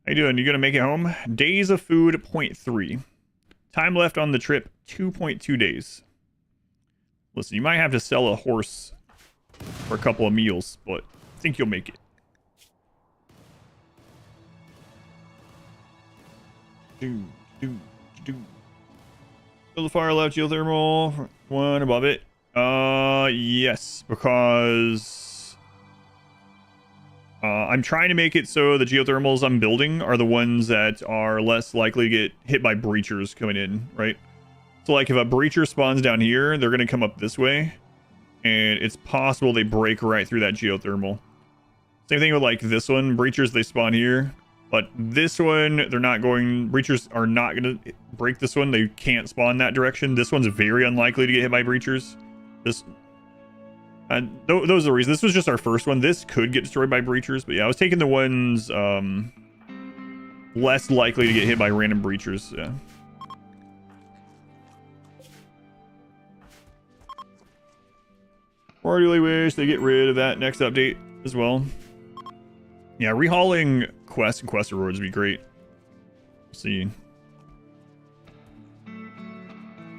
How you doing? You gonna make it home? Days of food, 0.3. Time left on the trip, 2.2 days. Listen, you might have to sell a horse for a couple of meals, but I think you'll make it. Build the fire left geothermal, one above it. Yes, because I'm trying to make it so the geothermals I'm building are the ones that are less likely to get hit by breachers coming in, right? So like if a breacher spawns down here, they're gonna come up this way, and it's possible they break right through that geothermal. Same thing with like this one, breachers, they spawn here. But this one, they're not going... Breachers are not going to break this one. They can't spawn that direction. This one's very unlikely to get hit by breachers. Those are the reasons. This was just our first one. This could get destroyed by breachers. But yeah, I was taking the ones less likely to get hit by random breachers. Yeah. Heartily wish they get rid of that next update as well. Yeah, rehauling quests and quest rewards would be great. Let's see.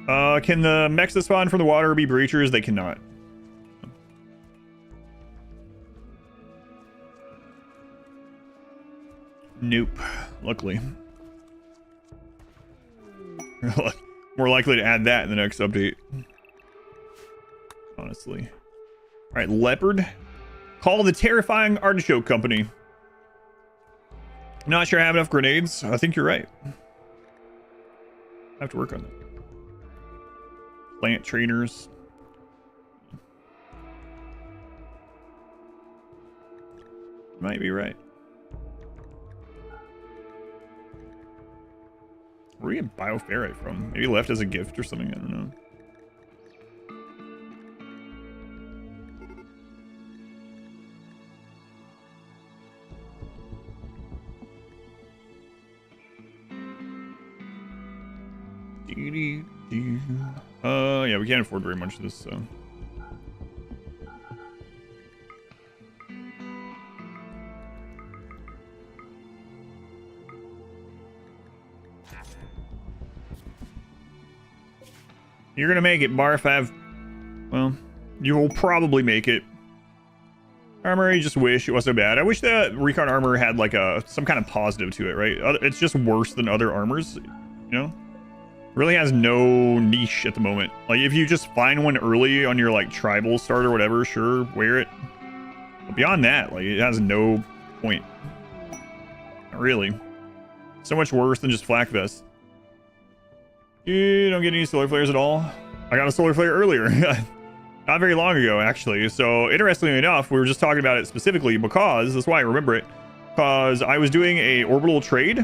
Can the mechs that spawn from the water be breachers? They cannot. Nope. Luckily. More likely to add that in the next update. Honestly. All right, Leopard. Call the Terrifying Artichoke Company. Not sure I have enough grenades. I think you're right. I have to work on that. Plant trainers. Might be right. Where do we get bioferrite from? Maybe left as a gift or something? I don't know. Yeah, we can't afford very much of this, so. You're gonna make it, Barf. Well, you will probably make it. Armor, you just wish it wasn't so bad. I wish that Recon armor had like some kind of positive to it, right? It's just worse than other armors, you know? Really has no niche at the moment. Like, if you just find one early on your like tribal start or whatever, sure, wear it. But beyond that, like, it has no point. Not really. So much worse than just flak vest. You don't get any solar flares at all. I got a solar flare earlier. Not very long ago, actually. So, interestingly enough, we were just talking about it specifically because, that's why I remember it, because I was doing a orbital trade.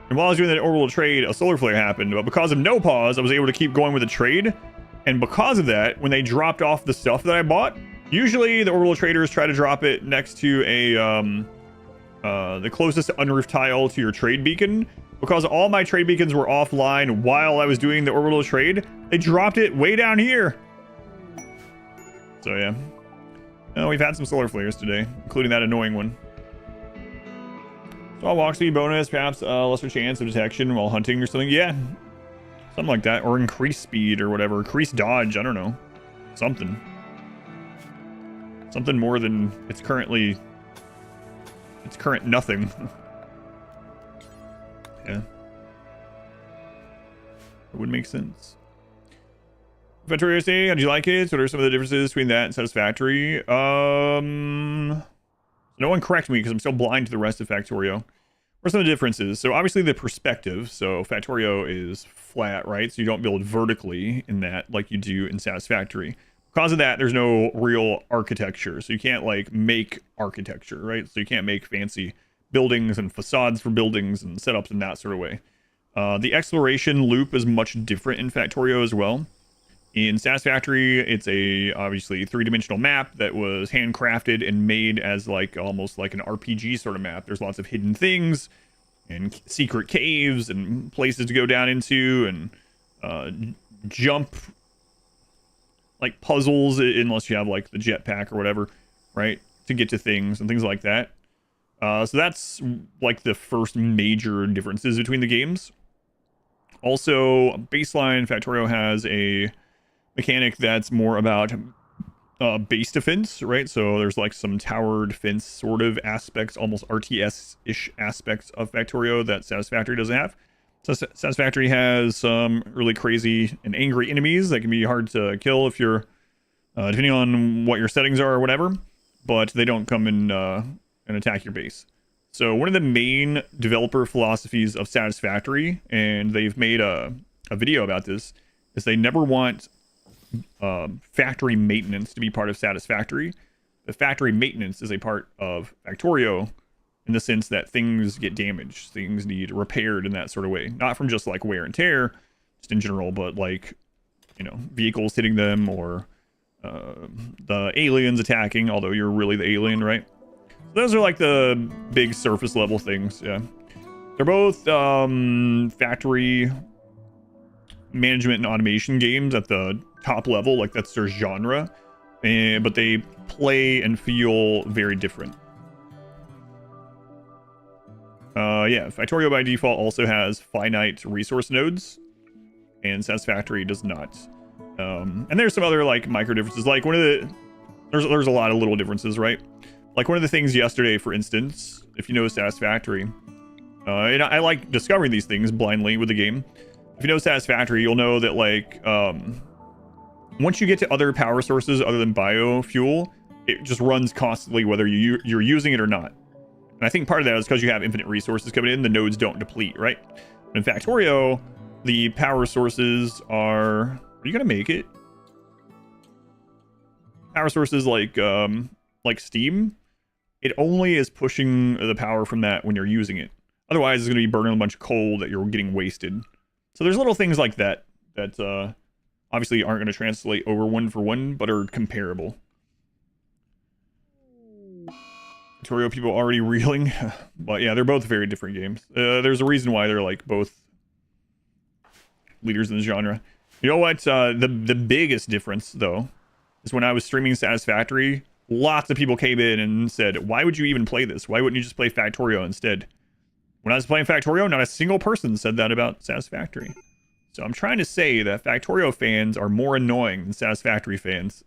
And while I was doing that orbital trade, a solar flare happened. But because of no pause, I was able to keep going with the trade. And because of that, when they dropped off the stuff that I bought, usually the orbital traders try to drop it next to a the closest unroofed tile to your trade beacon. Because all my trade beacons were offline while I was doing the orbital trade, they dropped it way down here. So yeah. No, we've had some solar flares today, including that annoying one. Small walk speed bonus, perhaps lesser chance of detection while hunting or something. Yeah, something like that. Or increased speed or whatever. Increased dodge, I don't know. Something. Something more than its current nothing. Yeah. It would make sense. Factorio say, how'd you like it? What are some of the differences between that and Satisfactory? No one correct me because I'm still blind to the rest of Factorio. What are some of the differences? So obviously the perspective. So Factorio is flat, right? So you don't build vertically in that like you do in Satisfactory. Because of that, there's no real architecture. So you can't like make architecture, right? So you can't make fancy buildings and facades for buildings and setups in that sort of way. The exploration loop is much different in Factorio as well. In Satisfactory, it's a obviously three-dimensional map that was handcrafted and made as like almost like an RPG sort of map. There's lots of hidden things and secret caves and places to go down into and jump like puzzles unless you have like the jetpack or whatever, right? To get to things and things like that. So that's like the first major differences between the games. Also, baseline Factorio has a mechanic that's more about base defense, right? So there's like some tower defense sort of aspects, almost RTS-ish aspects of Factorio that Satisfactory doesn't have. So Satisfactory has some really crazy and angry enemies that can be hard to kill if you're, depending on what your settings are or whatever, but they don't come in and attack your base. So one of the main developer philosophies of Satisfactory, and they've made a video about this, is they never want factory maintenance to be part of Satisfactory. The factory maintenance is a part of Factorio in the sense that things get damaged, things need repaired in that sort of way. Not from just like wear and tear, just in general, but like, you know, vehicles hitting them or the aliens attacking, although you're really the alien, right? Those are like the big surface level things, yeah. They're both factory management and automation games at the top level, like that's their genre, but they play and feel very different. Yeah, Factorio by default also has finite resource nodes, and Satisfactory does not. And there's some other like micro differences. Like one of the there's a lot of little differences, right? Like one of the things yesterday, for instance, if you know Satisfactory, and I like discovering these things blindly with the game. if you know Satisfactory, you'll know that like once you get to other power sources other than biofuel, it just runs constantly whether you're using it or not. And I think part of that is because you have infinite resources coming in, the nodes don't deplete, right? In Factorio, the power sources are you gonna make it? Power sources like Steam, it only is pushing the power from that when you're using it. Otherwise, it's gonna be burning a bunch of coal that you're getting wasted. So there's little things like that that obviously aren't gonna translate over one for one, but are comparable. Factorio people already reeling, but yeah, they're both very different games. There's a reason why they're like both leaders in the genre. You know what? The biggest difference though is when I was streaming Satisfactory, lots of people came in and said, "Why would you even play this? Why wouldn't you just play Factorio instead?" When I was playing Factorio, not a single person said that about Satisfactory. So I'm trying to say that Factorio fans are more annoying than Satisfactory fans.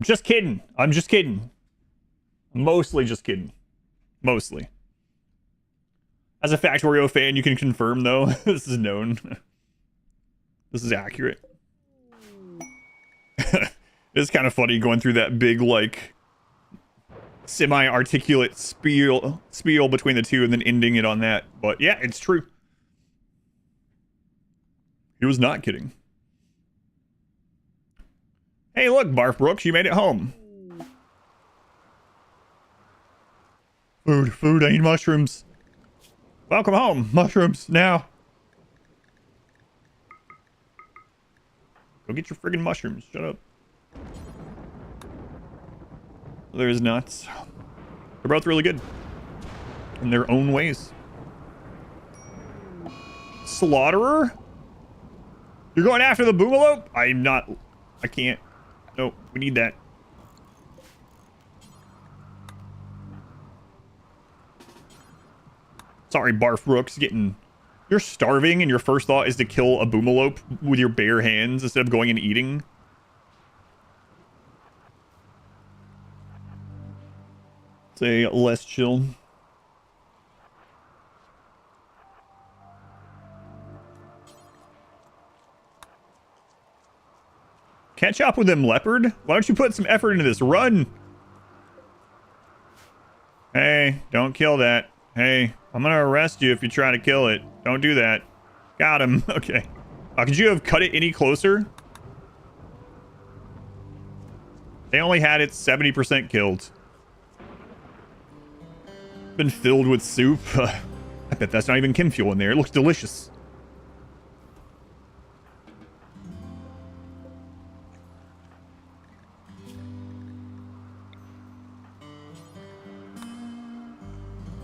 Just kidding. I'm just kidding. Mostly just kidding. Mostly. As a Factorio fan, you can confirm, though. This is known. This is accurate. It's kind of funny going through that big, like, semi-articulate spiel between the two and then ending it on that. But yeah, it's true. He was not kidding. Hey, look, Barf Brooks, you made it home. Food, I need mushrooms. Welcome home. Mushrooms, now. Go get your friggin' mushrooms. Shut up. There's nuts. They're both really good. In their own ways. Slaughterer? You're going after the Boomalope? I'm not. I can't. No, we need that. Sorry, Barf Brooks, you're starving and your first thought is to kill a Boomalope with your bare hands instead of going and eating. Say less chill. Catch up with them, leopard. Why don't you put some effort into this? Run! Hey, don't kill that. Hey, I'm gonna arrest you if you try to kill it. Don't do that. Got him. Okay. Could you have cut it any closer? They only had it 70% killed. Been filled with soup. I bet that's not even chem fuel in there. It looks delicious.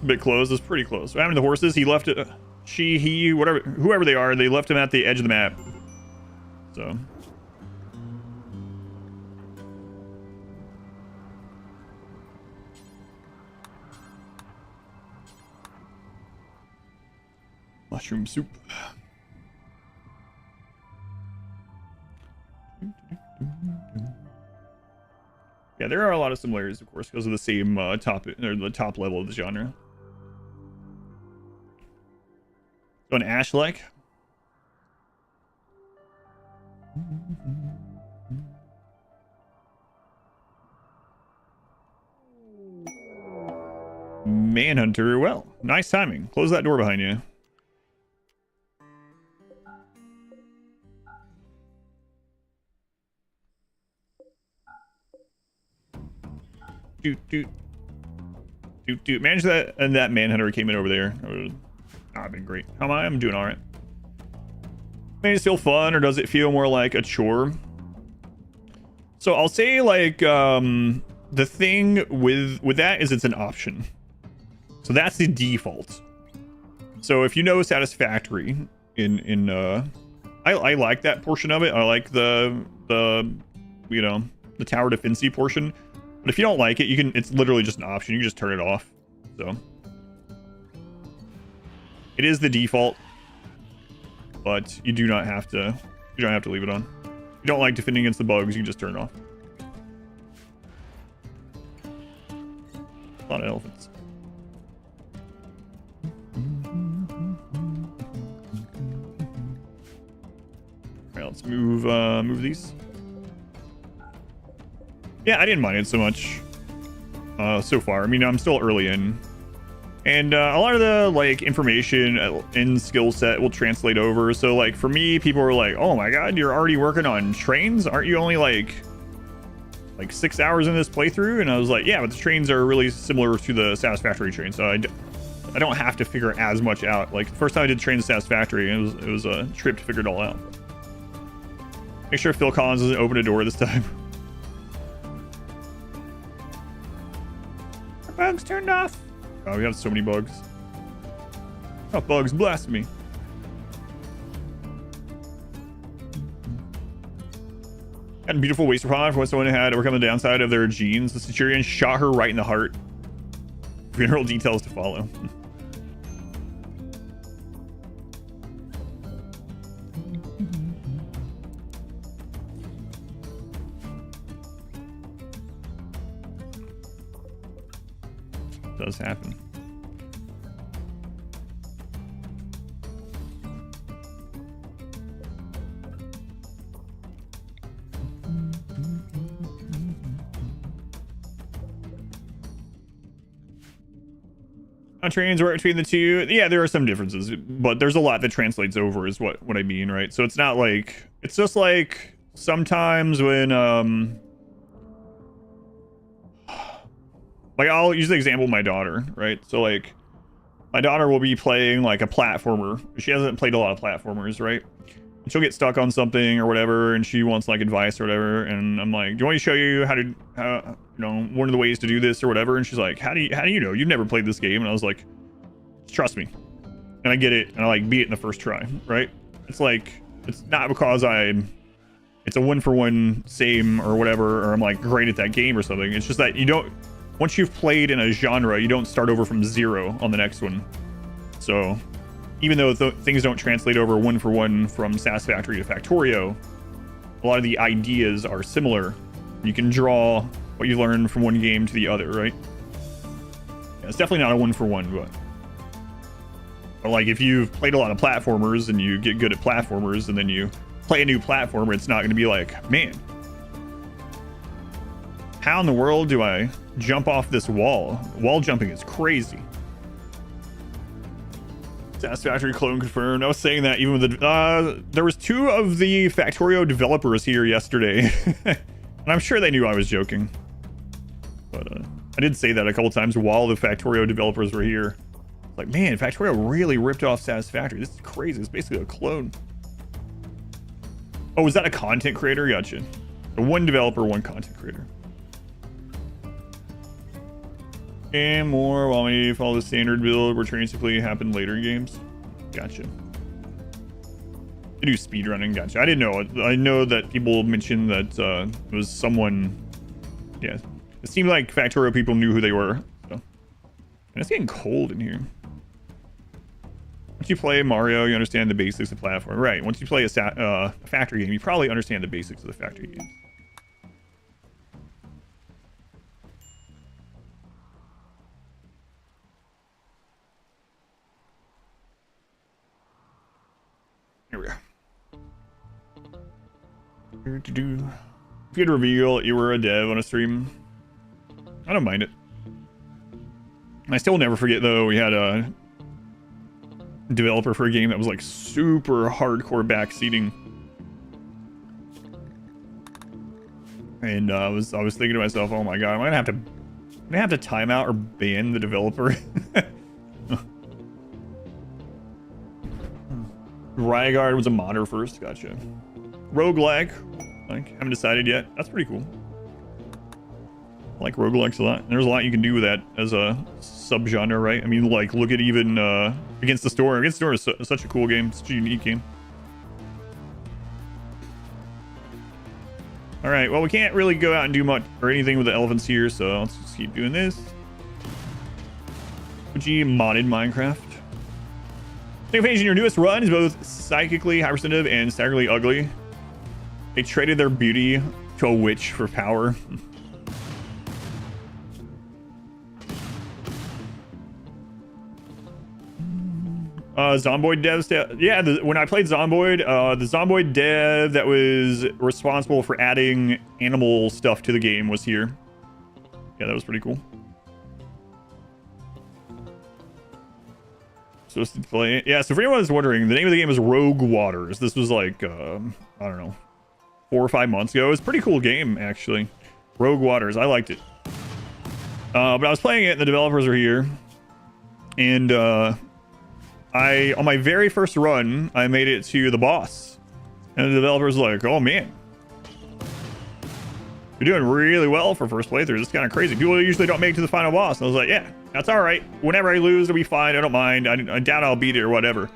Bit close. It's pretty close. What happened to the horses? He left it. She, he, whatever, whoever they are, they left him at the edge of the map. So. Mushroom soup. Yeah, there are a lot of similarities, of course, because of the same top level of the genre. So an ash-like. Manhunter, well, nice timing. Close that door behind you. Doot. Manage that, and that Manhunter came in over there. I've been great. How am I? I'm doing all right. Does it feel fun, or does it feel more like a chore? So I'll say, like, the thing with that is it's an option. So that's the default. So if you know Satisfactory I like that portion of it. I like the you know, the tower defensey portion. But if you don't like it, it's literally just an option. You can just turn it off. So it is the default, but you do not have to leave it on. If you don't like defending against the bugs, you can just turn it off. A lot of elephants. All right, let's move these. Yeah, I didn't mind it so much so far. I mean, I'm still early in. And a lot of the like information in skill set will translate over. So like for me, people were like, "Oh my god, you're already working on trains? Aren't you only like 6 hours in this playthrough?" And I was like, "Yeah, but the trains are really similar to the Satisfactory train, so I don't have to figure as much out." Like the first time I did Trains Satisfactory, it was a trip to figure it all out. Make sure Phil Collins doesn't open a door this time. Bugs turned off. Oh, we have so many bugs. Oh, bugs blast me. And beautiful waste upon for what someone had overcome the downside of their genes. The Centurion shot her right in the heart. Funeral details to follow. Does happen. On trains work between the two. Yeah, there are some differences, but there's a lot that translates over is what I mean, right? So it's not like, it's just like sometimes when like I'll use the example of my daughter, right? So like my daughter will be playing like a platformer. She hasn't played a lot of platformers, right? And she'll get stuck on something or whatever, and she wants like advice or whatever, and I'm like, "Do you want me to show you how you know, one of the ways to do this or whatever?" And she's like, how do you know? You've never played this game." And I was like, "Trust me." And I get it, and I like beat it in the first try, right? It's like, it's not because it's a 1-for-1 same or whatever, or I'm like great at that game or something. It's just that you don't, once you've played in a genre, you don't start over from 0 on the next one. So even though things don't translate over 1-for-1 from Satisfactory to Factorio, a lot of the ideas are similar. You can draw what you learn from one game to the other, right? Yeah, it's definitely not a 1-for-1, but like if you've played a lot of platformers and you get good at platformers and then you play a new platformer, it's not going to be like, "Man, how in the world do I jump off this wall? Wall jumping is crazy." Satisfactory clone confirmed. I was saying that even with the there was 2 of the Factorio developers here yesterday. And I'm sure they knew I was joking, but I did say that a couple times while the Factorio developers were here. Like, man, Factorio really ripped off Satisfactory. This is crazy. It's basically a clone. Oh, was that a content creator? Gotcha. So 1 developer, 1 content creator. And more while we follow the standard build where trains typically happen later in games. Gotcha. They do speedrunning. Gotcha. I didn't know it. I know that people mentioned that it was someone. Yeah. It seemed like Factorio people knew who they were. So. And it's getting cold in here. Once you play Mario, you understand the basics of platform. Right. Once you play a factory game, you probably understand the basics of the factory game. Here we go. If you could reveal you were a dev on a stream, I don't mind it. I still never forget though, we had a developer for a game that was like super hardcore backseating, and I was thinking to myself, "Oh my god, I'm gonna have to time out or ban the developer." Ryguard was a modder first. Gotcha. Roguelike, like, haven't decided yet. That's pretty cool. I like roguelikes a lot. There's a lot you can do with that as a subgenre, right? I mean, like, look at even Against the Storm. Against the Storm is such a cool game. Such a unique game. All right, well, we can't really go out and do much or anything with the elephants here, so let's just keep doing this. OG modded Minecraft. In your newest run is both psychically hypersensitive and staggeringly ugly. They traded their beauty to a witch for power. Zomboid dev. Yeah, when I played Zomboid, the Zomboid dev that was responsible for adding animal stuff to the game was here. Yeah, that was pretty cool. Supposed to play. Yeah, so for anyone who's wondering, the name of the game is Rogue Waters. This was like, I don't know, 4 or 5 months ago. It was a pretty cool game, actually. Rogue Waters. I liked it. But I was playing it, and the developers are here. And on my very first run, I made it to the boss. And the developer's like, oh man, you're doing really well for first playthrough. This is kind of crazy. People usually don't make it to the final boss. And I was like, yeah, that's all right. Whenever I lose, it'll be fine. I don't mind. I doubt I'll beat it or whatever.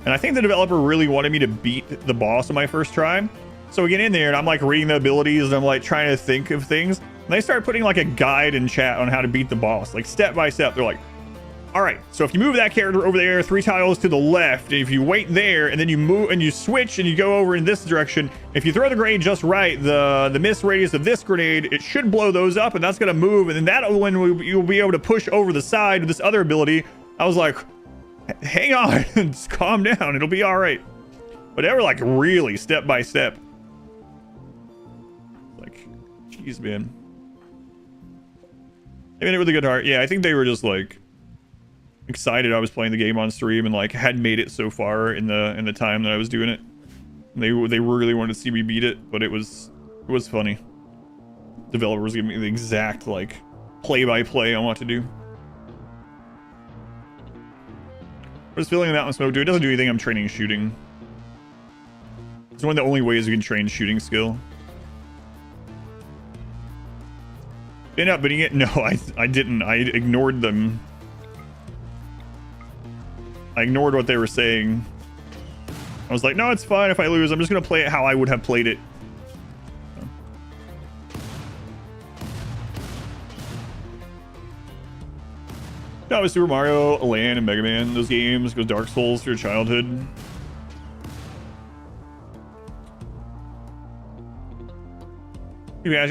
And I think the developer really wanted me to beat the boss on my first try. So we get in there and I'm like reading the abilities and I'm like trying to think of things. And they start putting like a guide in chat on how to beat the boss, like step by step. They're like, all right, so if you move that character over there 3 tiles to the left, if you wait there and then you move and you switch and you go over in this direction, if you throw the grenade just right, the miss radius of this grenade, it should blow those up and that's going to move. And then that one, you'll be able to push over the side with this other ability. I was like, hang on, just calm down. It'll be all right. But they were like really step by step. Like, jeez, man. They made it with a good heart. Yeah, I think they were just like excited I was playing the game on stream and like had made it so far in the time that I was doing it. They really wanted to see me beat it, but it was funny. Developers giving me the exact like play-by-play on what to do. What does filling the mountain smoke do? It doesn't do anything. I'm training shooting. It's one of the only ways you can train shooting skill. Ended up beating it? No, I didn't. I ignored them. I ignored what they were saying. I was like, no, it's fine if I lose. I'm just going to play it how I would have played it. That was Super Mario Land and Mega Man. Those games go Dark Souls through your childhood. Yeah.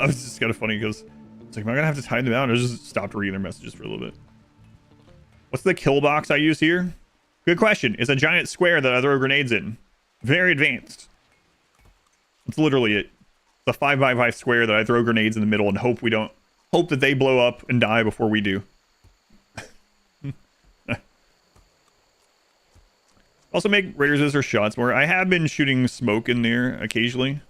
I was just kind of funny because it's like, am I going to have to time them out? I just stopped reading their messages for a little bit. What's the kill box I use here? Good question. It's a giant square that I throw grenades in. Very advanced. It's literally it. It's a 5x5 square that I throw grenades in the middle and hope that they blow up and die before we do. Also make raiders or shots more. I have been shooting smoke in there occasionally.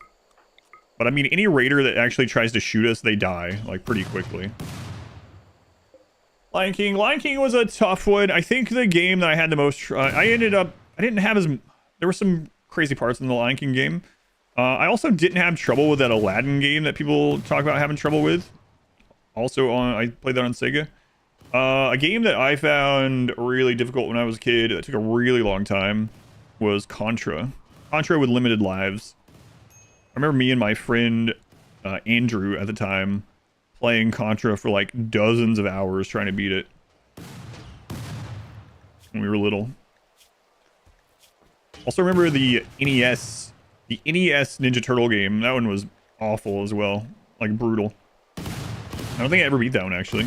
But I mean, any raider that actually tries to shoot us, they die like pretty quickly. Lion King was a tough one. I think the game that I had the most I didn't have as there were some crazy parts in the Lion King game. I also didn't have trouble with that Aladdin game that people talk about having trouble with. Also I played that on Sega. A game that I found really difficult when I was a kid, that took a really long time, was Contra. Contra with limited lives. I remember me and my friend Andrew at the time playing Contra for like dozens of hours trying to beat it when we were little. Also remember the NES Ninja Turtle game. That one was awful as well, like brutal. I don't think I ever beat that one actually.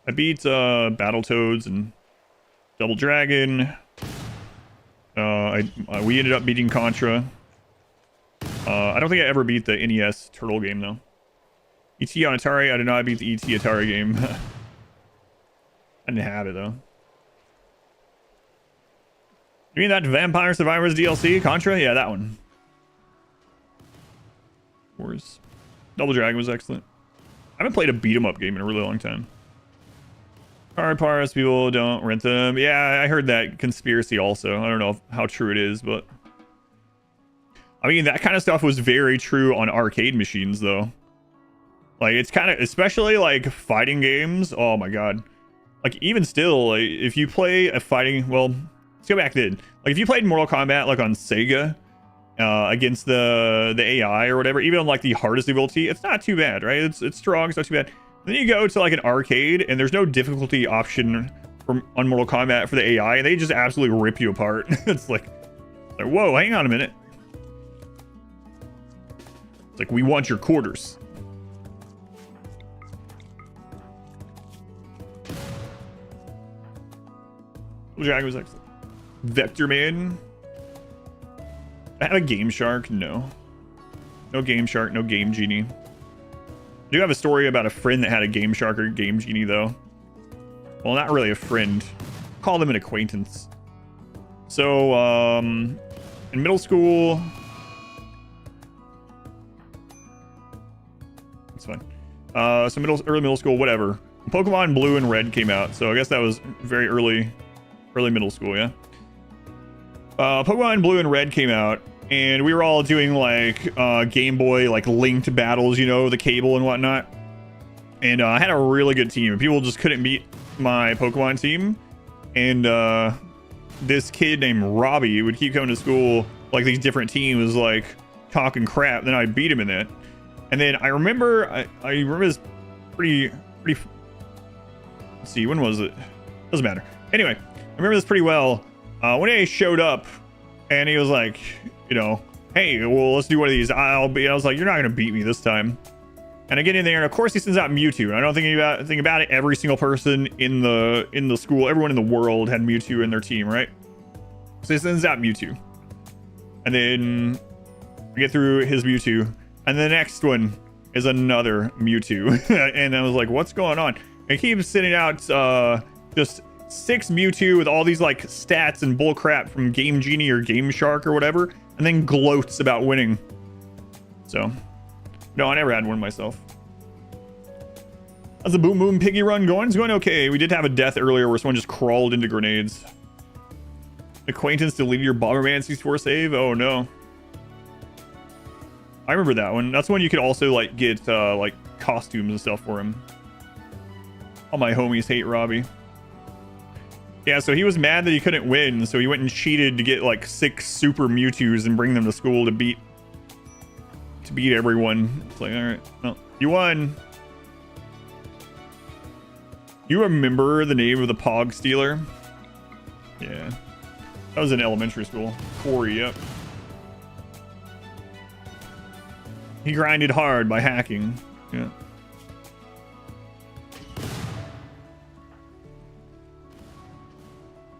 I beat Battletoads and Double Dragon. We ended up beating Contra. I don't think I ever beat the NES Turtle game though. E.T. on Atari, I did not beat the E.T. Atari game. I didn't have it though. You mean that Vampire Survivors DLC? Contra? Yeah, that one. Of course. Double Dragon was excellent. I haven't played a beat 'em up game in a really long time. Card parts, people don't rent them. Yeah, I heard that conspiracy also. I don't know how true it is, but I mean, that kind of stuff was very true on arcade machines though. Like, it's kind of, especially like fighting games. Oh my god. Like, even still, like, if you play a fighting, well, let's go back then. Like, if you played Mortal Kombat like on Sega against the AI or whatever, even on like the hardest difficulty, it's not too bad, right? It's strong, it's not too bad. Then you go to like an arcade and there's no difficulty option on Mortal Kombat for the AI, and they just absolutely rip you apart. It's like, whoa, hang on a minute. It's like, we want your quarters. Jack was excellent. Vector Man. I had a Game Shark. No. No Game Shark. No Game Genie. I do have a story about a friend that had a Game Shark or Game Genie, though. Well, not really a friend. Call them an acquaintance. So, in middle school... It's fine. So early middle school, whatever. Pokemon Blue and Red came out, so I guess that was very early middle school, yeah. Pokemon Blue and Red came out, and we were all doing like Game Boy like linked battles, you know, the cable and whatnot. And I had a really good team. People just couldn't beat my Pokemon team. And this kid named Robbie would keep coming to school like these different teams, like talking crap. Then I'd beat him in it. And then I remember, I remember this pretty. Let's see, when was it? Doesn't matter. Anyway, I remember this pretty well. One day he showed up, and he was like, you know, hey, well, let's do one of these. I was like, you're not gonna beat me this time. And I get in there, and of course he sends out Mewtwo. And I don't think about it. Every single person in the school, everyone in the world had Mewtwo in their team, right? So he sends out Mewtwo, and then I get through his Mewtwo. And the next one is another Mewtwo. And I was like, what's going on? And he keeps sending out just 6 Mewtwo with all these like stats and bullcrap from Game Genie or Game Shark or whatever, and then gloats about winning. So, no, I never had one myself. How's the Boom Boom Piggy run going? It's going okay. We did have a death earlier where someone just crawled into grenades. Acquaintance deleted your Bomberman 64 save? Oh no. I remember that one. That's when you could also like get like costumes and stuff for him. All my homies hate Robbie. Yeah, so he was mad that he couldn't win, so he went and cheated to get like 6 super Mewtwo's and bring them to school to beat everyone. It's like, all right, well, you won. You remember the name of the Pog Stealer? Yeah, that was in elementary school. Corey, yep. He grinded hard by hacking. Yeah.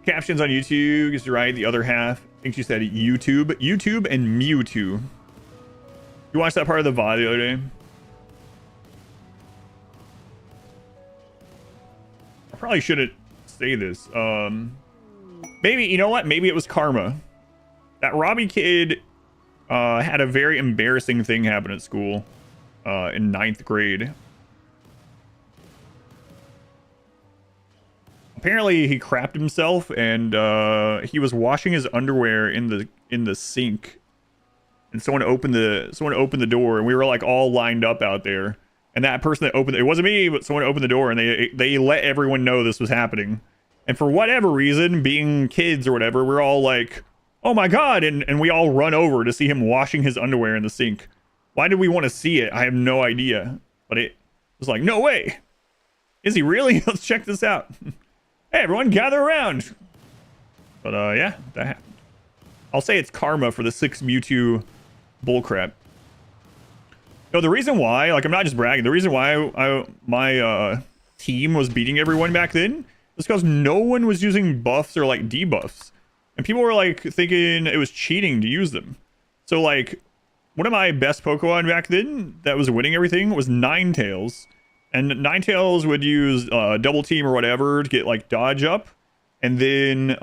Captions on YouTube gets right. The other half, I think she said YouTube and Mewtwo. You watched that part of the VOD the other day? I probably shouldn't say this. Maybe, you know what? Maybe it was karma. That Robbie kid had a very embarrassing thing happen at school in 9th grade. Apparently he crapped himself, and he was washing his underwear in the sink, and someone opened the door, and we were like all lined up out there, and that person that opened it wasn't me, but someone opened the door, and they let everyone know this was happening. And for whatever reason, being kids or whatever, we're all like, oh my god, and we all run over to see him washing his underwear in the sink. Why did we want to see it? I have no idea, but it was like, no way, is he really? Let's check this out. Hey, everyone, gather around. But, yeah, that happened. I'll say it's karma for the 6 Mewtwo bullcrap. No, the reason why, like, I'm not just bragging. The reason why my team was beating everyone back then is because no one was using buffs or, like, debuffs. And people were, like, thinking it was cheating to use them. So, like, one of my best Pokemon back then that was winning everything was Ninetales. And Ninetales would use double team or whatever to get like dodge up. And then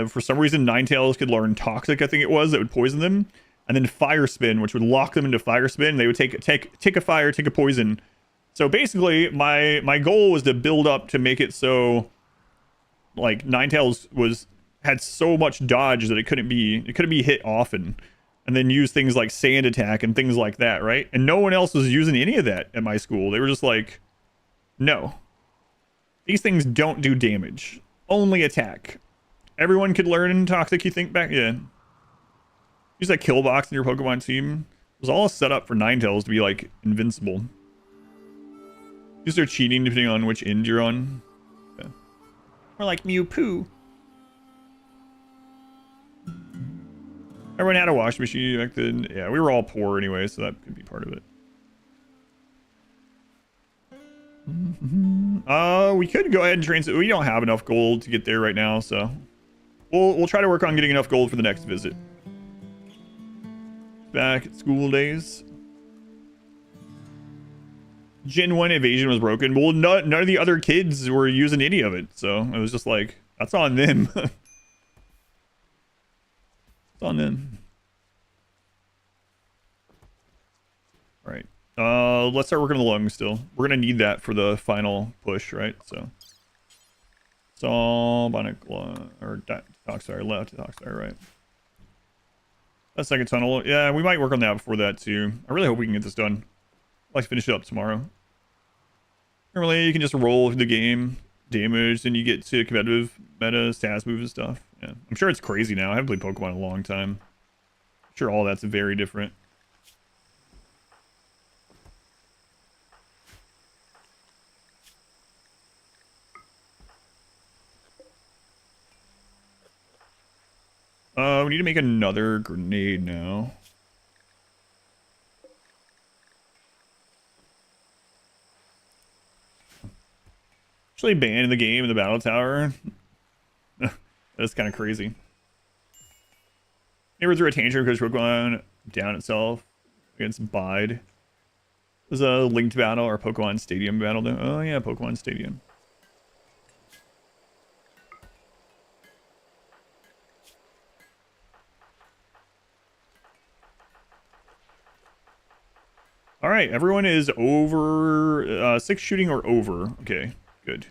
for some reason, Ninetales could learn Toxic, I think it was, that would poison them. And then Fire Spin, which would lock them into Fire Spin. They would take a fire, take a poison. So basically, my goal was to build up to make it so like Ninetales had so much dodge that it couldn't be hit often. And then use things like Sand Attack and things like that, right? And no one else was using any of that at my school. They were just like, no, these things don't do damage, only attack. Everyone could learn Toxic, you think back? Yeah. Use that kill box in your Pokemon team. It was all set up for Ninetales to be like invincible. You start cheating depending on which end you're on. Yeah. Or like Mewpoo. Everyone had a wash machine back then. Yeah, we were all poor anyway, so that could be part of it. We could go ahead and train. We don't have enough gold to get there right now, so We'll try to work on getting enough gold for the next visit. Back at school days. Gen 1 evasion was broken. Well, none of the other kids were using any of it, so it was just like, that's on them. It's on them. All right. Let's start working on the lungs still. We're gonna need that for the final push, right? So bionic lung or detoxifier left, detoxifier right. That second tunnel, yeah, we might work on that before that too. I really hope we can get this done. I'd like to finish it up tomorrow. Normally, you can just roll the game damage, and you get to competitive meta stats moves and stuff. Yeah, I'm sure it's crazy now. I haven't played Pokemon in a long time. I'm sure all that's very different. We need to make another grenade now. Actually banned in the game in the battle tower. That's kind of crazy. Never threw a tantrum because Pokemon down itself against Bide. It was a linked battle or Pokemon Stadium battle. Oh yeah, Pokemon Stadium. All right, everyone is over 6 shooting or over. Okay, good.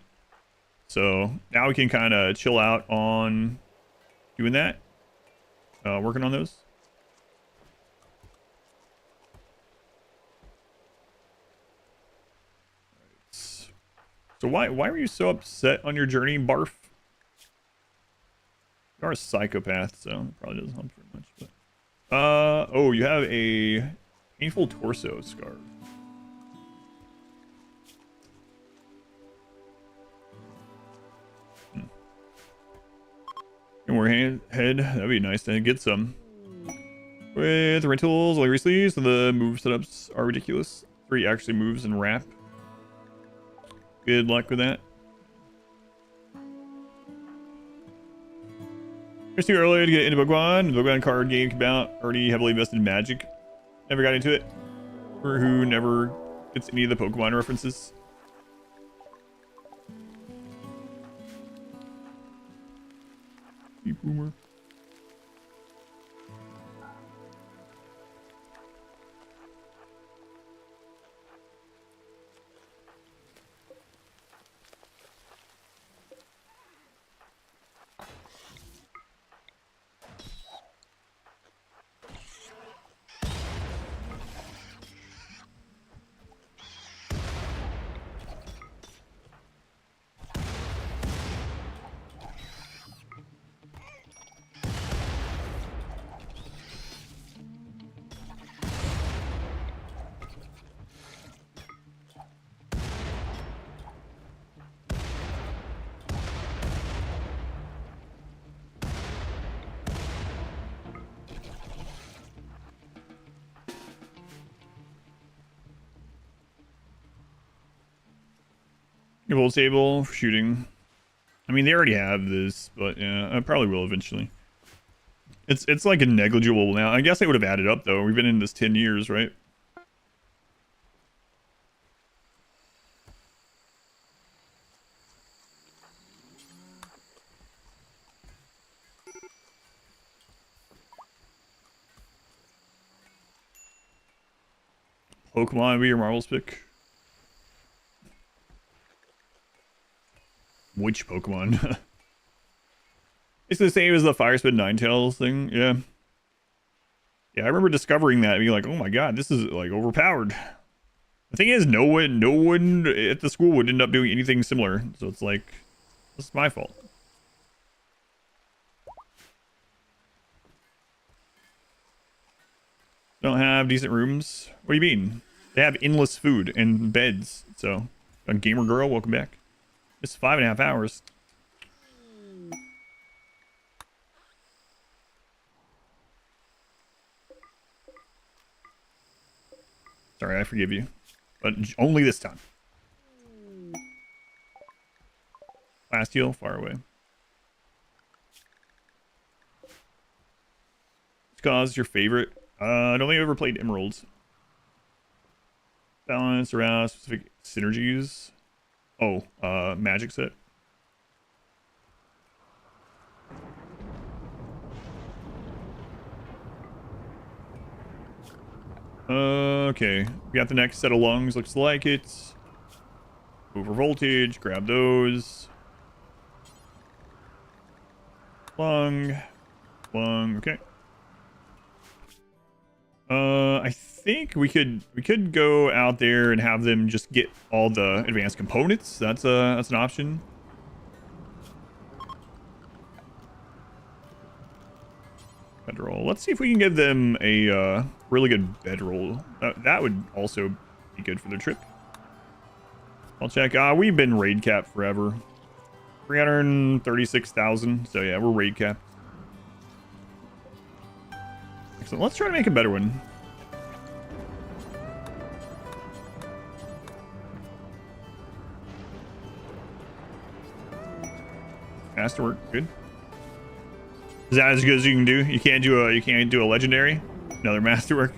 So now we can kind of chill out on doing that. Working on those. So why were you so upset on your journey, Barf? You are a psychopath, so it probably doesn't help very much. But oh, you have a painful torso scar. And we're head. That'd be nice to get some. With rentals, like recently, so the move setups are ridiculous. 3 actually moves and wrap. Good luck with that. It's too early to get into Pokemon. The Pokemon card game came out. Already heavily invested in Magic. Never got into it. For who never gets any of the Pokemon references. You boomer. Full table for shooting. I mean, they already have this, but yeah, I probably will eventually. It's like a negligible now. I guess they would have added up though. We've been in this 10 years, right? Pokemon be your marbles pick. Which Pokemon? It's the same as the Fire Spin Ninetales thing. Yeah. Yeah, I remember discovering that and being like, oh my god, this is like overpowered. The thing is, no one at the school would end up doing anything similar. So it's like, this is my fault. Don't have decent rooms. What do you mean? They have endless food and beds. So, Gamer Girl, welcome back. It's 5.5 hours. Sorry, I forgive you. But only this time. Last heal, far away. cause is your favorite? I don't think I've ever played Emeralds. Balance around specific synergies. Oh, magic set. Okay, we got the next set of lungs. Looks like it. Over voltage. Grab those. Lung. Okay. I think we could go out there and have them just get all the advanced components. That's an option. Bedroll. Let's see if we can give them a really good bedroll. That would also be good for their trip. I'll check. We've been raid capped forever. 336,000. So yeah, we're raid capped. Excellent. Let's try to make a better one. Masterwork, good. Is that as good as you can do? You can't do a legendary? Another masterwork.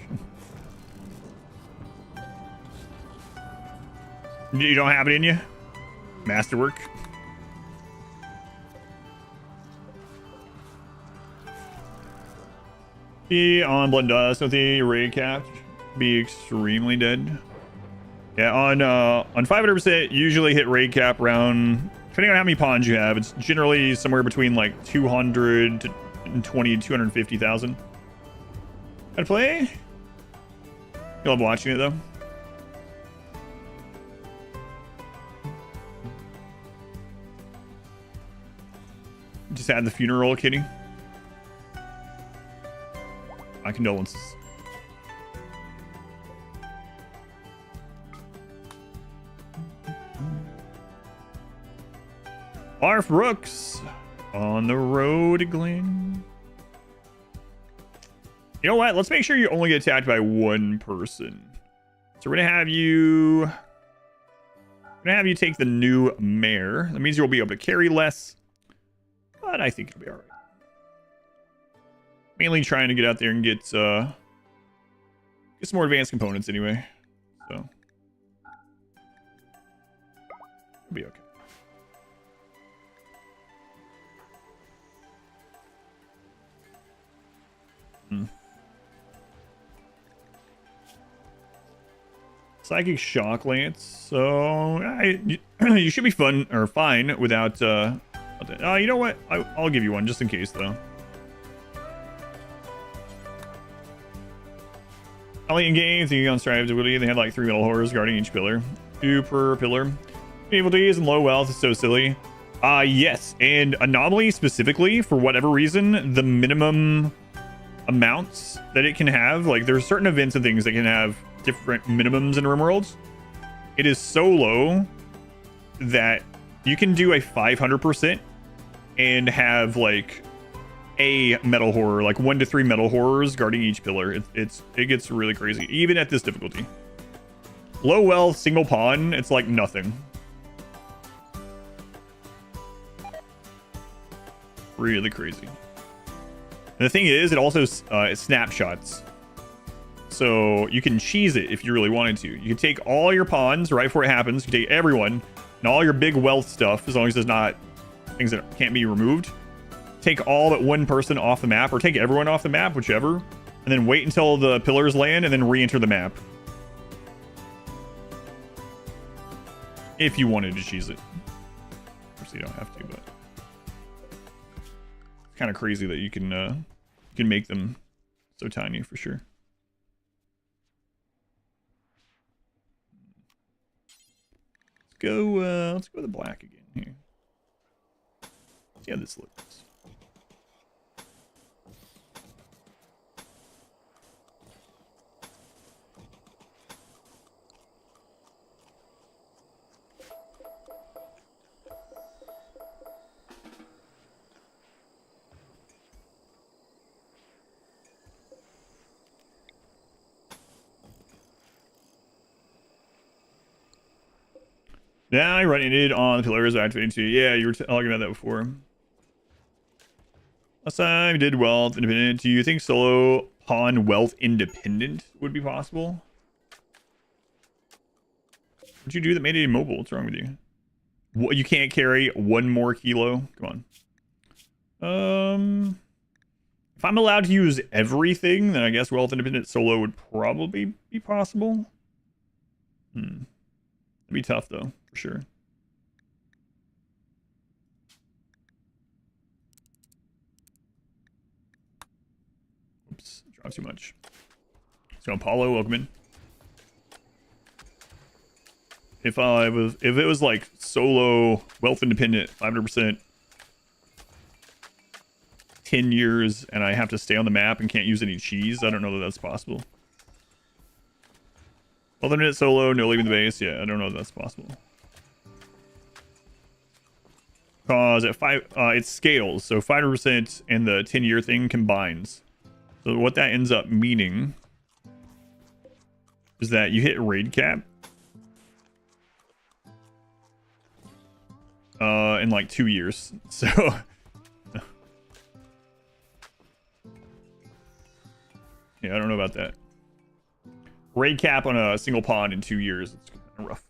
You don't have it in you? Masterwork. Be on Blood and Dust with the raid cap. Be extremely dead. Yeah, on 500%, usually hit raid cap around, depending on how many pawns you have, it's generally somewhere between like 200 to 250,000. How to play? I love watching it though. Just add the funeral kitty. My condolences. Arf Brooks on the road to Glen. You know what? Let's make sure you only get attacked by one person. So we're gonna have you take the new mare. That means you'll be able to carry less, but I think it'll be all right. Mainly trying to get out there and get some more advanced components anyway. So it'll be okay. Psychic Shock Lance. So you should be fine without. You know what? I'll give you one just in case though. Alien games, you on strive ability. They had like 3 metal horrors guarding each pillar. 2 per pillar. Abilities and low wealth is so silly. Yes, and Anomaly specifically, for whatever reason, the minimum amounts that it can have, like there's certain events and things that can have different minimums in RimWorlds. It is so low that you can do a 500% and have like a metal horror, like 1 to 3 metal horrors guarding each pillar. It gets really crazy, even at this difficulty. Low wealth, single pawn, it's like nothing. Really crazy. And the thing is, it also it snapshots. So you can cheese it if you really wanted to. You can take all your pawns right before it happens. You can take everyone and all your big wealth stuff, as long as there's not things that can't be removed. Take all but one person off the map, or take everyone off the map, whichever, and then wait until the pillars land and then re-enter the map. If you wanted to cheese it. Of course you don't have to, but it's kind of crazy that you can make them so tiny for sure. Let's go with the black again here. See how this looks. Yeah, I run it on the pillars activating too. Yeah, you were talking about that before. Last time I did wealth independent. Do you think solo pawn wealth independent would be possible? What'd you do that made it immobile? What's wrong with you? What, you can't carry 1 more kilo? Come on. If I'm allowed to use everything, then I guess wealth independent solo would probably be possible. It'd be tough though, for sure. Oops, dropped too much. So Apollo, welcome in. If it was like solo wealth independent 500%, 10 years, and I have to stay on the map and can't use any cheese, I don't know that that's possible. Wealth independent solo, no leaving the base. Yeah, I don't know that that's possible. Cause at 5, it scales, so 500% and the 10-year thing combines. So what that ends up meaning is that you hit raid cap in like 2 years. So yeah, I don't know about that. Raid cap on a single pawn in 2 years. It's kind of rough.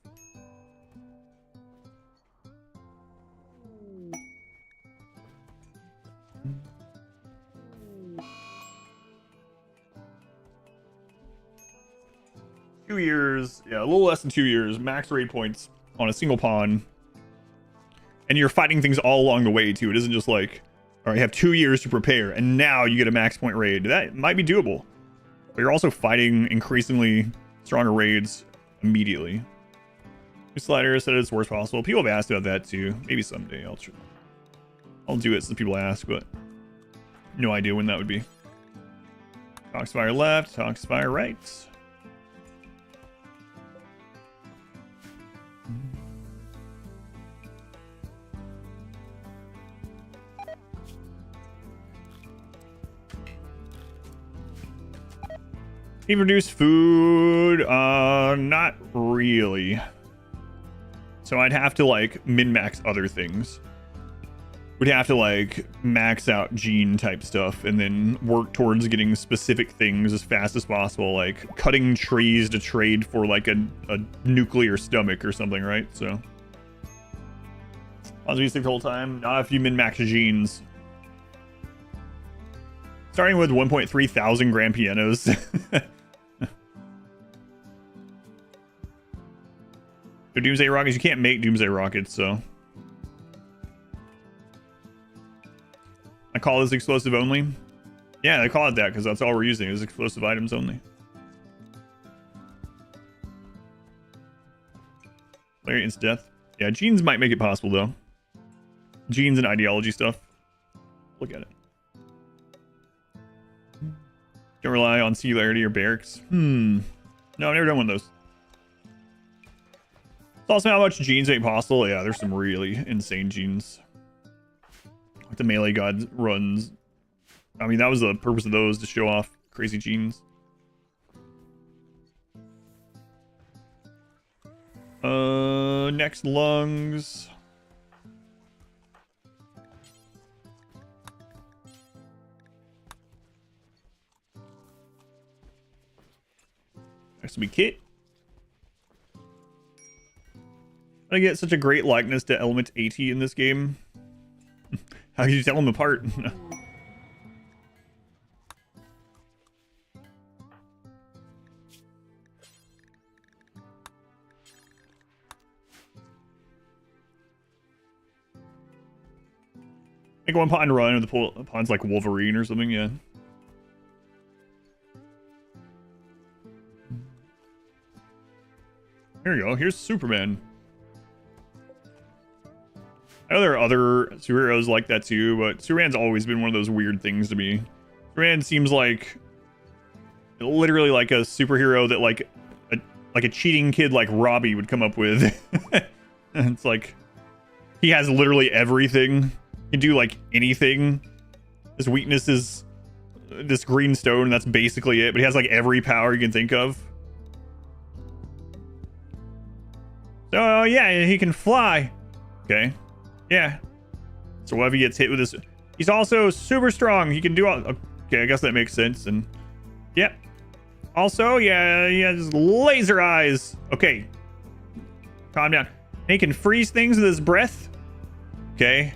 Two years, yeah, a little less than 2 years. Max raid points on a single pawn. And you're fighting things all along the way, too. It isn't just like, all right, you have 2 years to prepare, and now you get a max point raid. That might be doable. But you're also fighting increasingly stronger raids immediately. Slider said it's worst possible. People have asked about that, too. Maybe someday I'll do it since people ask, but no idea when that would be. Toxfire left, Toxfire right. Can you produce food? Not really. So I'd have to like min-max other things. We'd have to like max out gene type stuff and then work towards getting specific things as fast as possible, like cutting trees to trade for like a nuclear stomach or something, right? So as we stick the whole time, not if you min-max genes. Starting with 1.3 thousand grand pianos. So Doomsday Rockets, you can't make Doomsday Rockets, so. I call this explosive only. Yeah, they call it that because that's all we're using is explosive items only. Player instant death. Yeah, genes might make it possible though. Genes and ideology stuff. Look at it. Don't rely on singularity or barracks. No, I've never done one of those. It's also how much genes make possible. Yeah, there's some really insane genes. Like the melee god runs. I mean, that was the purpose of those, to show off crazy genes. Next lungs. Next will be Kit. I get such a great likeness to Element 80 in this game. How can you tell them apart? Like one pawn run and the pawn's like Wolverine or something, yeah. Here you go, here's Superman. I know there are other superheroes like that too, but Superman's always been one of those weird things to me. Superman seems like literally like a superhero that like a cheating kid like Robbie would come up with. And it's like he has literally everything. He can do like anything. His weakness is this green stone, and that's basically it. But he has like every power you can think of. So yeah, he can fly. Okay. Yeah. So what if he gets hit with this? He's also super strong. He can do all... Okay, I guess that makes sense. And yep. Also, yeah, he has laser eyes. Okay. Calm down. He can freeze things with his breath. Okay.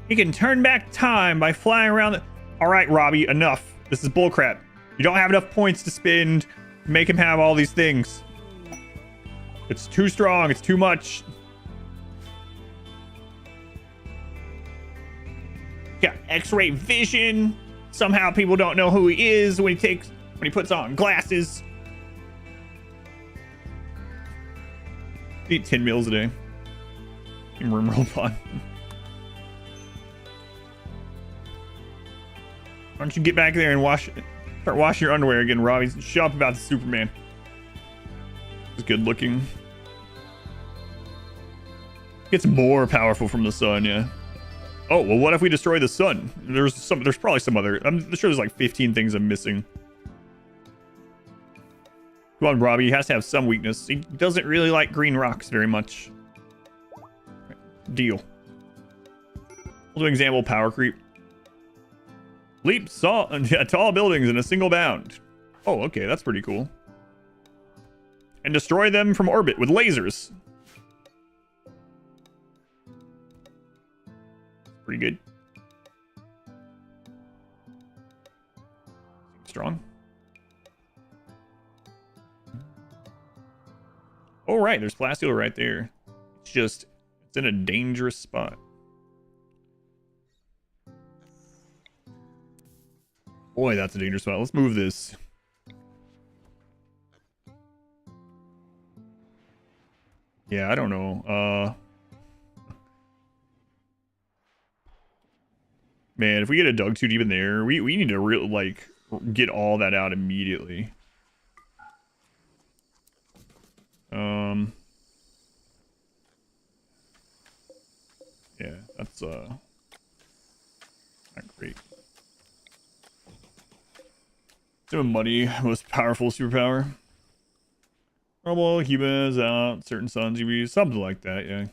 He can turn back time by flying around the... All right, Robbie, enough. This is bullcrap. You don't have enough points to spend to make him have all these things. It's too strong. It's too much. Got X-ray vision. Somehow people don't know who he is when he puts on glasses. Eat 10 meals a day. In RimWorld Pod. Why don't you get back there and start washing your underwear again, Robbie? Shut up about the Superman. He's good looking. Gets more powerful from the sun, yeah. Oh, well, what if we destroy the sun? There's probably some other... I'm sure there's like 15 things I'm missing. Come on, Robbie. He has to have some weakness. He doesn't really like green rocks very much. Deal. We'll do an example power creep. Leap tall buildings in a single bound. Oh, okay. That's pretty cool. And destroy them from orbit with lasers. Pretty good. Strong. Oh, right. There's Plasteel right there. It's in a dangerous spot. Boy, that's a dangerous spot. Let's move this. Yeah, I don't know. Man, if we get a dug tooth even there, we need to really, like, get all that out immediately. Yeah, that's, not great. Doing Muddy, most powerful superpower. Rubble, humans out, certain suns, UV, something like that, yeah.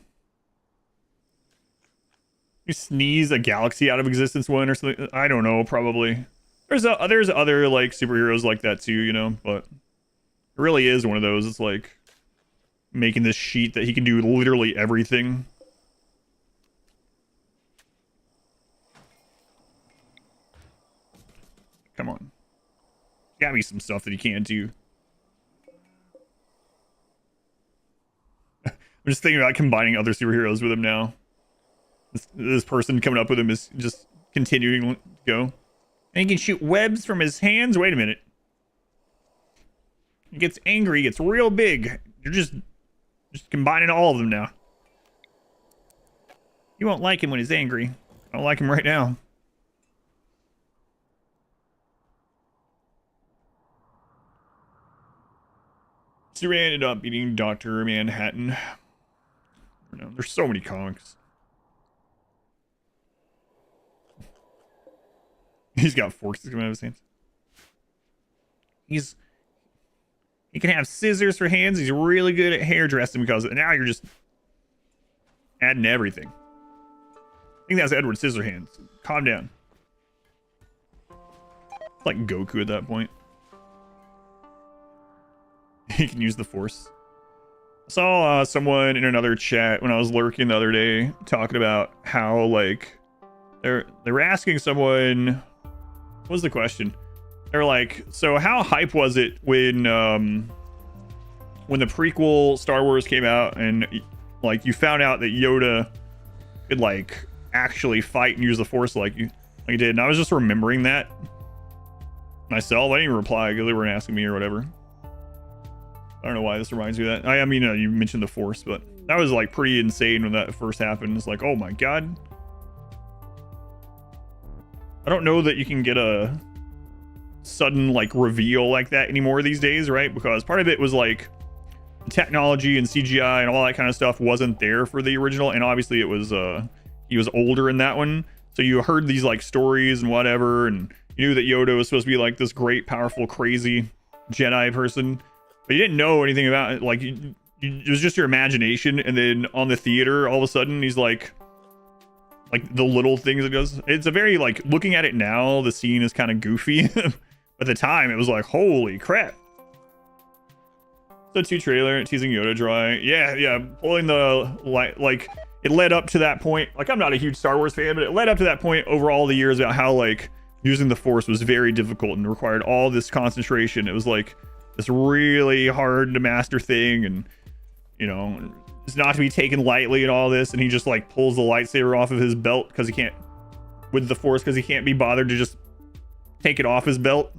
You sneeze a galaxy out of existence one or something. I don't know, probably. There's other like superheroes like that too, you know, but it really is one of those. It's like making this sheet that he can do literally everything. Come on. Gotta be some stuff that he can't do. I'm just thinking about combining other superheroes with him now. This person coming up with him is just continuing to go. And he can shoot webs from his hands. Wait a minute. He gets angry, gets real big. You're just combining all of them now. You won't like him when he's angry. I don't like him right now. Superman ended up beating Dr. Manhattan. There's so many comics. He's got forks coming out of his hands. He can have scissors for hands. He's really good at hairdressing because now you're just adding everything. I think that's Edward Scissorhands. Calm down. It's like Goku at that point. He can use the force. I saw someone in another chat when I was lurking the other day talking about how like they were asking someone, what was the question? They're like, so how hype was it when the prequel Star Wars came out and like you found out that Yoda could like actually fight and use the force like he did? And I was just remembering that myself. I didn't even reply because they weren't asking me or whatever. I don't know why this reminds me of that. I mean, you mentioned the force, but that was like pretty insane when that first happened. It's like, oh my god. I don't know that you can get a sudden like reveal like that anymore these days, right? Because part of it was like technology and CGI and all that kind of stuff wasn't there for the original, and obviously it was he was older in that one, so you heard these like stories and whatever, and you knew that Yoda was supposed to be like this great, powerful, crazy Jedi person, but you didn't know anything about it. Like it was just your imagination, and then on the theater all of a sudden he's like like the little things it does. It's a very like looking at it now, the scene is kind of goofy. But at the time, it was like, holy crap. So 2 trailer teasing Yoda dry. Yeah, pulling the light, like it led up to that point. Like I'm not a huge Star Wars fan, but it led up to that point over all the years about how like using the Force was very difficult and required all this concentration. It was like this really hard to master thing, and you know, it's not to be taken lightly and all this. And he just like pulls the lightsaber off of his belt because he can't with the Force because he can't be bothered to just take it off his belt.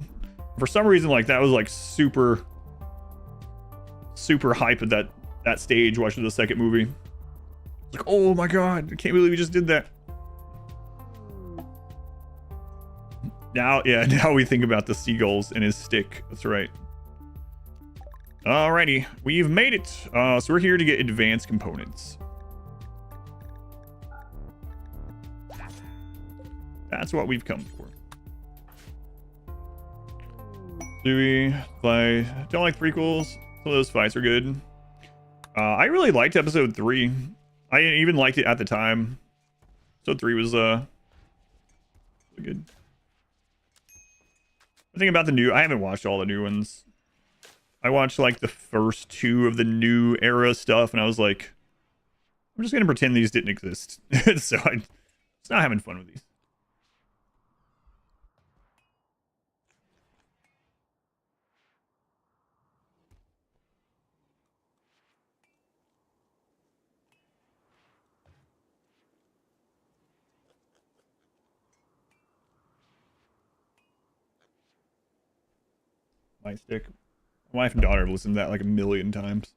For some reason, like that was like super hype at that stage watching the second movie. Like, oh my god, I can't believe we just did that. Now we think about the seagulls and his stick. That's right. Alrighty, we've made it. So we're here to get advanced components. That's what we've come for. Do we? I don't like prequels. Some of those fights are good. I really liked episode 3. I even liked it at the time. Episode 3 was really good. I think about the new. I haven't watched all the new ones. I watched like the first 2 of the new era stuff, and I was like, I'm just gonna pretend these didn't exist. So I'm just not having fun with these. My stick. My wife and daughter have listened to that like a million times.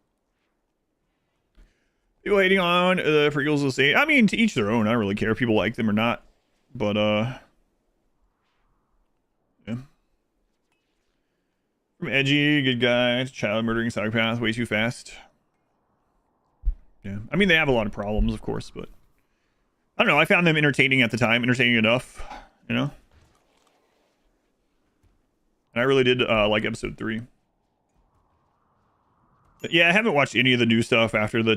People hating on the prequels will say, I mean, to each their own. I don't really care if people like them or not. But yeah. From edgy, good guy, to child murdering psychopath, way too fast. Yeah. I mean, they have a lot of problems, of course, but I don't know. I found them entertaining at the time, entertaining enough, you know? And I really did like episode 3. But yeah, I haven't watched any of the new stuff after the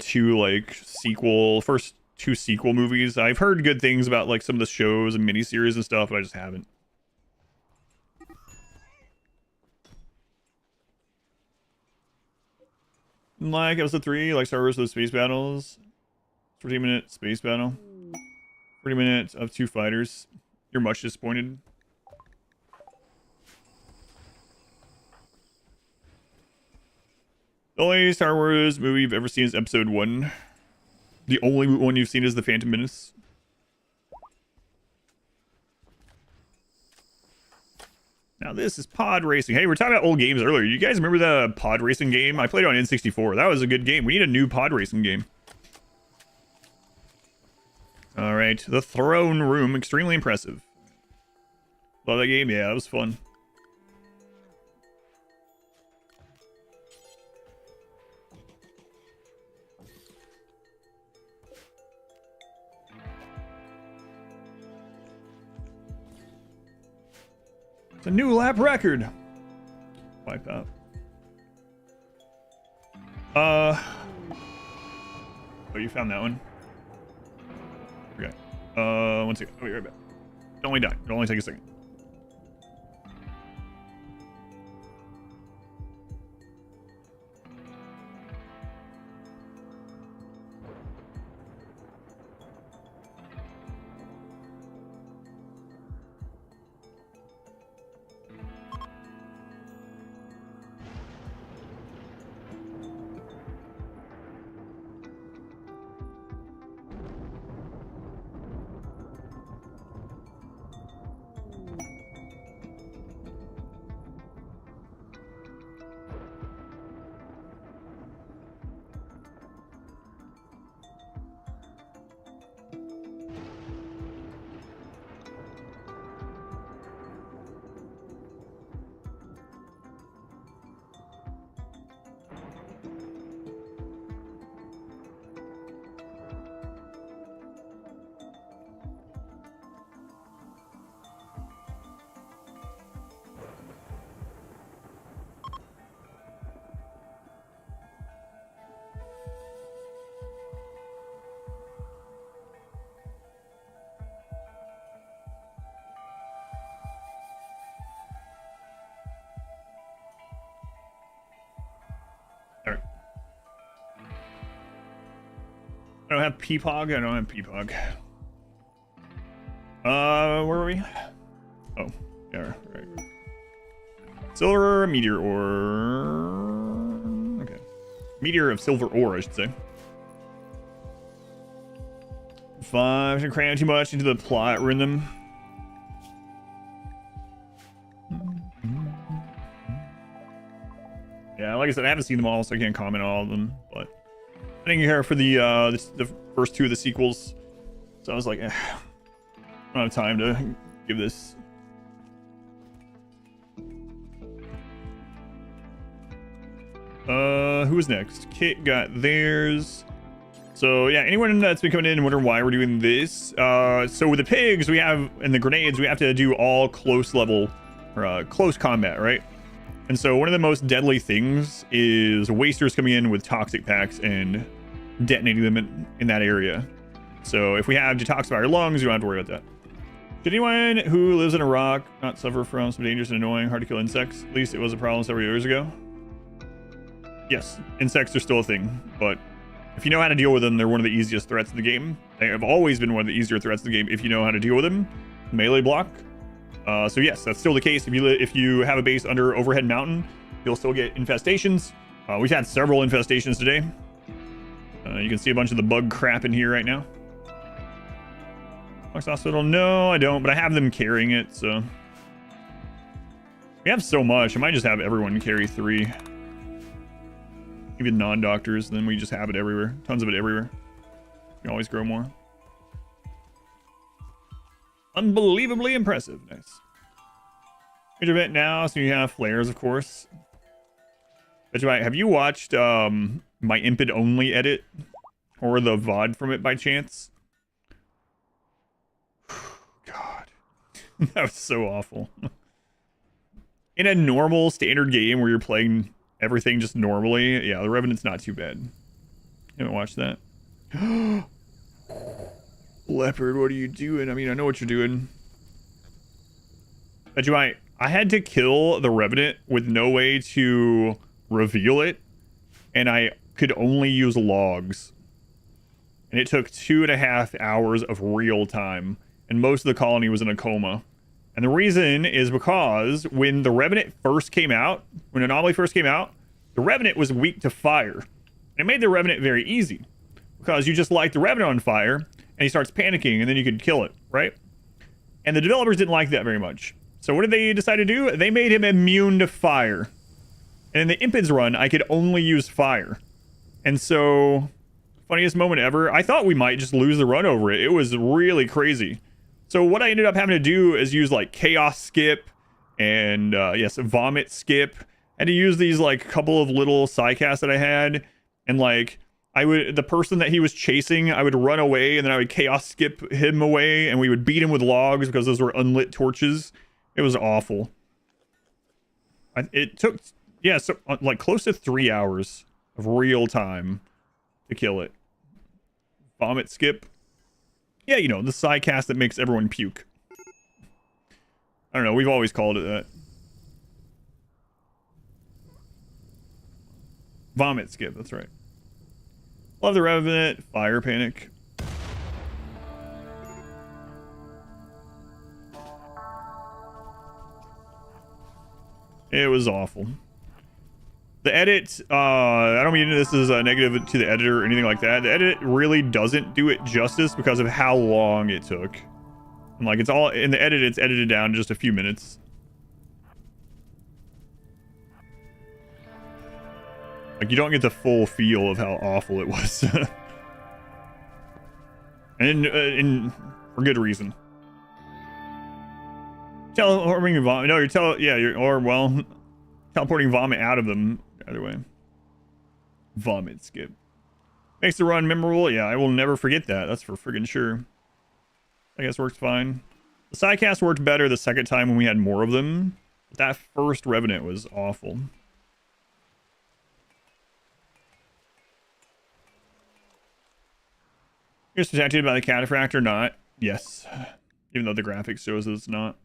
first 2 sequel movies. I've heard good things about like some of the shows and miniseries and stuff, but I just haven't. Like episode 3, like Star Wars, those space battles. 40-minute space battle. 40 minutes of 2 fighters. You're much disappointed. The only Star Wars movie you've ever seen is episode 1. The only one you've seen is The Phantom Menace. Now this is pod racing. Hey, we're talking about old games earlier. You guys remember the pod racing game? I played it on N64. That was a good game. We need a new pod racing game. All right, The Throne Room. Extremely impressive. Love that game. Yeah, that was fun. It's a new lap record. Wipe out. Oh, you found that one? Okay. 1 second. I'll be right back. Don't only die. It'll only take a second. I don't have Peepog. I don't have Peepog. Where are we? Oh, yeah, right. Silver meteor ore. Okay. Meteor of silver ore, I should say. 5 should cram too much into the plot rhythm. Yeah, like I said, I haven't seen them all, so I can't comment on all of them. But I think here for the first 2 of the sequels, so I was like, I don't have time to give this. Who's next? Kit got theirs. So yeah, anyone that's been coming in and wondering why we're doing this. So with the pigs we have and the grenades, we have to do all close level or close combat, right? And so one of the most deadly things is wasters coming in with toxic packs and detonating them in that area. So if we have detoxify our lungs, you don't have to worry about that. Did anyone who lives in a rock not suffer from some dangerous and annoying, hard to kill insects? At least it was a problem several years ago. Yes, insects are still a thing, but if you know how to deal with them, they're one of the easiest threats in the game. They have always been one of the easier threats in the game if you know how to deal with them. Melee block. So yes, that's still the case. If you have a base under Overhead Mountain, you'll still get infestations. We've had several infestations today. You can see a bunch of the bug crap in here right now. Fox Hospital, no, I don't, but I have them carrying it, so. We have so much, I might just have everyone carry 3. Even non-doctors, then we just have it everywhere. Tons of it everywhere. You can always grow more. Unbelievably impressive. Nice. Major event now, so you have flares, of course. Have you watched my Impid only edit? Or the VOD from it by chance? God. That was so awful. In a normal standard game where you're playing everything just normally, yeah, the Revenant's not too bad. You haven't watched that? Leopard, what are you doing? I mean, I know what you're doing. But I had to kill the Revenant with no way to reveal it, and I could only use logs. And it took 2.5 hours of real time, and most of the colony was in a coma. And the reason is because when the Revenant first came out, when Anomaly first came out, the Revenant was weak to fire. And it made the Revenant very easy, because you just light the Revenant on fire, and he starts panicking, and then you can kill it, right? And the developers didn't like that very much. So what did they decide to do? They made him immune to fire. And in the Impids run, I could only use fire. And so, funniest moment ever. I thought we might just lose the run over it. It was really crazy. So what I ended up having to do is use like Chaos Skip and yes, Vomit Skip. I had to use these like couple of little psycasts that I had, and like the person that he was chasing, I would run away and then I would Chaos Skip him away, and we would beat him with logs because those were unlit torches. It was awful. It took, yeah, so like close to 3 hours of real time to kill it. Vomit Skip. Yeah, you know, the psycast that makes everyone puke. I don't know, we've always called it that. Vomit Skip, that's right. Love the Revenant, Fire Panic. It was awful. The edit, I don't mean this is a negative to the editor or anything like that. The edit really doesn't do it justice because of how long it took. And like, it's all, in the edit, it's edited down to just a few minutes. Like, you don't get the full feel of how awful it was. and for good reason. Teleporting vomit. No, you're teleporting vomit out of them. Either way. Vomit Skip. Makes the run memorable. Yeah, I will never forget that. That's for friggin' sure. I guess works fine. The sidecast worked better the second time when we had more of them. But that first Revenant was awful. Here's protected by the cataphract or not. Yes. Even though the graphics shows that it's not.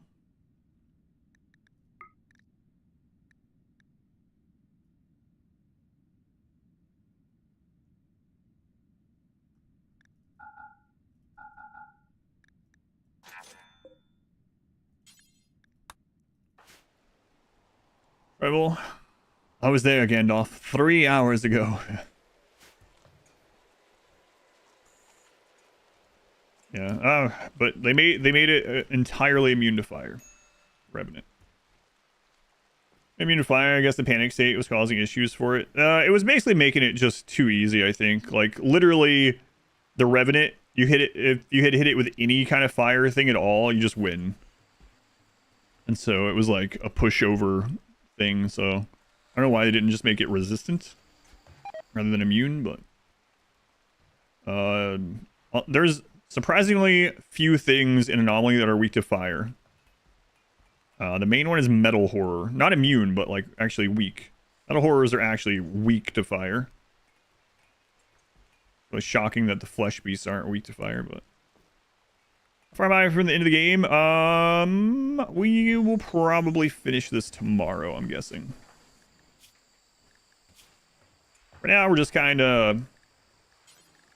Right, well, I was there, Gandalf, 3 hours ago. Yeah, but they made it entirely immune to fire. Revenant. Immune to fire, I guess the panic state was causing issues for it. It was basically making it just too easy, I think. Like, literally, the Revenant, you hit it, if you hit it with any kind of fire thing at all, you just win. And so it was like a pushover thing, so I don't know why they didn't just make it resistant rather than immune, but there's surprisingly few things in Anomaly that are weak to fire. The main one is Metal Horror. Not immune, but like actually weak. Metal Horrors are actually weak to fire. It was shocking that the Flesh Beasts aren't weak to fire, but... How far am I from the end of the game? We will probably finish this tomorrow, I'm guessing. For now, we're just kind of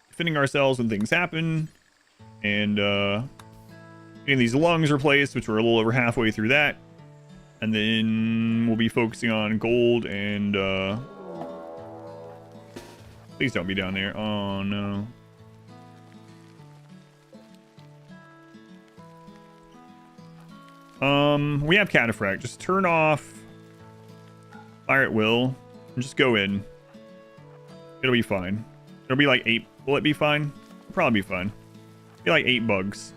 defending ourselves when things happen. And, getting these lungs replaced, which we're a little over halfway through that. And then we'll be focusing on gold and, please don't be down there. Oh, no. We have Cataphract. Just turn off fire at will and just go in. It'll be fine. It'll be like 8. Will it be fine? It'll probably be fine. It'll be like 8 bugs.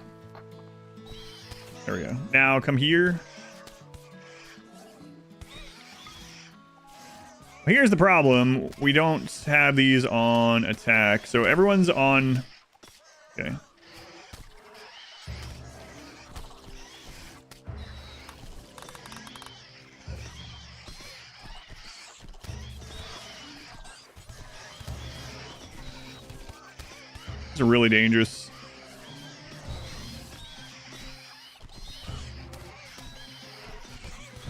There we go. Now come here. Here's the problem. We don't have these on attack. So everyone's on... Okay. These are really dangerous.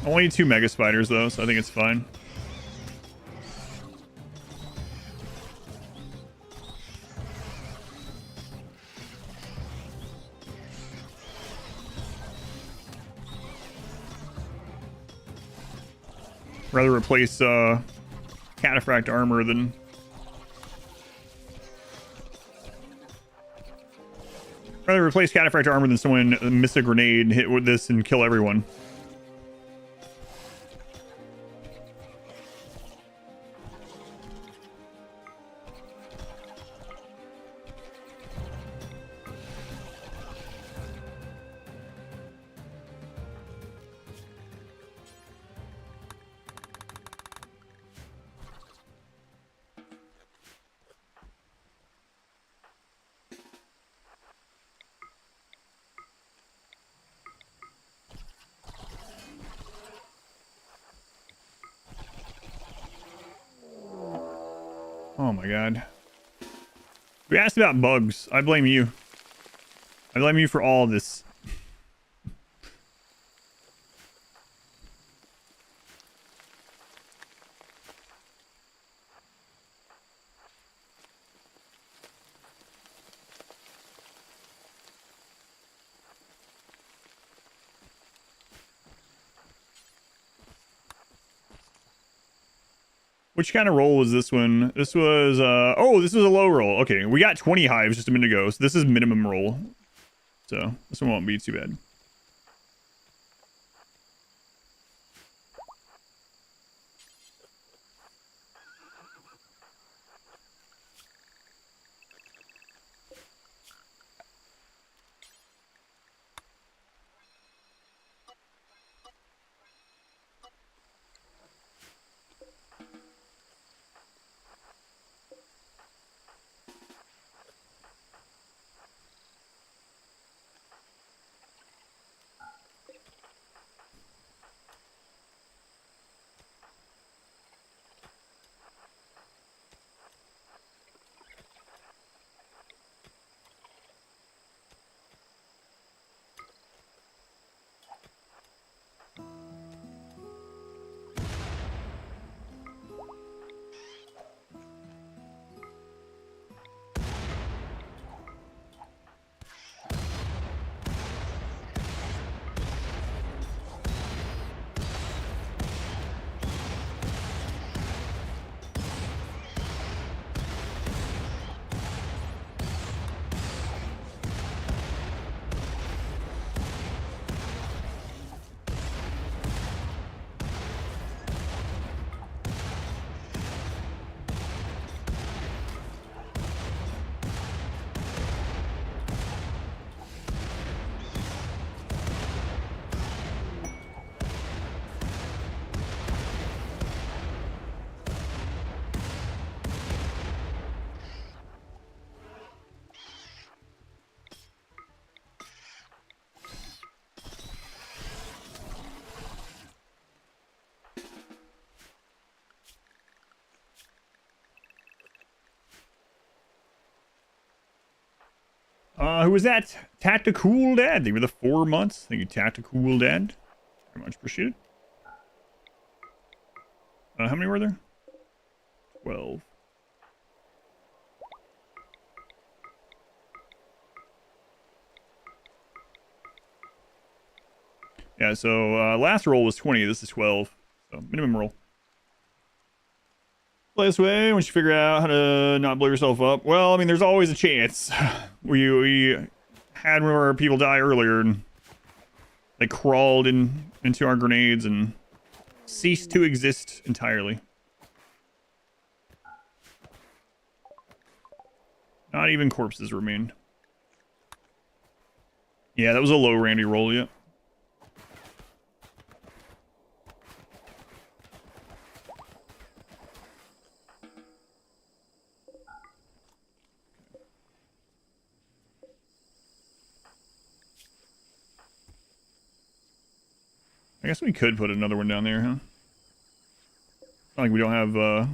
Only 2 mega spiders though, so I think it's fine. Rather replace Cataphract armor than... Rather replace Cataphract armor than someone miss a grenade, hit with this, and kill everyone. Oh my god. We asked about bugs. I blame you. I blame you for all of this. Which kind of roll was this one? This was, oh, this was a low roll. Okay, we got 20 hives just a minute ago, so this is minimum roll. So, this one won't be too bad. Who was that? Tactical Dad. They were the 4 months. Thank you, Tactical Dad. Very much appreciated. How many were there? 12. Yeah, so last roll was 20. This is 12. So minimum roll. Play this way once you figure out how to not blow yourself up. Well, I mean, there's always a chance. We had one of our people die earlier, and they crawled into our grenades and ceased to exist entirely. Not even corpses remained. Yeah, that was a low Randy roll, yeah. I guess we could put another one down there, huh? Not like we don't have the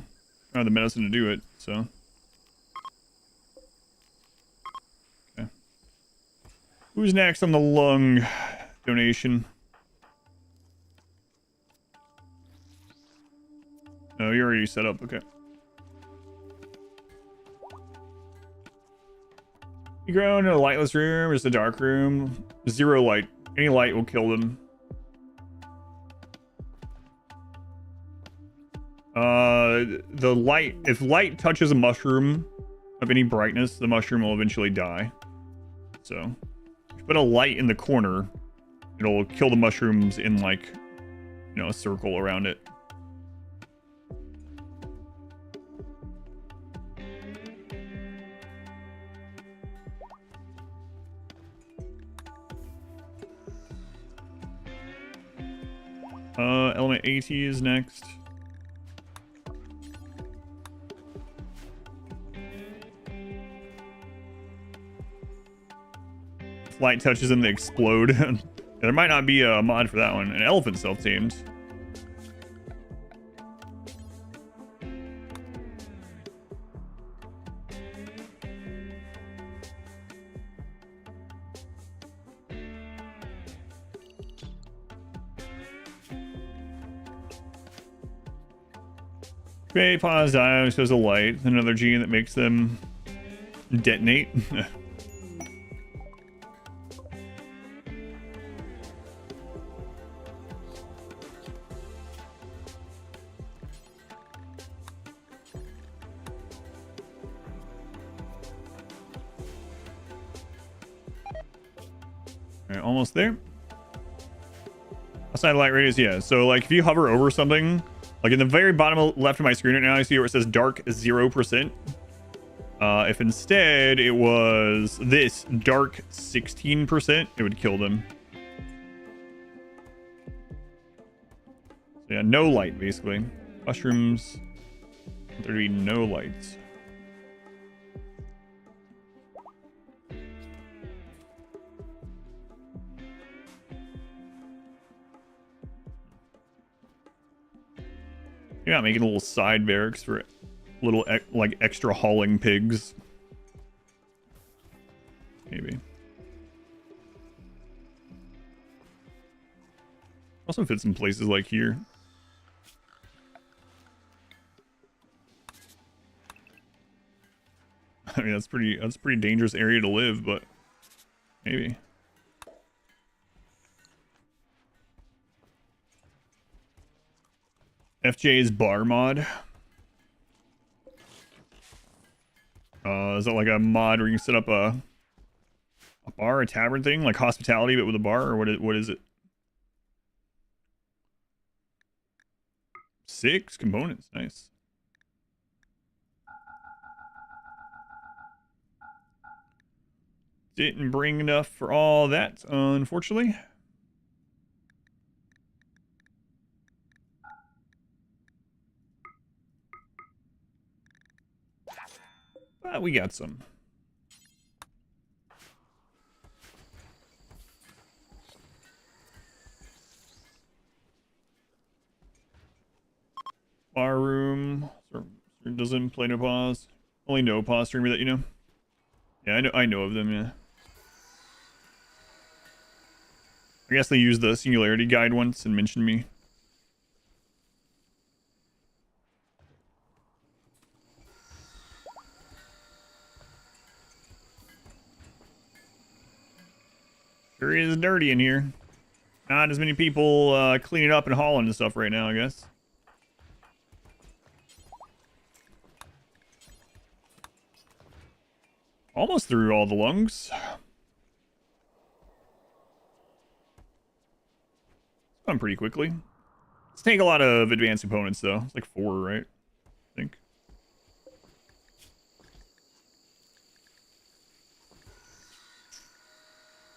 medicine to do it, so. Okay. Who's next on the lung donation? Oh, you're already set up, okay. You grow in a lightless room, or just a dark room? 0 light. Any light will kill them. The light, if light touches a mushroom of any brightness, the mushroom will eventually die. So, if you put a light in the corner, it'll kill the mushrooms in, like, you know, a circle around it. Element AT is next. If light touches them, they explode. There might not be a mod for that one. An elephant self-tamed. Okay, pause die shows a light. Another gene that makes them detonate. Alright, almost there. Outside light radius, yeah. So, like, if you hover over something, like in the very bottom left of my screen right now, I see where it says dark 0%. If instead it was this dark 16%, it would kill them. So yeah, no light, basically. Mushrooms, there'd be no lights. You're not making little side barracks for little like extra hauling pigs. Maybe. Also fits in places like here. I mean, that's a pretty dangerous area to live, but maybe. FJ's bar mod. Is that like a mod where you can set up a bar, a tavern thing, like hospitality, but with a bar, or what is it? 6 components, nice. Didn't bring enough for all that, unfortunately. But we got some. Bar room. Doesn't play no pause. Only no pause streamer that you know. Yeah, I know of them, yeah. I guess they used the Singularity Guide once and mentioned me. Sure is dirty in here. Not as many people cleaning up and hauling and stuff right now, I guess. Almost through all the lungs. Gone pretty quickly. Let's take a lot of advanced components though. It's like 4, right? I think.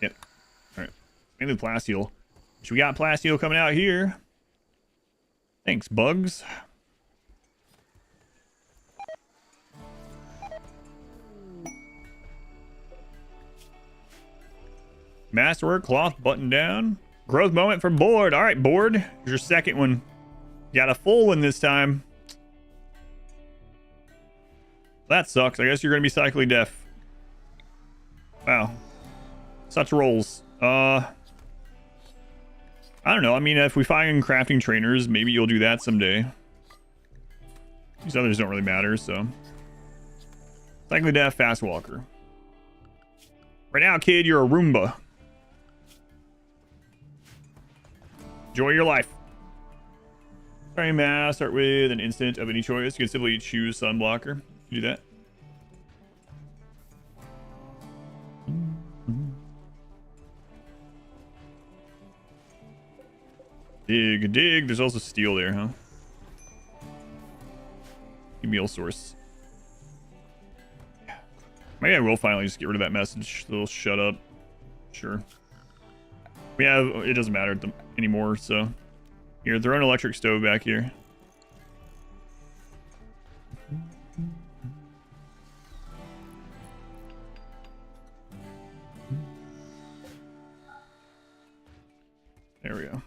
Yep. Alright. Mainly plasteel. So we got plasteel coming out here. Thanks, bugs. Masterwork, cloth button down. Growth moment for board. All right, board. Here's your second one. You got a full one this time. That sucks. I guess you're going to be cyclically deaf. Wow. Such rolls. I don't know. I mean, if we find crafting trainers, maybe you'll do that someday. These others don't really matter, so. Cyclically deaf, fast walker. Right now, kid, you're a Roomba. Enjoy your life. Sorry, mass. Start with an instant of any choice. You can simply choose Sunblocker. Do that. Dig, dig. There's also steel there, huh? Meal source. Maybe I will finally just get rid of that message. They'll shut up. Sure. We have, it doesn't matter anymore, so. Here, throw an electric stove back here. There we go.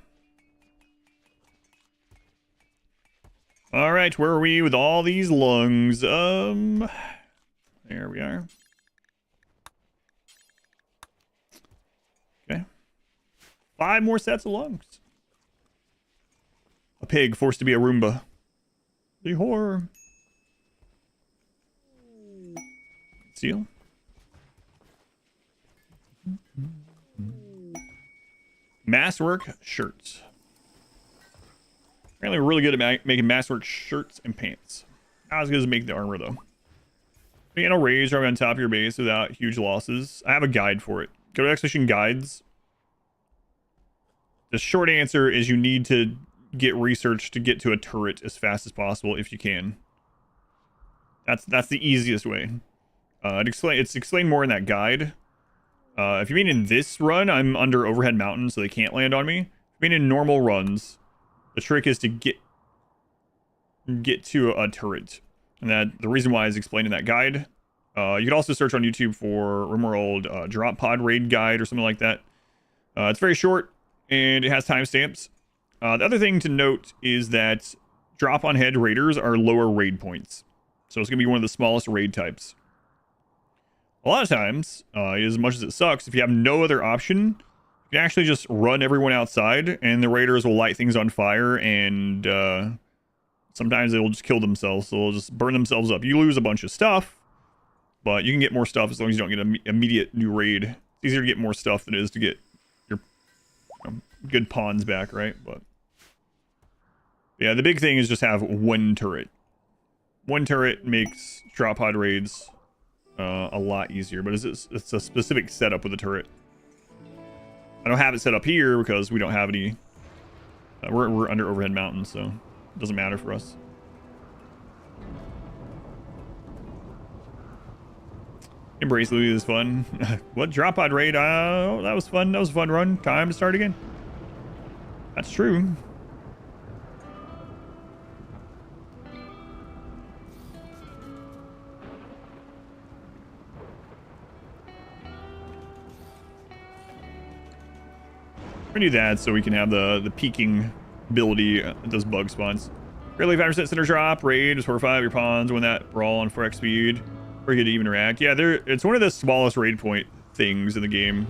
All right, where are we with all these lungs? There we are. Okay. 5 more sets of lungs. A pig forced to be a Roomba. The horror. Seal. Masswork shirts. Apparently we're really good at making masswork shirts and pants. Not as good as making the armor though. Piano raise right on top of your base without huge losses. I have a guide for it. Go to Expedition Guides. The short answer is you need to get research to get to a turret as fast as possible if you can. That's the easiest way. It's explained more in that guide. If you mean in this run, I'm under overhead mountain, so they can't land on me. If you mean in normal runs, the trick is to get to a turret. And that the reason why is explained in that guide. You can also search on YouTube for RimWorld Drop Pod Raid Guide or something like that. It's very short, and it has timestamps. The other thing to note is that drop on head raiders are lower raid points. So it's going to be one of the smallest raid types. A lot of times, as much as it sucks, if you have no other option, you can actually just run everyone outside, and the raiders will light things on fire, and sometimes they will just kill themselves, so they'll just burn themselves up. You lose a bunch of stuff, but you can get more stuff as long as you don't get an immediate new raid. It's easier to get more stuff than it is to get your good pawns back, right? But yeah, the big thing is just have one turret. One turret makes drop pod raids a lot easier, but it's a specific setup with a turret. I don't have it set up here because we don't have any. We're under overhead mountain, so it doesn't matter for us. Embrace Louis is fun. What drop pod raid? Oh, that was fun. That was a fun run. Time to start again. That's true. We do that so we can have the peaking ability at those bug spawns. Early 5% center drop, raid is 4-5, your pawns win that brawl on 4x speed. Or you get to even react. Yeah, it's one of the smallest raid point things in the game.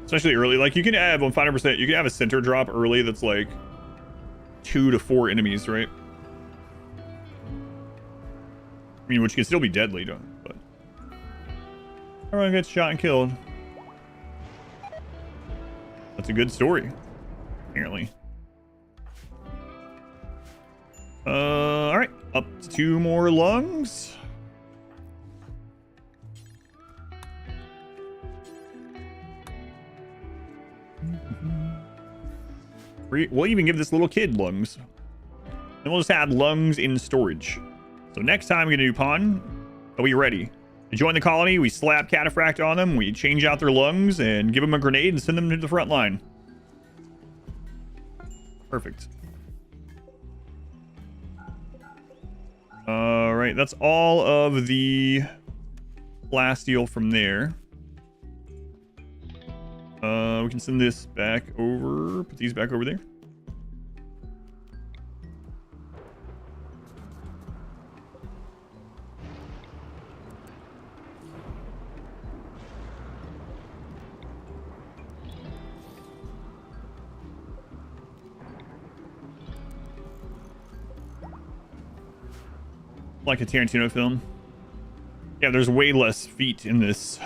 Especially early. Like, you can have on 500%, you can have a center drop early that's like 2 to 4 enemies, right? I mean, which can still be deadly, but everyone gets shot and killed. That's a good story, apparently. All right, up to 2 more lungs. We'll even give this little kid lungs. And we'll just have lungs in storage. So next time we're gonna do pawn. Are we ready? We join the colony, we slap cataphract on them, we change out their lungs and give them a grenade and send them to the front line. Perfect. All right, that's all of the plasteel from there. We can send this back over, put these back over there. Like a Tarantino film. Yeah, there's way less feet in this.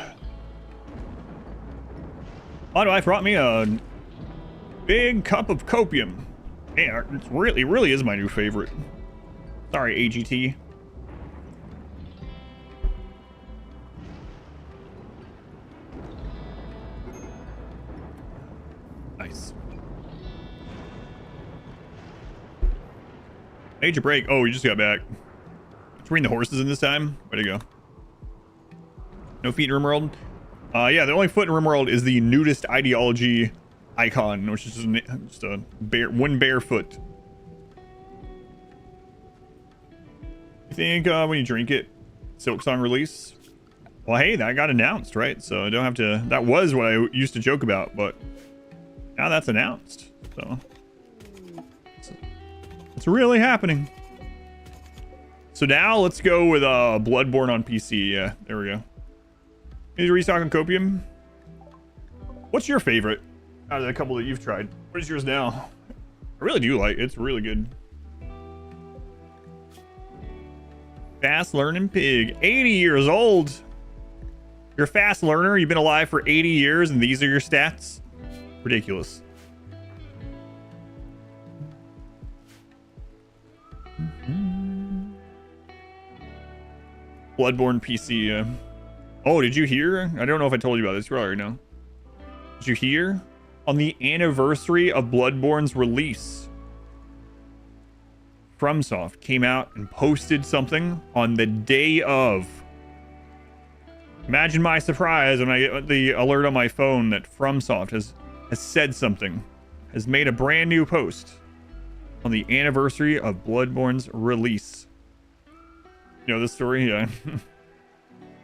Oh, I brought me a big cup of copium. Yeah, it really is my new favorite. Sorry, AGT. Nice. Major break. Oh, we just got back. Between the horses in this time. Way to go. No feet in RimWorld. Yeah, the only foot in RimWorld is the nudist ideology icon, which is just a one bare foot. You think when you drink it, Silksong release? Well, hey, that got announced, right? So I don't have to. That was what I used to joke about, but now that's announced. So it's really happening. So now let's go with Bloodborne on PC. Yeah, there we go. Need to restock on copium. What's your favorite out of the couple that you've tried? What is yours now? I really do like it. It's really good. Fast learning pig. 80 years old. You're a fast learner. You've been alive for 80 years and these are your stats? Ridiculous. Bloodborne PC. Oh, did you hear? I don't know if I told you about this. You probably already know. Did you hear? On the anniversary of Bloodborne's release, FromSoft came out and posted something on the day of. Imagine my surprise when I get the alert on my phone that FromSoft has said something, has made a brand new post on the anniversary of Bloodborne's release. You know this story? Yeah.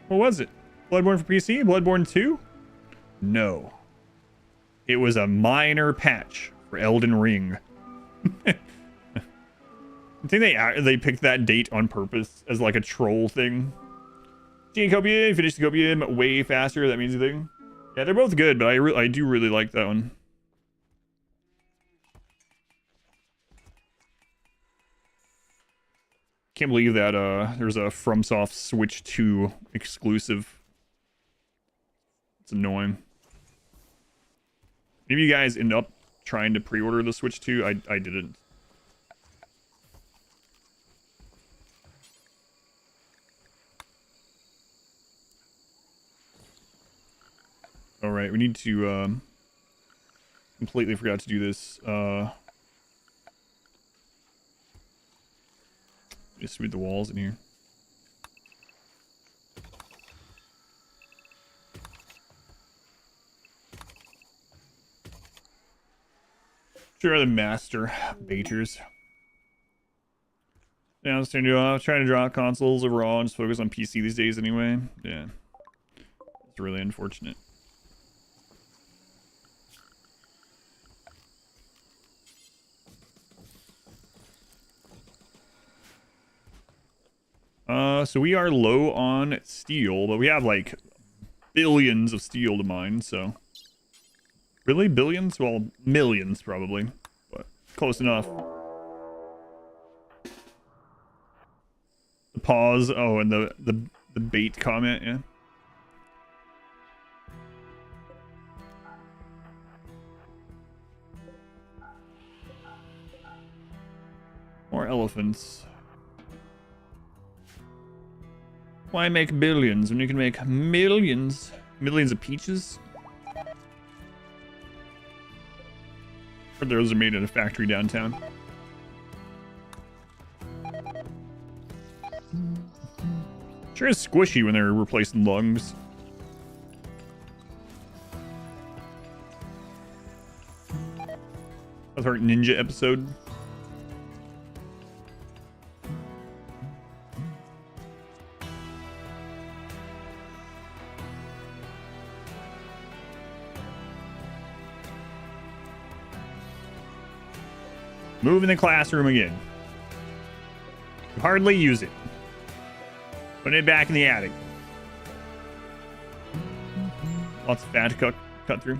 What was it? Bloodborne for PC? Bloodborne 2? No. It was a minor patch for Elden Ring. I think they picked that date on purpose as like a troll thing. Copia, finished the copium way faster. That means anything. Yeah, they're both good, but I do really like that one. Can't believe that there's a FromSoft Switch 2 exclusive. It's annoying. Maybe you guys end up trying to pre-order the Switch 2. I didn't. All right, we need to completely forgot to do this. Just read the walls in here. Sure, the master baiters. Yeah, I was trying to draw consoles overall and just focus on PC these days anyway. Yeah, it's really unfortunate. So we are low on steel, but we have like billions of steel to mine, so Really? Billions? Well, millions probably, but close enough. The pause. Oh, and the bait comment, yeah. More elephants. Why make billions when you can make millions? Millions of peaches? Or those are made in a factory downtown. Sure is squishy when they're replacing lungs. That's our ninja episode. Move in the classroom again. You hardly use it. Put it back in the attic. Lots of fat to cut through.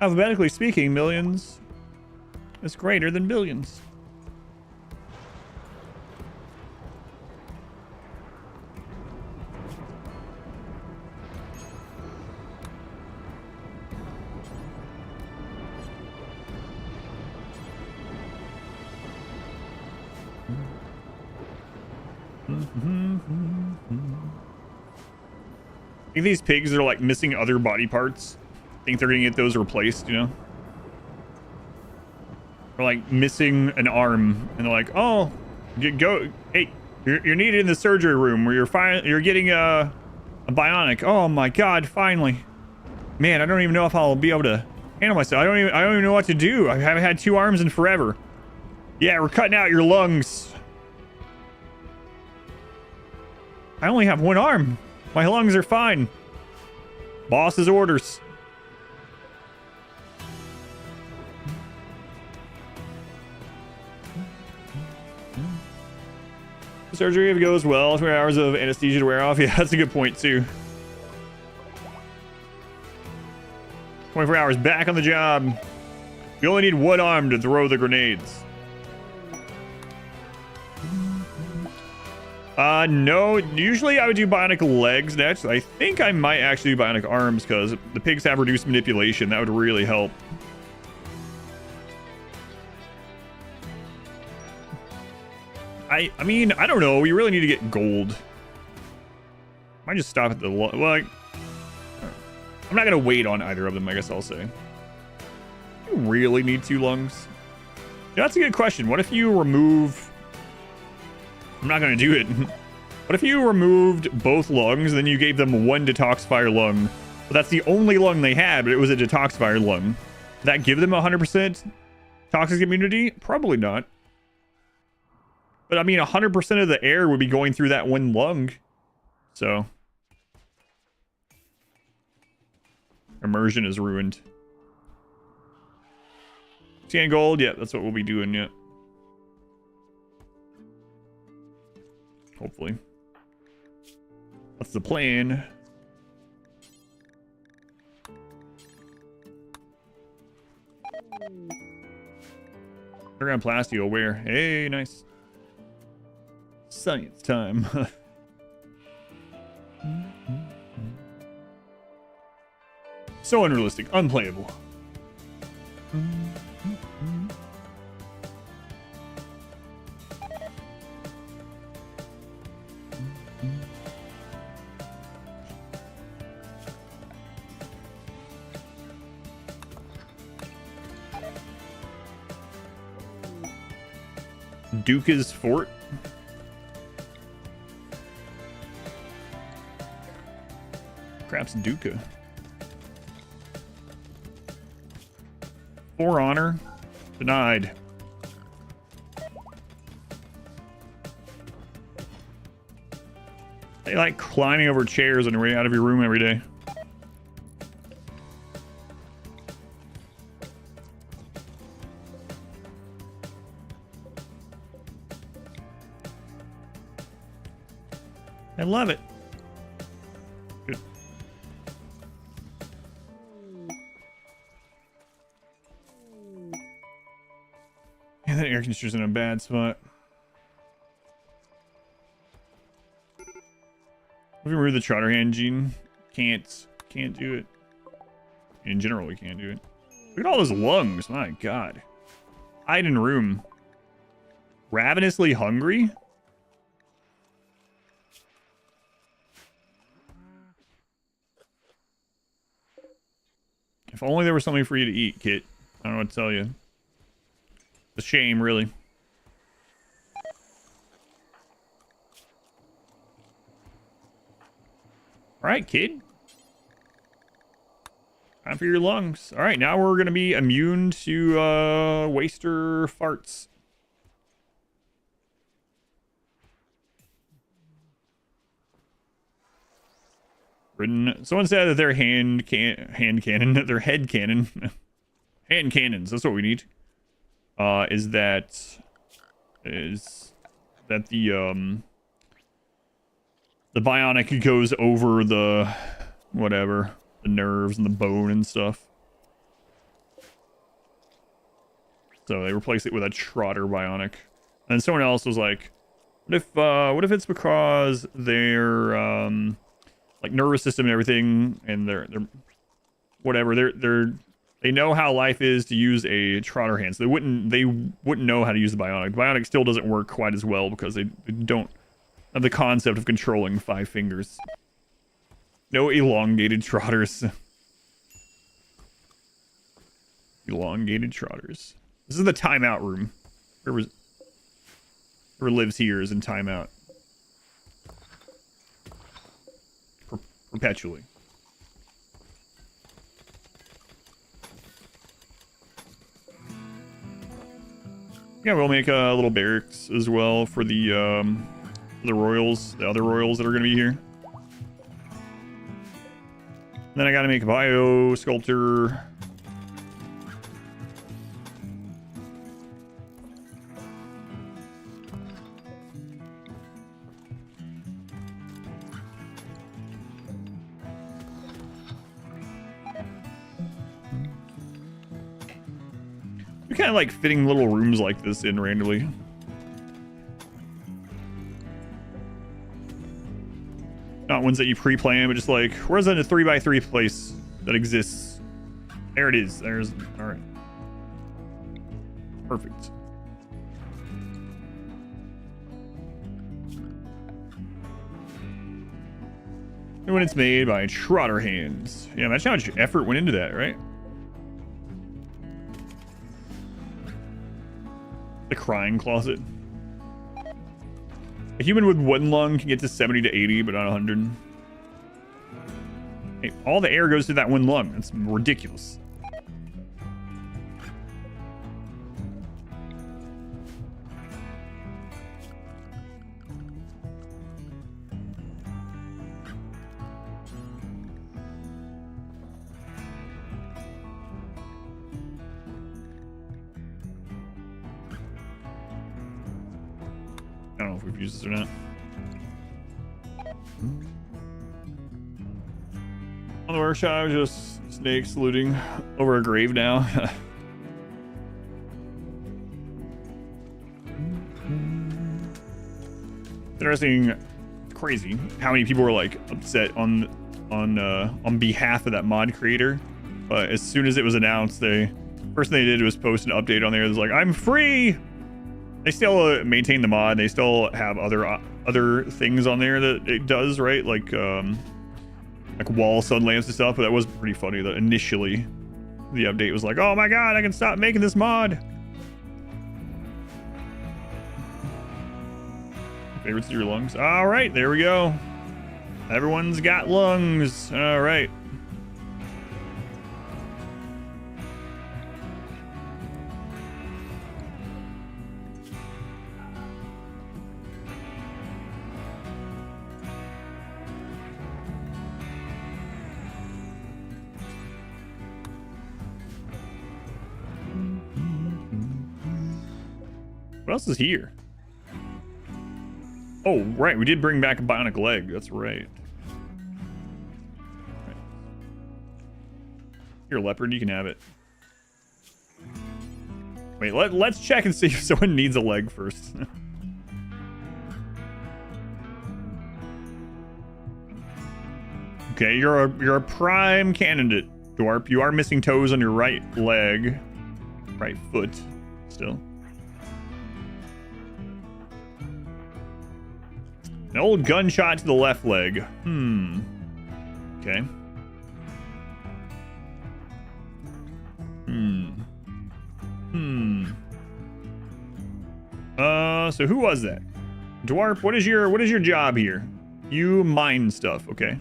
Alphabetically speaking, millions is greater than billions. I think these pigs are like missing other body parts. I think they're gonna get those replaced, you know? Or like missing an arm, and they're like, "Oh, hey, you're needed in the surgery room where you're getting a bionic. Oh my God, finally, man, I don't even know if I'll be able to handle myself. I don't even know what to do. I haven't had 2 arms in forever. Yeah, we're cutting out your lungs. I only have 1 arm. My lungs are fine. Boss's orders." Surgery, if it goes well, 2 hours of anesthesia to wear off. Yeah, that's a good point too. 24 hours back on the job. You only need 1 arm to throw the grenades. No, usually I would do bionic legs next. I think I might actually do bionic arms because the pigs have reduced manipulation. That would really help. I mean, I don't know. We really need to get gold. Might just stop at the... Well, I'm not going to wait on either of them, I guess I'll say. You really need 2 lungs? Yeah, that's a good question. What if you remove... I'm not going to do it. What if you removed both lungs, and then you gave them 1 detoxifier lung? But that's the only lung they had, but it was a detoxifier lung. Did that give them 100% toxic immunity? Probably not. But I mean, 100% of the air would be going through that 1 lung. So. Immersion is ruined. Scan gold, yeah, that's what we'll be doing, yeah. Hopefully. That's the plan. Underground plastio, where? Hey, nice. Science time. So unrealistic, unplayable. Duca's Fort. Perhaps Duca. For honor. Denied. They like climbing over chairs on your way out of your room every day. I love it. Good. And that air conditioner's in a bad spot. If we remove the trotter hand gene, can't do it. In general, we can't do it. Look at all those lungs, my god. Hide in room. Ravenously hungry? If only there was something for you to eat, Kit. I don't know what to tell you. It's a shame, really. Alright, kid. Time for your lungs. Alright, now we're going to be immune to waster farts. Someone said that their hand cannon, their head cannon, hand cannons, that's what we need. Is that the bionic goes over the whatever, the nerves and the bone and stuff. So they replace it with a trotter bionic. And someone else was like, what if it's because their like nervous system and everything, and they're whatever, they know how life is to use a trotter hand, so they wouldn't know how to use the bionic. The bionic still doesn't work quite as well because they don't have the concept of controlling 5 fingers. No elongated trotters. Elongated trotters. This is the timeout room. Whoever lives here is in timeout. Perpetually. Yeah, we'll make a little barracks as well for the royals, the other royals that are going to be here. And then I got to make a bio sculptor. We're kind of like fitting little rooms like this in randomly. Not ones that you pre-plan, but just like, where's a 3x3 place that exists? There it is. There's, all right. Perfect. And when it's made by trotter hands. Yeah, imagine how much effort went into that, right? The crying closet. A human with one lung can get to 70 to 80, but not 100. Hey, all the air goes to that one lung. That's ridiculous. I don't know if we've used this or not. On the workshop, just snakes looting over a grave now. Interesting, crazy how many people were like upset on behalf of that mod creator, but as soon as it was announced, first thing they did was post an update on there. It was like, I'm free. They still maintain the mod. They still have other things on there that it does, right? Like wall sun lamps and stuff. But that was pretty funny that initially the update was like, oh my god, I can stop making this mod. Favorites to your lungs. All right, there we go. Everyone's got lungs. All right. What else is here? Oh, right. We did bring back a bionic leg. That's right. Here, leopard. You can have it. Wait, let's check and see if someone needs a leg first. Okay, you're a prime candidate, Dwarf. You are missing toes on your right leg. Right foot, still. An old gunshot to the left leg. Okay. So who was that? Dwarf, what is your job here? You mine stuff, okay.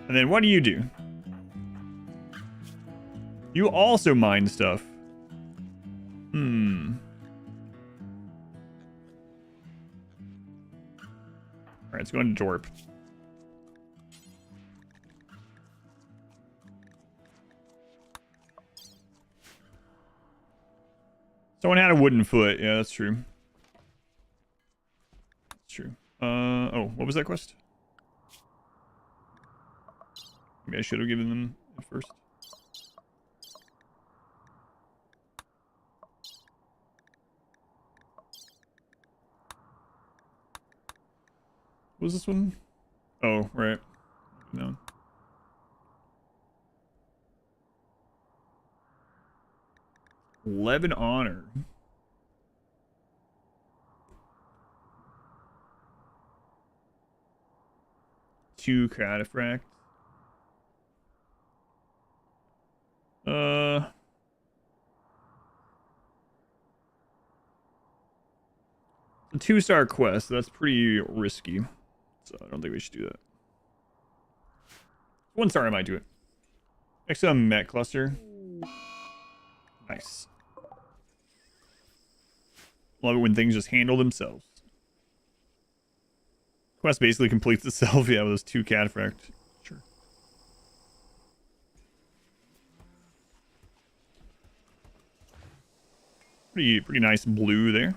And then what do you do? You also mine stuff. Alright, let's go into Dorp. Someone had a wooden foot. Yeah, that's true. That's true. Oh, what was that quest? Maybe I should have given them it first. What was this one? Oh, right. No. Eleven honor. Two cataphract. A 2-star quest. That's pretty risky. So I don't think we should do that. 1 star I might do it. Next to a mech cluster. Nice. Love it when things just handle themselves. Quest basically completes itself, yeah, with those 2 cataphract. Sure. Pretty nice blue there.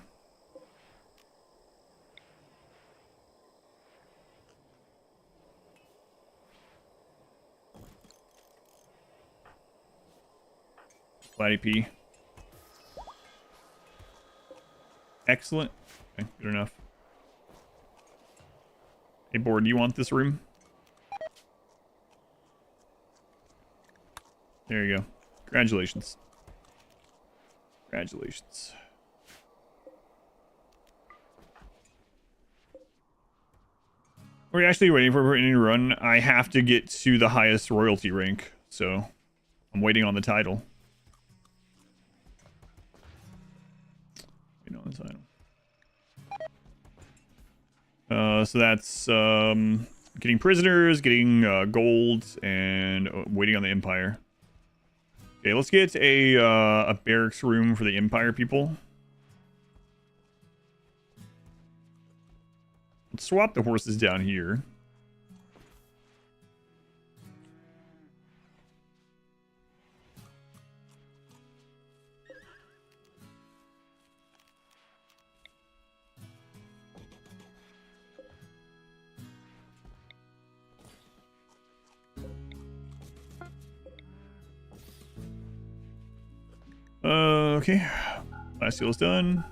Flat AP. Excellent. Okay, good enough. Hey, board, do you want this room? There you go. Congratulations. Congratulations. We're actually waiting for any run. I have to get to the highest royalty rank, so I'm waiting on the title. Waiting on the title. So that's getting prisoners, getting gold, and waiting on the Empire. Okay, let's get a barracks room for the Empire people. Let's swap the horses down here. Okay. Last seal is done.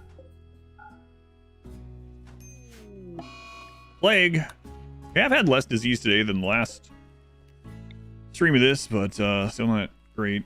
Plague. Okay, I've had less disease today than the last stream of this, but still not great.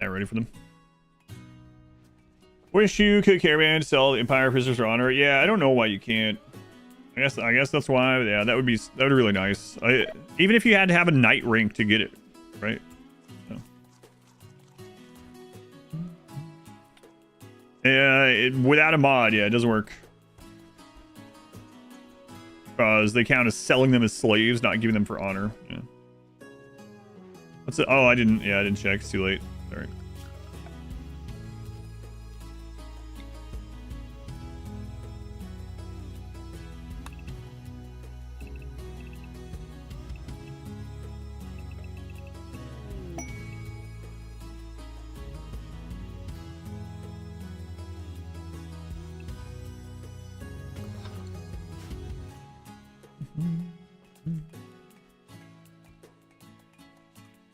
Ready for them. Wish you could caravan to sell the Empire prisoners for honor. Yeah, I don't know why you can't. I guess that's why. Yeah, that would be really nice. Even if you had to have a night rank to get it, right? So. Yeah, without a mod, yeah, it doesn't work. Because they count as selling them as slaves, not giving them for honor. Yeah. What's it? Oh, I didn't check. It's too late. Sorry.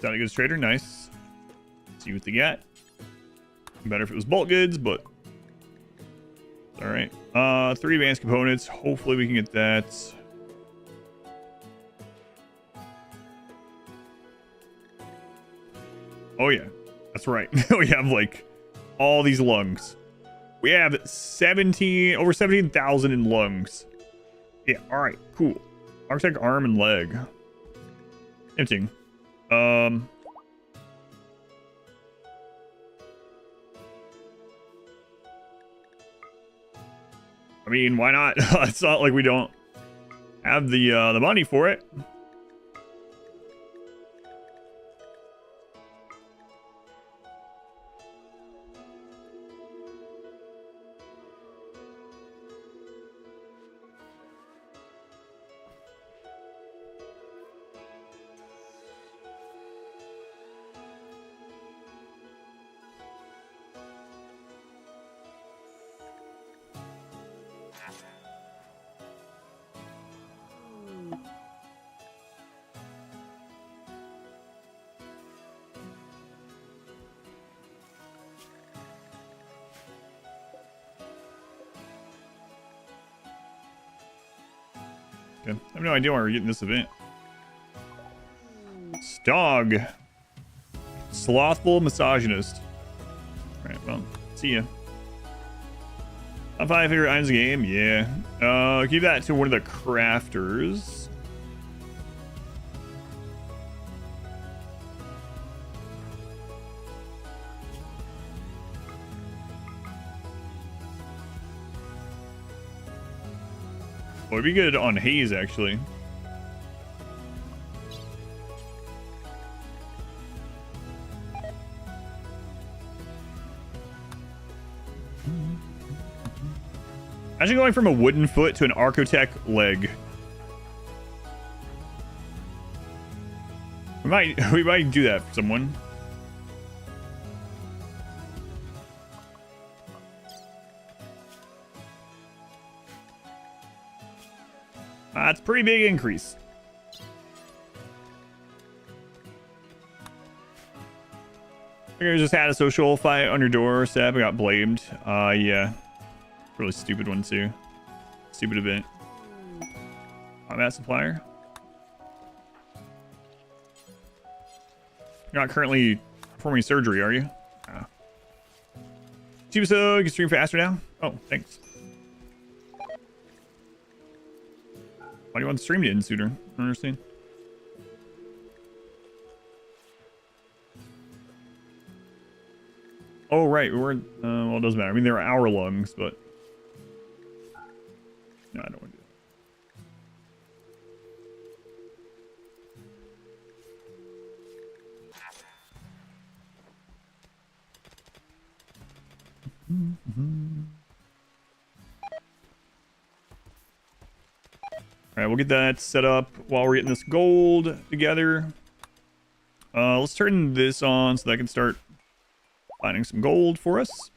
Sounded goods trader, nice. See what they got. Better if it was bulk goods, but all right. 3 advanced components. Hopefully we can get that. Oh yeah, that's right. We have like all these lungs. We have over 17,000 in lungs. Yeah, all right, cool. Architect arm and leg. Emptying. I mean, why not? It's not like we don't have the money for it. Okay. I have no idea why we're getting this event. Stog. Slothful misogynist. Alright, well, see ya. Top 5 favorite items in the game? Yeah. Give that to one of the crafters. Well, it'd be good on haze, actually. Imagine going from a wooden foot to an Architect leg. We might do that for someone. That's a pretty big increase. I just had a social fight on your doorstep. I got blamed. Yeah. Really stupid one, too. Stupid event. Combat supplier. You're not currently performing surgery, are you? Cheapest so you can stream faster now? Oh, thanks. Why do you want to stream it in sooner? I don't understand. Oh, right. We're, well, it doesn't matter. I mean, there are our lungs, but... No, I don't want to do that. All right, we'll get that set up while we're getting this gold together. Let's turn this on so that I can start finding some gold for us.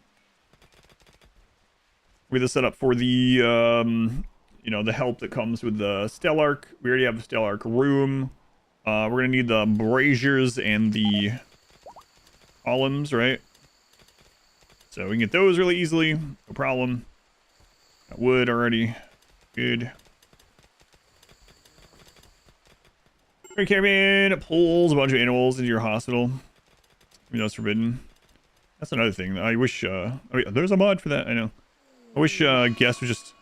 We get this set up for the, you know, the help that comes with the Stellark. We already have the Stellark room. We're gonna need the braziers and the columns, right? So we can get those really easily, no problem. Got wood already, good. Caravan pulls a bunch of animals into your hospital. You know it's forbidden. That's another thing. I wish, oh yeah, there's a mod for that, I know. I wish guests would just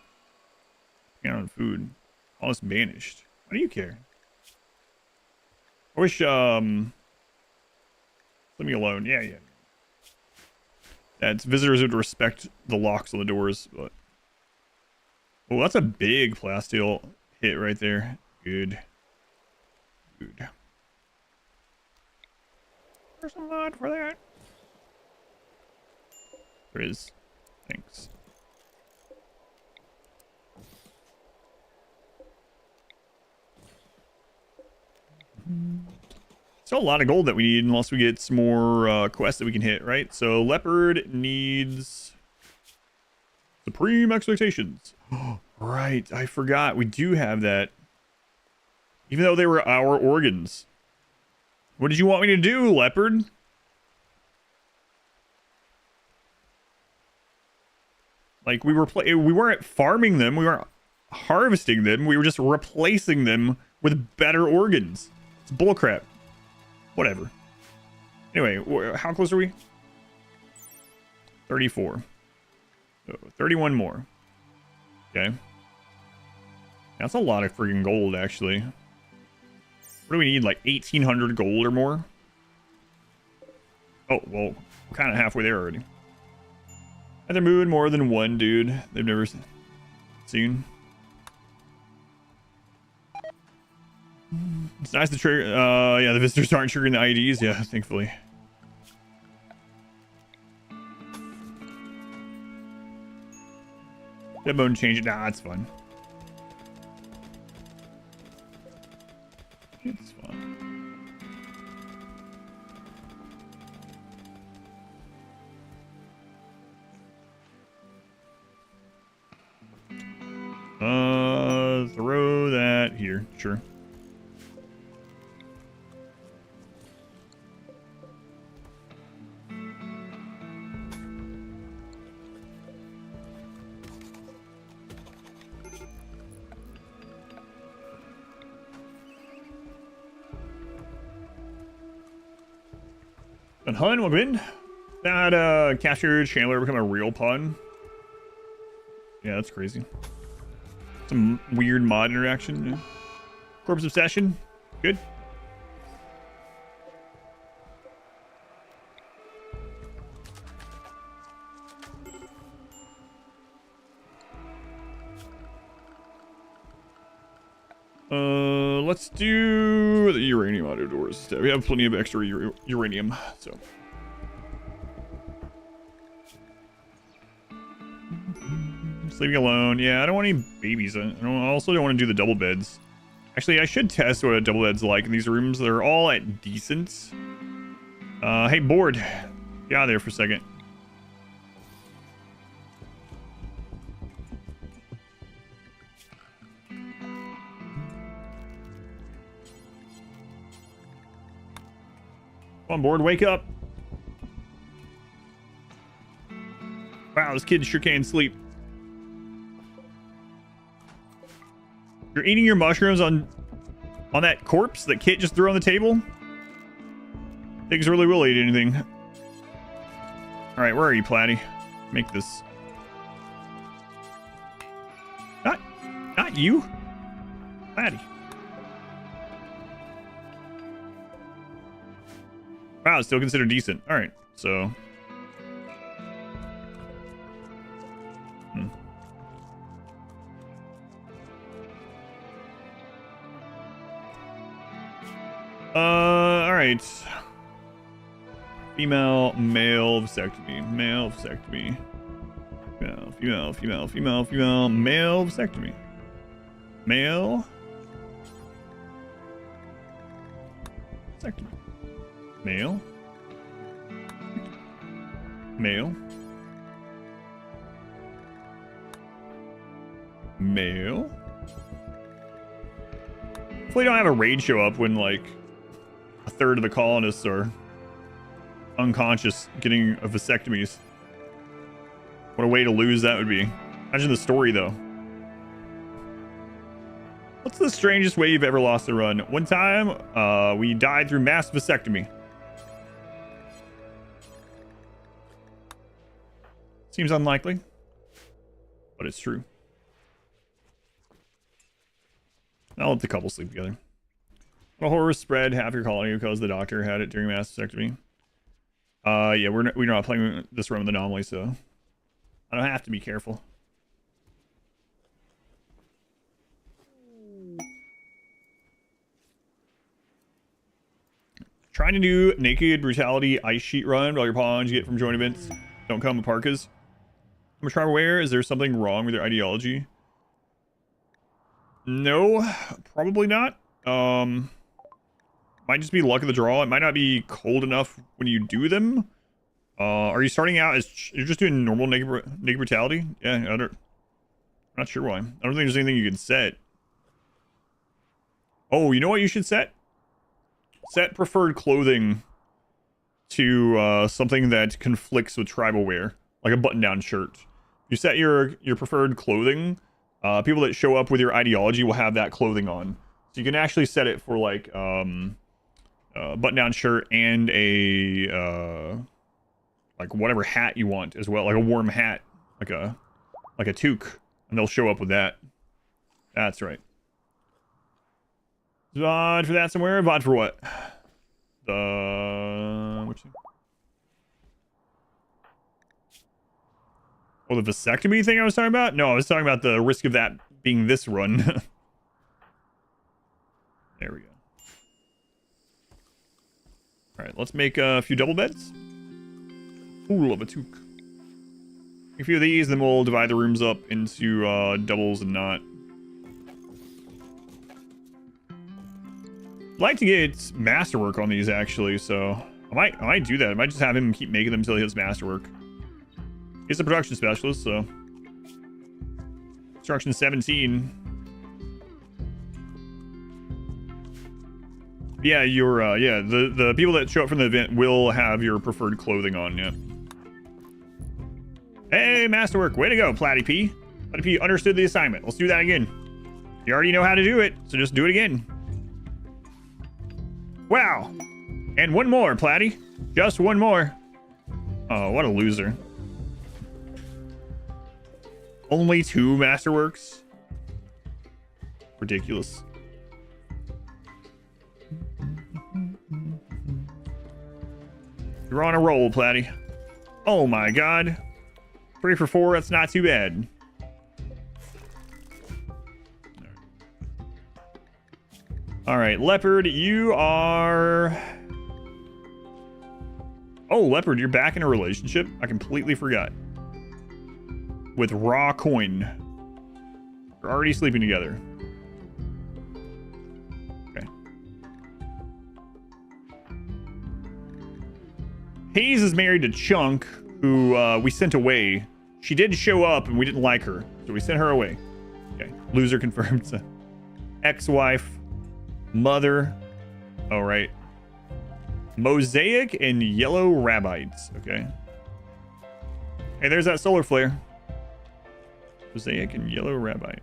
hang out on food. Almost banished. Why do you care? I wish, let me alone. Yeah. That's visitors would respect the locks on the doors, but... Oh, that's a big plasteel hit right there. Good. There's a mod for that. There is. Thanks. Still a lot of gold that we need unless we get some more quests that we can hit, right? So Leopard needs Supreme Expectations. Right, I forgot. We do have that. Even though they were our organs. What did you want me to do, leopard? Like, we weren't farming them. We weren't harvesting them. We were just replacing them with better organs. It's bullcrap. Whatever. Anyway, how close are we? 34. So 31 more. Okay. That's a lot of freaking gold, actually. What do we need? Like 1,800 gold or more? Oh, well, we're kind of halfway there already. Have they moved more than one dude they've never seen? It's nice to trigger. Yeah, the visitors aren't triggering the IDs. Yeah, thankfully. That bone change it. Nah, it's fun. It's fun. Throw that here. Sure. And Hun, welcome in. That captured Chandler become a real pun. Yeah, that's crazy. Some weird mod interaction. Yeah. Corpse Obsession. Good. Let's do the uranium auto doors instead. We have plenty of extra uranium, so. Just leaving alone. Yeah, I don't want any babies. I also don't want to do the double beds. Actually, I should test what a double bed's like in these rooms. They're all at decent. Hey, board. Get out of there for a second. Come on, board, wake up. Wow, this kid sure can sleep. You're eating your mushrooms on that corpse that Kit just threw on the table? Pigs really will eat anything. Alright, where are you, Platty? Make this. Not you. Platty. Wow, still considered decent. Alright, so. Alright. Female, male vasectomy. Male vasectomy. Female, male vasectomy. Male. Vasectomy. Male. Male. Male. Hopefully don't have a raid show up when, like, a third of the colonists are unconscious getting a vasectomies. What a way to lose that would be. Imagine the story, though. What's the strangest way you've ever lost a run? One time, we died through mass vasectomy. Seems unlikely, but it's true. I'll let the couple sleep together. A horror spread half your colony because the doctor had it during mass vasectomy. Yeah, we're not playing this run with Anomaly, so I don't have to be careful. Trying to do Naked Brutality Ice Sheet Run. All your pawns you get from joint events don't come with parkas. I'm trying to wear. Is there something wrong with your ideology? No, probably not. Might just be luck of the draw. It might not be cold enough when you do them. Are you starting out as you're just doing normal naked brutality? Yeah, I'm not sure why. I don't think there's anything you can set. Oh, you know what you should set? set preferred clothing to something that conflicts with tribal wear, like a button-down shirt. You set your preferred clothing. People that show up with your ideology will have that clothing on. So you can actually set it for like button-down shirt and a like whatever hat you want as well, like a warm hat, like a toque, and they'll show up with that. That's right. VOD for that somewhere. VOD for what? Which thing? Oh, the vasectomy thing I was talking about? No, I was talking about the risk of that being this run. There we go. All right, let's make a few double beds. Ooh, love a toque. A few of these, then we'll divide the rooms up into doubles and not. I'd like to get masterwork on these actually, so I might do that. I might just have him keep making them until he hits masterwork. He's a production specialist, so construction 17. Yeah, you're yeah, the people that show up from the event will have your preferred clothing on, yeah. Hey, masterwork, way to go, Platty P. Platty P understood the assignment. Let's do that again. You already know how to do it, so just do it again. Wow. And one more, Platty. Just one more. Oh, what a loser. Only 2 masterworks? Ridiculous. You're on a roll, Platty. Oh my god. 3 for 4, that's not too bad. Alright, Leopard, you are... Oh, Leopard, you're back in a relationship? I completely forgot. With Raw Coin. You're already sleeping together. Okay. Hayes is married to Chunk, who we sent away. She did show up and we didn't like her, so we sent her away. Okay, loser confirmed. Ex-wife, mother. All right. Mosaic and Yellow Rabbites. Okay. Hey, there's that solar flare. Mosaic and Yellow Rabbite.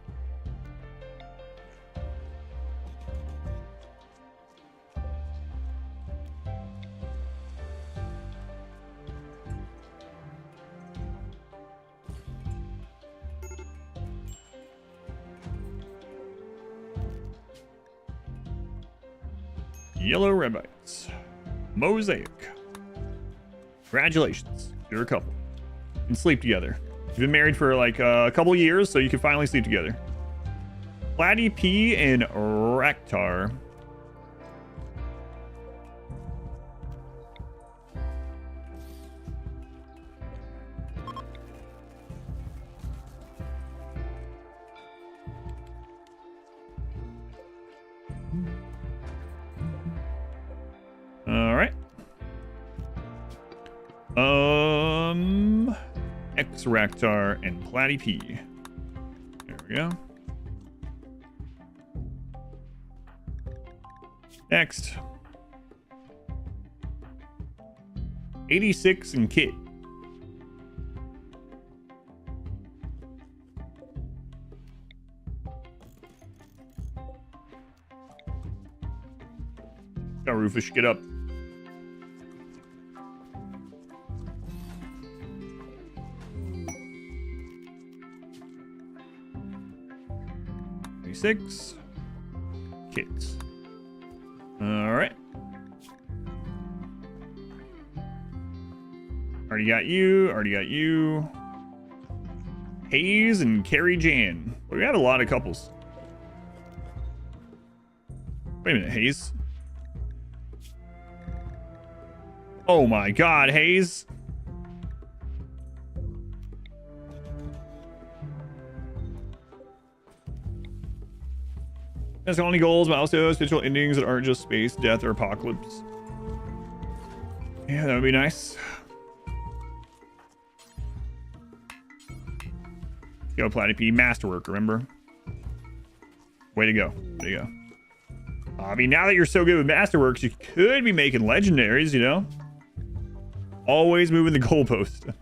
Yellow Rabbites. Mosaic. Congratulations. You're a couple. You can sleep together. You've been married for like a couple years, so you can finally sleep together. Platty P and Raktar. All right. X-Raktar and Platty P. There we go. Next. 86 and Kit. Now, Rufus, get up. Six kits. All right. Already got you. Already got you. Hayes and Carrie Jan. We have a lot of couples. Wait a minute, Hayes. Oh my God, Hayes. Has only goals, milestones, spiritual endings that aren't just space, death, or apocalypse. Yeah, that would be nice. Yo, Platty P, masterwork, remember? Way to go. Way to go. I mean, now that you're so good with Masterworks, you could be making legendaries, you know? Always moving the goalpost.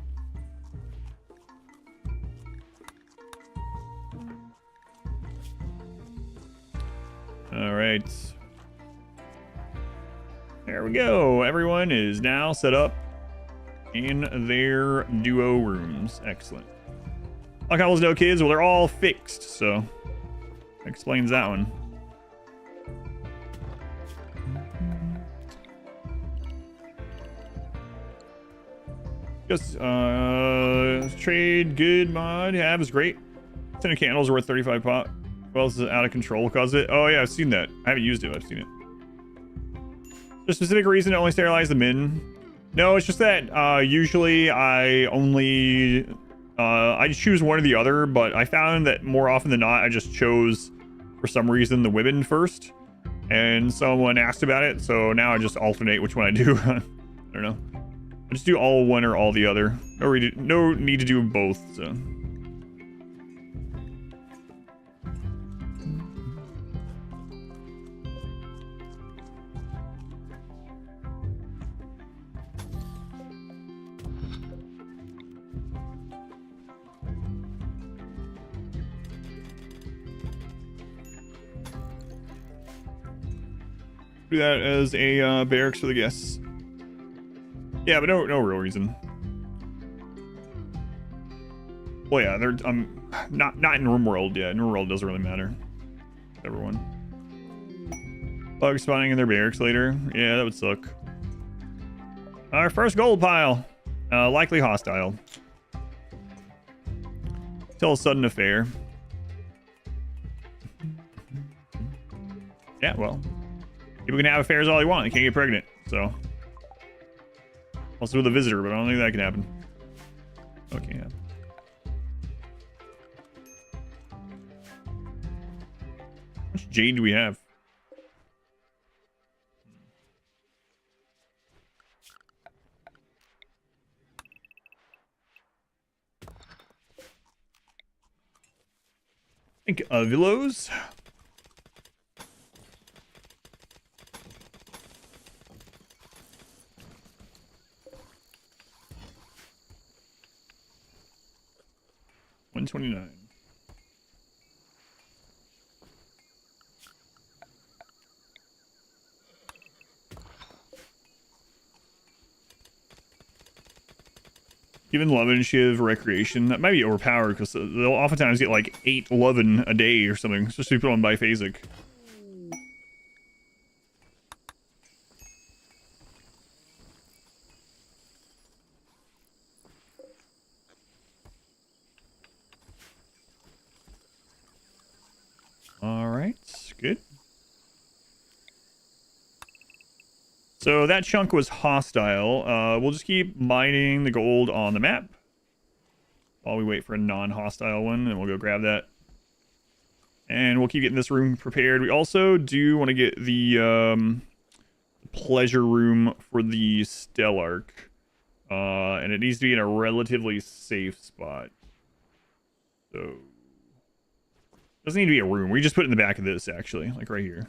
All right. There we go. Everyone is now set up in their duo rooms. Excellent. Like all those no kids, well, they're all fixed, so that explains that one. Just trade good mod have is great. 10 of candles are worth 35 pop. Well, this is out of control cause it. Oh yeah, I've seen that. I haven't used it, I've seen it. There's a specific reason to only sterilize the min. No, it's just that usually I only I choose one or the other, but I found that more often than not I just chose for some reason the women first, and someone asked about it, so now I just alternate which one I do. I don't know. I just do all one or all the other. No need to do both. So. Do that as a barracks for the guests. Yeah, but no real reason. Well, yeah, they're not in RimWorld. Yeah, in RimWorld doesn't really matter. Everyone. Bug spawning in their barracks later. Yeah, that would suck. Our first gold pile. Likely hostile. Till a sudden affair. Yeah, well. People can have affairs all they want. They can't get pregnant, so. Also with a visitor, but I don't think that can happen. Okay, yeah. How much jade do we have? I think Villos. $129. Given Lovin, Shiv, Recreation, that might be overpowered because they'll oftentimes get like 8 Lovin a day or something, especially put on biphasic. Alright, good. So that chunk was hostile. We'll just keep mining the gold on the map while we wait for a non-hostile one, and we'll go grab that. And we'll keep getting this room prepared. We also do want to get the pleasure room for the Stellark. And it needs to be in a relatively safe spot. So... doesn't need to be a room. We just put it in the back of this, actually. Like right here.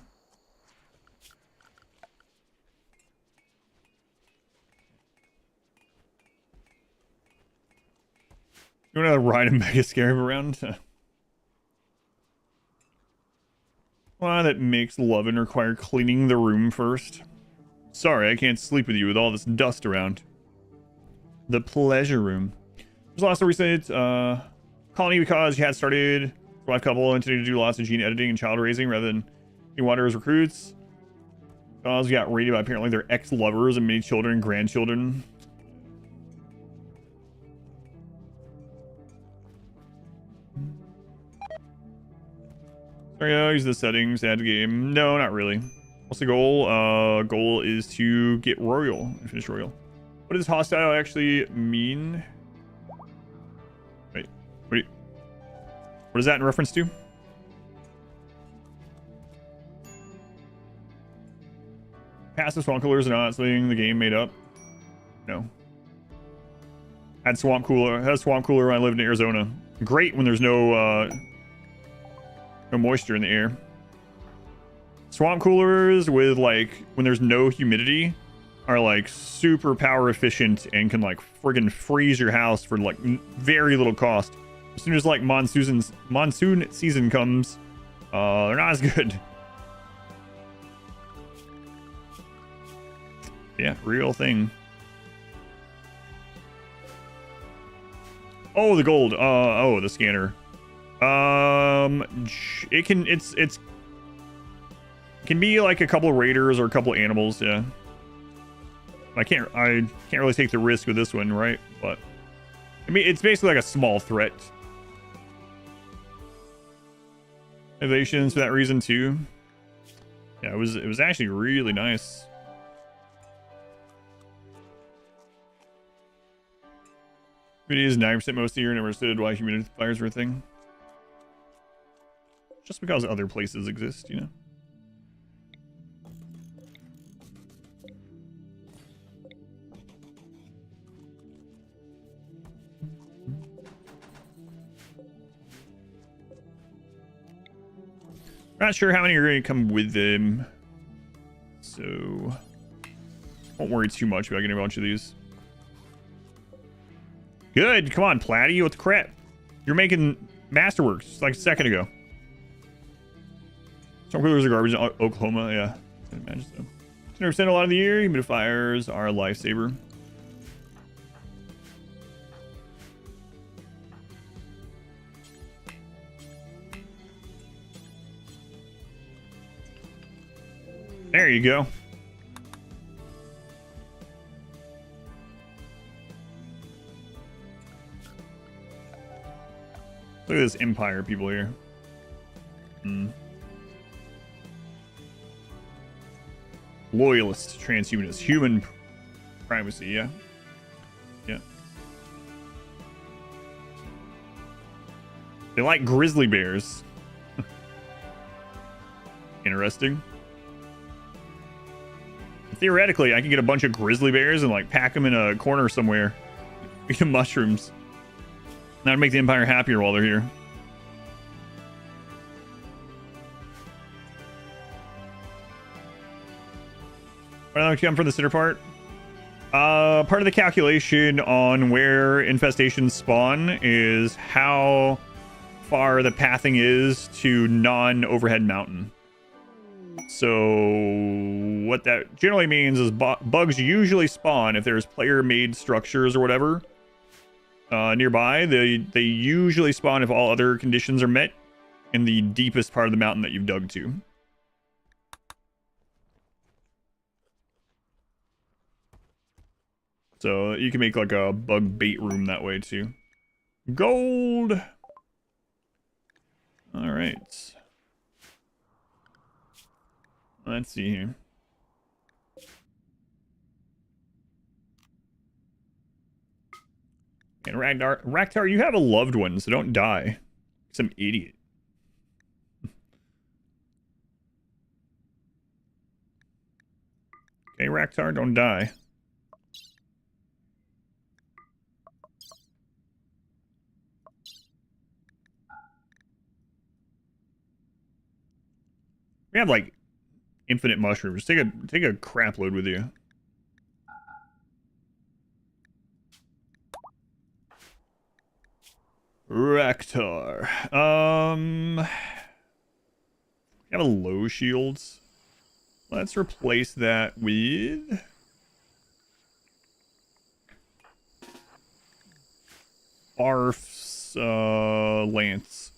You want to ride a Mega Scarab around? Why that makes Lovin require cleaning the room first. Sorry, I can't sleep with you with all this dust around. The pleasure room. There's lots of recent colony because you had started life couple and to do lots of gene editing and child raising rather than you water as recruits. Because we got raided by apparently their ex-lovers and many children and grandchildren. Sorry, I'll use the settings, add the game. No, not really. What's the goal? Goal is to get royal and finish royal. What does hostile actually mean? Wait, what is that in reference to? Passive swamp coolers are not something the game made up. No. Had a swamp cooler when I lived in Arizona. Great when there's no moisture in the air. Swamp coolers with like when there's no humidity are like super power efficient and can like friggin' freeze your house for like very little cost. As soon as like monsoon season comes, they're not as good. Yeah, real thing. Oh, the gold. Oh, the scanner. It can be like a couple of raiders or a couple of animals. Yeah. I can't really take the risk with this one, right? But I mean, it's basically like a small threat. Innovations for that reason too. Yeah, it was actually really nice. Humidity is 9% most of the year. Never understood why humidifiers were a thing. Just because other places exist, you know. Not sure how many are going to come with them, so won't worry too much about getting a bunch of these. Good, come on, Platty, what the crap? You're making masterworks just like a second ago. Some coolers are garbage in Oklahoma, yeah. I can imagine so. 100% a lot of the year, humidifiers are a lifesaver. There you go. Look at this Empire people here. Loyalist, transhumanist, human primacy, yeah. Yeah. They like grizzly bears. Interesting. Theoretically, I can get a bunch of grizzly bears and like pack them in a corner somewhere. Eat them mushrooms. That'd make the Empire happier while they're here. Where do I come from the center part? Part of the calculation on where infestations spawn is how far the pathing is to non-overhead mountain. So what that generally means is bugs usually spawn if there's player-made structures or whatever nearby. They usually spawn if all other conditions are met in the deepest part of the mountain that you've dug to. So you can make like a bug bait room that way too. Gold. All right. Let's see here. And Raktar, you have a loved one, so don't die. Some idiot. Okay, Raktar, don't die. We have like infinite mushrooms. Take a crap load with you. Raktar. We have a low shields. Let's replace that with Arf's lance.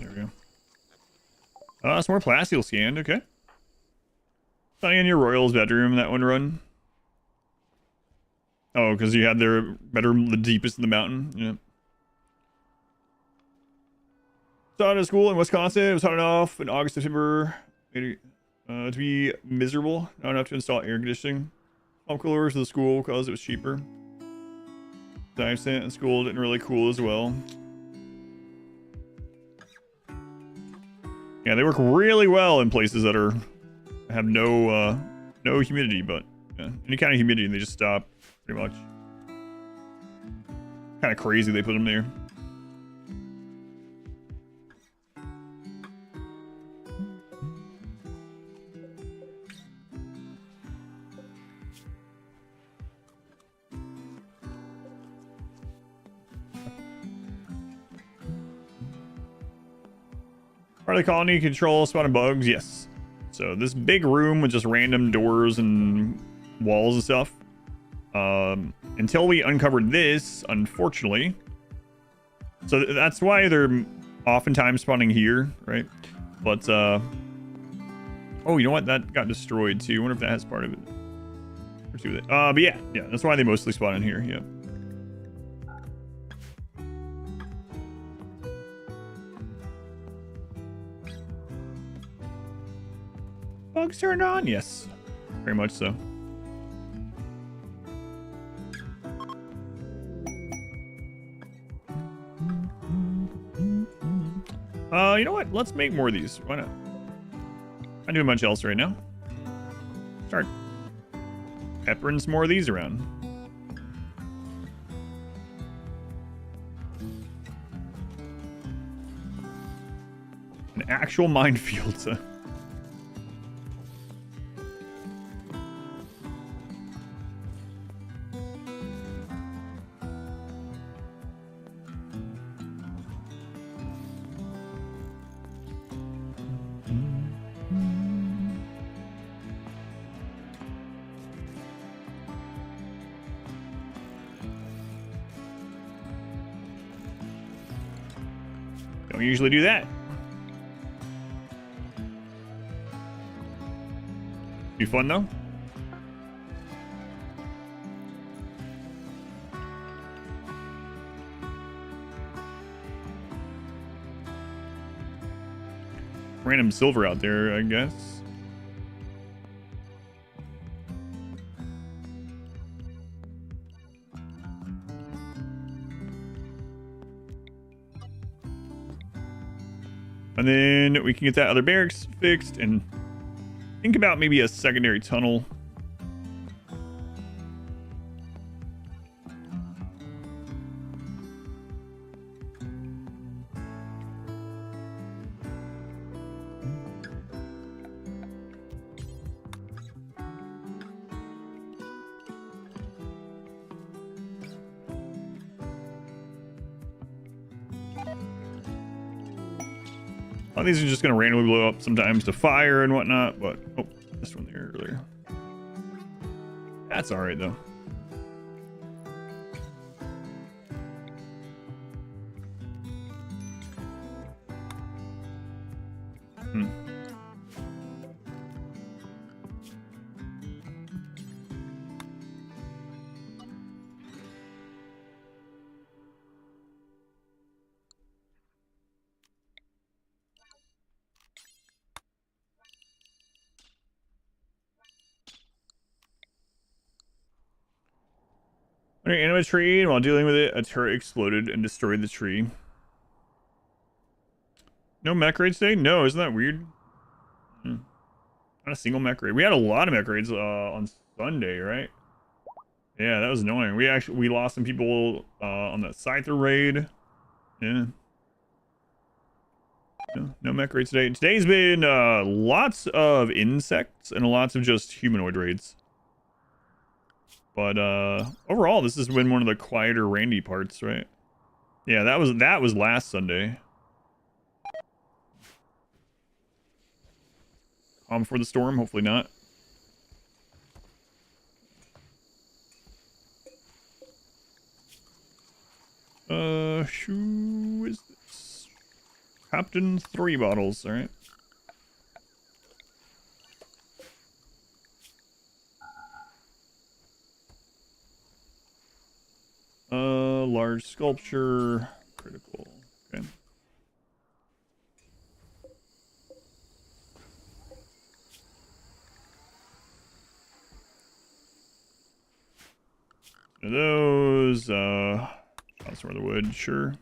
There we go. Some more plasteel scanned, okay. Sunny in your Royal's bedroom, that one run. Oh, because you had their bedroom the deepest in the mountain. Yeah. Started at school in Wisconsin. It was hot enough in August, September to be miserable. Not enough to install air conditioning. Pump coolers to the school because it was cheaper. Time sent in school didn't really cool as well. Yeah, they work really well in places that have no humidity, but yeah, any kind of humidity, they just stop pretty much. Kind of crazy they put them there. Part of the colony control spawning bugs, yes. So this big room with just random doors and walls and stuff. Until we uncovered this, unfortunately. So that's why they're oftentimes spawning here, right? But oh, you know what? That got destroyed too. I wonder if that has part of it. But yeah, that's why they mostly spawn in here. Yeah. Bugs turned on? Yes. Very much so. You know what? Let's make more of these. Why not? I'm doing much else right now. Start peppering some more of these around. An actual minefield. Don't usually do that. Be fun though. Random silver out there, I guess. And then we can get that other barracks fixed and think about maybe a secondary tunnel. A lot of these are just going to randomly blow up sometimes to fire and whatnot, but oh, this one there earlier. That's all right though. Under animate tree, and while dealing with it, a turret exploded and destroyed the tree. No mech raids today? No, isn't that weird? Not a single mech raid. We had a lot of mech raids on Sunday, right? Yeah, that was annoying. We lost some people on the Scyther raid. Yeah. No mech raids today. Today's been lots of insects and lots of just humanoid raids. But overall, this has been one of the quieter Randy parts, right? Yeah, that was last Sunday. Before the storm, hopefully not. Who is this? Captain 3 bottles, alright. Large sculpture, critical, okay. Those, some of the wood, sure.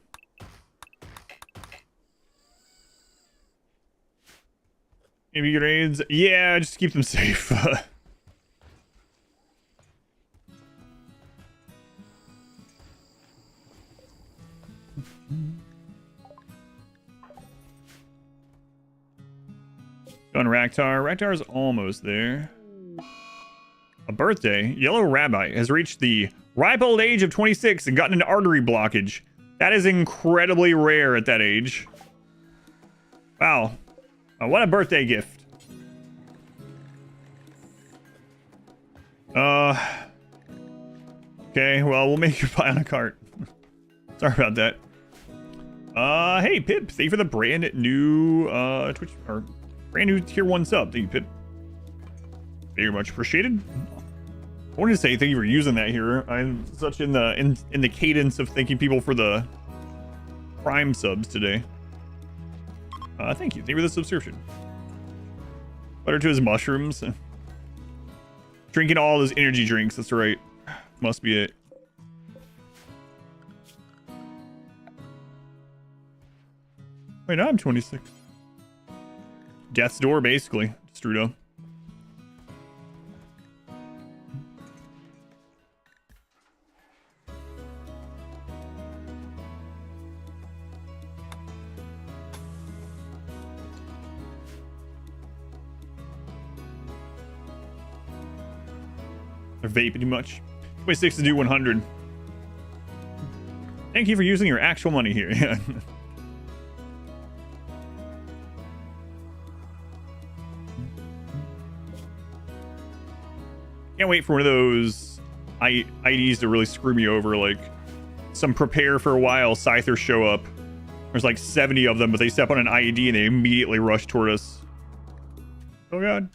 Maybe grades. Yeah, just keep them safe. Going Raktar. Raktar's almost there. A birthday. Yellow Rabbi has reached the ripe old age of 26 and gotten an artery blockage. That is incredibly rare at that age. Wow. What a birthday gift. Okay, well, we'll make you buy on a cart. Sorry about that. Hey, Pip. Thank you for the brand new, Twitch, or brand new tier 1 sub. Thank you, Pip. Very much appreciated. I wanted to say thank you for using that here. I'm such in the cadence of thanking people for the Prime subs today. Thank you. Thank you for the subscription. Butter to his mushrooms. Drinking all those energy drinks. That's right. Must be it. Wait, no, I'm 26. Death's door, basically. Strudo. They're vaping too much. 26 to do 100. Thank you for using your actual money here. Yeah. Can't wait for one of those IDs to really screw me over. Like some prepare for a while Scythers show up. There's like 70 of them, but they step on an IED and they immediately rush toward us. Oh god.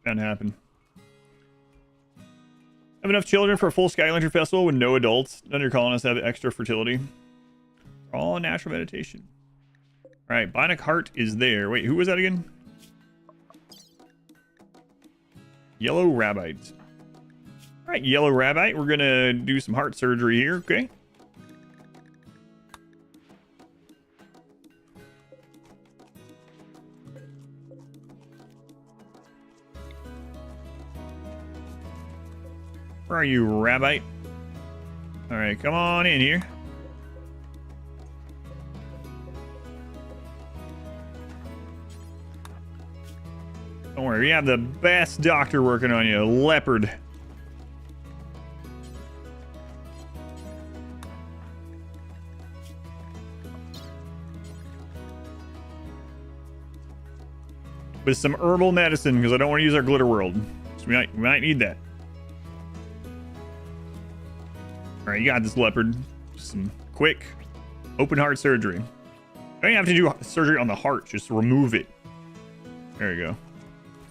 Can't happen. Have enough children for a full Sky Lantern Festival with no adults. None of your colonists have extra fertility. All natural meditation. Alright, Bionic Heart is there. Wait, who was that again? Yellow Rabbite. Alright, Yellow Rabbite. We're gonna do some heart surgery here, okay? Where are you, Rabbite? Alright, come on in here. Don't worry, we have the best doctor working on you, Leopard. With some herbal medicine, because I don't want to use our glitter world. So we might need that. Alright, you got this, Leopard. Just some quick open heart surgery. You don't even have to do surgery on the heart, just remove it. There you go.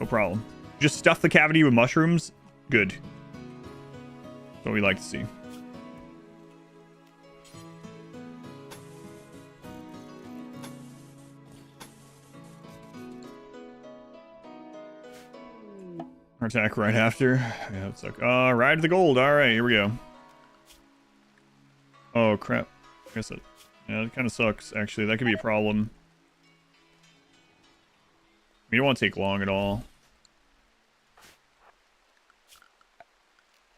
No problem. Just stuff the cavity with mushrooms. Good. That's what we like to see. Attack right after. Yeah, it's like, ride to the gold. All right, here we go. Oh crap. I guess that, yeah, that kind of sucks. Actually, that could be a problem. We don't want to take long at all.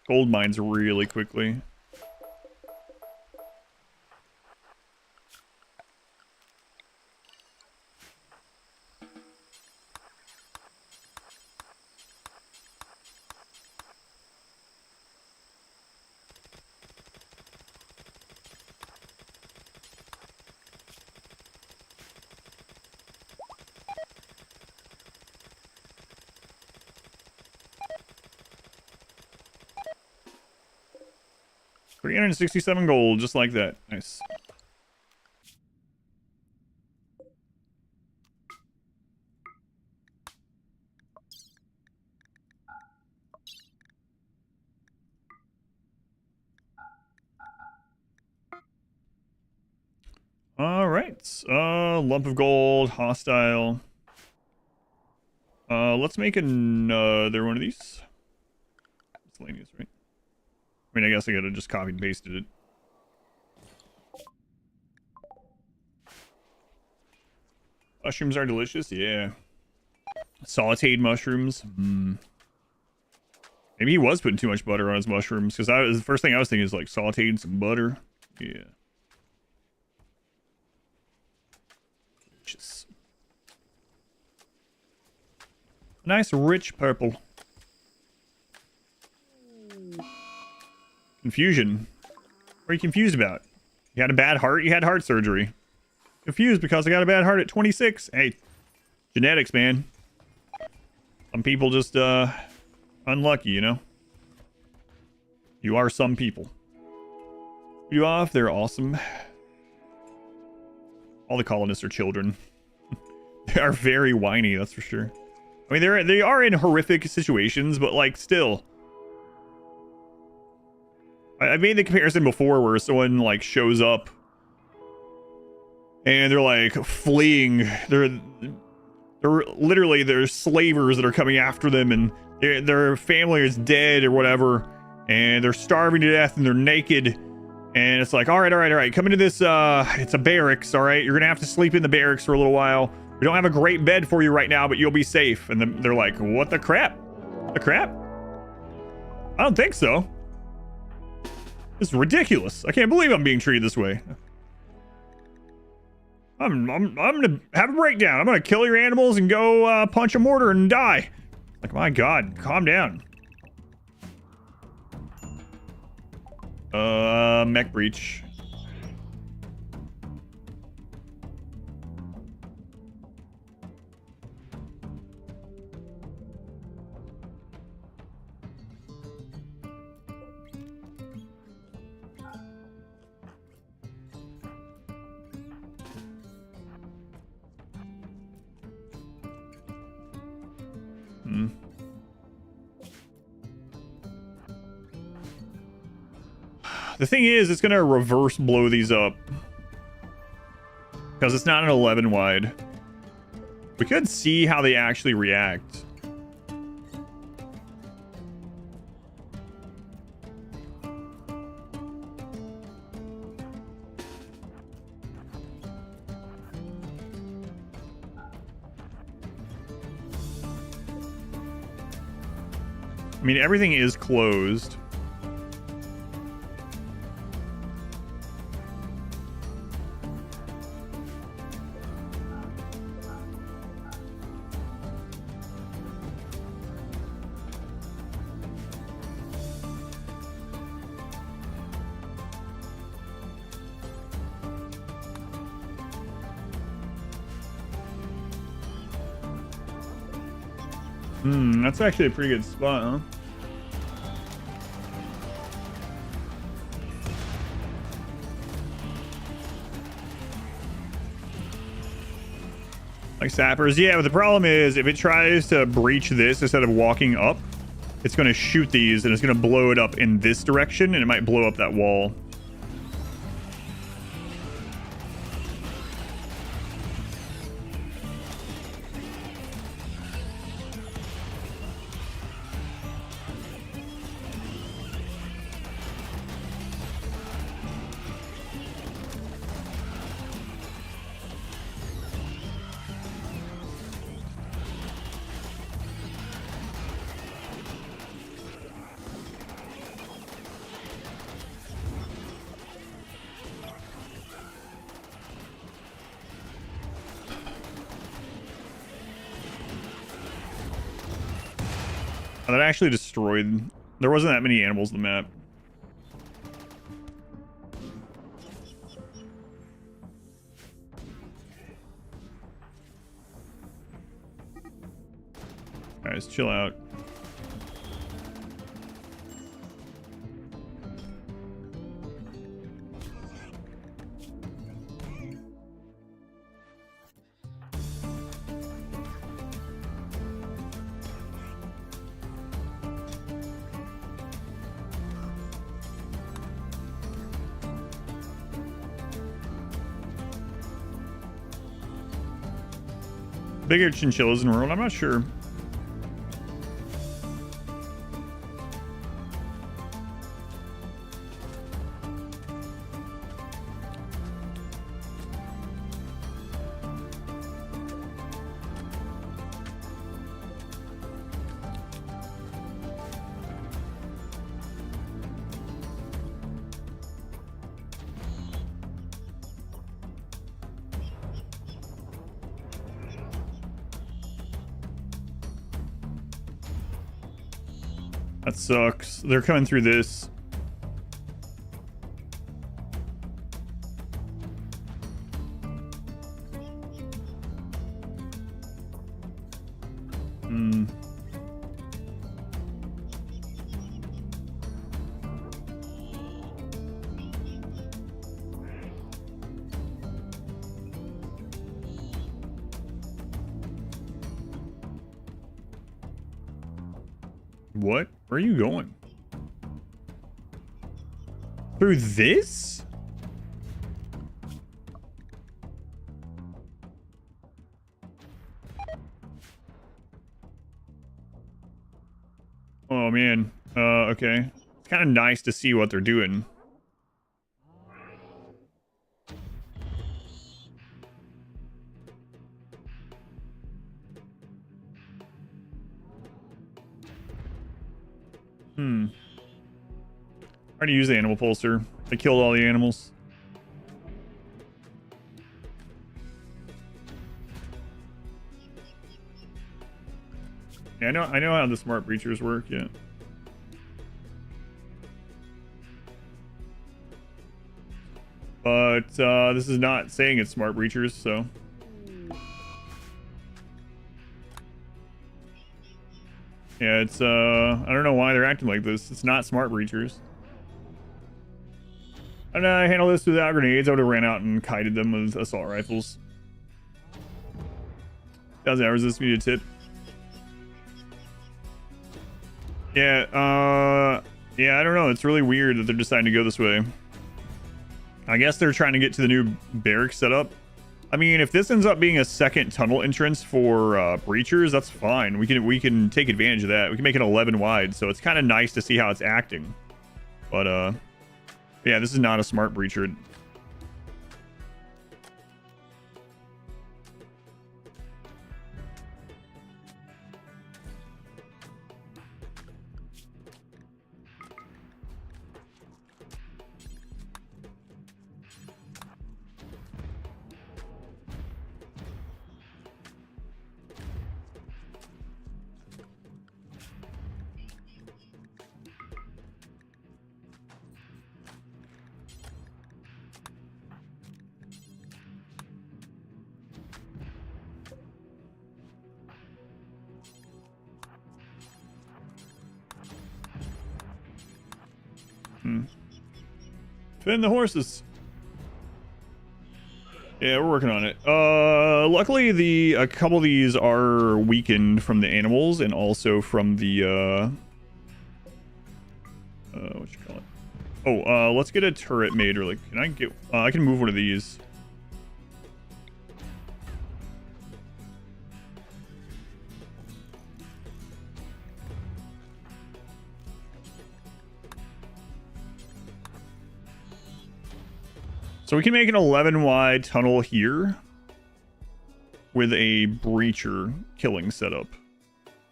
Gold mines really quickly. $367 gold, just like that. Nice. All right. Lump of gold, hostile. Let's make another one of these. Miscellaneous, right? I mean, I guess I could have just copied and pasted it. Mushrooms are delicious. Yeah. Sauteed mushrooms. Maybe he was putting too much butter on his mushrooms, because the first thing I was thinking is like sauteed some butter. Yeah. Just nice rich purple. Confusion. What are you confused about? You had a bad heart? You had heart surgery. Confused because I got a bad heart at 26. Hey, genetics, man. Some people just unlucky, you know. You are some people. You off? They're awesome. All the colonists are children. They are very whiny, that's for sure. I mean, they are in horrific situations, but like still. I made the comparison before where someone like shows up and they're like fleeing. They're literally there's slavers that are coming after them, and their family is dead or whatever, and they're starving to death and they're naked. And it's like, all right, come into this, it's a barracks, all right? You're gonna have to sleep in the barracks for a little while. We don't have a great bed for you right now, but you'll be safe. And then they're like, what the crap? The crap? I don't think so. This is ridiculous. I can't believe I'm being treated this way. I'm gonna have a breakdown. I'm gonna kill your animals and go punch a mortar and die. Like, my God, calm down. Mech breach. The thing is, it's gonna reverse blow these up because it's not an 11 wide. We could see how they actually react. I mean, everything is closed. That's actually a pretty good spot, huh? Like sappers, yeah, but the problem is if it tries to breach this instead of walking up, it's going to shoot these and it's going to blow it up in this direction, and it might blow up that wall. That actually destroyed. There wasn't that many animals in the map. Guys, chill out. Bigger chinchillas in the world? I'm not sure. That sucks. They're coming through this. Hmm. What? Where are you going? Through this? Oh man. Okay. It's kind of nice to see what they're doing. Already used the animal pulser. They killed all the animals. Yeah, I know how the smart breachers work, yeah. But this is not saying it's smart breachers, so. Yeah, it's I don't know why they're acting like this. It's not smart breachers. And I handle this without grenades. I would have ran out and kited them with assault rifles. 1,000 hours this media tip. Yeah, yeah, I don't know. It's really weird that they're deciding to go this way. I guess they're trying to get to the new barracks setup. I mean, if this ends up being a second tunnel entrance for breachers, that's fine. We can take advantage of that. We can make it 11 wide, so it's kind of nice to see how it's acting. But yeah, this is not a smart breacher. Fin the horses. Yeah, we're working on it. Luckily a couple of these are weakened from the animals and also from the what you call it? Oh, let's get a turret made. Or like, can I get? I can move one of these. So we can make an 11 wide tunnel here with a breacher killing setup.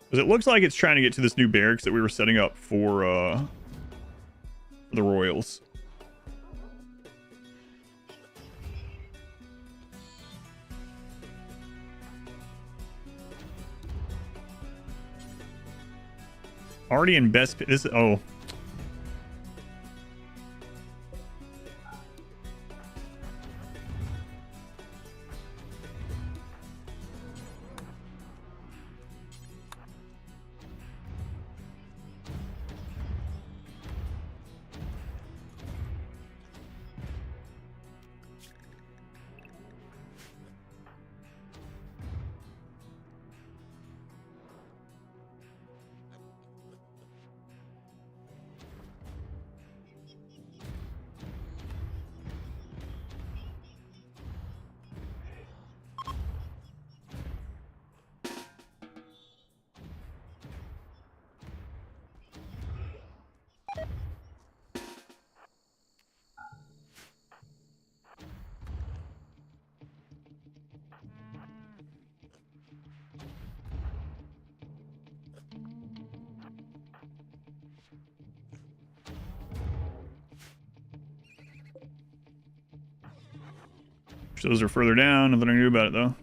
Because it looks like it's trying to get to this new barracks that we were setting up for the Royals. Already in best... This, oh... Those are further down. Nothing I knew about it, though.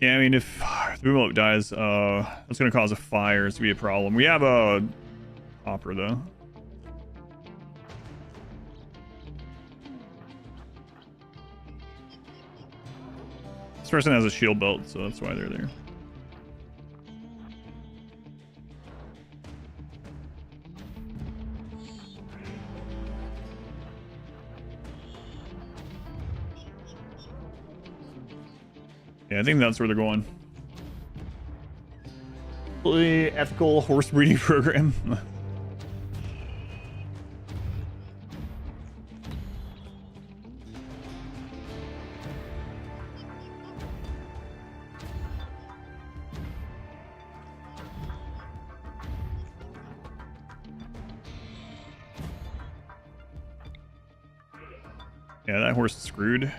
Yeah, I mean, if the boomboat dies, that's gonna cause a fire. It's gonna be a problem. We have a hopper though. This person has a shield belt, so that's why they're there. Yeah, I think that's where they're going. Fully ethical horse breeding program. Yeah, that horse is screwed.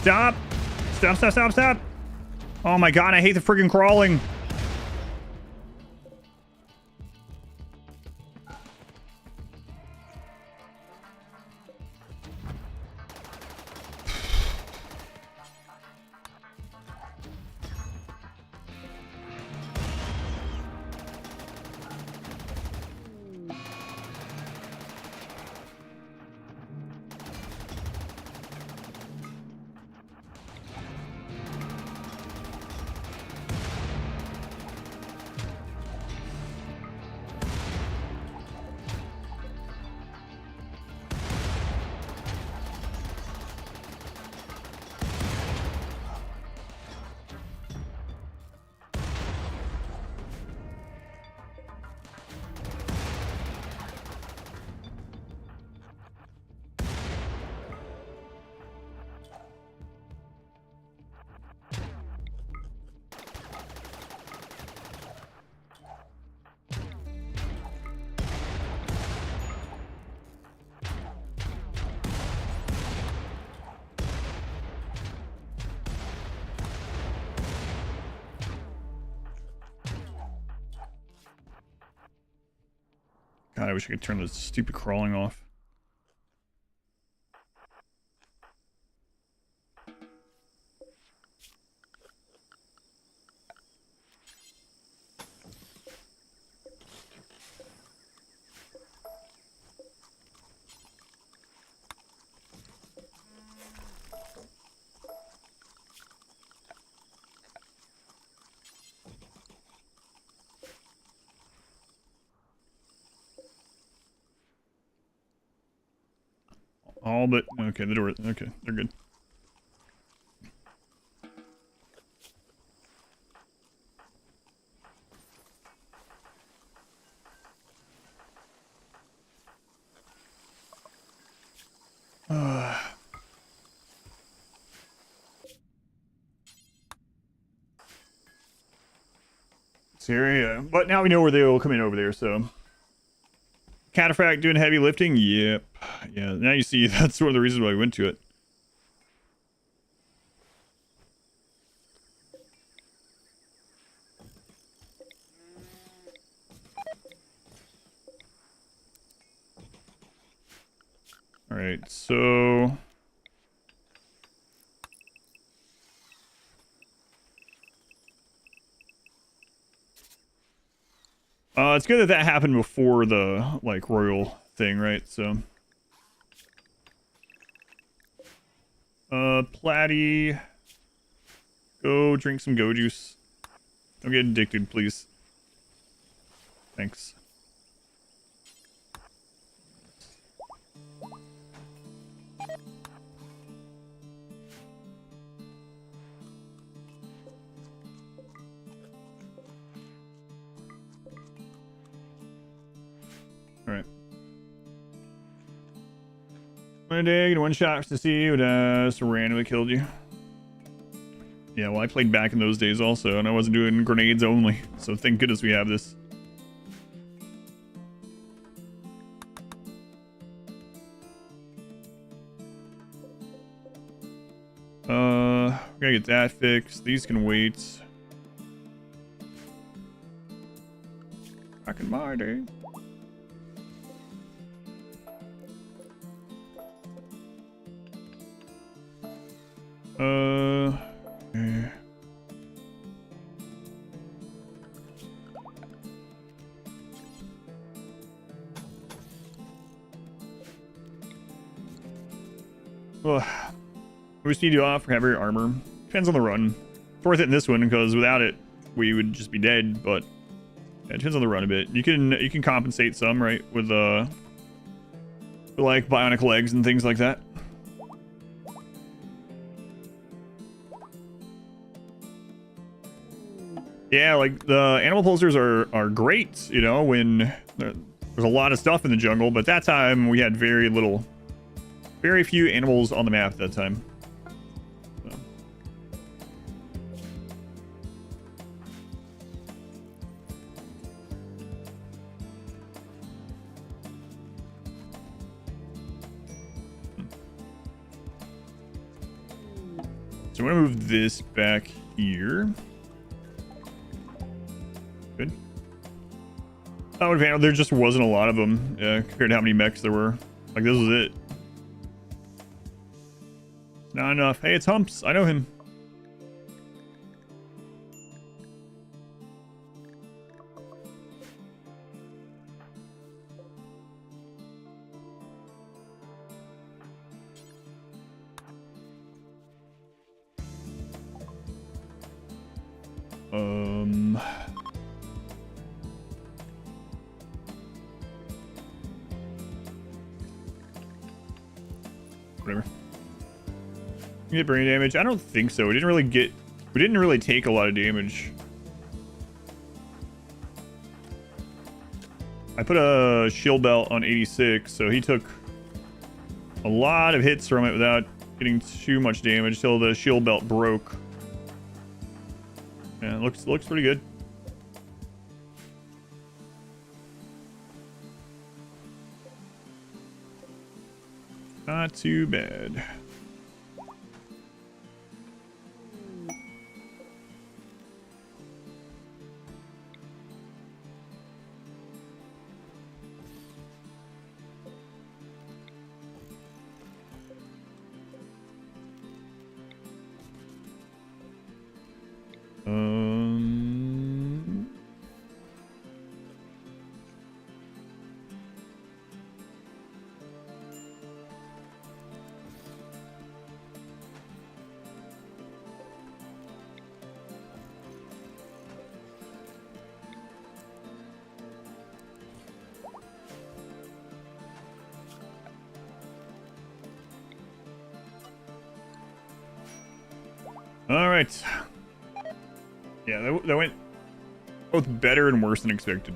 Stop! Stop, stop, stop, stop! Oh my god, I hate the freaking crawling. God, I wish I could turn this stupid crawling off. All but okay, the door. Okay, they're good. Syria, but now we know where they will come in over there. So, Cataphract doing heavy lifting. Yep. Yeah. Now you see that's one of the reasons why we went to it. All right, so It's good that that happened before the, like, royal thing, right? So. Platy. Go drink some go juice. Don't get addicted, please. Thanks. Alright. One dig, one shot to see who just randomly killed you. Yeah, well, I played back in those days also, and I wasn't doing grenades only. So thank goodness we have this. We gotta get that fixed. These can wait. Back in my day. Okay. Well, we speed you off for heavier armor. Depends on the run. It's worth it in this one because without it, we would just be dead. But yeah, it depends on the run a bit. You can compensate some, right, with like bionic legs and things like that. Yeah, like the animal pulsers are great, you know, when there's a lot of stuff in the jungle. But that time we had very few animals on the map at that time. So I'm gonna move this back here. Good. That would have, there just wasn't a lot of them compared to how many mechs there were. Like, this was it. Not enough. Hey, it's Humps. I know him. Whatever. You get brain damage? I don't think so. We didn't really take a lot of damage. I put a shield belt on 86, so he took a lot of hits from it without getting too much damage till the shield belt broke. Yeah, it looks pretty good. Not too bad. All right. Yeah, that went both better and worse than expected.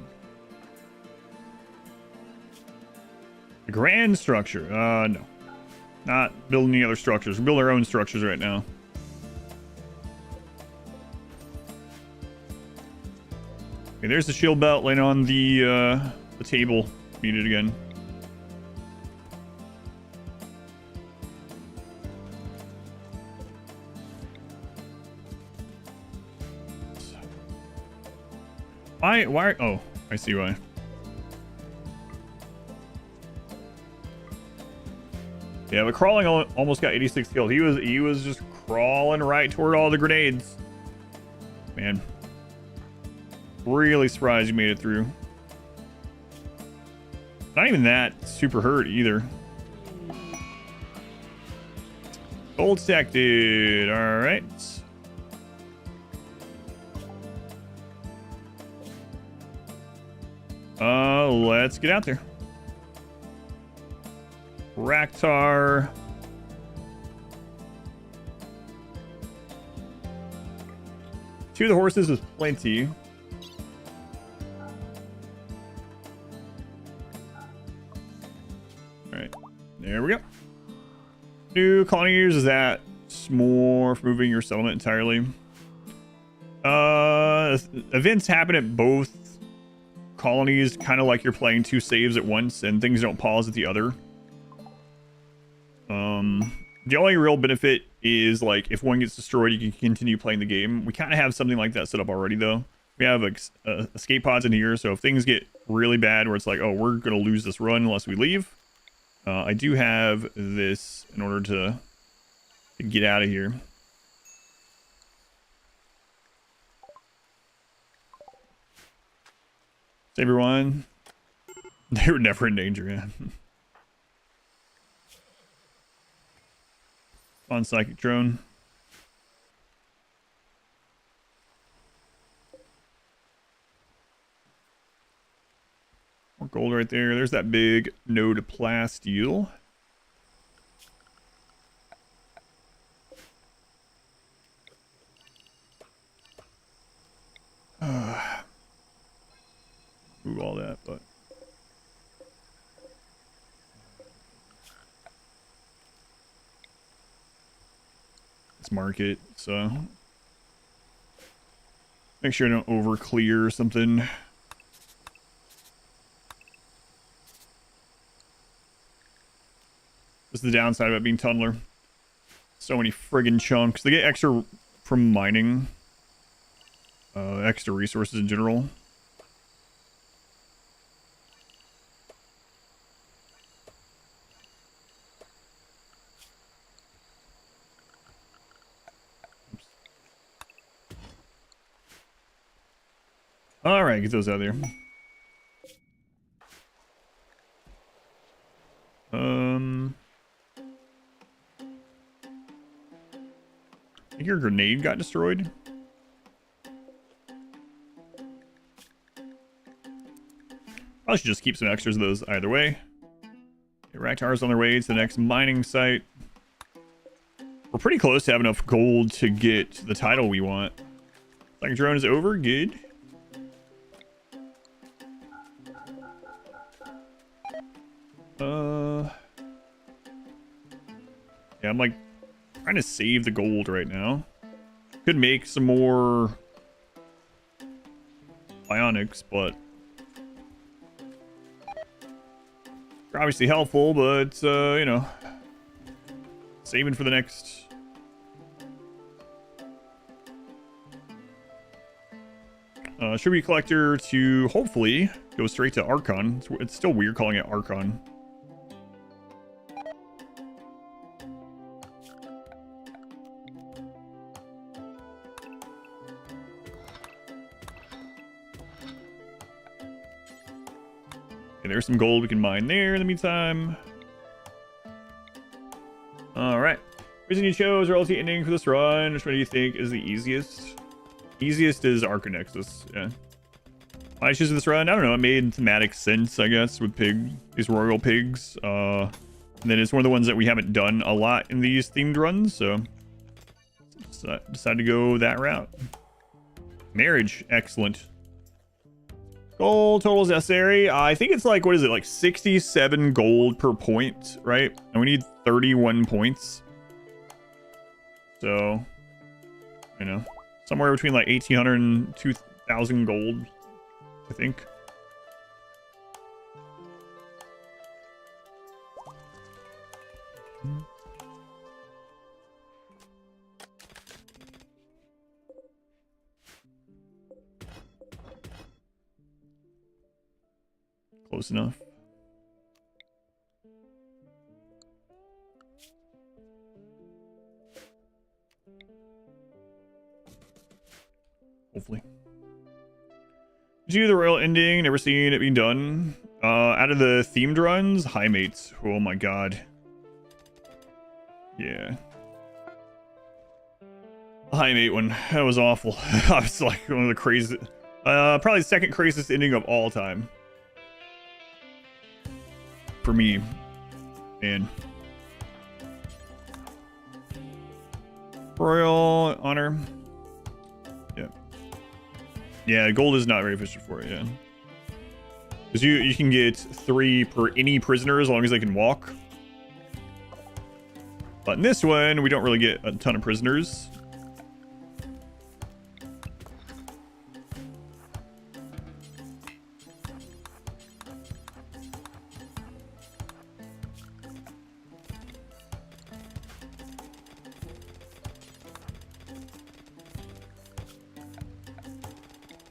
The grand structure. No. Not building any other structures. We're building our own structures right now. Okay, there's the shield belt laying on the table. Need it again. Why? Oh, I see why. Yeah, but crawling almost got 86 kills. He was just crawling right toward all the grenades. Man, really surprised you made it through. Not even that super hurt either. Gold detected. All right. Let's get out there. Raktar. Two of the horses is plenty. Alright. There we go. New colony years, is that more for moving your settlement entirely? Events happen at both colonies, kind of like you're playing two saves at once and things don't pause at the other. The only real benefit is like if one gets destroyed, you can continue playing the game. We kind of have something like that set up already though. We have escape pods in here, so if things get really bad where it's like, oh, we're gonna lose this run unless we leave, I do have this in order to get out of here. Everyone, they were never in danger, man. On psychic drone. More gold right there. There's that big node plasteel. Move all that, but let's mark it, so make sure I don't over clear or something. This is the downside about being tunneler. So many friggin' chunks. They get extra from mining, extra resources in general. All right, get those out of there. I think your grenade got destroyed. Probably should just keep some extras of those either way. Okay, Raktar's on their way to the next mining site. We're pretty close to have enough gold to get the title we want. Like drone is over, good. Yeah, I'm like trying to save the gold right now. Could make some more bionics, but they're obviously helpful, but you know, saving for the next. Should be collector to hopefully go straight to Archon. It's still weird calling it Archon. There's some gold we can mine there in the meantime. Alright. Reason you chose royalty ending for this run. Which one do you think is the easiest? Easiest is Arcanexus, yeah. Why I choose this run? I don't know. It made thematic sense, I guess, with these royal pigs. And then it's one of the ones that we haven't done a lot in these themed runs, so decided to go that route. Marriage, excellent. Gold totals necessary. I think it's like, what is it, like 67 gold per point, right? And we need 31 points. So, you know, somewhere between like 1,800 and 2,000 gold, I think. Close enough. Hopefully. Did you do the royal ending? Never seen it being done. Out of the themed runs, high mates. Oh my god. Yeah. The high mate one. That was awful. I was like one of the craziest. Probably the second craziest ending of all time. For me. Man. Royal honor. Yeah. Yeah, gold is not very efficient for it, yeah. Because you can get 3 per any prisoner as long as they can walk. But in this one, we don't really get a ton of prisoners.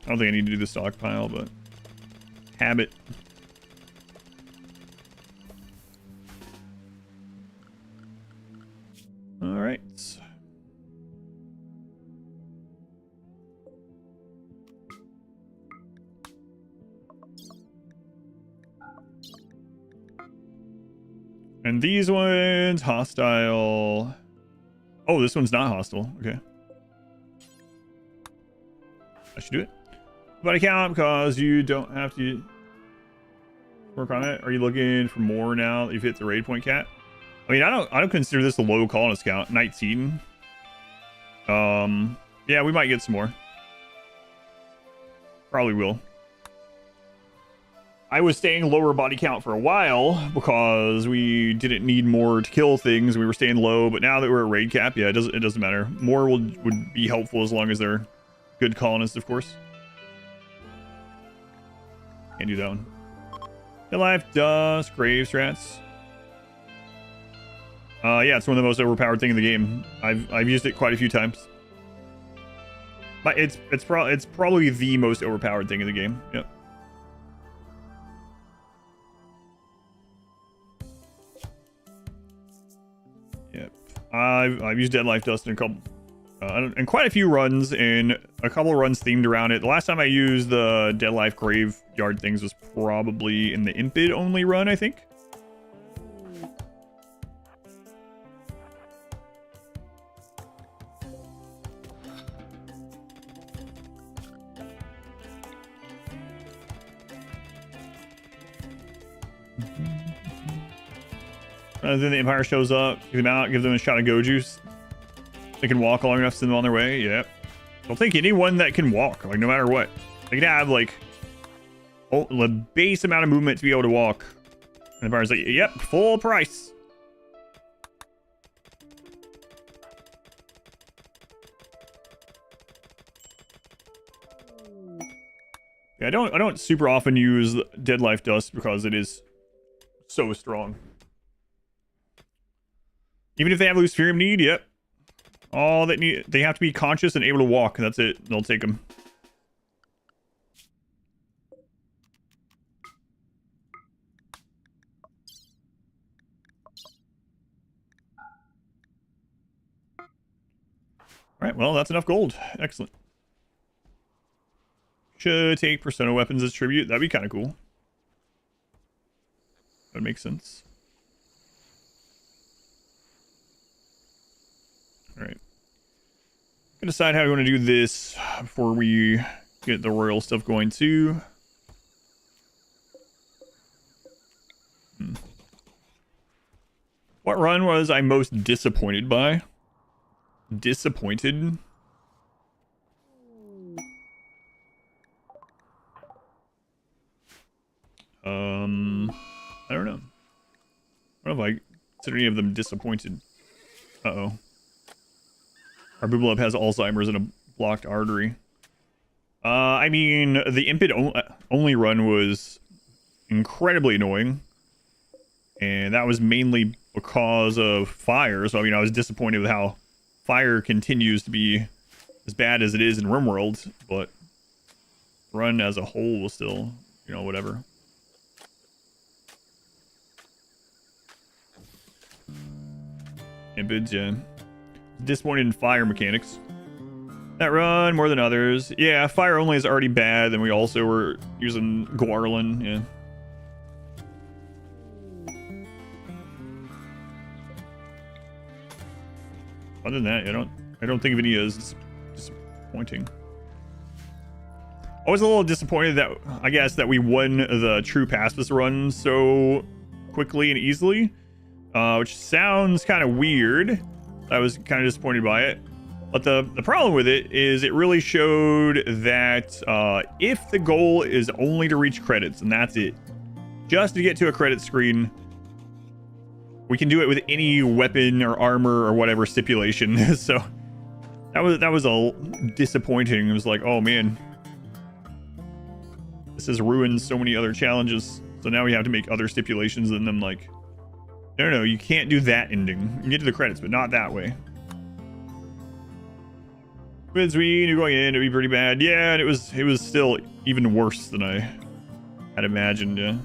I don't think I need to do the stockpile, but habit. All right. And these ones, hostile. Oh, this one's not hostile. Okay. I should do it. Body count, because you don't have to work on it. Are you looking for more now that you've hit the raid point cap? I mean, I don't consider this a low colonist count. Knight's Eden. Yeah, we might get some more. Probably will. I was staying lower body count for a while because we didn't need more to kill things. We were staying low, but now that we're at raid cap, yeah, it doesn't matter. More would be helpful as long as they're good colonists, of course. Can't do that one. Dead Life, Dust, Grave Strats. Yeah, it's one of the most overpowered thing in the game. I've used it quite a few times. But it's probably the most overpowered thing in the game. Yep. Yep. I've used Dead Life Dust in a couple. And quite a few runs, and a couple of runs themed around it. The last time I used the Dead Life Graveyard things was probably in the Impid only run, I think. Then the Empire shows up, take them out, give them a shot of go juice. They can walk long enough to send them on their way. Yep. I'll take anyone that can walk, like no matter what. They can have like the base amount of movement to be able to walk. And the Empire's like, yep, full price. Yeah, I don't super often use Dead Life Dust because it is so strong. Even if they have loose Sphere of Need, yep. All that they have to be conscious and able to walk. That's it. They'll take them. All right, well, that's enough gold. Excellent. Should take Persona weapons as tribute. That'd be kind of cool. That makes sense. All right. Gonna decide how we want to do this before we get the royal stuff going too. What run was I most disappointed by? Disappointed? I don't know. I don't know if I consider any of them disappointed. Uh-oh. Our Booblub has Alzheimer's and a blocked artery. I mean, the Impid only run was incredibly annoying. And that was mainly because of fire. So, I mean, I was disappointed with how fire continues to be as bad as it is in RimWorld. But run as a whole was still, you know, whatever. Impids, yeah. Disappointed in fire mechanics. That run more than others. Yeah, fire only is already bad. Then we also were using Guarlin. Yeah. Other than that, I don't think of any as disappointing. I was a little disappointed that, I guess, that we won the True Pacifist run so quickly and easily, which sounds kind of weird. I was kind of disappointed by it. But the problem with it is it really showed that if the goal is only to reach credits, and that's it, just to get to a credit screen, we can do it with any weapon or armor or whatever stipulation. So that was a disappointing. It was like, oh man, this has ruined so many other challenges. So now we have to make other stipulations, and I'm like, no, you can't do that ending. You can get to the credits, but not that way. As we knew going in, it'd be pretty bad. Yeah, and it was still even worse than I had imagined. Yeah.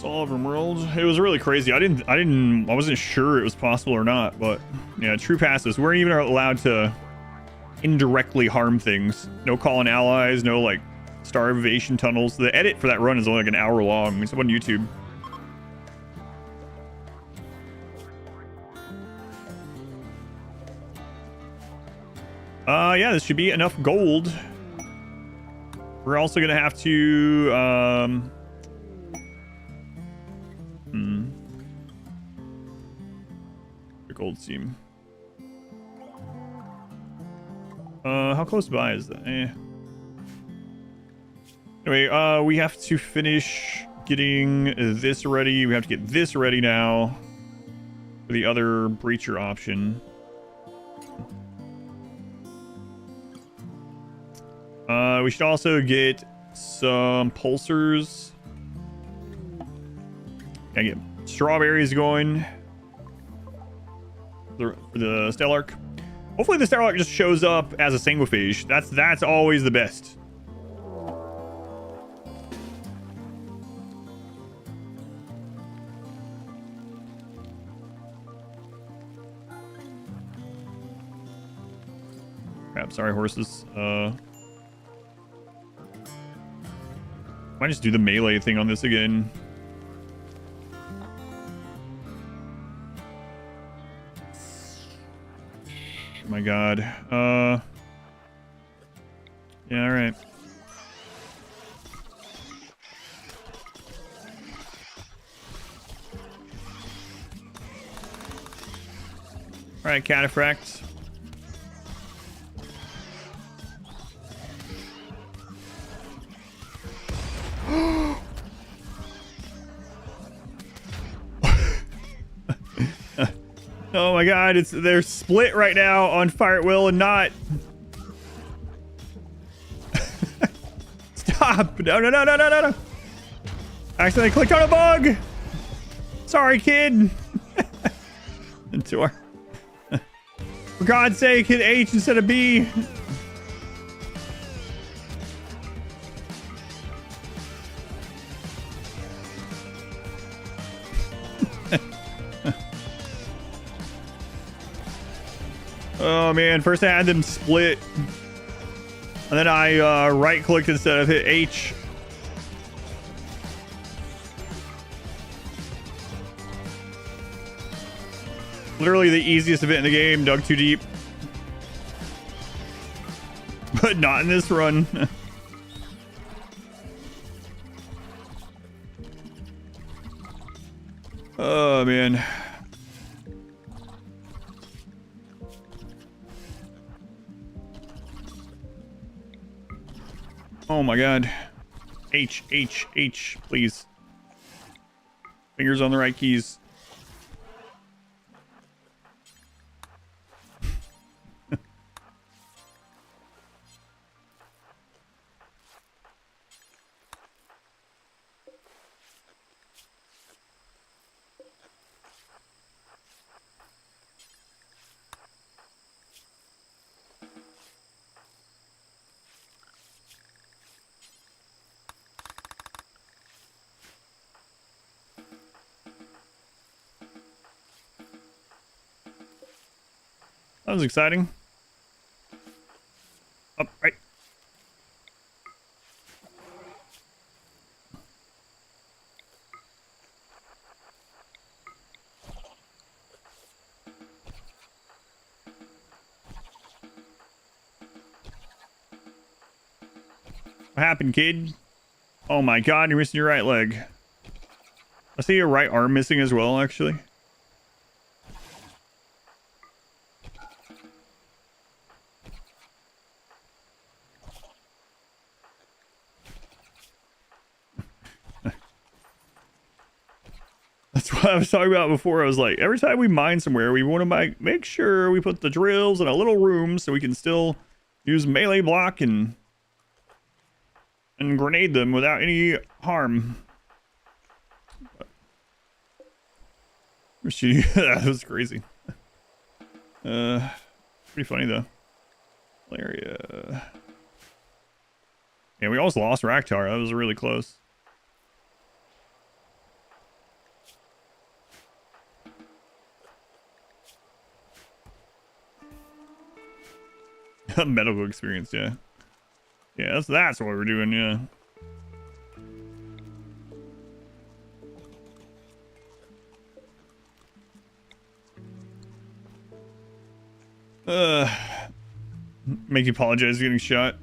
All of RimWorld. It was really crazy. I wasn't sure it was possible or not, but yeah, True Passes. We weren't even allowed to indirectly harm things. No calling allies, no like starvation tunnels. The edit for that run is only like an hour long. It's up on YouTube. Yeah, this should be enough gold. We're also gonna have to the gold seam. How close by is that? Anyway, we have to finish getting this ready. We have to get this ready now for the other breacher option. We should also get some pulsers. Gotta get strawberries going for the Stellark. Hopefully the Stellark just shows up as a sanguiphage. That's always the best. Crap, sorry horses. Might just do the melee thing on this again. Oh my god. Yeah, all right. All right, Cataphract. Oh my god, they're split right now on Fire at Will and not. Stop! No. Accidentally clicked on a bug! Sorry, kid. Into our. For God's sake, hit H instead of B. Oh man, first I had them split. And then I right clicked instead of hit H. Literally the easiest event in the game, dug too deep. But not in this run. Oh man. Oh my god. H, please. Fingers on the right keys. That was exciting. Up, right. What happened, kid? Oh my god, you're missing your right leg. I see your right arm missing as well, actually. That's what I was talking about before. I was like, every time we mine somewhere, we want to make sure we put the drills in a little room so we can still use melee block and grenade them without any harm. That was crazy. Pretty funny though. Area. Yeah, we almost lost Raktar. That was really close. Medical experience, yeah. Yeah, that's what we're doing, yeah. Make you apologize for getting shot.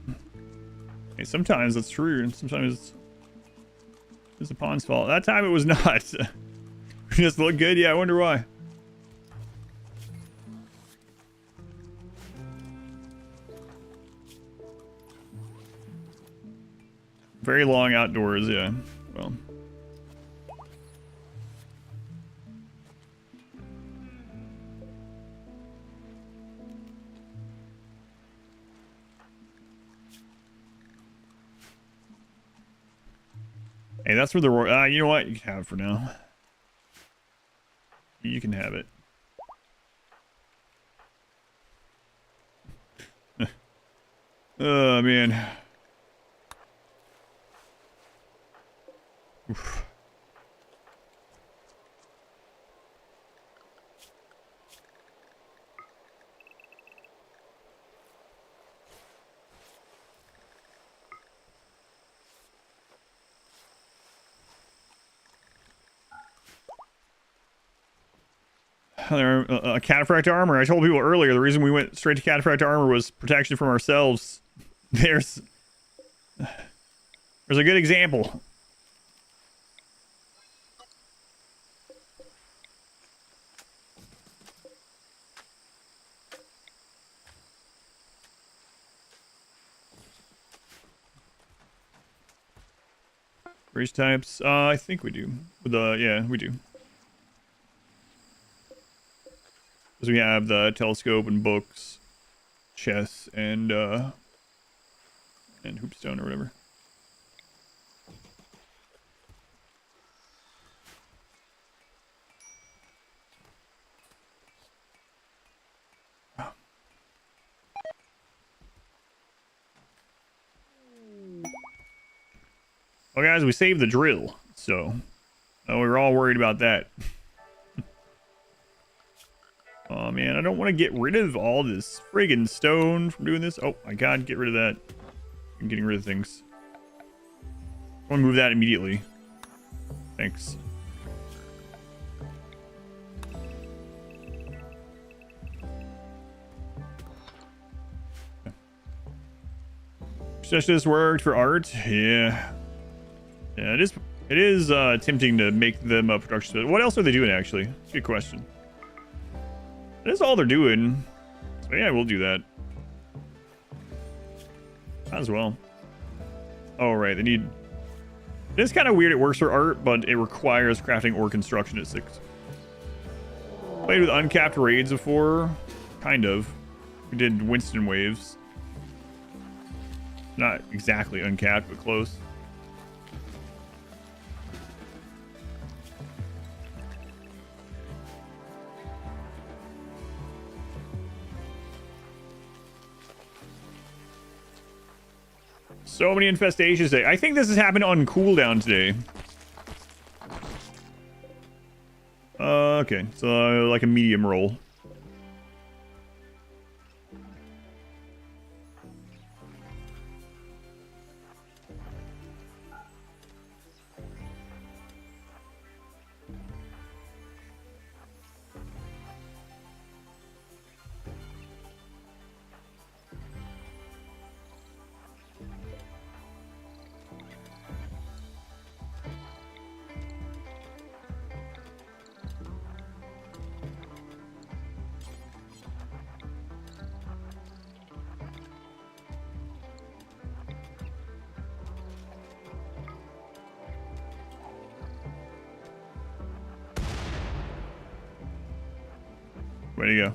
Hey, sometimes that's true, and sometimes it's the pawn's fault. That time it was not. We just look good, yeah, I wonder why. Very long outdoors, yeah. Well. Hey, that's where the you know what? You can have it for now. You can have it. Oh, man. Oof. Cataphract armor. I told people earlier the reason we went straight to cataphract armor was protection from ourselves. There's a good example. Race types? I think we do. Yeah, we do. Because we have the telescope and books, chess, and hoopstone or whatever. Well, guys, we saved the drill, so we were all worried about that. Oh, man, I don't want to get rid of all this friggin' stone from doing this. Oh, my God, get rid of that. I'm getting rid of things. I want to move that immediately. Thanks. This worked for art. Yeah. Yeah, it is tempting to make them a production. What else are they doing, actually? Good question. That is all they're doing. So yeah, we'll do that. Might as well. Oh, right. They need... It's kind of weird it works for art, but it requires crafting or construction at 6. Played with uncapped raids before. Kind of. We did Winston waves. Not exactly uncapped, but close. So many infestations today. I think this has happened on cooldown today. Okay, so like a medium roll. Way to go.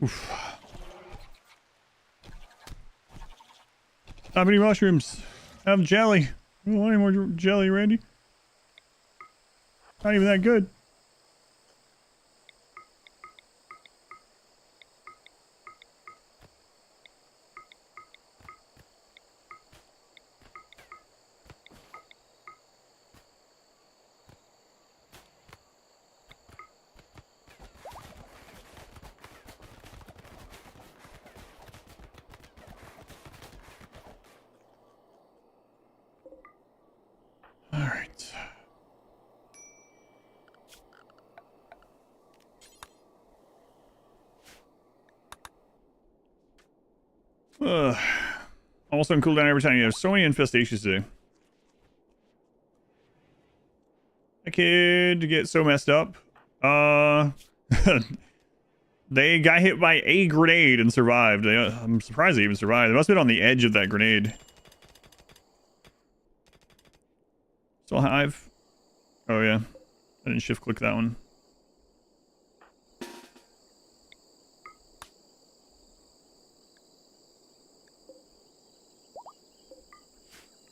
Oof. How many mushrooms? Have jelly. I don't want any more jelly, Randy. Not even that good. Almost on cooldown every time. You have so many infestations today. That kid get so messed up. They got hit by a grenade and survived. I'm surprised they even survived. They must have been on the edge of that grenade. Still hive. Oh yeah, I didn't shift click that one.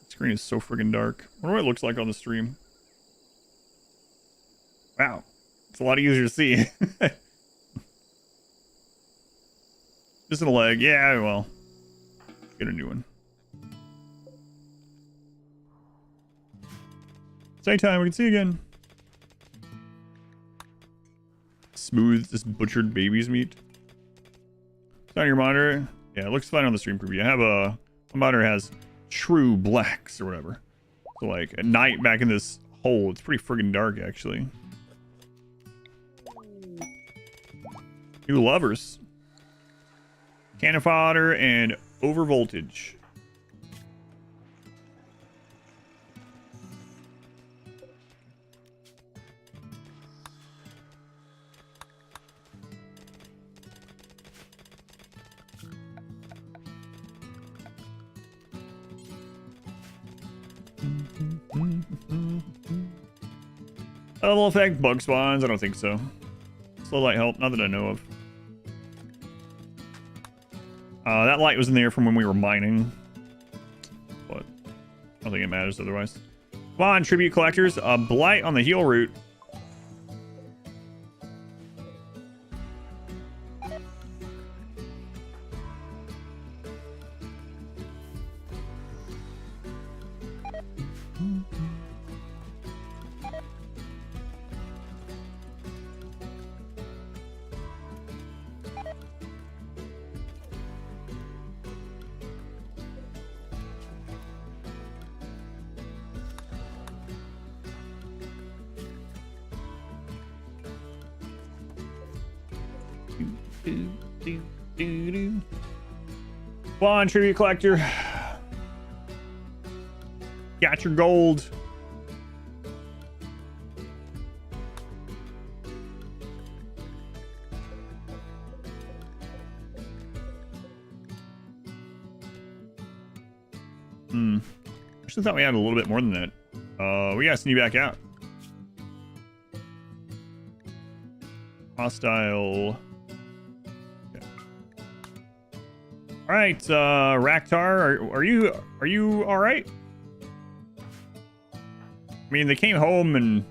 Screen is so friggin' dark. I wonder what it looks like on the stream. Wow. It's a lot easier to see. Just in a leg. Yeah, well. Get a new one. Same time, we can see again. Smooth, this butchered baby's meat. It's on your monitor. Yeah, it looks fine on the stream preview. I have a monitor has true blacks or whatever. So like at night back in this hole, it's pretty friggin' dark actually. New lovers. Cannon fodder and over voltage. Level effect, bug spawns? I don't think so. Slow light help, not that I know of. That light was in there from when we were mining. But I don't think it matters otherwise. Come on, tribute collectors. Blight on the heal route. Come on, tribute collector. Got your gold. Actually thought we had a little bit more than that. We gotta sneak back out. Hostile. Okay. All right, Raktar, are you all right? I mean, they came home and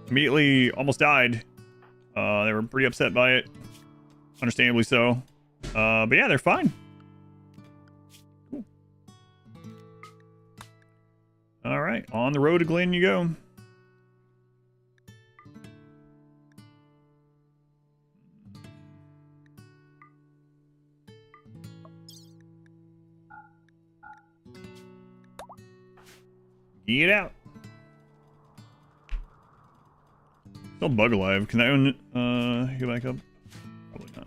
immediately almost died. They were pretty upset by it, understandably so. But yeah, they're fine. Cool. All right, on the road to Glen you go. Get out. Still bug alive. Can that one go back up? Probably not.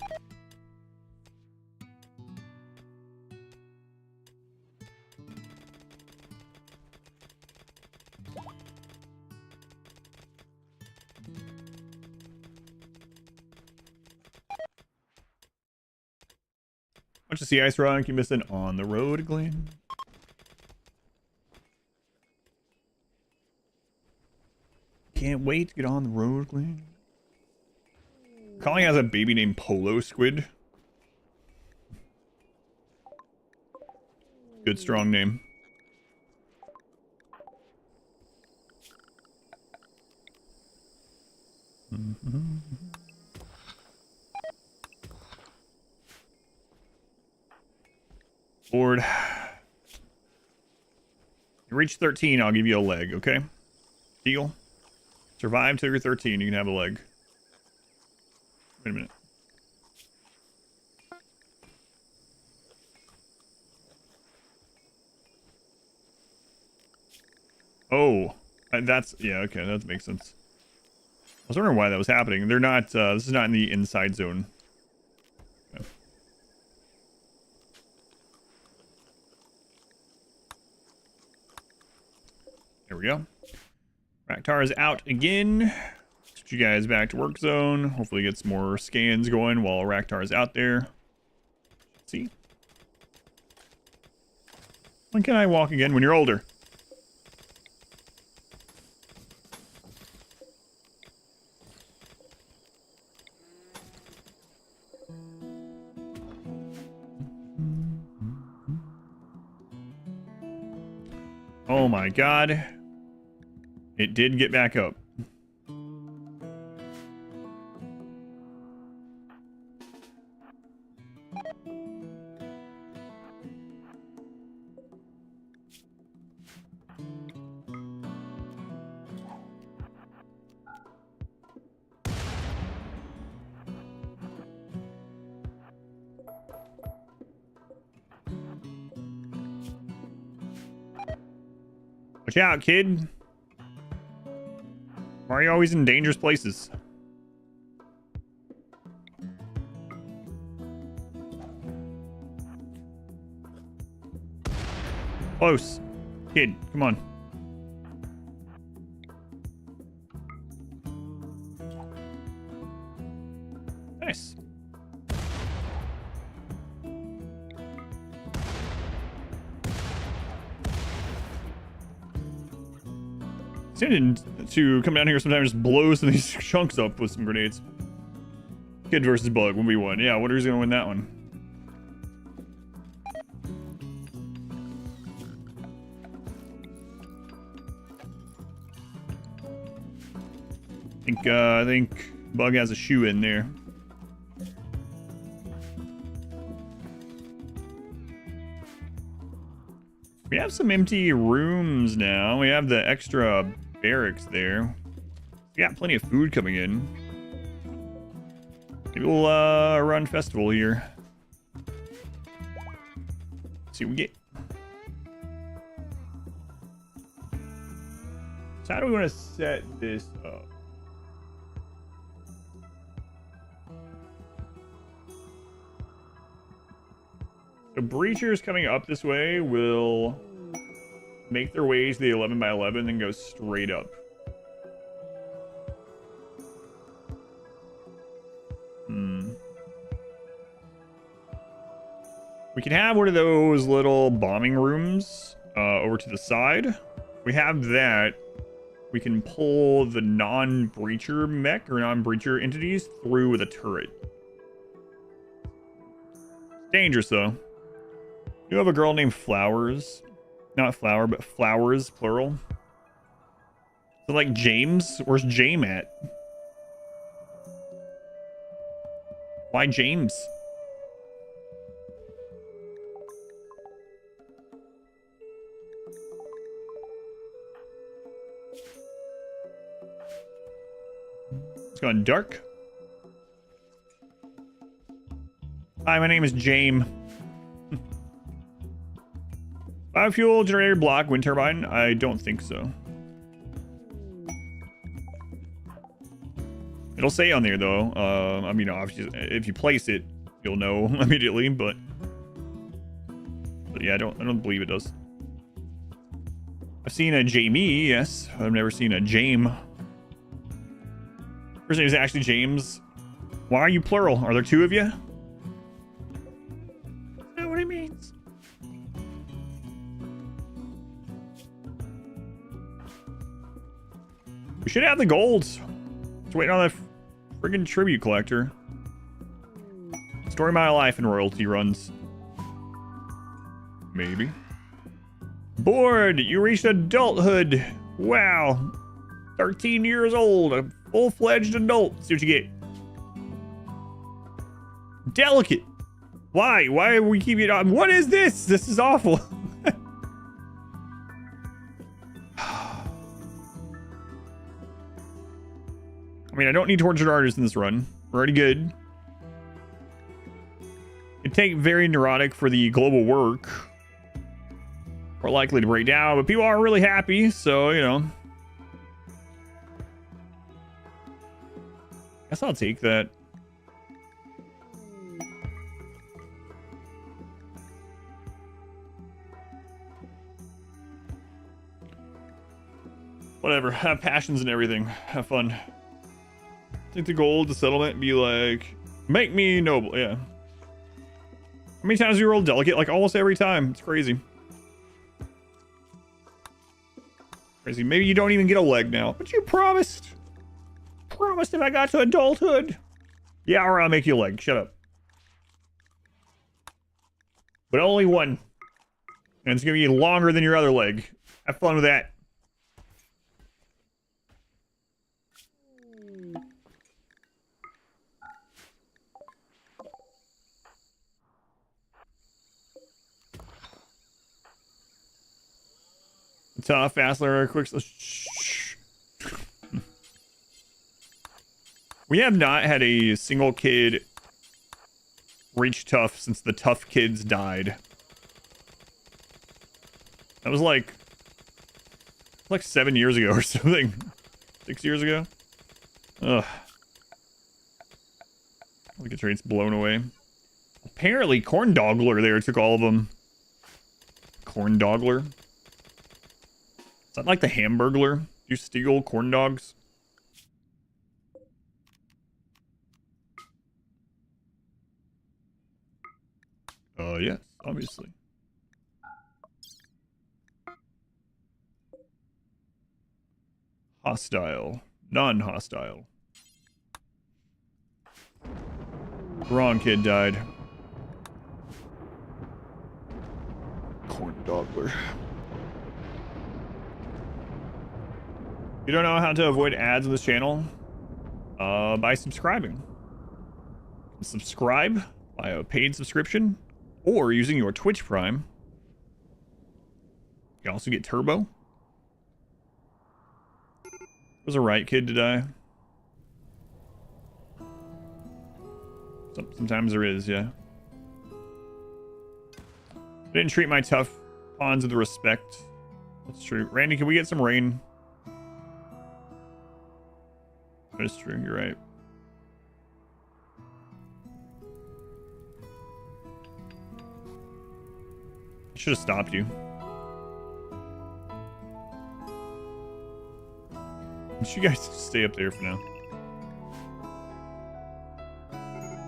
Bunch of sea ice rock. You missing on the road, Glenn? Can't wait to get on the road, Glenn. Colony has a baby named Polo Squid. Good, strong name. Lord. You reach 13, I'll give you a leg, okay? Deal? Survive till you're 13, you can have a leg. Wait a minute. Oh, that's, yeah, okay, that makes sense. I was wondering why that was happening. They're not, this is not in the inside zone. Okay. There we go. Raktar is out again. Get you guys back to work zone. Hopefully get some more scans going while Raktar is out there. Let's see. When can I walk again? When you're older. Oh my god. It did get back up. Watch out, kid. Why are you always in dangerous places? Close. Kid, come on. Nice. Seem to come down here sometimes, just blow some of these chunks up with some grenades. Kid versus bug, 1v1. Yeah, who's gonna win that one? I think Bug has a shoe in there. We have some empty rooms now. We have the extra barracks there. We got plenty of food coming in. Maybe we'll run festival here. See what we get. So how do we want to set this up? So breachers coming up this way will make their way to the 11 by 11 and go straight up. We can have one of those little bombing rooms over to the side. We have that. We can pull the non-breacher mech or non-breacher entities through with a turret. Dangerous though. You have a girl named Flowers. Not Flower, but Flowers, plural. So like James? Where's Jame at? Why James? It's gone dark. Hi, my name is Jame. Biofuel generator block, wind turbine? I don't think so. It'll say on there though. I mean, obviously, if you place it, you'll know immediately. But yeah, I don't believe it does. I've seen a Jamie, yes. I've never seen a Jame. First name is actually James. Why are you plural? Are there two of you? That's not what it means. We should have the gold. Just waiting on the friggin' tribute collector. Story of my life in royalty runs. Maybe. Bored! You reached adulthood! Wow! 13 years old, a full-fledged adult. See what you get. Delicate! Why? Why are we keeping it on? What is this? This is awful. I mean, I don't need tortured artists in this run. We're already good. It'd take very neurotic for the global work. We're likely to break down, but people are really happy, so, you know. Guess I'll take that. Whatever. Have passions and everything. Have fun. Take the gold, the settlement, be like, make me noble. Yeah. How many times do you roll delicate? Like almost every time. It's crazy. Crazy. Maybe you don't even get a leg now, but you promised. Promised if I got to adulthood. Yeah, or I'll make you a leg. Shut up. But only one. And it's going to be longer than your other leg. Have fun with that. Tough, fast learner, quick. Shh. We have not had a single kid reach tough since the tough kids died. That was like 7 years ago or something. 6 years ago. Ugh. Look at traits blown away. Apparently, Corn Doggler there took all of them. Corn Doggler. Is that like the Hamburglar? Do you steal corn dogs? Yes, obviously. Hostile. Non-hostile. Wrong kid died. Corn Doggler. You don't know how to avoid ads on this channel? By subscribing. Subscribe by a paid subscription or using your Twitch Prime. You can also get Turbo. Was a right kid to die. Sometimes there is, yeah. I didn't treat my tough pawns with respect. That's true. Randy, can we get some rain? That is true, you're right. I should have stopped you. You guys stay up there for now.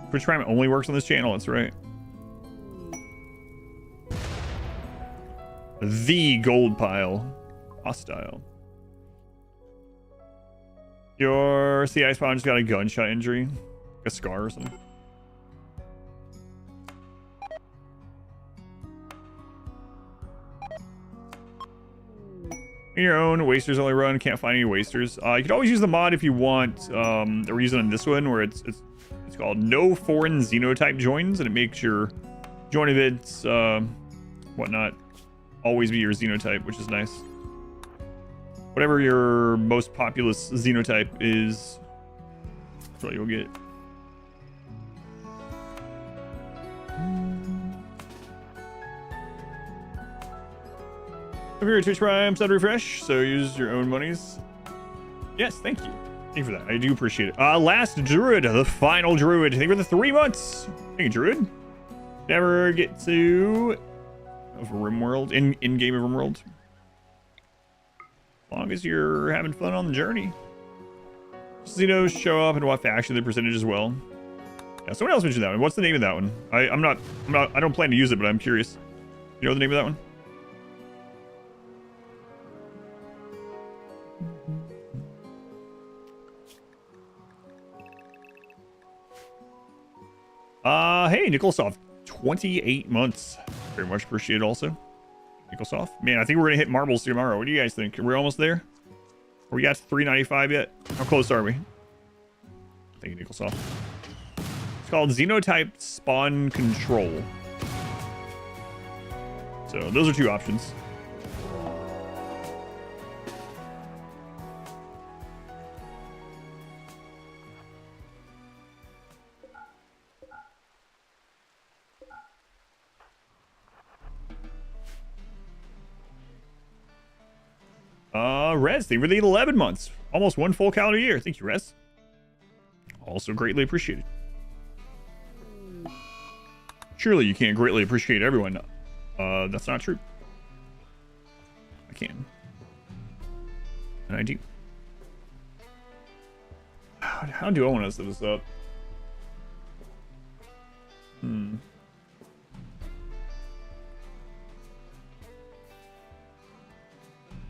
Twitch Prime only works on this channel, that's right. The gold pile. Hostile. Your CI spawn just got a gunshot injury. A scar or something. In your own wasters only run, can't find any wasters. You could always use the mod if you want. We're using on this one where it's called no foreign xenotype joins, and it makes your join events whatnot always be your xenotype, which is nice. Whatever your most populous xenotype is, that's what you'll get. If you're a Twitch Prime sub refresh, so use your own monies. Yes, thank you. Thank you for that. I do appreciate it. Last Druid, the final Druid. Thank you for the 3 months. Thank you, Druid. Never get to of RimWorld, in game of RimWorld. As long as you're having fun on the journey. Xenos show up and what faction the percentage as well. Yeah, someone else mentioned that one. What's the name of that one? I don't plan to use it, but I'm curious. You know the name of that one? Hey, Nicholsoft, 28 months. Very much appreciated also. Nicholsoft. Man, I think we're gonna hit marbles tomorrow. What do you guys think? Are we almost there? Are we got 395 yet? How close are we? Thank you, Nicholsoft. It's called Xenotype Spawn Control. So those are 2 options. Rez, thank you for the 11 months. Almost 1 full calendar year. Thank you, Rez. Also greatly appreciated. Surely you can't greatly appreciate everyone. That's not true. I can. And I do. How do I want to set this up?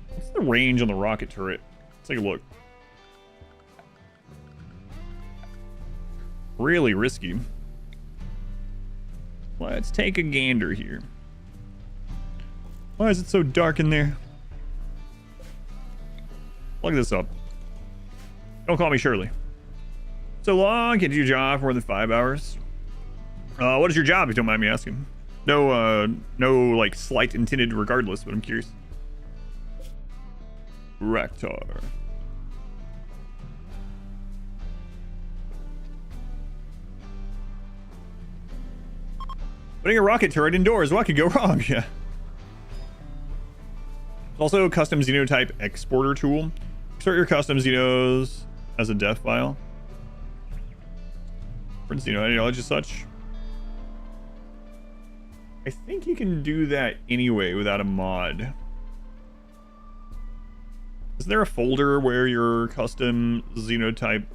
What's the range on the rocket turret? Let's take a look. Really risky. Let's take a gander here. Why is it so dark in there? Look this up. Don't call me Shirley. So long, can't do your job for more than 5 hours. What is your job, if you don't mind me asking? No, like, slight intended regardless, but I'm curious. Raktar. Putting a rocket turret indoors, what could go wrong? Yeah. Also a custom xenotype exporter tool. Export your custom xenos as a def file. For xeno ideology as such. I think you can do that anyway without a mod. Is there a folder where your custom xenotype...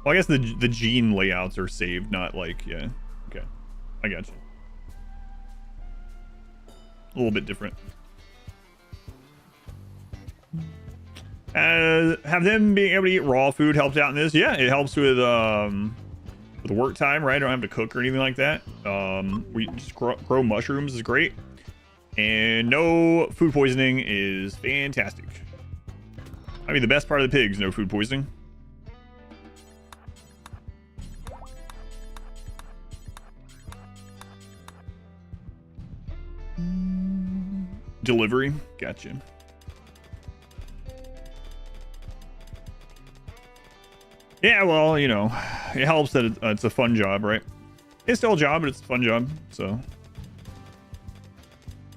Well, I guess the gene layouts are saved, not like... Yeah. Okay. I got you. A little bit different. Have them being able to eat raw food helped out in this? Yeah, it helps with work time, right? I don't have to cook or anything like that. We just grow mushrooms is great. And no food poisoning is fantastic. I mean, the best part of the pigs, no food poisoning. Delivery, gotcha. Yeah, well, you know, it helps that it's a fun job, right? It's still a job, but it's a fun job, so.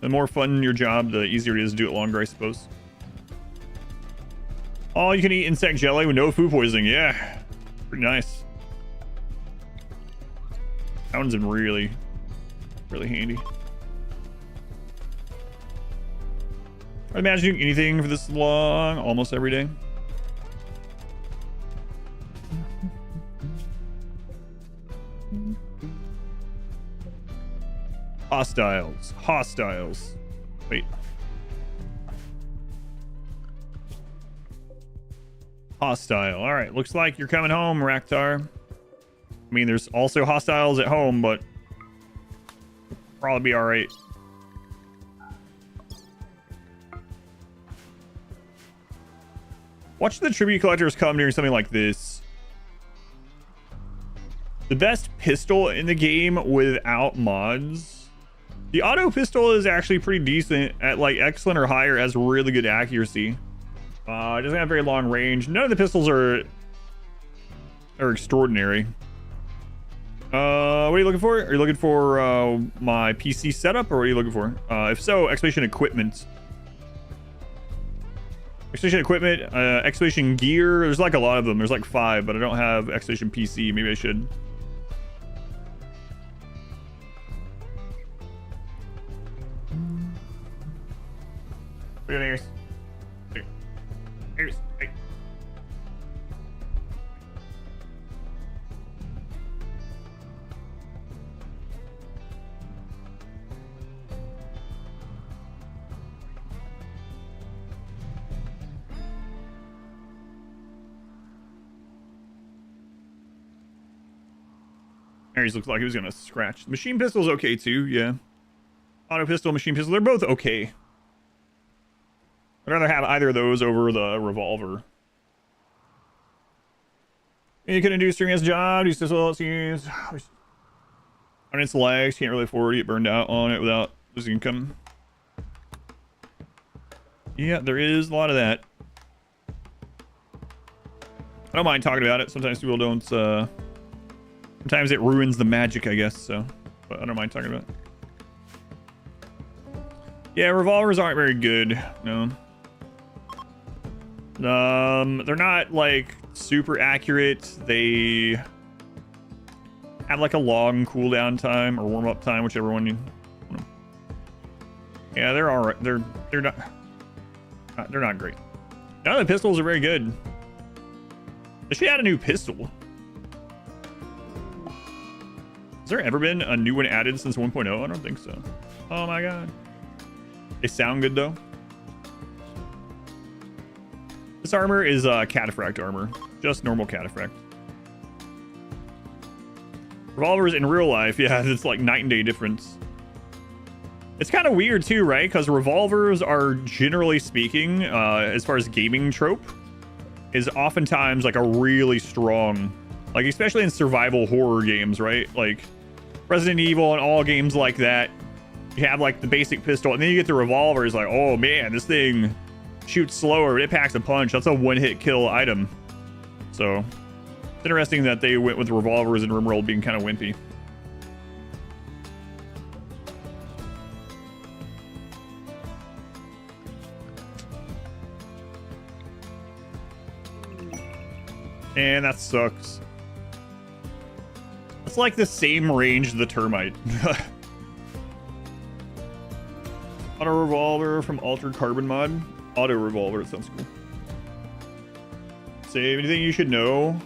The more fun your job, the easier it is to do it longer, I suppose. Oh, you can eat insect jelly with no food poisoning. Yeah, pretty nice. That one's been really, really handy. I imagine doing anything for this long, almost every day. Hostiles. Wait. Hostile. All right, looks like you're coming home, Raktar. I mean, there's also hostiles at home, but probably be all right. Watch the tribute collectors come during something like this. The best pistol in the game without mods. The auto pistol is actually pretty decent at like excellent or higher, has really good accuracy. It doesn't have very long range. None of the pistols are extraordinary. What are you looking for? Are you looking for my PC setup, or what are you looking for? If so, expedition equipment. Expedition equipment, expedition gear. There's like a lot of them. There's like 5, but I don't have expedition PC. Maybe I should. Look at ears. Ears. Hey. Aries looks like he was gonna scratch. Machine pistol's okay too, yeah. Auto pistol, machine pistol, they're both okay. I'd rather have either of those over the revolver. You couldn't do streaming as a job, use this well, let's use. On its legs, can't really afford to get burned out on it without losing income. Yeah, there is a lot of that. I don't mind talking about it. Sometimes people don't, sometimes it ruins the magic, I guess, so. But I don't mind talking about it. Yeah, revolvers aren't very good, no. They're not, like, super accurate. They have, like, a long cooldown time or warm-up time, whichever one you... Yeah, they're alright. They're not great. None of the pistols are very good. They should add a new pistol. Has there ever been a new one added since 1.0? I don't think so. Oh my god. They sound good though. This armor is cataphract armor. Just normal cataphract. Revolvers in real life, yeah, it's like night and day difference. It's kind of weird too, right? Because revolvers are, generally speaking, as far as gaming trope, is oftentimes like a really strong, like especially in survival horror games, right? Like Resident Evil and all games like that, you have like the basic pistol, and then you get the revolver. It's like, oh man, this thing shoots slower, but it packs a punch. That's a one-hit kill item. So it's interesting that they went with revolvers in RimWorld being kind of wimpy. And that sucks. It's like the same range as the termite. Auto revolver from Altered Carbon mod. Auto revolver, it sounds cool. Save, anything you should know?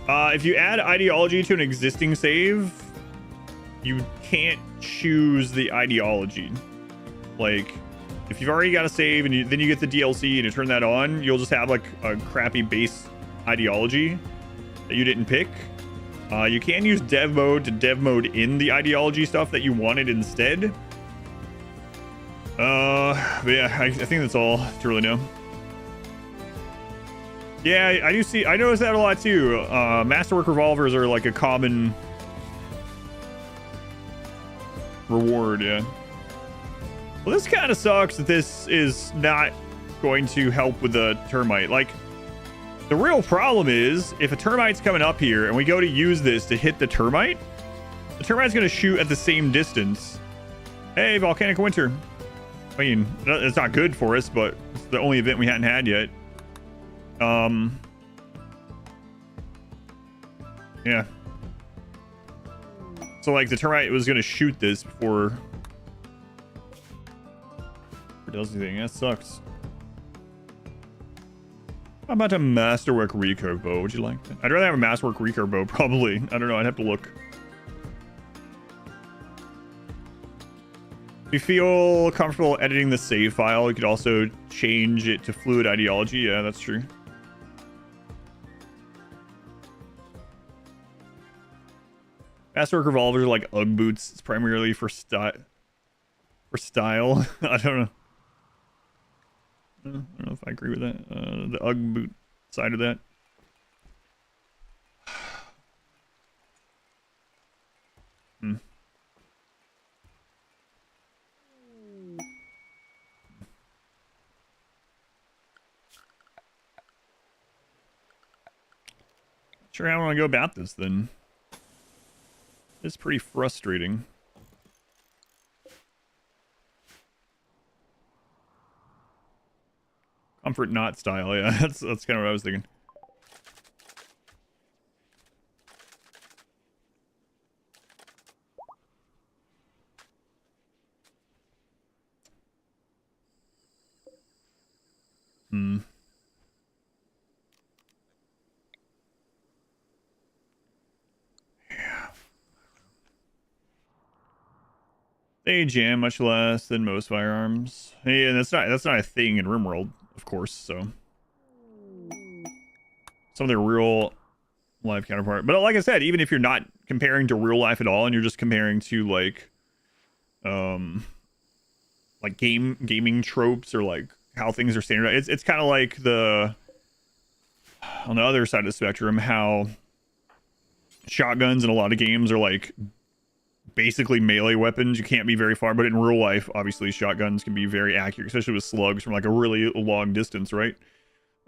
If you add ideology to an existing save, you can't choose the ideology. Like, if you've already got a save and then you get the DLC and you turn that on, you'll just have like a crappy base ideology that you didn't pick. You can use dev mode to dev mode in the ideology stuff that you wanted instead. But yeah, I think that's all to really know. Yeah, I notice that a lot too. Masterwork revolvers are like a common reward, yeah. Well, this kind of sucks that this is not going to help with the termite. Like, the real problem is, if a termite's coming up here and we go to use this to hit the termite's going to shoot at the same distance. Hey, Volcanic Winter. I mean, it's not good for us, but it's the only event we hadn't had yet. Yeah. So, like, the termite was going to shoot this before it does anything. That sucks. How about a Masterwork recurve bow? Would you like that? I'd rather have a Masterwork recurve bow, probably. I don't know. I'd have to look. If you feel comfortable editing the save file, you could also change it to fluid ideology. Yeah, that's true. Fastwork revolvers are like Ugg boots. It's primarily for style. For style. I don't know. I don't know if I agree with that. The Ugg boot side of that. Hmm. Sure, how do I want to go about this then? It's pretty frustrating. Comfort not style, yeah, that's kind of what I was thinking. Hmm. Yeah. They jam much less than most firearms. Hey, and that's not a thing in RimWorld, of course, so some of their real life counterpart. But like I said, even if you're not comparing to real life at all and you're just comparing to like gaming tropes or like how things are standardized, it's kind of like the on the other side of the spectrum how shotguns in a lot of games are like basically melee weapons. You can't be very far, but in real life obviously shotguns can be very accurate, especially with slugs from like a really long distance, right?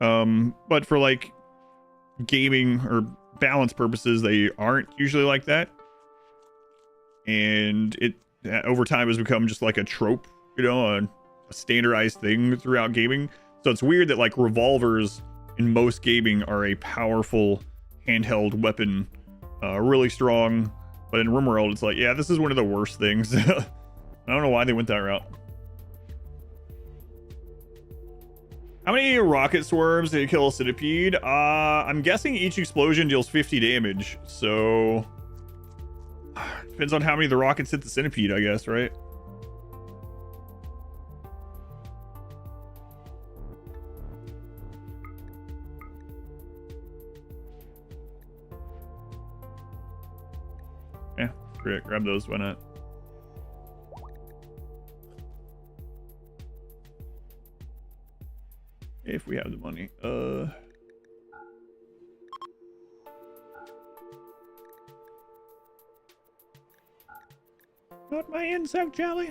But for like gaming or balance purposes, they aren't usually like that, and it over time has become just like a trope, you know, a standardized thing throughout gaming. So it's weird that like revolvers in most gaming are a powerful handheld weapon, really strong, but in RimWorld it's like, yeah, this is one of the worst things. I don't know why they went that route. How many rocket swarms did it kill a centipede? I'm guessing each explosion deals 50 damage, so depends on how many of the rockets hit the centipede, I guess, right? Yeah, great. Grab those, why not? If we have the money. Not my insect jelly.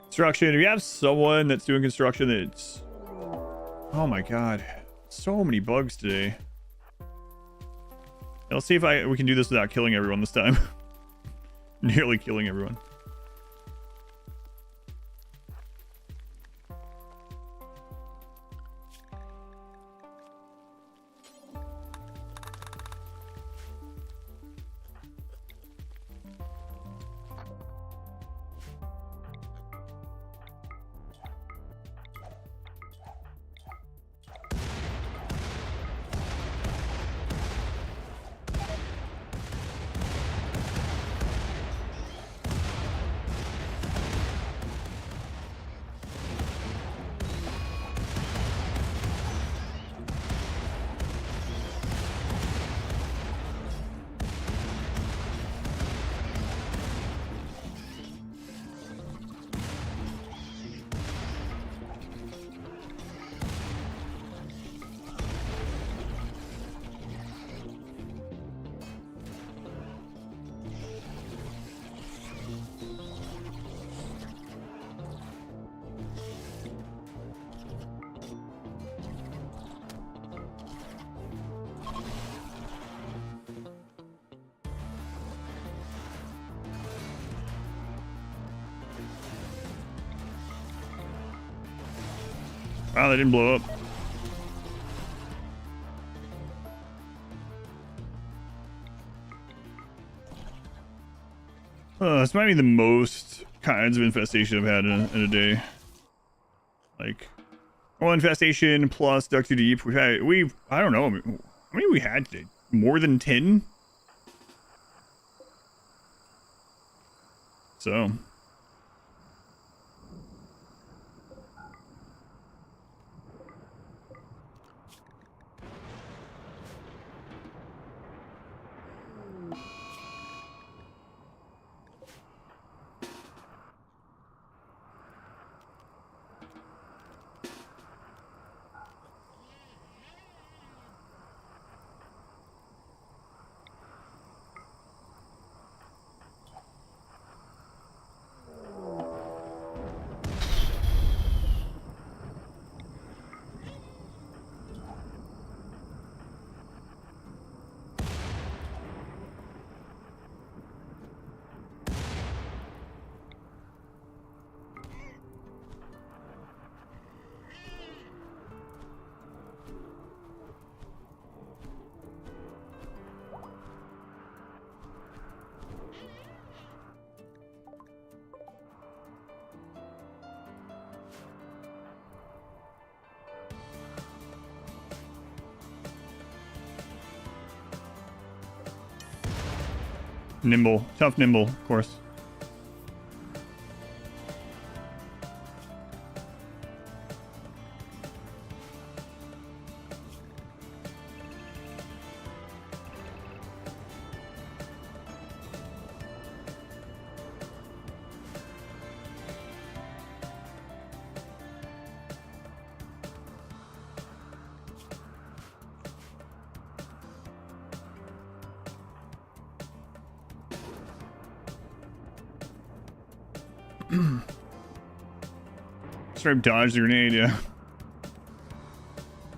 Construction. If you have someone that's doing construction that's... Oh my god. So many bugs today. Let's see if we can do this without killing everyone this time. Nearly killing everyone. Wow, they didn't blow up. This might be the most kinds of infestation I've had in a day. Like, well, infestation plus duck too deep. I don't know. How many we had today? More than 10? So. Nimble. Tough nimble, of course. Straight dodge the grenade, yeah.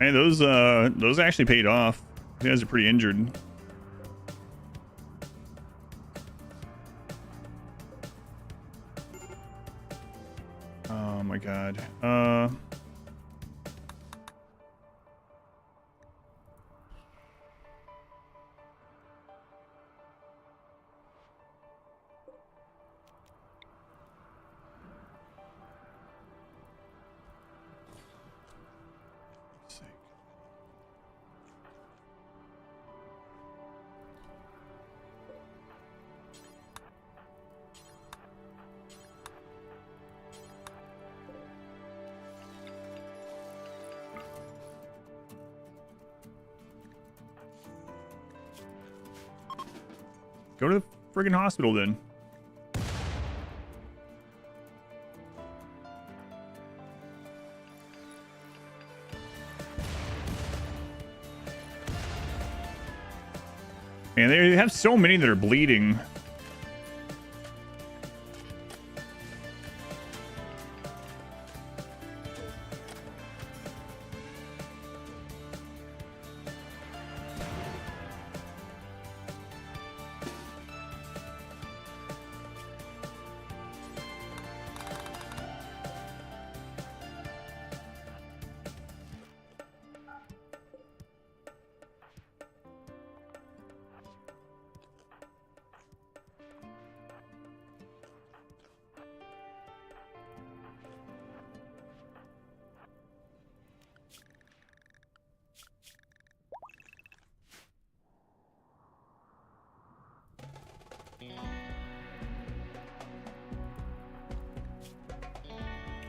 Hey, those actually paid off. You guys are pretty injured. Oh my god. Go to the friggin' hospital then. And they have so many that are bleeding.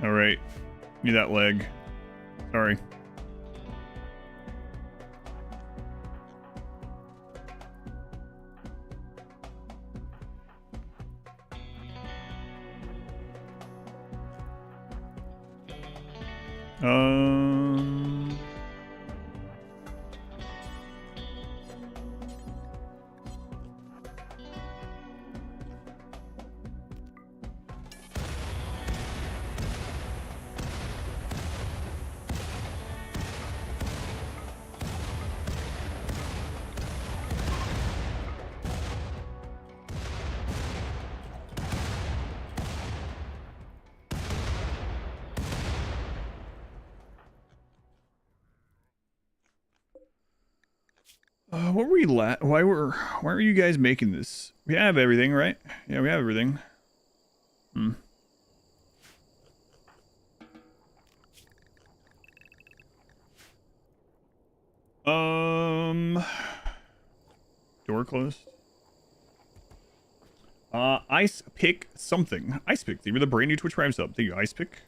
All right, need that leg. Sorry. What were we why are you guys making this? We have everything, right? Yeah, we have everything. Door closed. Ice pick something. Ice pick. They were the brand new Twitch Prime sub. Thank you, Ice pick.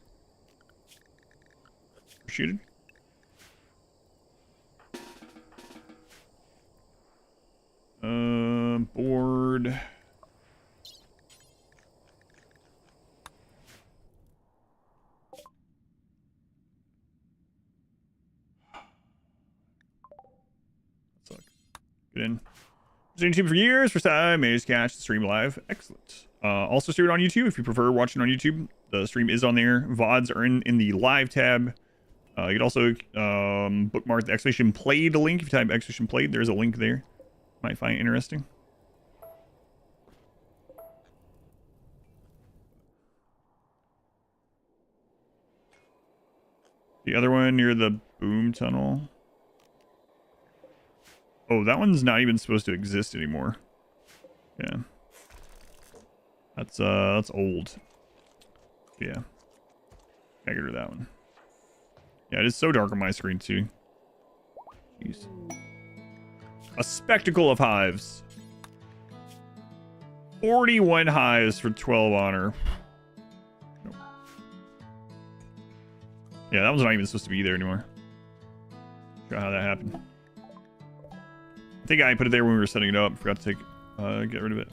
Appreciated. Board. Sucks. Get in. Been on YouTube for years. First time, managed to catch the stream live. Excellent. Also stream it on YouTube if you prefer watching on YouTube. The stream is on there. VODs are in the live tab. You can also bookmark the exclamation played link. If you type exclamation played, there's a link there. Might find it interesting. The other one near the boom tunnel. Oh, that one's not even supposed to exist anymore. Yeah. That's old. Yeah. Gotta get rid of that one. Yeah, it is so dark on my screen too. Jeez. A spectacle of hives. 41 hives for 12 honor. Nope. Yeah, that one's not even supposed to be there anymore. Not sure how that happened. I think I put it there when we were setting it up. Forgot to get rid of it.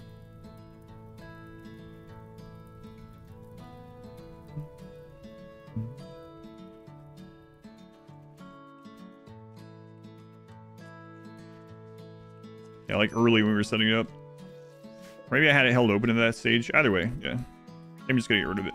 Yeah, like early when we were setting it up. Maybe I had it held open at that stage. Either way, yeah. I'm just gonna get rid of it.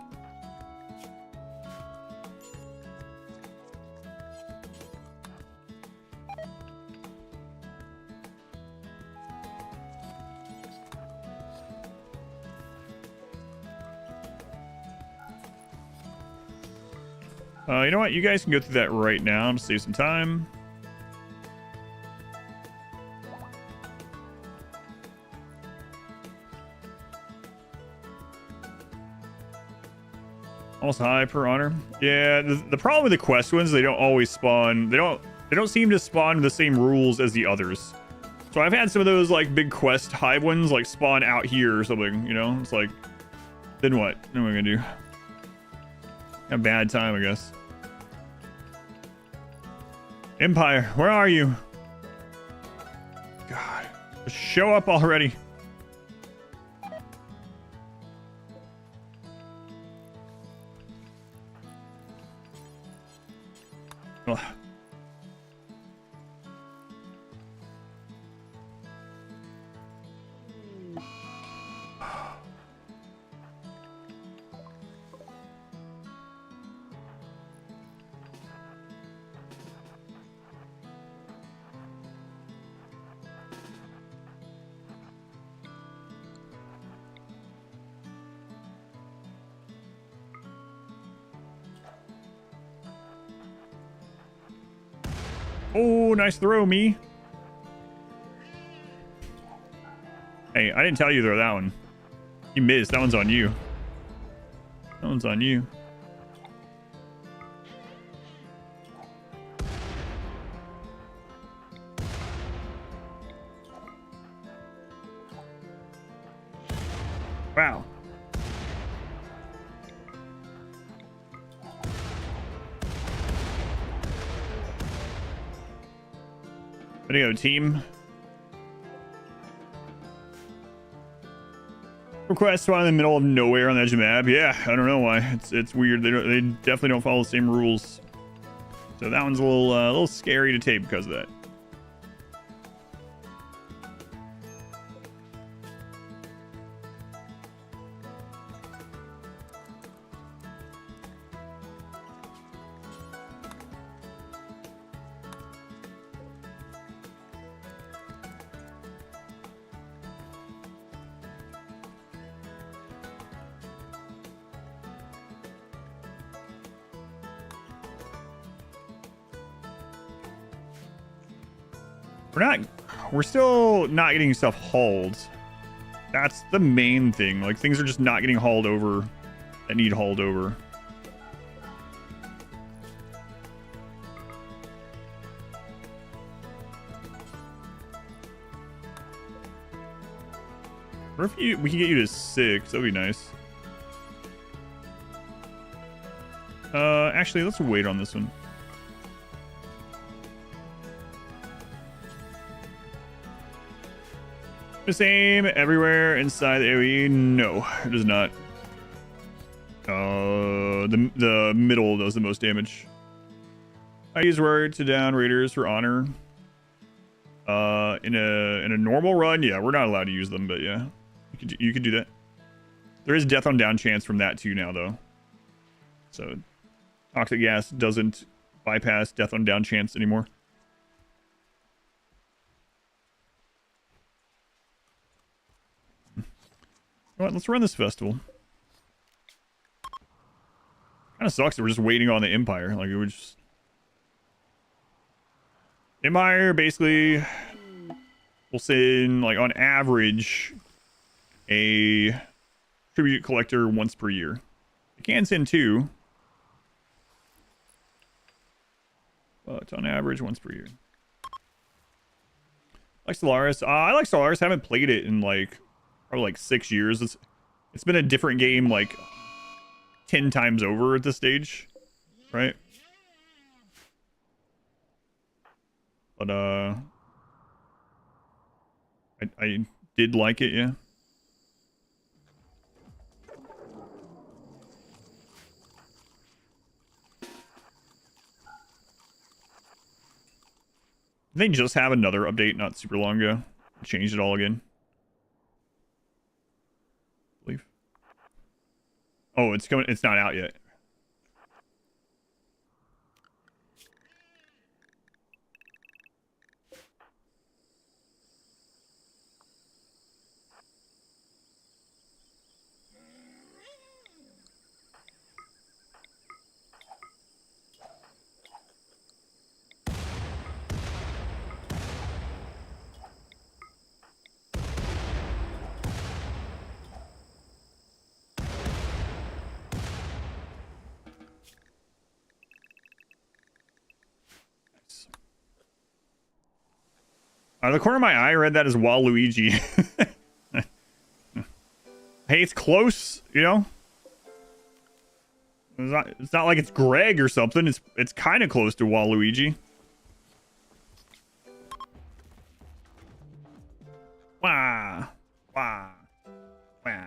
You know what? You guys can go through that right now to save some time. Almost high per honor. Yeah, the problem with the quest ones, they don't always spawn. They don't seem to spawn the same rules as the others. So I've had some of those like big quest hive ones like spawn out here or something. You know, it's like, then what? Then what am I gonna do? A bad time, I guess. Empire, where are you? God, just show up already. Ugh. Oh, nice throw, me. Hey, I didn't tell you to throw that one. You missed. That one's on you. That one's on you. Wow. Way to go, team. Request spawn in the middle of nowhere on the edge of the map. Yeah, I don't know why. It's weird. They definitely don't follow the same rules. So that one's a little scary to tape because of that. We're still not getting stuff hauled. That's the main thing. Like, things are just not getting hauled over that need hauled over. Or if we can get you to 6, that'd be nice. Actually, let's wait on this one. The same everywhere inside the AoE? No, it does not. The middle does the most damage. I use word to down raiders for honor. In a normal run, yeah, we're not allowed to use them, but yeah, you could do that. There is death on down chance from that too now, though. So toxic gas doesn't bypass death on down chance anymore. What? Let's run this festival. Kind of sucks that we're just waiting on the Empire. Like, it would just... Empire basically will send, like, on average, a tribute collector once per year. It can send 2. But on average, once per year. Like Stellaris. I like Stellaris. I haven't played it in, like... probably like 6 years. It's been a different game like 10 times over at this stage, right? But I did like it, yeah. They just have another update not super long ago. Changed it all again. I believe. Oh, it's coming. It's not out yet. Out of the corner of my eye, I read that as Waluigi. Hey, it's close, you know? It's not like it's Greg or something. It's kind of close to Waluigi. Wah. Wah. Wah.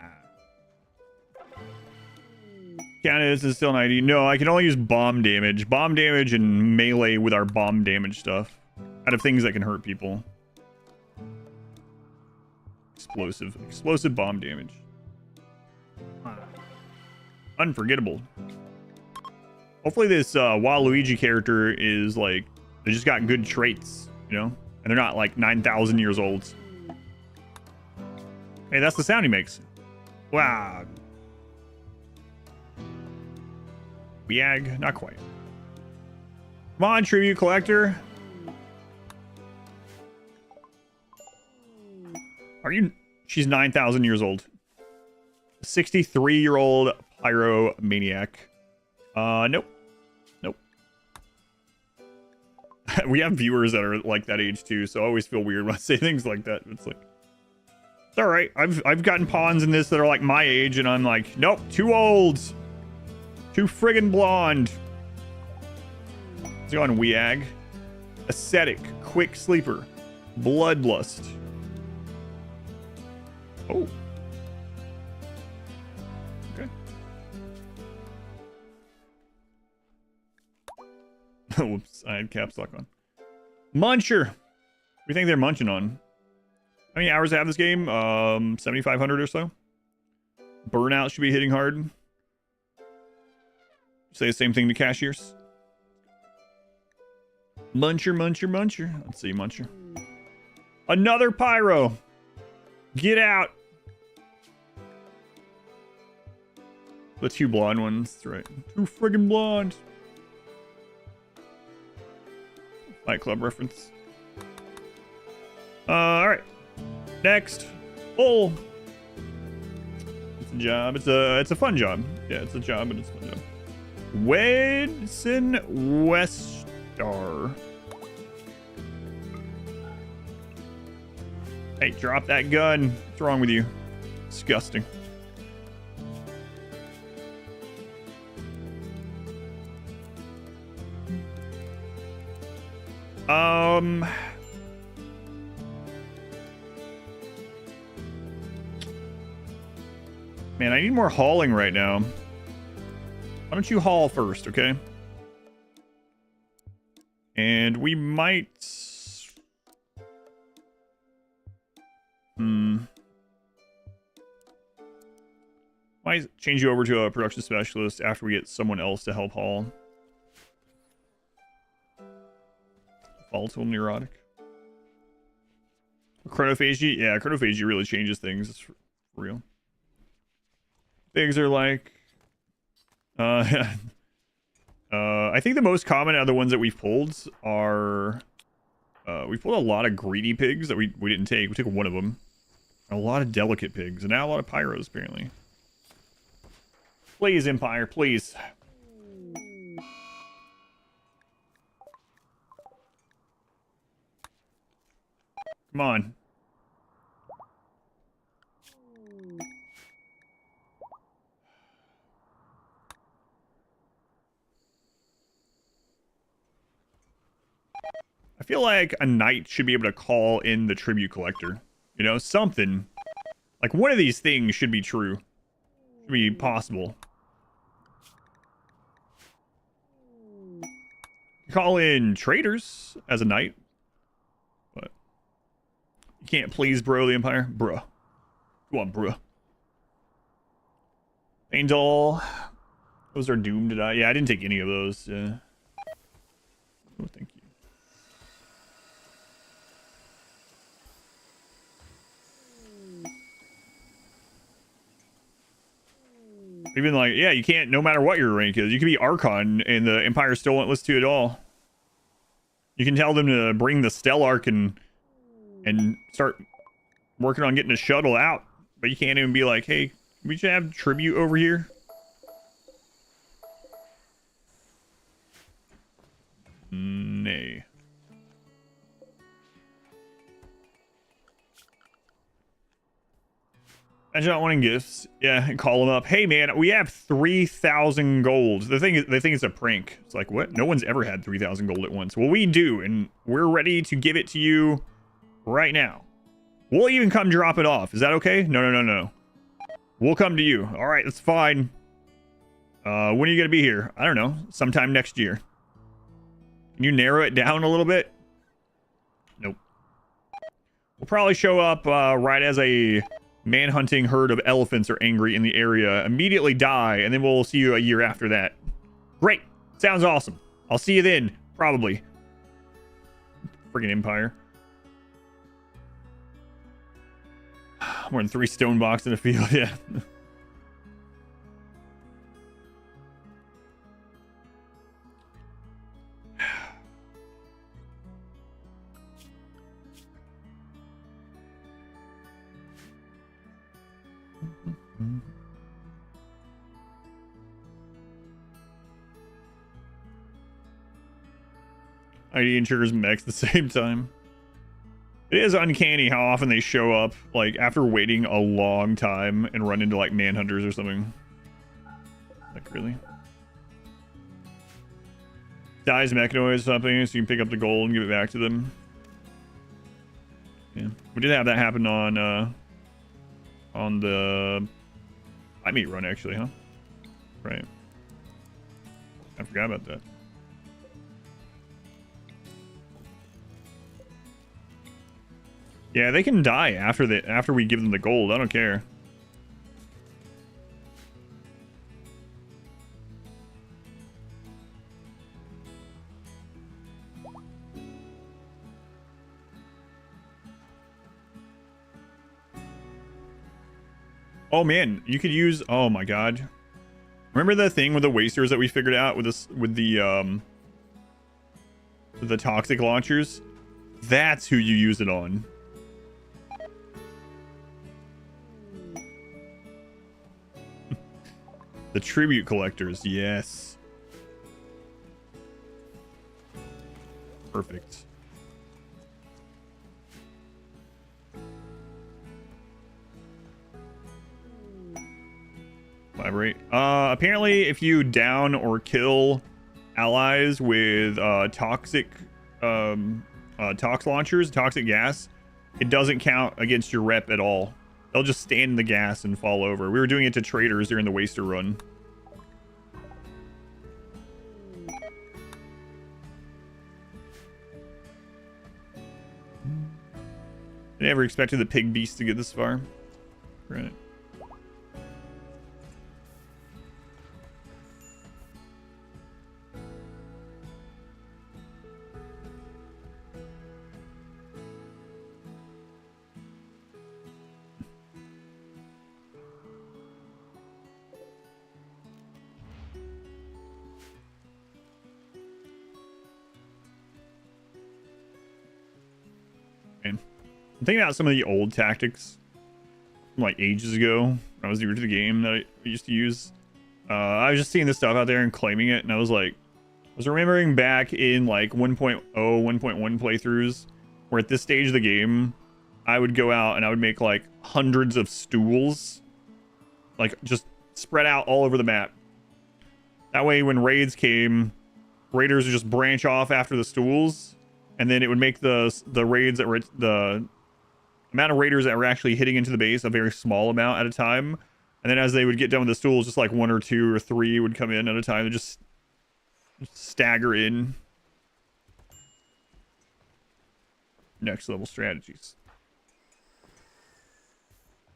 Canada's is still 90. No, I can only use bomb damage. Bomb damage and melee with our bomb damage stuff. Out of things that can hurt people. Explosive bomb damage. Unforgettable. Hopefully this Waluigi character is like, they just got good traits, you know? And they're not like 9,000 years old. Hey, that's the sound he makes. Wow. Weag, not quite. Come on, tribute collector. Are you? She's 9,000 years old. 63-year-old pyromaniac. Nope. Nope. We have viewers that are like that age too, so I always feel weird when I say things like that. It's like, it's all right. I've gotten pawns in this that are like my age, and I'm like, nope, too old, too friggin' blonde. Let's go on Weag. Ascetic, quick sleeper, bloodlust. Oh. Okay. Whoops, I had caps lock on. Muncher. What do you think they're munching on? How many hours I have this game? 7,500 or so. Burnout should be hitting hard. Say the same thing to cashiers. Muncher, muncher, muncher. Let's see, muncher. Another pyro. Get out. The two blonde ones, that's right. Two friggin' blonde. Fight Club reference. Alright. Next. Oh. It's a job. It's a fun job. Yeah, it's a job, but it's a fun job. Wedson Westar. Hey, drop that gun. What's wrong with you? Disgusting. Man, I need more hauling right now. Why don't you haul first, okay? And we might... Might change you over to a production specialist after we get someone else to help haul. Volatile neurotic. Chronophagy? Yeah, chronophagy really changes things. It's for real. Things are like... I think the most common out of the ones that we've pulled are... we pulled a lot of greedy pigs that we didn't take. We took one of them. A lot of delicate pigs. And now a lot of pyros, apparently. Please, Empire, please. Come on. feel like a knight should be able to call in the tribute collector. You know, something. Like, one of these things should be true. Should be possible. Call in traders as a knight. But you can't please bro the Empire. Bruh. Come on, bruh. Angel. Those are doomed to die. Yeah, I didn't take any of those. Oh, thank you. Even like, yeah, you can't, no matter what your rank is. You could be Archon and the Empire still won't listen to you at all. You can tell them to bring the Stellarch and start working on getting a shuttle out. But you can't even be like, hey, we should have tribute over here. Nay. Imagine not wanting gifts. Yeah, and call them up. Hey man, we have 3,000 gold. They think it's a prank. It's like, what? No one's ever had 3,000 gold at once. Well, we do, and we're ready to give it to you right now. We'll even come drop it off. Is that okay? No. We'll come to you. All right, that's fine. When are you gonna be here? I don't know. Sometime next year. Can you narrow it down a little bit? Nope. We'll probably show up right as a man-hunting herd of elephants are angry in the area, immediately die, and then we'll see you a year after that. Great. Sounds awesome. I'll see you then, probably. Friggin' Empire. More than 3 stone blocks in a field, yeah. ID and triggers mechs at the same time. It is uncanny how often they show up, like, after waiting a long time and run into, like, manhunters or something. Like, really? Dies mechanoid or something, so you can pick up the gold and give it back to them. Yeah. We did have that happen on the I meet run, actually, huh? Right. I forgot about that. Yeah, they can die after we give them the gold. I don't care. Oh man, you could use, oh my god. Remember the thing with the wasters that we figured out with this with the toxic launchers? That's who you use it on. The tribute collectors, yes. Perfect. Collaborate. Apparently, if you down or kill allies with toxic tox launchers, toxic gas, it doesn't count against your rep at all. They'll just stand in the gas and fall over. We were doing it to traders during the waster run. I never expected the pig beast to get this far. Right. I'm thinking about some of the old tactics from like ages ago when I was new to the game that I used to use. I was just seeing this stuff out there and claiming it, and I was remembering back in like 1.0, 1.1 playthroughs, where at this stage of the game, I would go out and I would make like hundreds of stools, like just spread out all over the map. That way, when raids came, raiders would just branch off after the stools and then it would make the raids that were the amount of raiders that were actually hitting into the base a very small amount at a time. And then as they would get done with the stools, just like 1 or 2 or 3 would come in at a time and just stagger in. Next level strategies.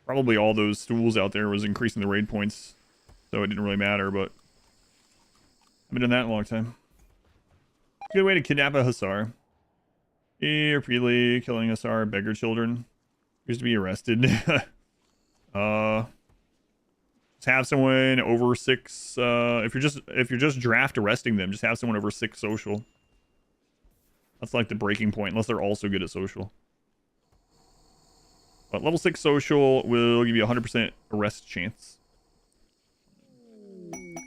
Probably all those stools out there was increasing the raid points, so it didn't really matter, but I've been doing that in a long time. Good way to kidnap a hussar. Here, repeatedly killing hussar beggar children. Appears to be arrested. Just have someone over 6. If you're just draft arresting them, just have someone over 6 social. That's like the breaking point, unless they're also good at social. But level 6 social will give you a 100% arrest chance.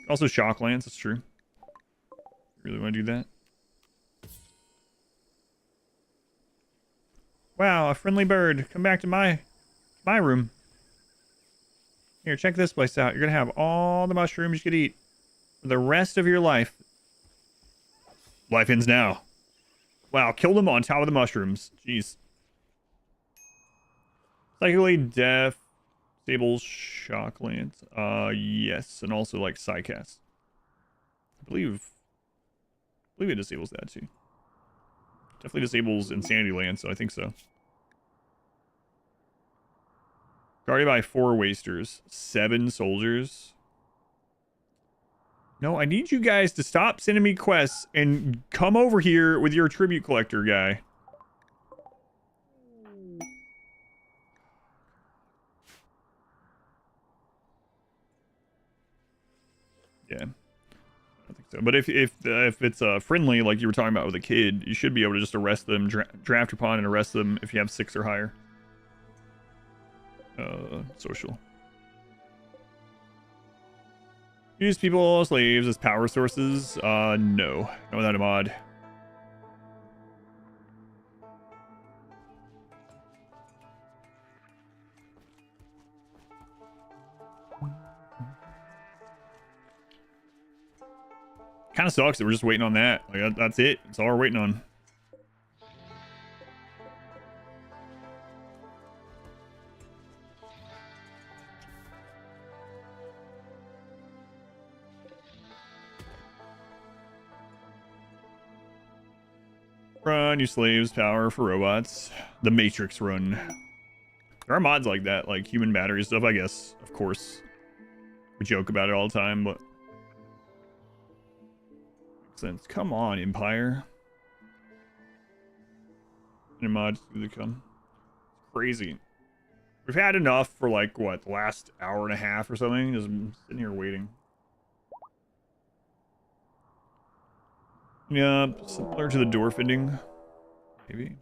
Also shock lance, that's true. Really want to do that? Wow, a friendly bird. Come back to my room. Here, check this place out. You're gonna have all the mushrooms you could eat for the rest of your life. Life ends now. Wow, killed him on top of the mushrooms. Jeez. Psychically deaf, disables shock lance. Yes, and also like psycast. I believe it disables that too. Definitely disables insanity lance, so I think so. Guarded by 4 wasters, 7 soldiers. No, I need you guys to stop sending me quests and come over here with your tribute collector guy. Yeah, I don't think so. But if it's friendly, like you were talking about with a kid, you should be able to just arrest them, draft your pawn, and arrest them if you have 6 or higher. Social. Use people, slaves as power sources? No. Not without a mod. Kind of sucks that we're just waiting on that. Like that's it. That's all we're waiting on. Run, you slaves, power for robots. The Matrix run. There are mods like that, like human battery stuff, I guess. Of course. We joke about it all the time, but... makes sense. Come on, Empire. Any mods do they come? Crazy. We've had enough for like, what, the last hour and a half or something? Just sitting here waiting. Yeah, similar to the dwarf ending. Maybe.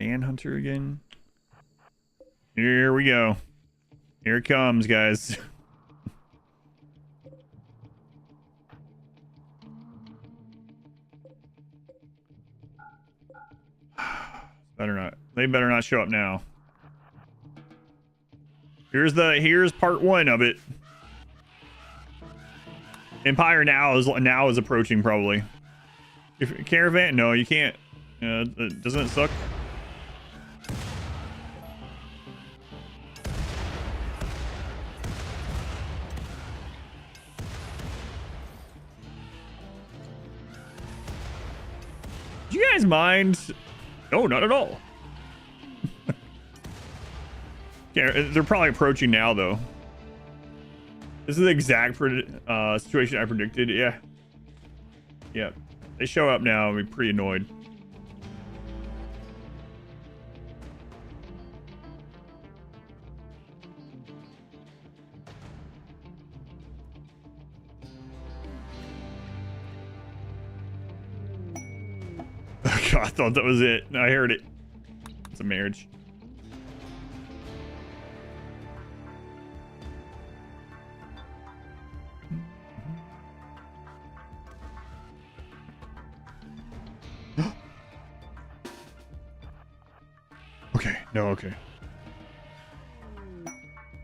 Manhunter again. Here we go. Here it comes, guys. They better not show up now. Here's part 1 of it. Empire now is approaching probably. If caravan, no, you can't. Doesn't it suck? Do you guys mind? No, not at all. Yeah, they're probably approaching now, though. This is the exact situation I predicted. Yeah. Yeah. They show up now. I'll be pretty annoyed. Oh, God, I thought that was it. I heard it. It's a marriage. Okay, no, okay.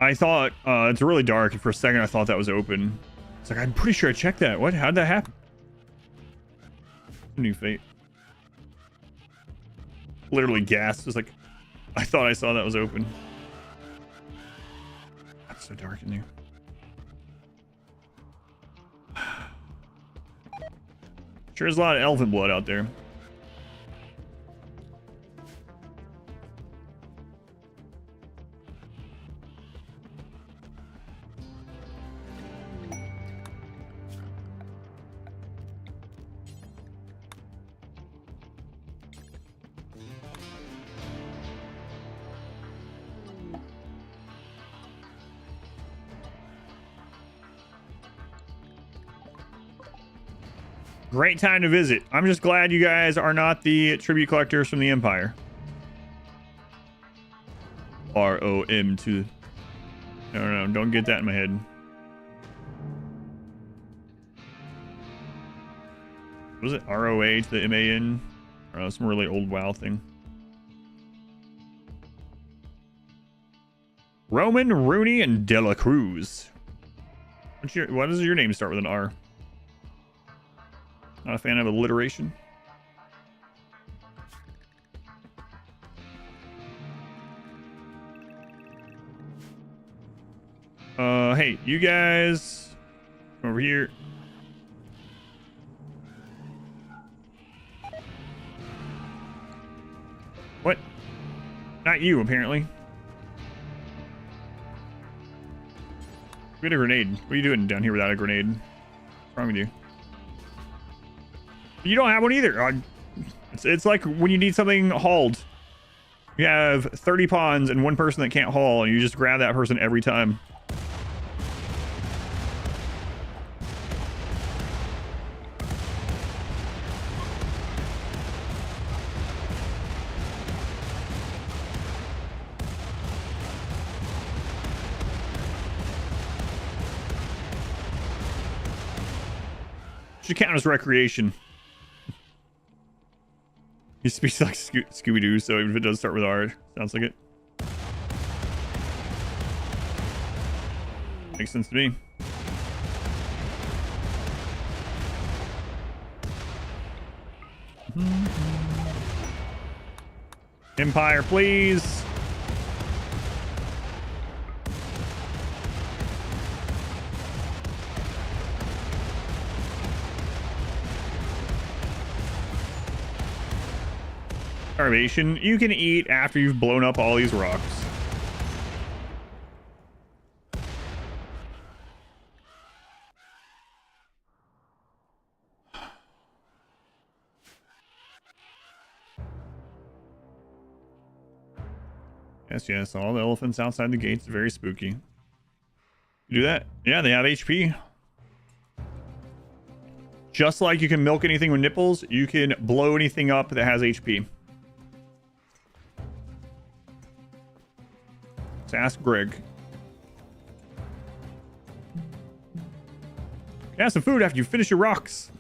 I thought, it's really dark, and for a second I thought that was open. It's like, I'm pretty sure I checked that. What? How'd that happen? New fate. literally gasped. It was like, I thought I saw that was open. It's so dark in here. Sure is a lot of elephant blood out there. Great time to visit. I'm just glad you guys are not the tribute collectors from the Empire. ROM to... No, don't get that in my head. Was it ROA to the MAN? I don't know, some really old WoW thing. Roman, Rooney, and De La Cruz. Why does your name start with an R? Not a fan of alliteration. Hey, you guys over here. What? Not you, apparently. Get a grenade. What are you doing down here without a grenade? What's wrong with you? You don't have one either. It's like when you need something hauled. You have 30 pawns and one person that can't haul, and you just grab that person every time. Should count as recreation. He speaks like Scooby-Doo, so even if it does start with R, sounds like it. Makes sense to me. Empire, please. Starvation. You can eat after you've blown up all these rocks. Yes, all the elephants outside the gates. Very spooky. You do that? Yeah, they have HP. Just like you can milk anything with nipples, you can blow anything up that has HP. Let's ask Greg. Have some food after you finish your rocks.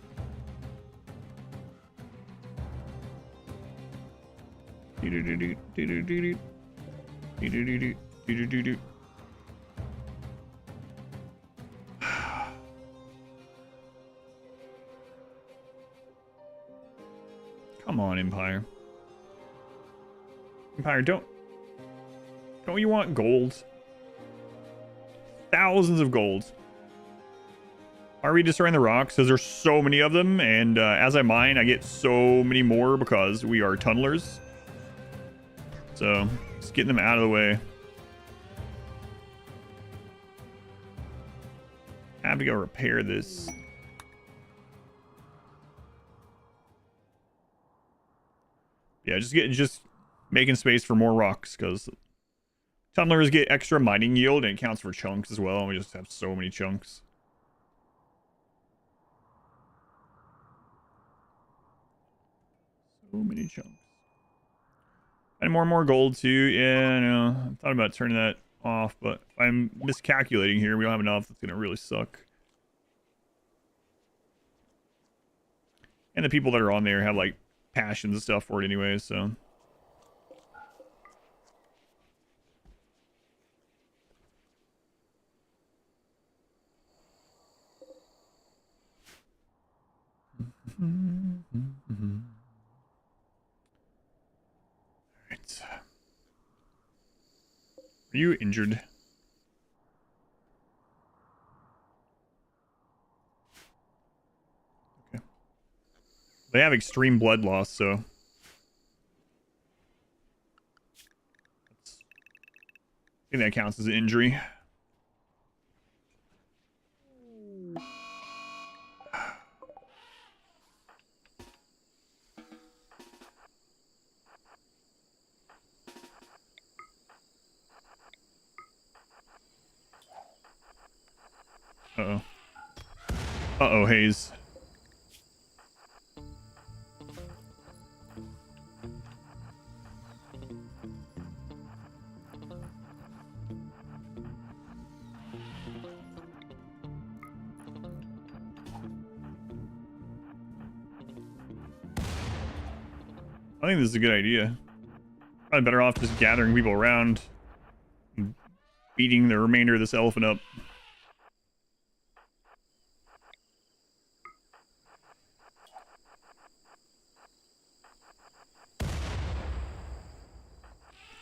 Come on, Empire. Empire, don't you want gold? Thousands of gold. Are we destroying the rocks? Because there's so many of them, and as I mine, I get so many more because we are tunnelers. So, just getting them out of the way. I have to go repair this. Yeah, just making space for more rocks, because tunnelers get extra mining yield, and it counts for chunks as well, and we just have so many chunks. So many chunks. And more and more gold too. Yeah, I know. I thought about turning that off, but if I'm miscalculating here, we don't have enough. That's gonna really suck. And the people that are on there have like passions and stuff for it anyway, so. Are you injured? Okay. They have extreme blood loss, so I think that counts as an injury. Uh-oh. Uh-oh, Hayes. I think this is a good idea. Probably better off just gathering people around and beating the remainder of this elephant up.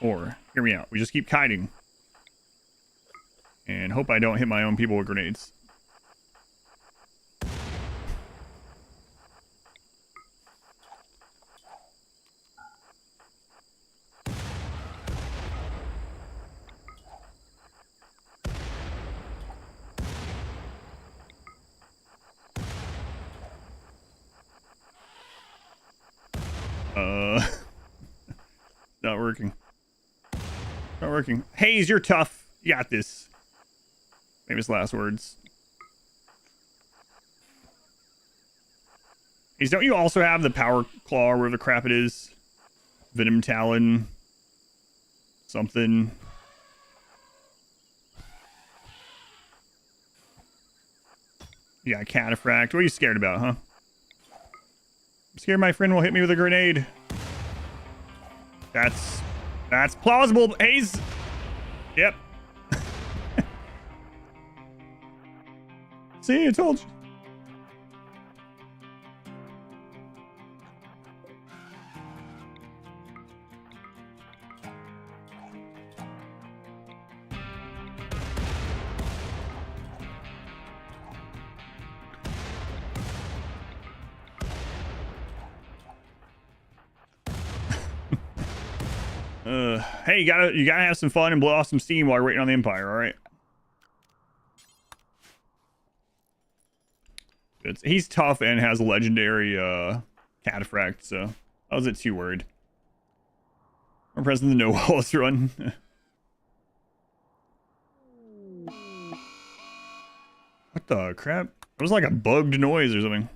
Or, hear me out. We just keep kiting. And hope I don't hit my own people with grenades. Not working. Not working. Hayes, you're tough. You got this. Famous last words. Hayes, don't you also have the power claw or whatever the crap it is? Venom talon. Something. You got cataphract. What are you scared about, huh? I'm scared my friend will hit me with a grenade. That's plausible, Hayes. Yep. See, I told you. Hey, you gotta have some fun and blow off some steam while you're waiting on the Empire, all right? He's tough and has a legendary cataphract, so I wasn't too worried. I'm pressing the no Wallace run. What the crap? It was like a bugged noise or something.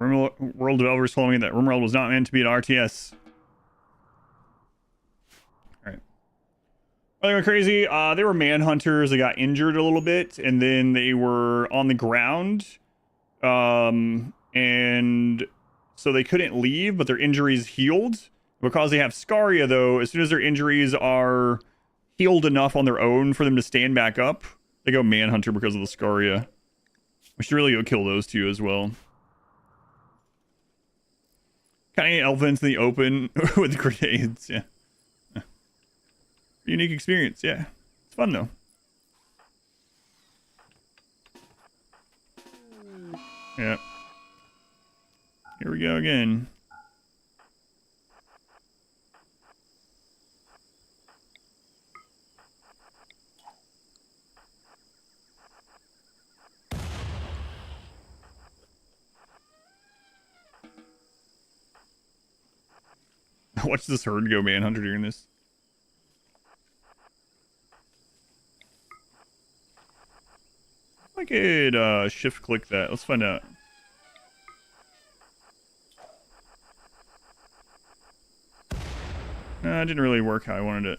RimWorld developers told me that RimWorld was not meant to be an RTS. Alright. They went crazy. They were manhunters. They got injured a little bit, and then they were on the ground. And so they couldn't leave, but their injuries healed. Because they have Scaria, though, as soon as their injuries are healed enough on their own for them to stand back up, they go manhunter because of the Scaria. We should really go kill those two as well. Kind of elephants in the open with grenades, yeah. Unique experience, yeah. It's fun, though. Yeah. Here we go again. Watch this herd go manhunter during this. I could shift click that. Let's find out. No, it didn't really work how I wanted it.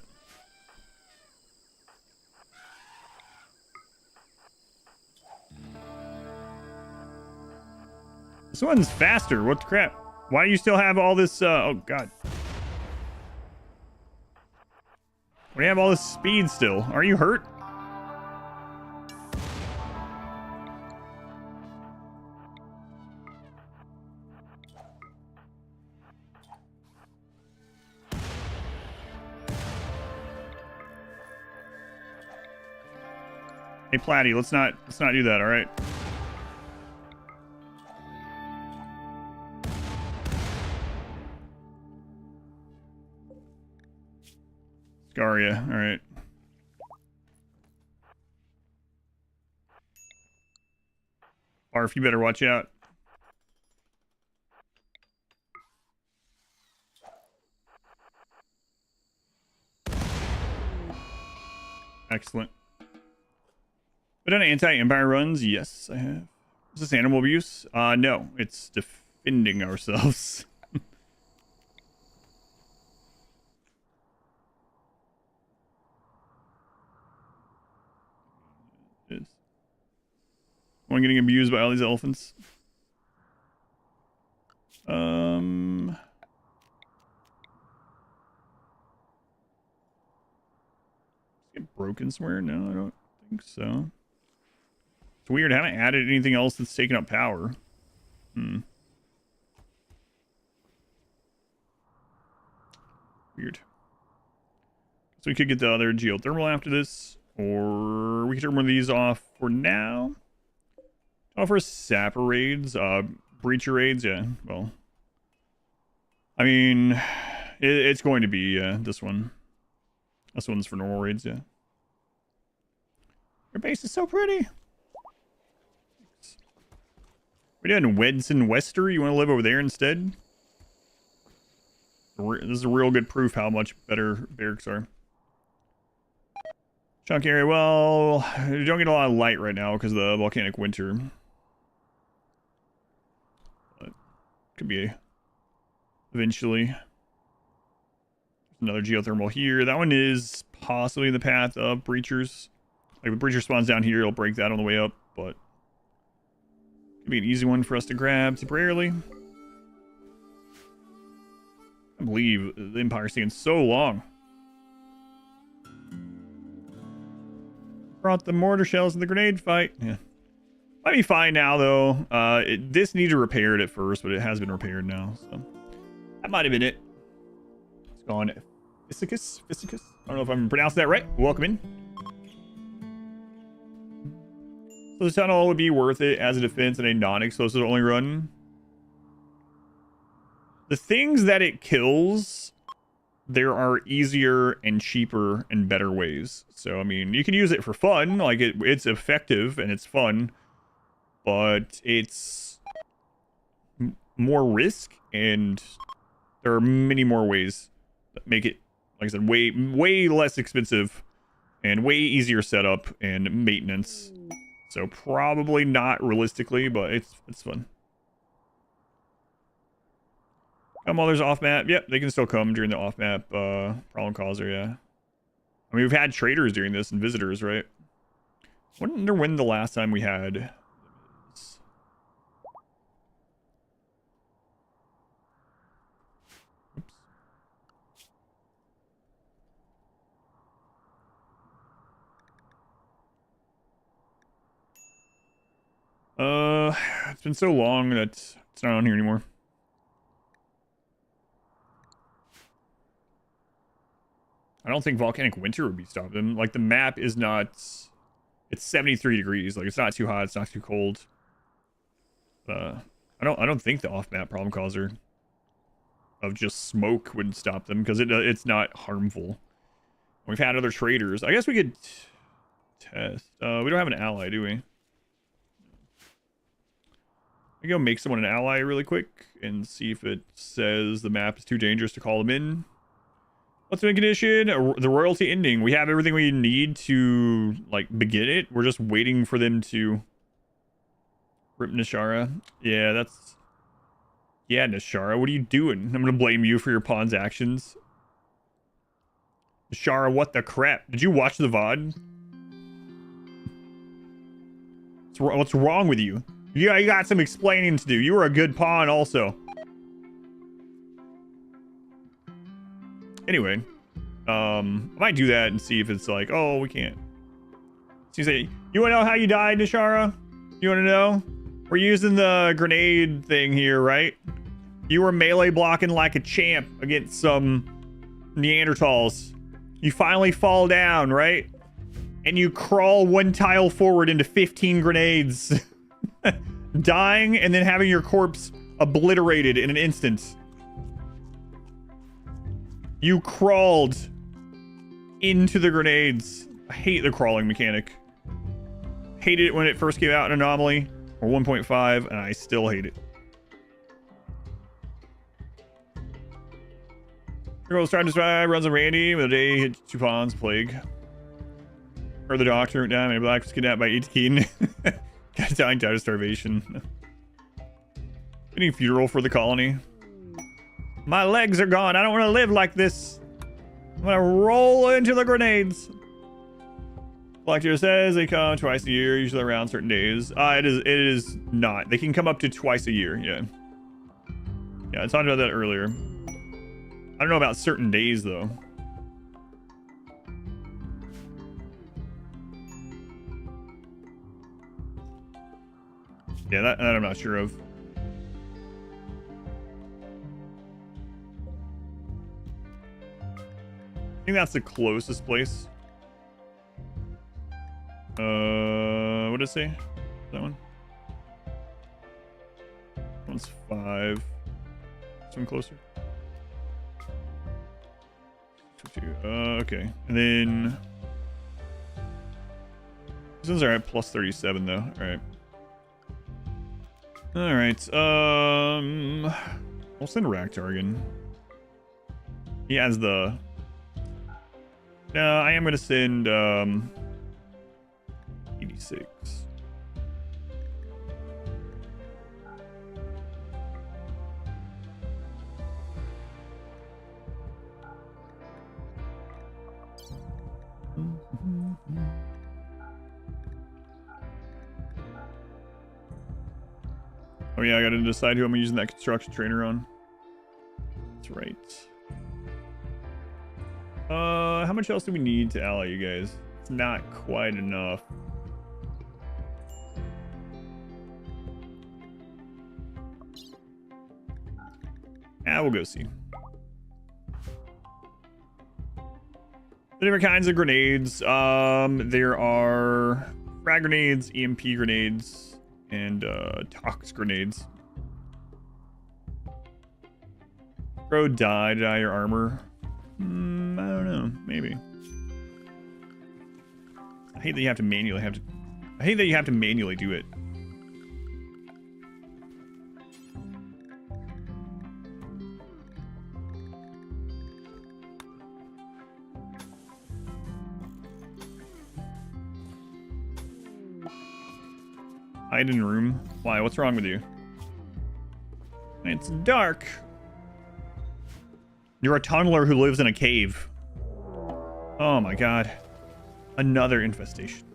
This one's faster. What the crap? Why do you still have all this? Oh, God. Why do you have all this speed still? Are you hurt? Hey, Platty, let's not do that, all right? Scaria, all right. Barf, you better watch out. Excellent. But on anti-empire runs, yes, I have. Is this animal abuse? No, it's defending ourselves. It is. One getting abused by all these elephants. Get broken somewhere? No, I don't think so. It's weird. I haven't added anything else that's taken up power. Weird. So we could get the other geothermal after this, or we could turn one of these off for now. For sapper raids, breacher raids, yeah. Well, I mean, it's going to be this one. This one's for normal raids, yeah. Your base is so pretty. We're doing Wedson Wester. You want to live over there instead? This is a real good proof how much better barracks are. Chunk area. Well, you don't get a lot of light right now because of the volcanic winter. But could be eventually. There's another geothermal here. That one is possibly in the path of breachers. Like, if the breacher spawns down here, it'll break that on the way up, but could be an easy one for us to grab temporarily. I can't believe the Empire's taking so long. Brought the mortar shells in the grenade fight. Yeah. Might be fine now, though. This needed repaired at first, but it has been repaired now, so that might have been it. It's gone. Pigskins? I don't know if I'm pronouncing that right. Welcome in. So the tunnel would be worth it as a defense in a non-explosive only run. The things that it kills, there are easier and cheaper and better ways. So, I mean, you can use it for fun. Like, it's effective and it's fun. But it's more risk, and there are many more ways that make it, like I said, way less expensive and way easier setup and maintenance. So probably not realistically, but it's fun. Come on, there's off map. Yep, they can still come during the off map problem causer, yeah. I mean, we've had traders during this and visitors, right? I wonder when the last time we had. It's been so long that it's not on here anymore. I don't think volcanic winter would be stopping them. Like, the map is not, it's 73 degrees. Like, it's not too hot, it's not too cold. I don't think the off-map problem causer of just smoke would stop them, because it's not harmful. We've had other traders. I guess we could test. We don't have an ally, do we? I go make someone an ally really quick and see if it says the map is too dangerous to call them in. What's the condition? The royalty ending. We have everything we need to like begin it. We're just waiting for them to rip Nishara. Yeah, that's... Yeah, Nishara, what are you doing? I'm gonna blame you for your pawn's actions. Nishara, what the crap? Did you watch the VOD? What's wrong with you? Yeah, you got some explaining to do. You were a good pawn also. Anyway, I might do that and see if it's like, oh, we can't. So you say, you want to know how you died, Nishara? You want to know? We're using the grenade thing here, right? You were melee blocking like a champ against some Neanderthals. You finally fall down, right? And you crawl one tile forward into 15 grenades. Dying and then having your corpse obliterated in an instant. You crawled into the grenades. I hate the crawling mechanic. Hated it when it first came out in Anomaly or 1.5, and I still hate it. Girl's trying to survive, runs a Randy, but a day hits 2 pawns, plague. Or the doctor went down, and Black was kidnapped by 18. Got dying out of starvation. Getting funeral for the colony. My legs are gone. I don't want to live like this. I'm gonna roll into the grenades. Collector says they come twice a year, usually around certain days. It is not. They can come up to twice a year. Yeah. Yeah, I talked about that earlier. I don't know about certain days though. Yeah, that I'm not sure of. I think that's the closest place. What did it say? That one? That one's 5. This one closer? 2. Okay. And then... These ones are at plus 37 though. Alright. We'll send Raktargan. He has the... I am going to send 86. Oh yeah, I gotta decide who I'm using that construction trainer on. That's right. How much else do we need to ally you guys? It's not quite enough. We'll go see. The different kinds of grenades. There are frag grenades, EMP grenades, and tox grenades. Bro, dye your armor. I don't know. Maybe. I hate that you have to manually do it. Hide in room. Why? What's wrong with you? It's dark. You're a tunneler who lives in a cave. Oh my god. Another infestation.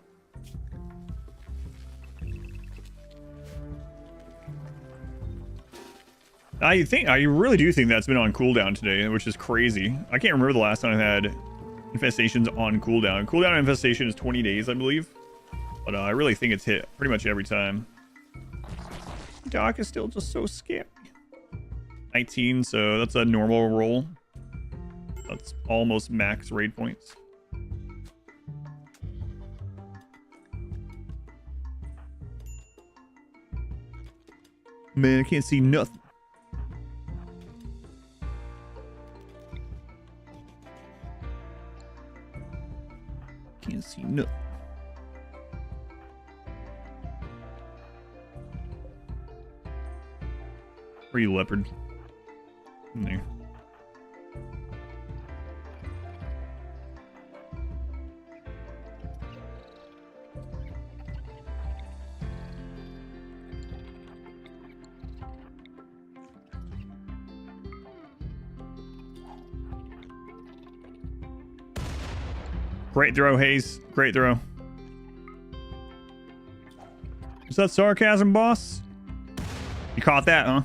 I really do think that's been on cooldown today, which is crazy. I can't remember the last time I had infestations on cooldown. Cooldown on infestation is 20 days, I believe. But I really think it's hit pretty much every time. Doc is still just so scary. 19, so that's a normal roll. That's almost max raid points. Man, I can't see nothing. Can't see nothing. Where are you, leopard? In there. Great throw, Hayes. Great throw. Is that sarcasm, boss? You caught that, huh?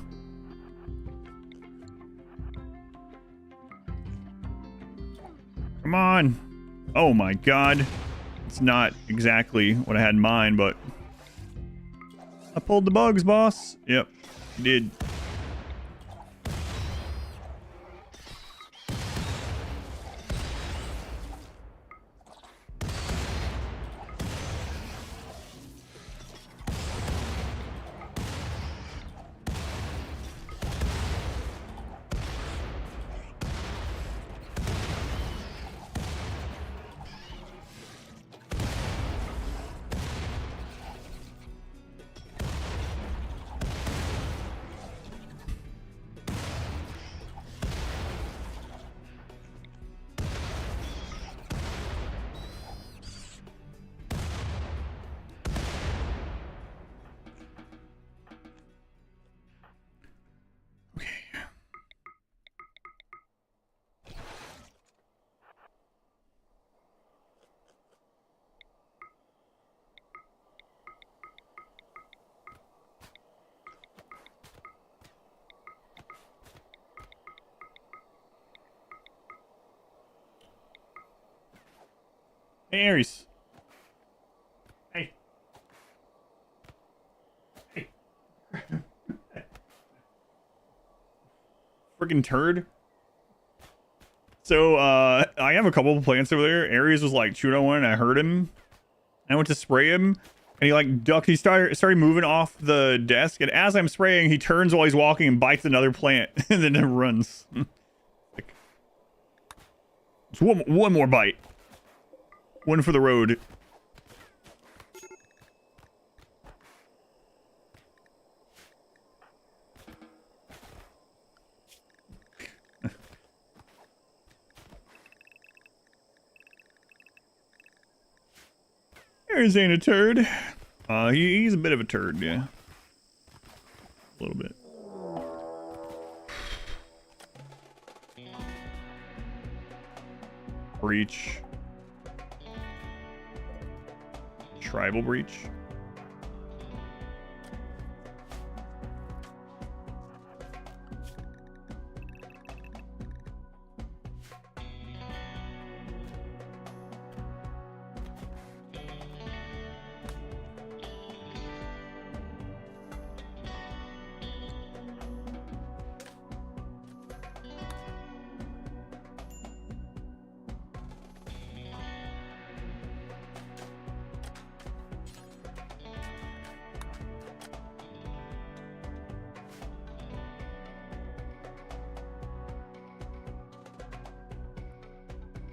Come on. Oh my god. It's not exactly what I had in mind, but I pulled the bugs, boss. Yep, you did. Hey, Aries. Hey. Hey. Freaking turd. So, I have a couple of plants over there. Aries was like chewing on one and I heard him. I went to spray him and he like ducked. He started moving off the desk. And as I'm spraying, he turns while he's walking and bites another plant and then runs. Like, it's one more bite. One for the road. Aries ain't a turd. He's a bit of a turd, yeah. A little bit. Breach. Tribal breach.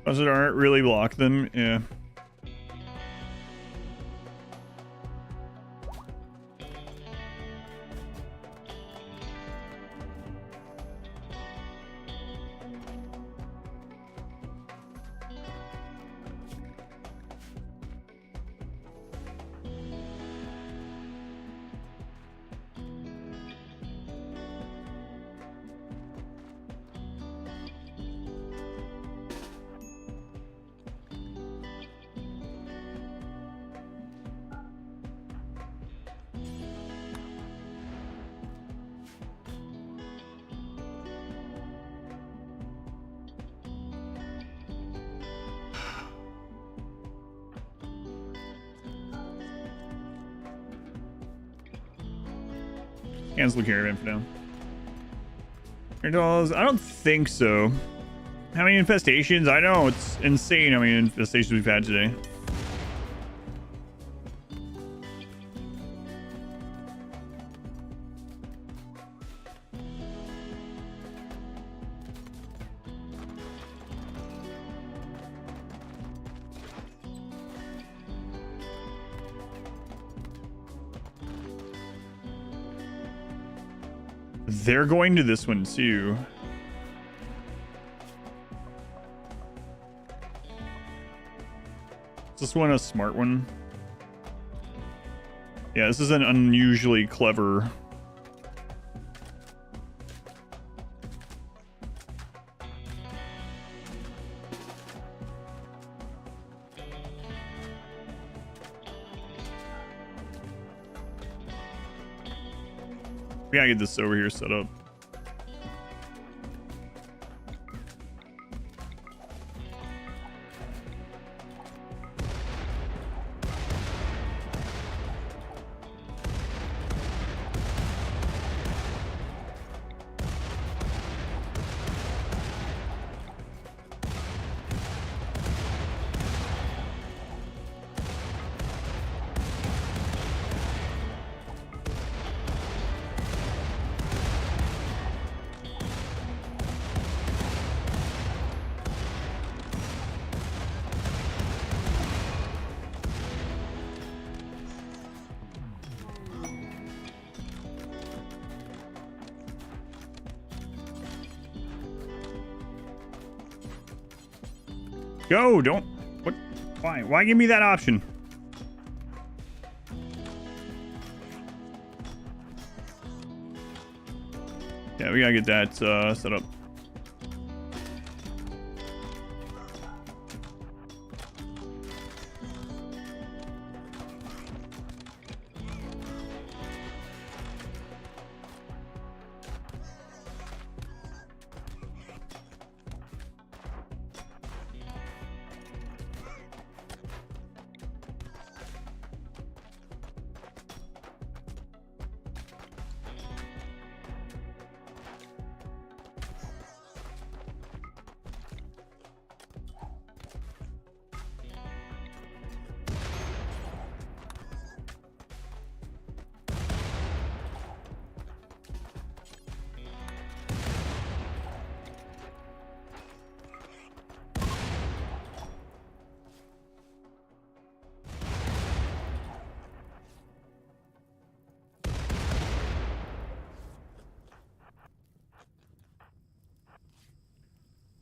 Does it aren't really block them? Yeah. Cancel caravan for now. I don't think so. How many infestations? I know, it's insane how many infestations we've had today. They're going to this one too. Is this one a smart one? Yeah, this is an unusually clever. We gotta get this over here set up. Go, don't. What? Why? Why give me that option? Yeah, we gotta get that set up.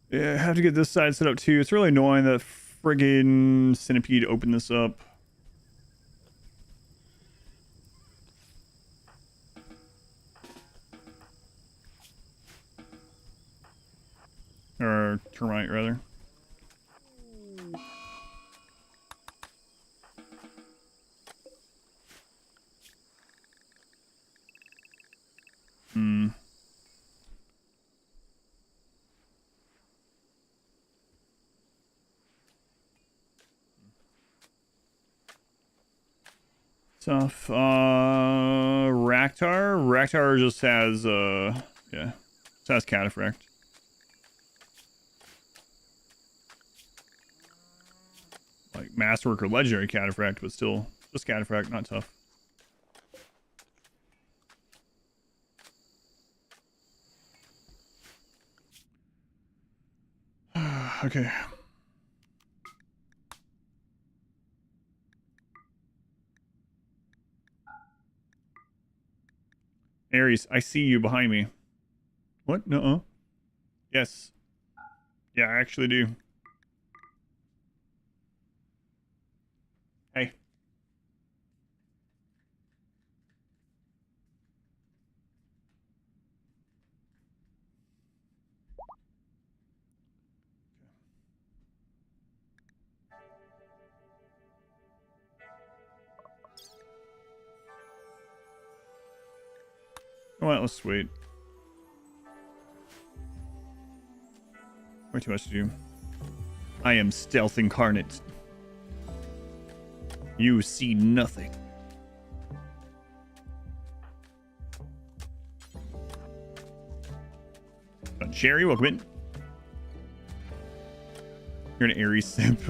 Yeah, I have to get this side set up too. It's really annoying that friggin' Centipede opened this up. Or termite, rather. Hmm. Tough. Raktar? Raktar just has, yeah. Just has Cataphract. Like Masterwork or Legendary Cataphract, but still just Cataphract, not tough. Okay. Ares, I see you behind me. What? Nuh-uh. Yes. Yeah, I actually do. Hey. Well, let's wait. Way too much to do. I am stealth incarnate. You see nothing. Sherry, welcome in. You're an Ares simp.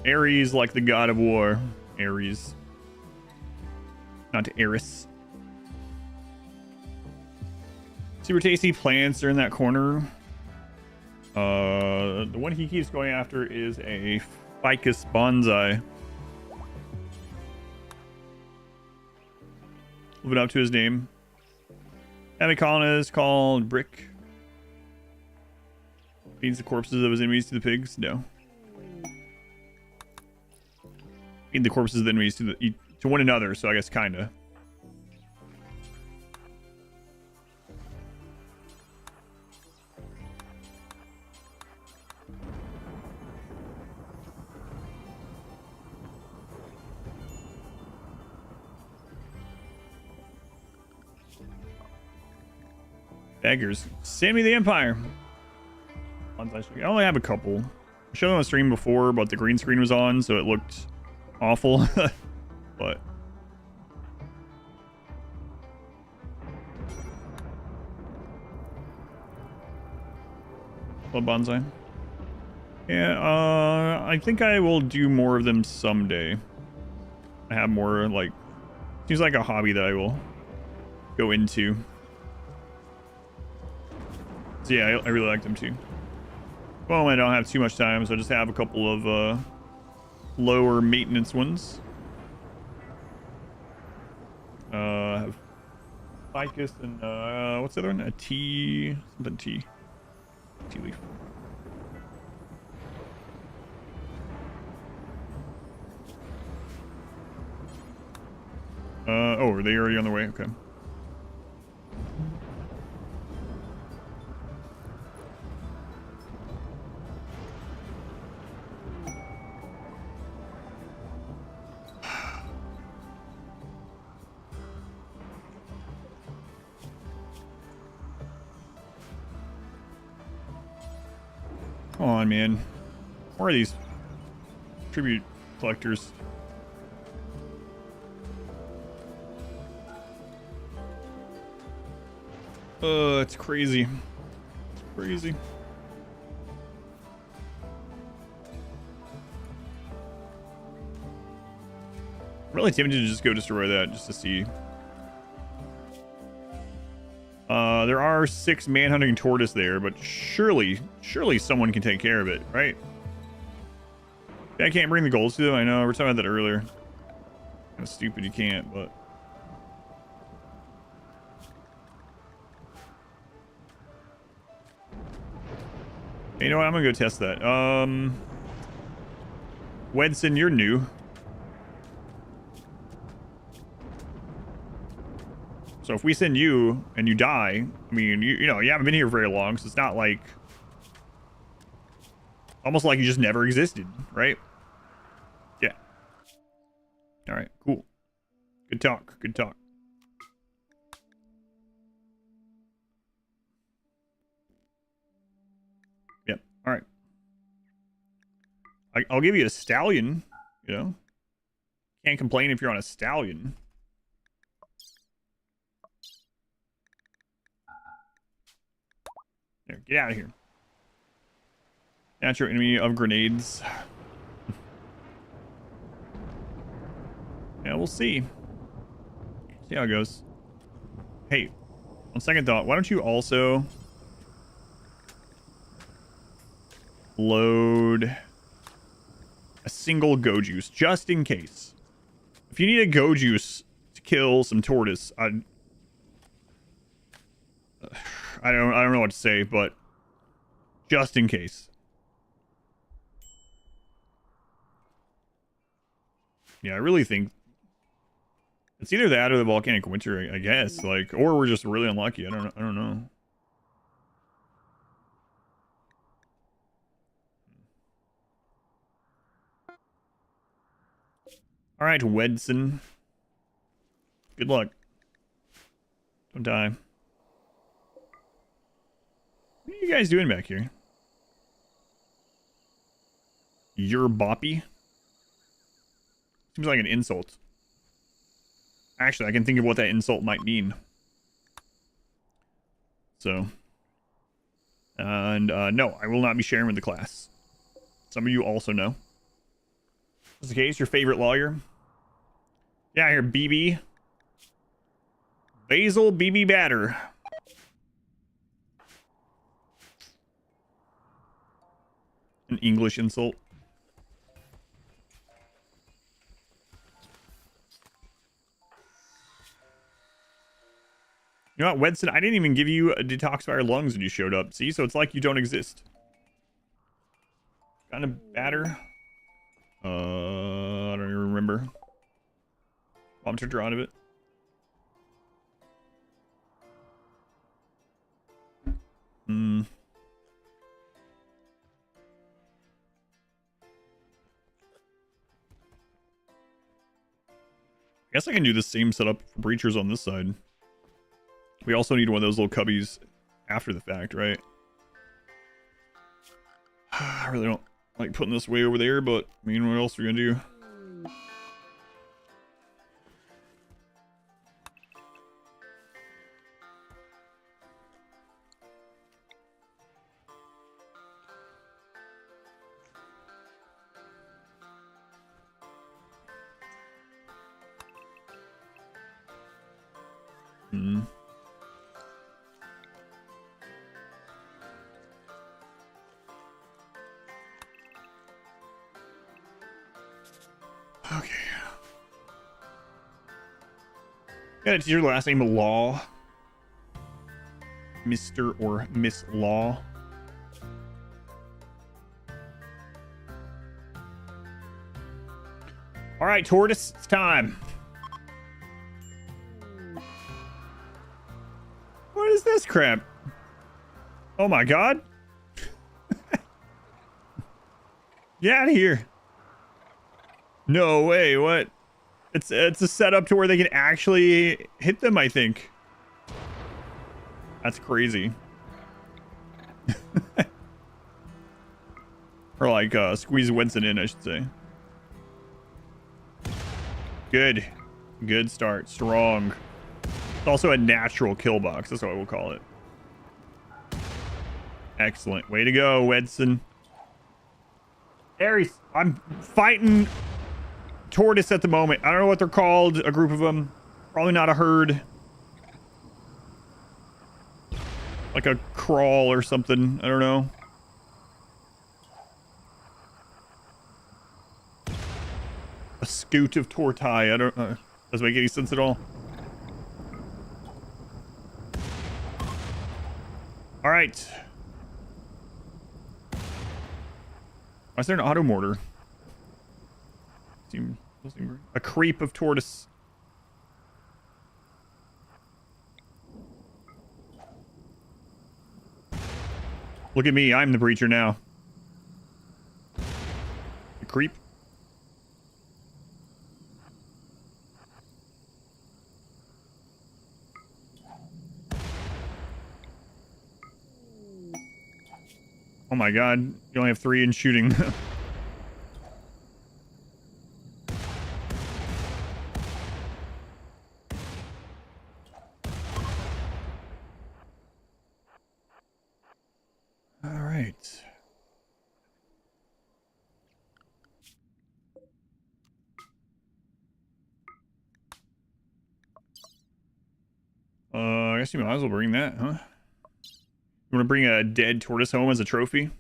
Ares like the god of war. Ares. Not Ares. Super tasty plants are in that corner. The one he keeps going after is a ficus bonsai. Living up to his name. Enemy colonist called Brick. Feeds the corpses of his enemies to the pigs? No. Feed the corpses of the enemies to one another, so I guess kinda. Beggars. Send me the Empire. I only have a couple. I showed them on the stream before, but the green screen was on, so it looked awful. But Club Bonsai. Yeah, I think I will do more of them someday. I have more, like, seems like a hobby that I will go into. So yeah, I really like them too. Well, I don't have too much time, so I just have a couple of lower maintenance ones. Have ficus and what's the other one? A tea, something tea leaf. Oh, are they already on the way? Okay. Come on, man. Where are these tribute collectors? It's crazy. It's crazy. I'm really tempted to just go destroy that just to see. There are 6 manhunting tortoise there, but surely someone can take care of it, right? I can't bring the golds to them. I know, we were talking about that earlier. Kind of stupid you can't, but you know what? I'm gonna go test that. Wedson, you're new. So if we send you and you die, I mean, you know, you haven't been here very long, so it's not like, almost like you just never existed, right? Yeah. All right, cool. Good talk. Good talk. Yep. All right. I'll give you a stallion, you know. Can't complain if you're on a stallion. There, get out of here. Natural enemy of grenades. Yeah, we'll see. See how it goes. Hey, on second thought, why don't you also load a single go juice just in case. If you need a go juice to kill some tortoise, I don't know what to say, but just in case. Yeah, I really think it's either that or the volcanic winter, I guess. Like, or we're just really unlucky. I don't know. All right, Wedson. Good luck. Don't die. What are you guys doing back here? You're boppy? Seems like an insult. Actually, I can think of what that insult might mean. So. And, no, I will not be sharing with the class. Some of you also know. Just in case, your favorite lawyer. Yeah, here, BB. Basil BB Batter. An English insult. You know what, Wedson? I didn't even give you a detoxifier lungs when you showed up. See, so it's like you don't exist. Kind of batter. I don't even remember. Bomb to draw out of it. I guess I can do the same setup for breachers on this side. We also need one of those little cubbies after the fact, right? I really don't like putting this way over there, but I mean, what else are we gonna do? Okay. Yeah, it's your last name Law. Mr. or Miss Law. All right, Tortoise, it's time. What is this crap? Oh my god. Get out of here. No way, what? It's a setup to where they can actually hit them, I think. That's crazy. Or like squeeze Winston in, I should say. Good. Good start. Strong. It's also a natural kill box. That's what we'll call it. Excellent. Way to go, Wedson. Aries, I'm fighting Tortoise at the moment. I don't know what they're called. A group of them. Probably not a herd. Like a crawl or something. I don't know. A scoot of tortoise. I don't know. Doesn't make any sense at all. All right. Why is there an auto mortar? A creep of tortoise. Look at me, I'm the breacher now. The creep. Oh my god, you only have 3 in shooting. I guess you might as well bring that, huh? You want to bring a dead tortoise home as a trophy?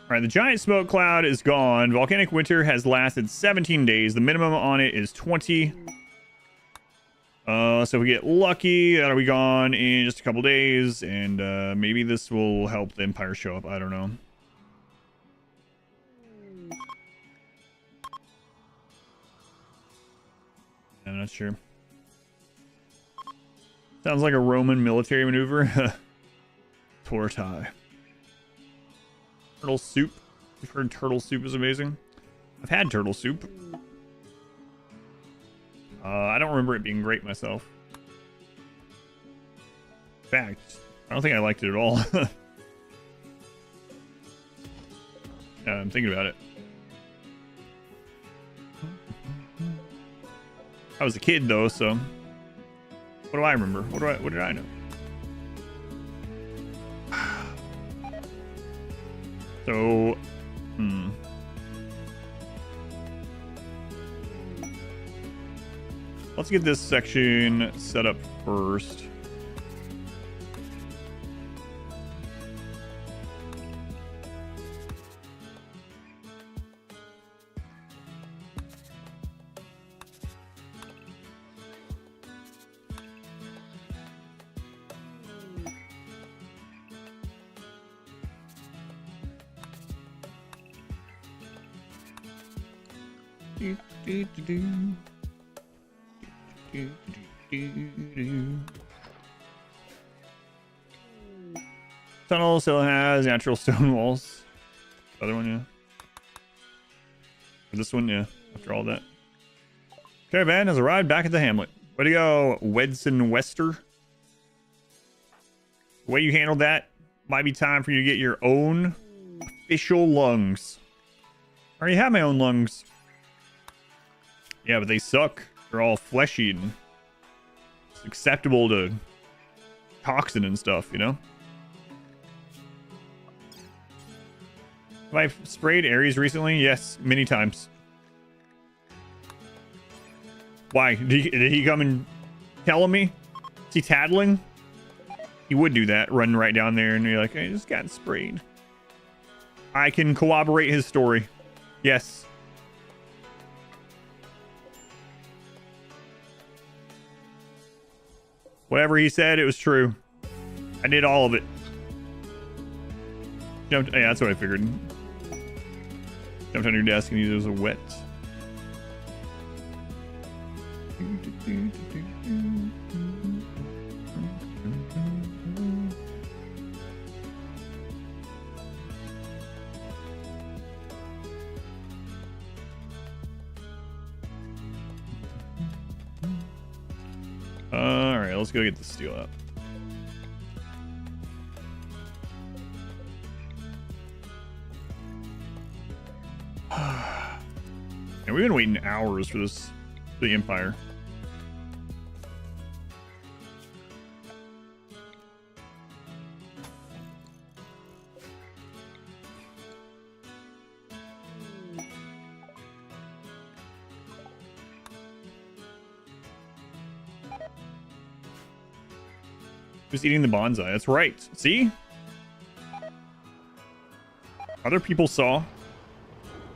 Alright, the giant smoke cloud is gone. Volcanic winter has lasted 17 days. The minimum on it is 20. So if we get lucky, that'll be gone in just a couple days, and maybe this will help the Empire show up. I don't know. I'm not sure. Sounds like a Roman military maneuver. Tortai. Turtle soup. You've heard turtle soup is amazing. I've had turtle soup. I don't remember it being great myself. In fact, I don't think I liked it at all. Yeah, I'm thinking about it. I was a kid though, so what do I remember? What did I know? So, let's get this section set up first. Tunnel still has natural stone walls. The other one, yeah. Or this one, yeah. After all that. Caravan has arrived back at the hamlet. Way to go, Wedson Wester. The way you handled that, might be time for you to get your own official lungs. I already have my own lungs. Yeah, but they suck. They're all fleshy and it's acceptable to toxin and stuff, you know? Have I sprayed Ares recently? Yes, many times. Why? Did he come and tell me? Is he tattling? He would do that, run right down there and be like, I just got sprayed. I can corroborate his story. Yes. Whatever he said, it was true. I did all of it. Jumped, yeah, that's what I figured. Jumped on your desk and used it as a wet. All right, let's go get the steel up. And we've been waiting hours for this, the Empire. Just eating the bonsai. That's right. See? Other people saw.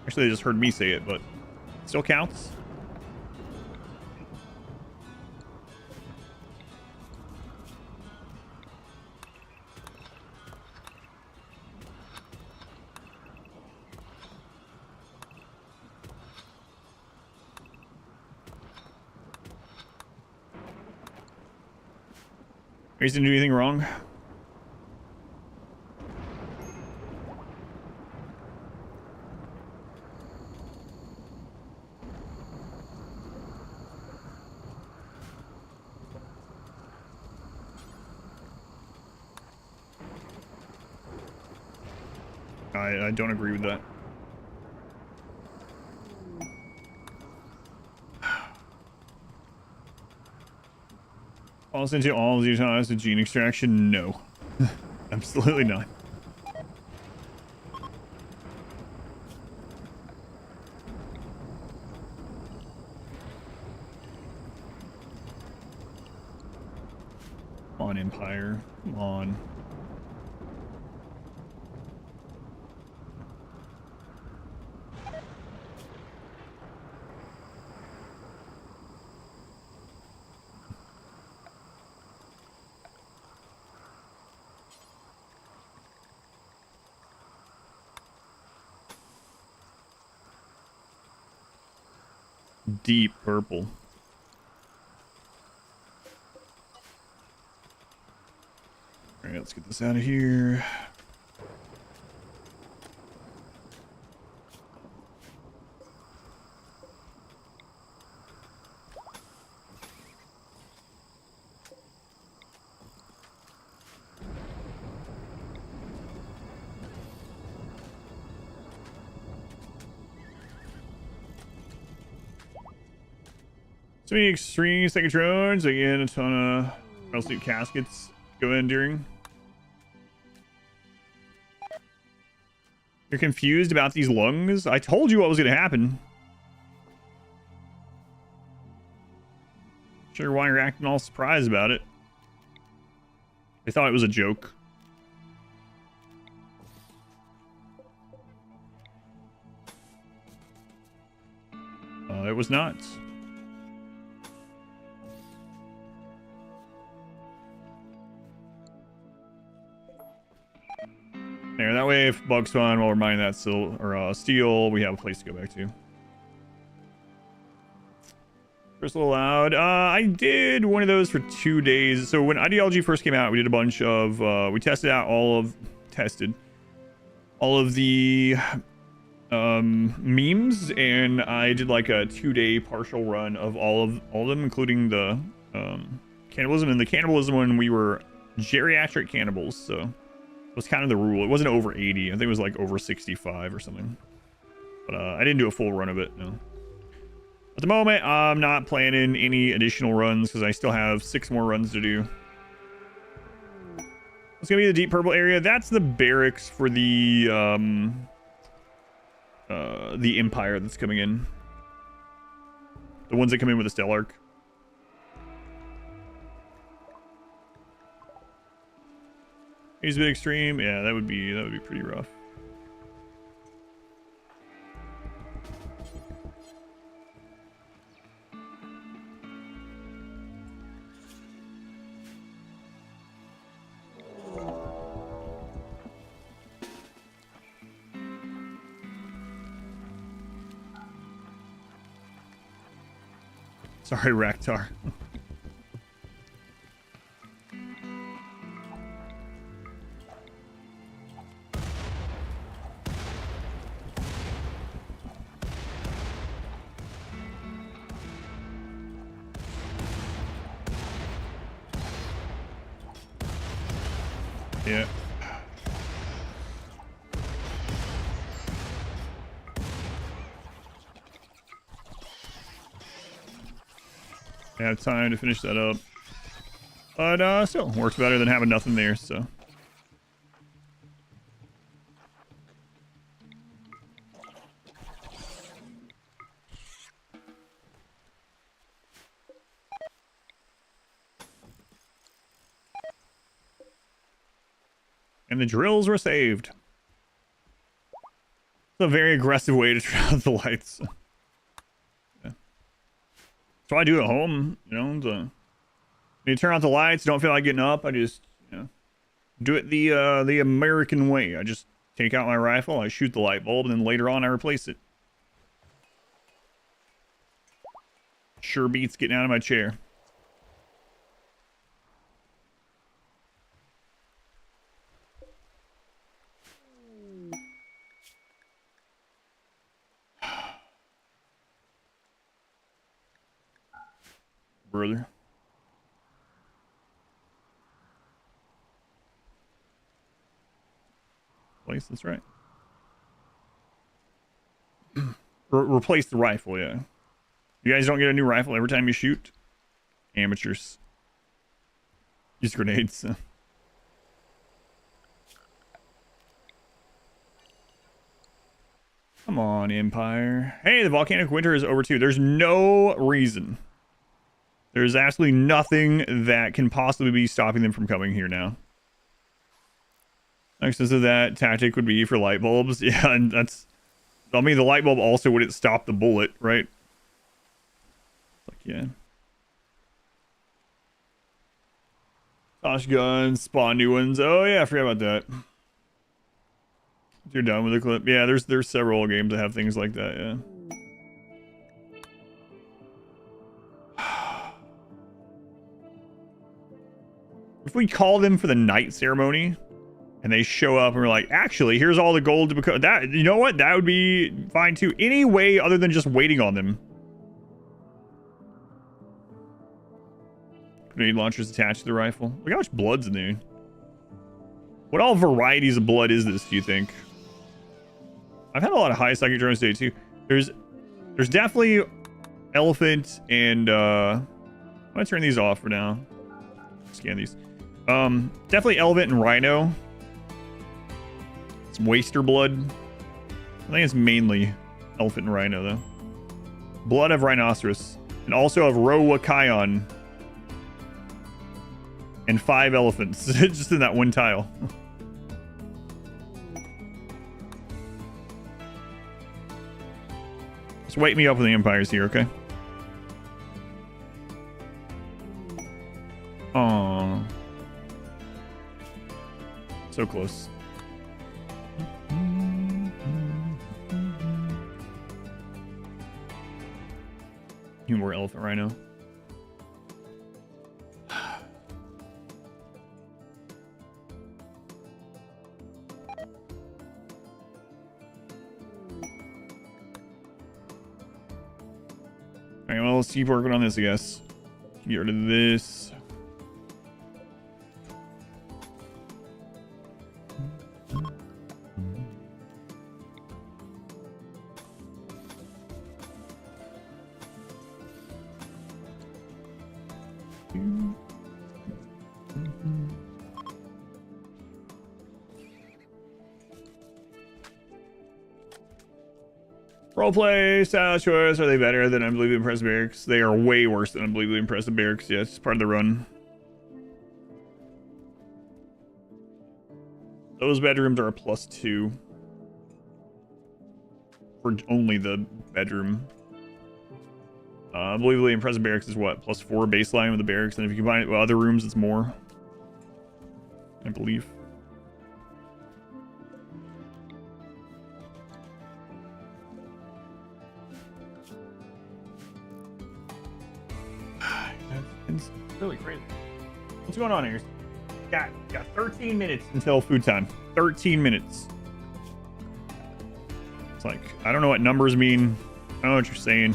Actually, they just heard me say it, but it still counts. Ares didn't do anything wrong. I don't agree with that. Falls into all these times of gene extraction? No. Absolutely not. Come on, Empire. Come on. Deep purple. All right, let's get this out of here. So many extreme second drones. Again, a ton of metal suit caskets go in during. You're confused about these lungs? I told you what was going to happen. Sure why you're acting all surprised about it. I thought it was a joke. It was not. There, that way if bugs spawn while we're mining that steel, we have a place to go back to. Crystal allowed. I did one of those for 2 days. So when ideology first came out, we did a bunch of we tested out all of the memes, and I did like a 2-day partial run of all of them, including the cannibalism. And the cannibalism one, we were geriatric cannibals, so it was kind of the rule. It wasn't over 80. I think it was like over 65 or something. But I didn't do a full run of it, no. At the moment, I'm not planning any additional runs because I still have 6 more runs to do. It's gonna be the deep purple area. That's the barracks for the Empire that's coming in. The ones that come in with the Stellarch. He's a bit extreme. Yeah, that would be pretty rough. Sorry, Raktar. Yeah. I have time to finish that up. But still works better than having nothing there, so. And the drills were saved. It's a very aggressive way to turn out the lights. Yeah. So I do at home, you know. When you turn out the lights, don't feel like getting up. I just, you know, do it the American way. I just take out my rifle, I shoot the light bulb, and then later on I replace it. Sure beats getting out of my chair. Brother. Place, that's right. Replace the rifle, yeah. You guys don't get a new rifle every time you shoot? Amateurs. Use grenades. Come on, Empire. Hey, the volcanic winter is over too. There's no reason. There's absolutely nothing that can possibly be stopping them from coming here now. Next to that tactic would be for light bulbs. Yeah, and that's... I mean, the light bulb also wouldn't stop the bullet, right? Like, yeah. Tosh guns, spawn new ones. Oh, yeah, I forgot about that. You're done with the clip. Yeah, there's several games that have things like that, yeah. If we call them for the night ceremony and they show up and we're like, actually, here's all the gold to become that, you know what? That would be fine too. Any way other than just waiting on them. Grenade launchers attached to the rifle. Look how much blood's in there. What all varieties of blood is this, do you think? I've had a lot of high psychic drones today too. There's definitely elephant and I'm gonna turn these off for now. Scan these. Definitely elephant and rhino. Some waster blood. I think it's mainly elephant and rhino, though. Blood of rhinoceros. And also of Rowakion. And 5 elephants. Just in that one tile. Just wake me up when the Empire's here, okay? Aww. So close. More elephant rhino. Alright, well, let's keep working on this, I guess. Get rid of this. Roleplay style choice. Are they better than Unbelievably Impressive Barracks? They are way worse than Unbelievably Impressive Barracks. Yeah, it's part of the run. Those bedrooms are a +2 for only the bedroom. Unbelievably Impressive Barracks is what? +4 baseline with the barracks, and if you combine it with other rooms, it's more. I believe. It's really crazy. What's going on here? Got 13 minutes until food time. 13 minutes. It's like, I don't know what numbers mean. I don't know what you're saying.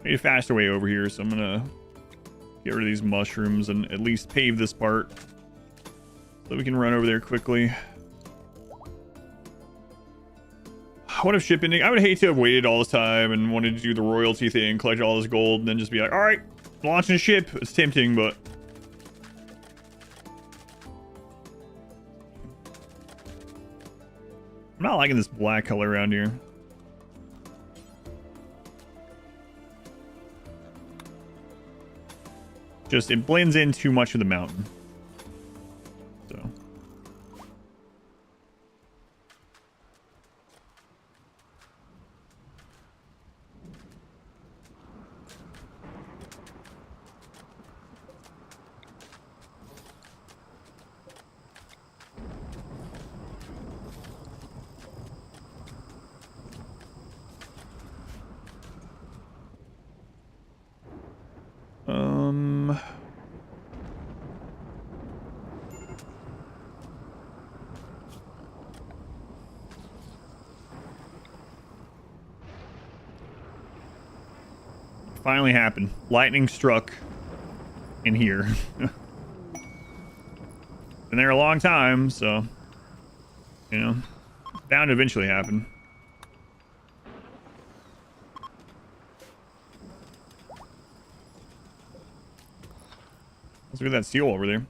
Need a faster way over here, so I'm gonna get rid of these mushrooms and at least pave this part so we can run over there quickly. What if ship ending? I would hate to have waited all this time and wanted to do the royalty thing, collect all this gold, and then just be like, all right, launching a ship. It's tempting, but I'm not liking this black color around here. Just, it blends in too much of the mountain. So. Finally happened. Lightning struck in here. Been there a long time, so you know, bound to eventually happen. Let's look at that seal over there.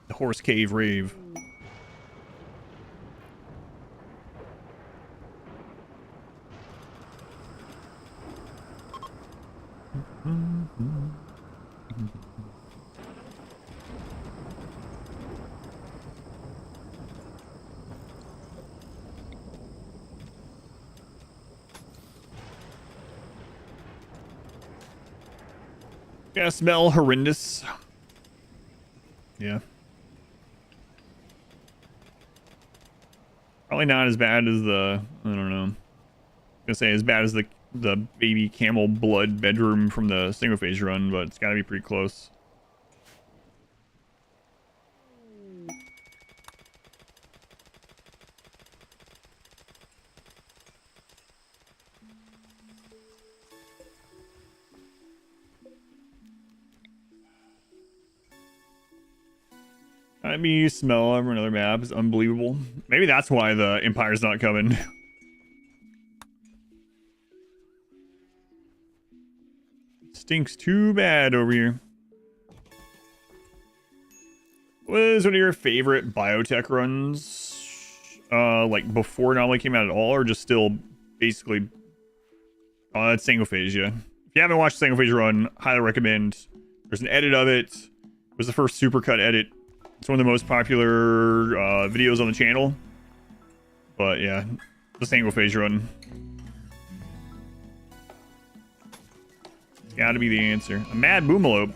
The Horse Cave Rave. Yeah, smell horrendous. Yeah. Probably not as bad as the, I don't know. I'm gonna say as bad as the baby camel blood bedroom from the single phase run, but it's gotta be pretty close. Let me smell over another map. It's unbelievable. Maybe that's why the Empire's not coming. Stinks too bad over here. What is one of your favorite Biotech runs? Like before Anomaly came out at all, or just still basically? It's single phase, yeah. If you haven't watched single phase run, highly recommend. There's an edit of it. It was the first supercut edit. It's one of the most popular videos on the channel. But yeah, the single phase run. It's gotta be the answer. A mad boomalope.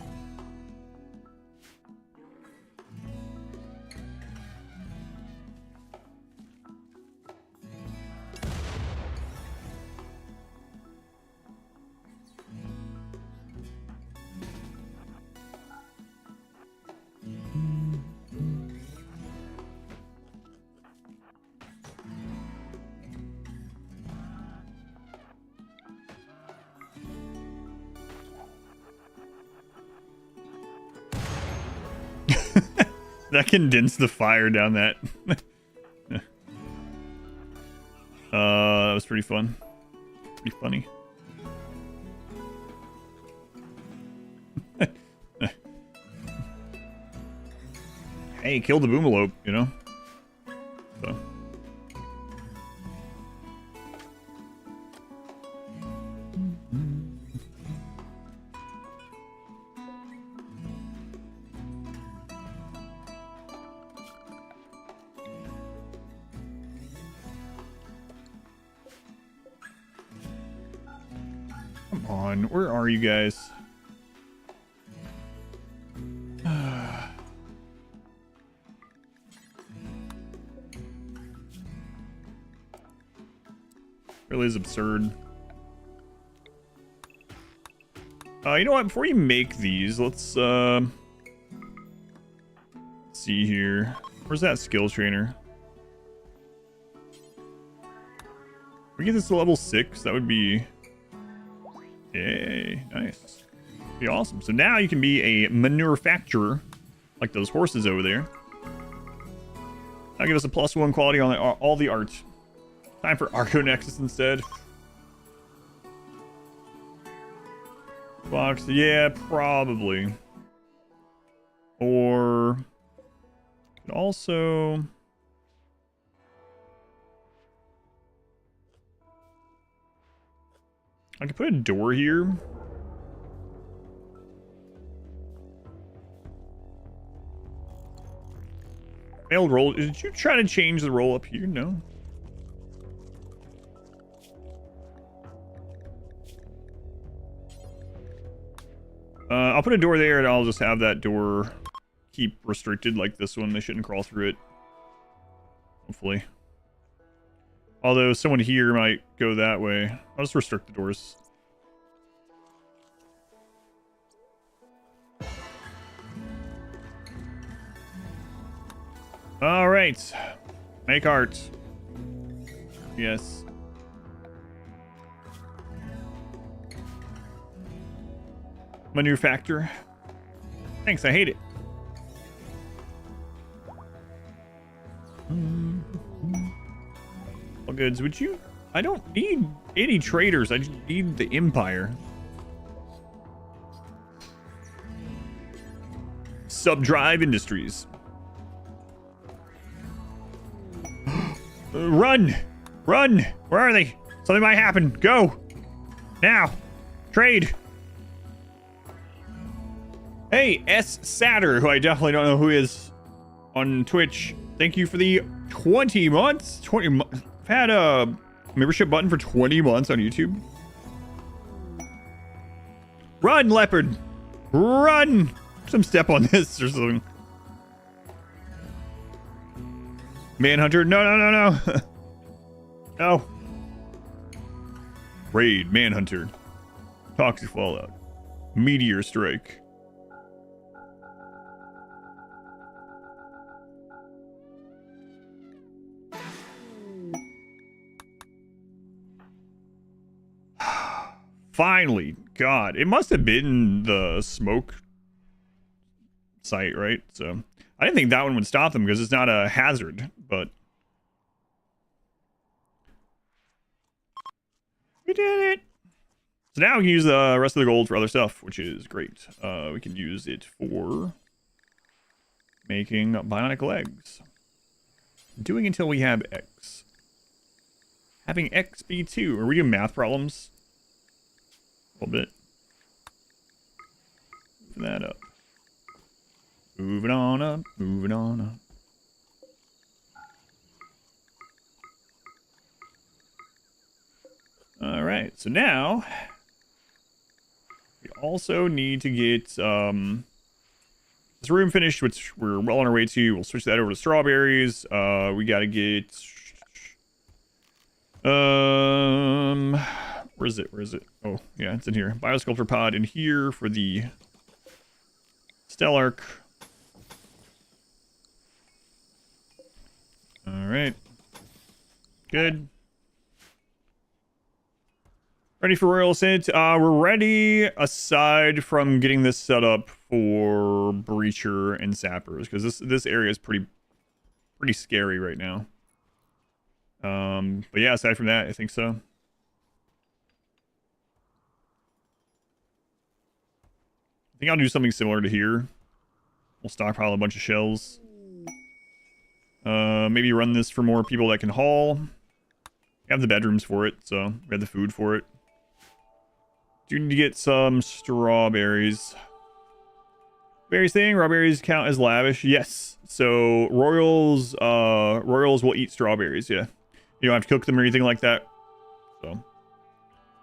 That condensed the fire down that. That was pretty fun. Pretty funny. Hey, kill the boomalope, you know? So. Come on, where are you guys? Really is absurd. You know what? Before you make these, let's see here. Where's that skills trainer? We get this to level 6. That would be, yay, nice. Be awesome. So now you can be a manufacturer, like those horses over there. That'll give us a +1 quality on all the art. Time for Arco Nexus instead. Box, yeah, probably. Or could also I could put a door here. Failed roll. Did you try to change the roll up here? No. I'll put a door there, and I'll just have that door keep restricted like this one. They shouldn't crawl through it. Hopefully. Although someone here might go that way. I'll just restrict the doors. All right. Make art. Yes. Manufacturer. Thanks, I hate it. All goods. Would you? I don't need any traders. I just need the Empire. Subdrive Industries. Run! Run! Where are they? Something might happen. Go! Now! Trade! Hey, S. Satter, who I definitely don't know who is on Twitch. Thank you for the 20 months. 20 months. I've had a membership button for 20 months on YouTube. Run, leopard! Run! Some step on this or something. Manhunter, no, no, no, no. No. Raid, Manhunter. Toxic Fallout. Meteor Strike. Finally, God, it must have been the smoke site, right? So I didn't think that one would stop them because it's not a hazard, but we did it. So now we can use the rest of the gold for other stuff, which is great. We can use it for making bionic legs. Doing until we have X. Having X be 2. Are we doing math problems? A little bit. Moving that up. Moving on up. Moving on up. Alright, so now we also need to get this room finished, which we're well on our way to. We'll switch that over to strawberries. We gotta get where is it? Oh yeah, it's in here. Biosculptor pod in here for the Stellark. Alright. Good. Ready for Royal Ascent? We're ready aside from getting this set up for Breacher and Sappers, because this area is pretty scary right now. But yeah, aside from that, I think so. I think I'll do something similar to here. We'll stockpile a bunch of shells. Maybe run this for more people that can haul. We have the bedrooms for it, so we have the food for it. Do need to get some strawberries. Berries thing, raw berries count as lavish. Yes. So royals will eat strawberries, yeah. You don't have to cook them or anything like that. So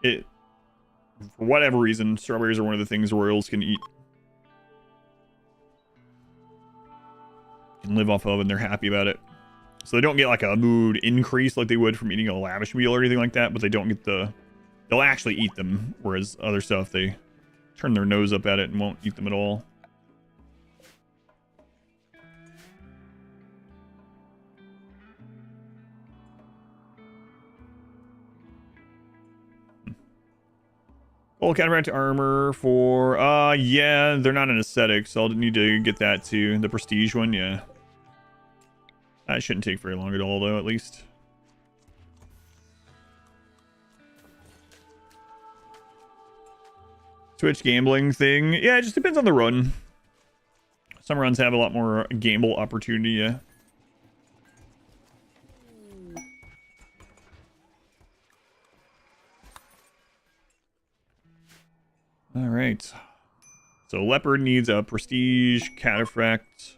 for whatever reason, strawberries are one of the things royals can eat. Can live off of, and they're happy about it. So they don't get like a mood increase like they would from eating a lavish meal or anything like that, but they don't get they'll actually eat them, whereas other stuff, they turn their nose up at it and won't eat them at all. Full counteract armor for, yeah, they're not an aesthetic, so I'll need to get that too. The prestige one, yeah. That shouldn't take very long at all, though, at least. Twitch gambling thing. Yeah, it just depends on the run. Some runs have a lot more gamble opportunity, yeah. Alright. So Leopard needs a Prestige, Cataphract.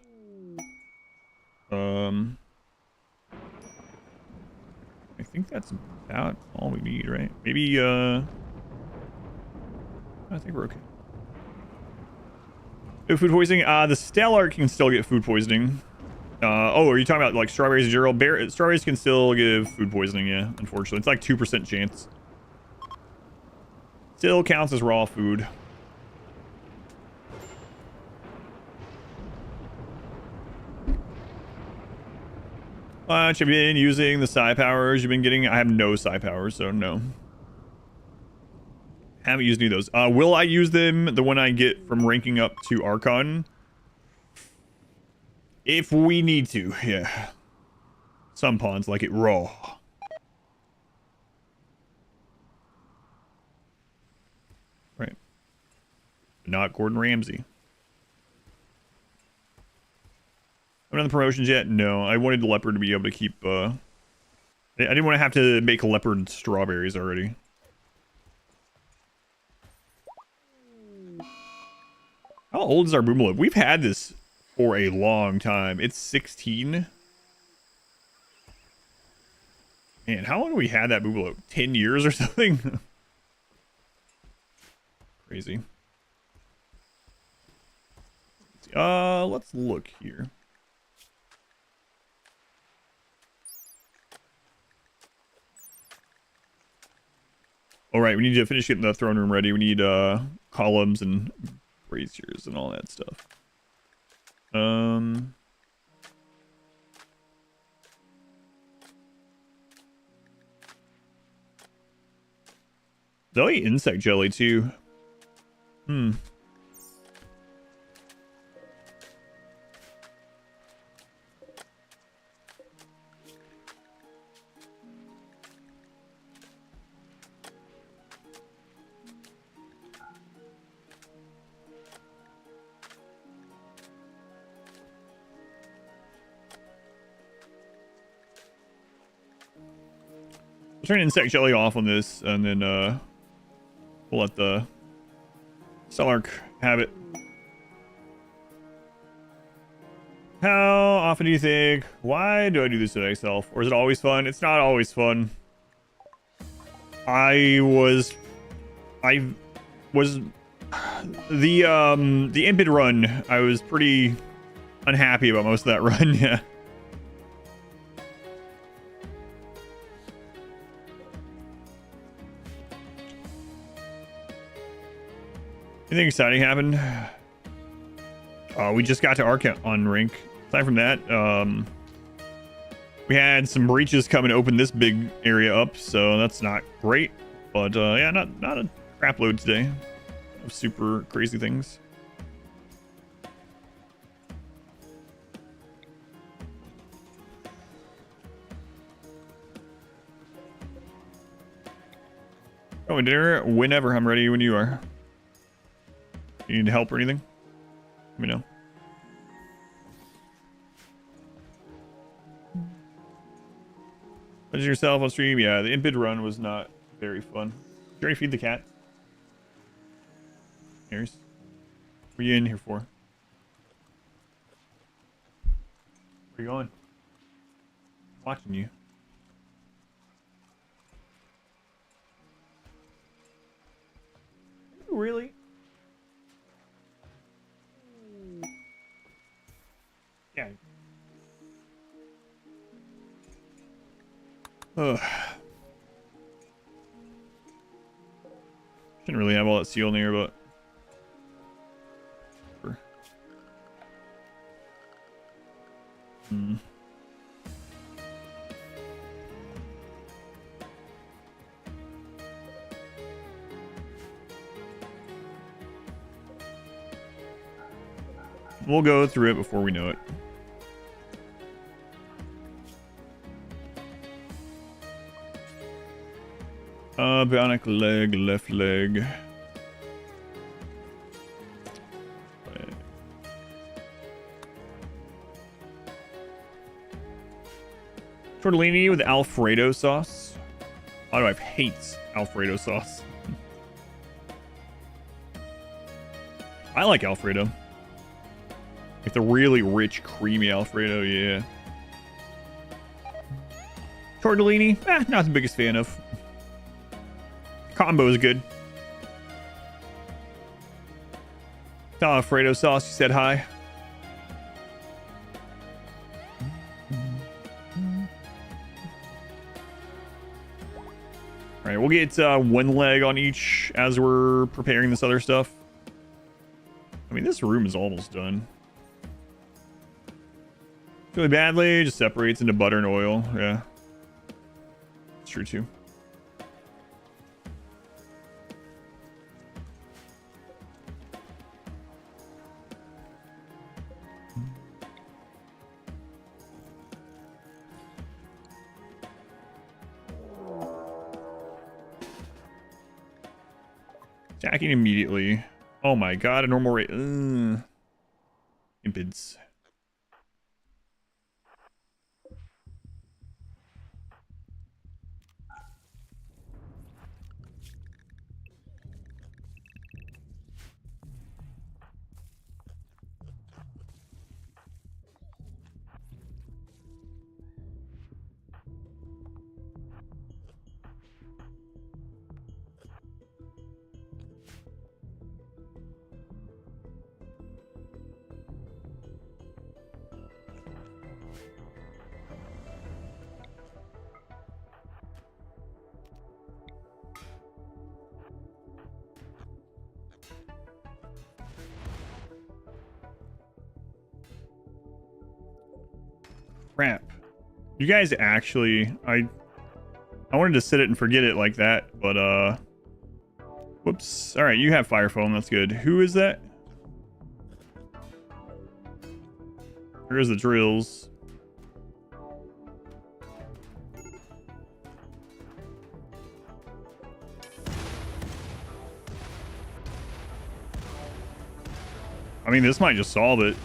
I think that's about all we need, right? Maybe, I think we're okay. No food poisoning? The Stellark can still get food poisoning. Oh, are you talking about, like, strawberries in general? Strawberries can still give food poisoning, yeah, unfortunately. It's like 2% chance. Still counts as raw food. Much have you been using the psi powers you've been getting? I have no psi powers, so no. Haven't used any of those. Will I use them, the one I get from ranking up to Archon? If we need to, yeah. Some pawns like it raw. Right. Not Gordon Ramsay. Haven't done the promotions yet? No. I wanted the leopard to be able to keep, I didn't want to have to make leopard strawberries already. How old is our Boomalip? We've had this for a long time. It's 16. Man, how long have we had that Boomalip? 10 years or something? Crazy. Let's look here. All right, we need to finish getting the throne room ready. We need columns and braziers and all that stuff. They'll eat insect jelly too. turn insect jelly off on this, and then we'll let the Stelark have it. How often do you think? Why do I do this to myself? Or is it always fun? It's not always fun. I was the Impid run. I was pretty unhappy about most of that run. Yeah. Anything exciting happened? We just got to Arc on Rink. Aside from that, we had some breaches come and open this big area up, so that's not great. But yeah, not a crap load today of super crazy things. Oh, dinner whenever. I'm ready when you are. You need help or anything? Let me know. Pleasure yourself on stream. Yeah, the Impid run was not very fun. Did you already feed the cat? Here's. What are you in here for? Where are you going? I'm watching you. Really? Yeah. Ugh. Shouldn't really have all that seal in here, but we'll go through it before we know it. Bionic leg, left leg. Tortellini with Alfredo sauce. Why do I hate Alfredo sauce? I like Alfredo. Like the really rich, creamy Alfredo, yeah. Tortellini, not the biggest fan of. Combo is good. Alfredo sauce, you said hi. Alright, we'll get one leg on each as we're preparing this other stuff. I mean, this room is almost done. Really badly, just separates into butter and oil. Yeah. It's true too. Attacking immediately. Oh my god, a normal rate. Impids. Crap. You guys actually, I wanted to sit it and forget it like that, but whoops. All right, you have fire foam. That's good. Who is that? Here's the drills. I mean, this might just solve it.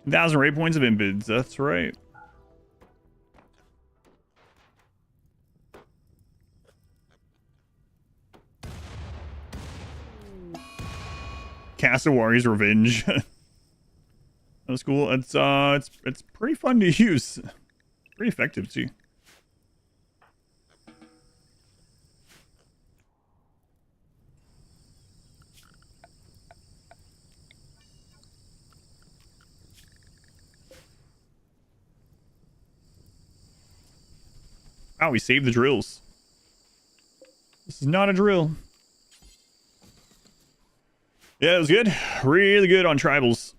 1,000 rate points of imbids. That's right. Cassowari's Revenge. That's cool. It's pretty fun to use. Pretty effective too. Wow, we saved the drills. This is not a drill. Yeah, it was good. Really good on tribals.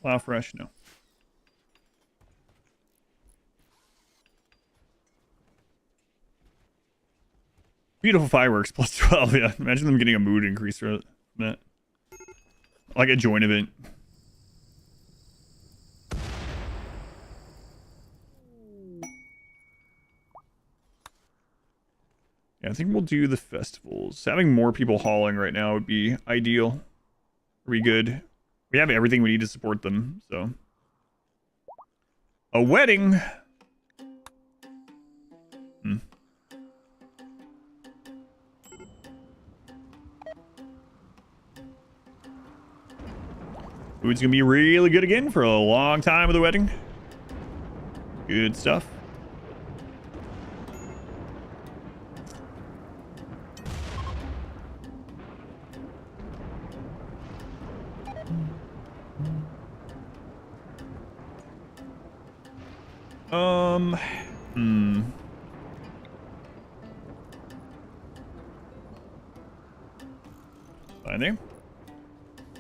Plow fresh, no. Beautiful fireworks plus 12. Yeah, imagine them getting a mood increase for that. Like a joint event. Yeah, I think we'll do the festivals. Having more people hauling right now would be ideal. Are we good? We have everything we need to support them, so. A wedding! Food's gonna be really good again for a long time with the wedding. Good stuff. Fine there.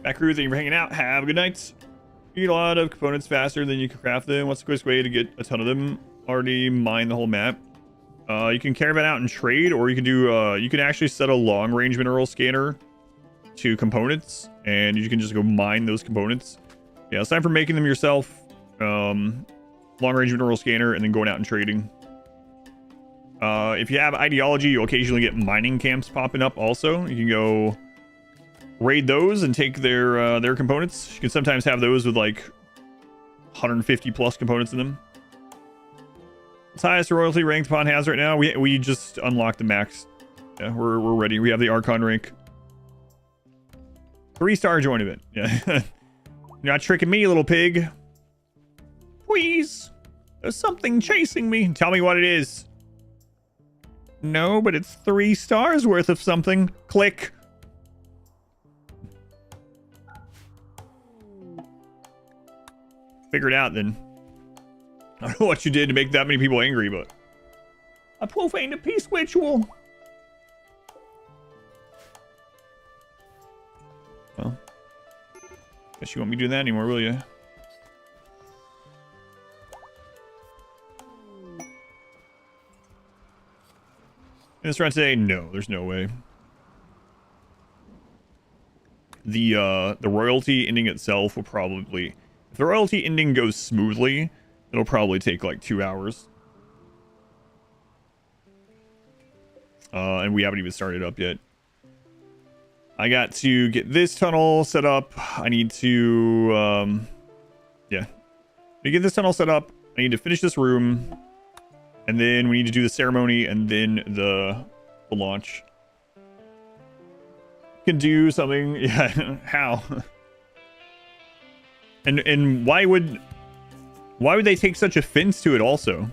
Back crew, thank you for hanging out. Have a good night. You get a lot of components faster than you can craft them. What's the quickest way to get a ton of them? Already mine the whole map. You can caravan out and trade, or you can do you can actually set a long range mineral scanner to components, and you can just go mine those components. Yeah, it's time for making them yourself. Long range mineral scanner, and then going out and trading. If you have ideology, you'll occasionally get mining camps popping up also. You can go raid those and take their components. You can sometimes have those with like 150 plus components in them. What's highest royalty ranked pawn has right now? We just unlocked the max. Yeah, we're ready. We have the Archon rank. 3-star joint event. Yeah. You're not tricking me, little pig. Please. There's something chasing me. Tell me what it is. No, but it's 3 stars worth of something. Click. Figure it out then. I don't know what you did to make that many people angry, but I profaned a peace ritual. Well, guess you won't be doing that anymore, will you? In this run today, no, there's no way. The royalty ending itself will probably, if the royalty ending goes smoothly, it'll probably take like 2 hours. And we haven't even started up yet. I got to get this tunnel set up. I need to, yeah. To get this tunnel set up, I need to finish this room. And then we need to do the ceremony and then the launch. Can do something. Yeah, how? And why would they take such offense to it also?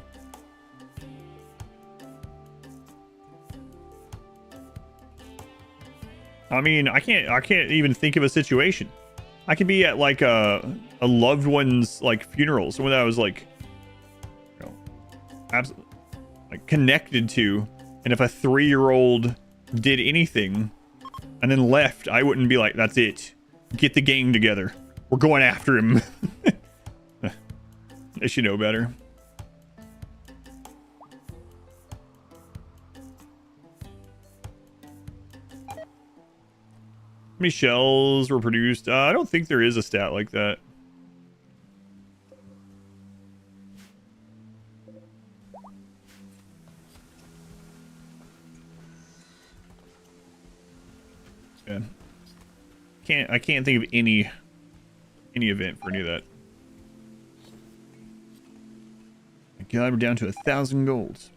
I mean, I can't even think of a situation. I could be at like a loved one's like funeral, someone that I was like, you know, absolutely like connected to, and if a 3-year-old did anything and then left, I wouldn't be like, that's it. Get the gang together. We're going after him. They should know better. many shells were produced? I don't think there is a stat like that. Yeah. I can't think of any event for any of that. My God, we're down to 1,000 golds.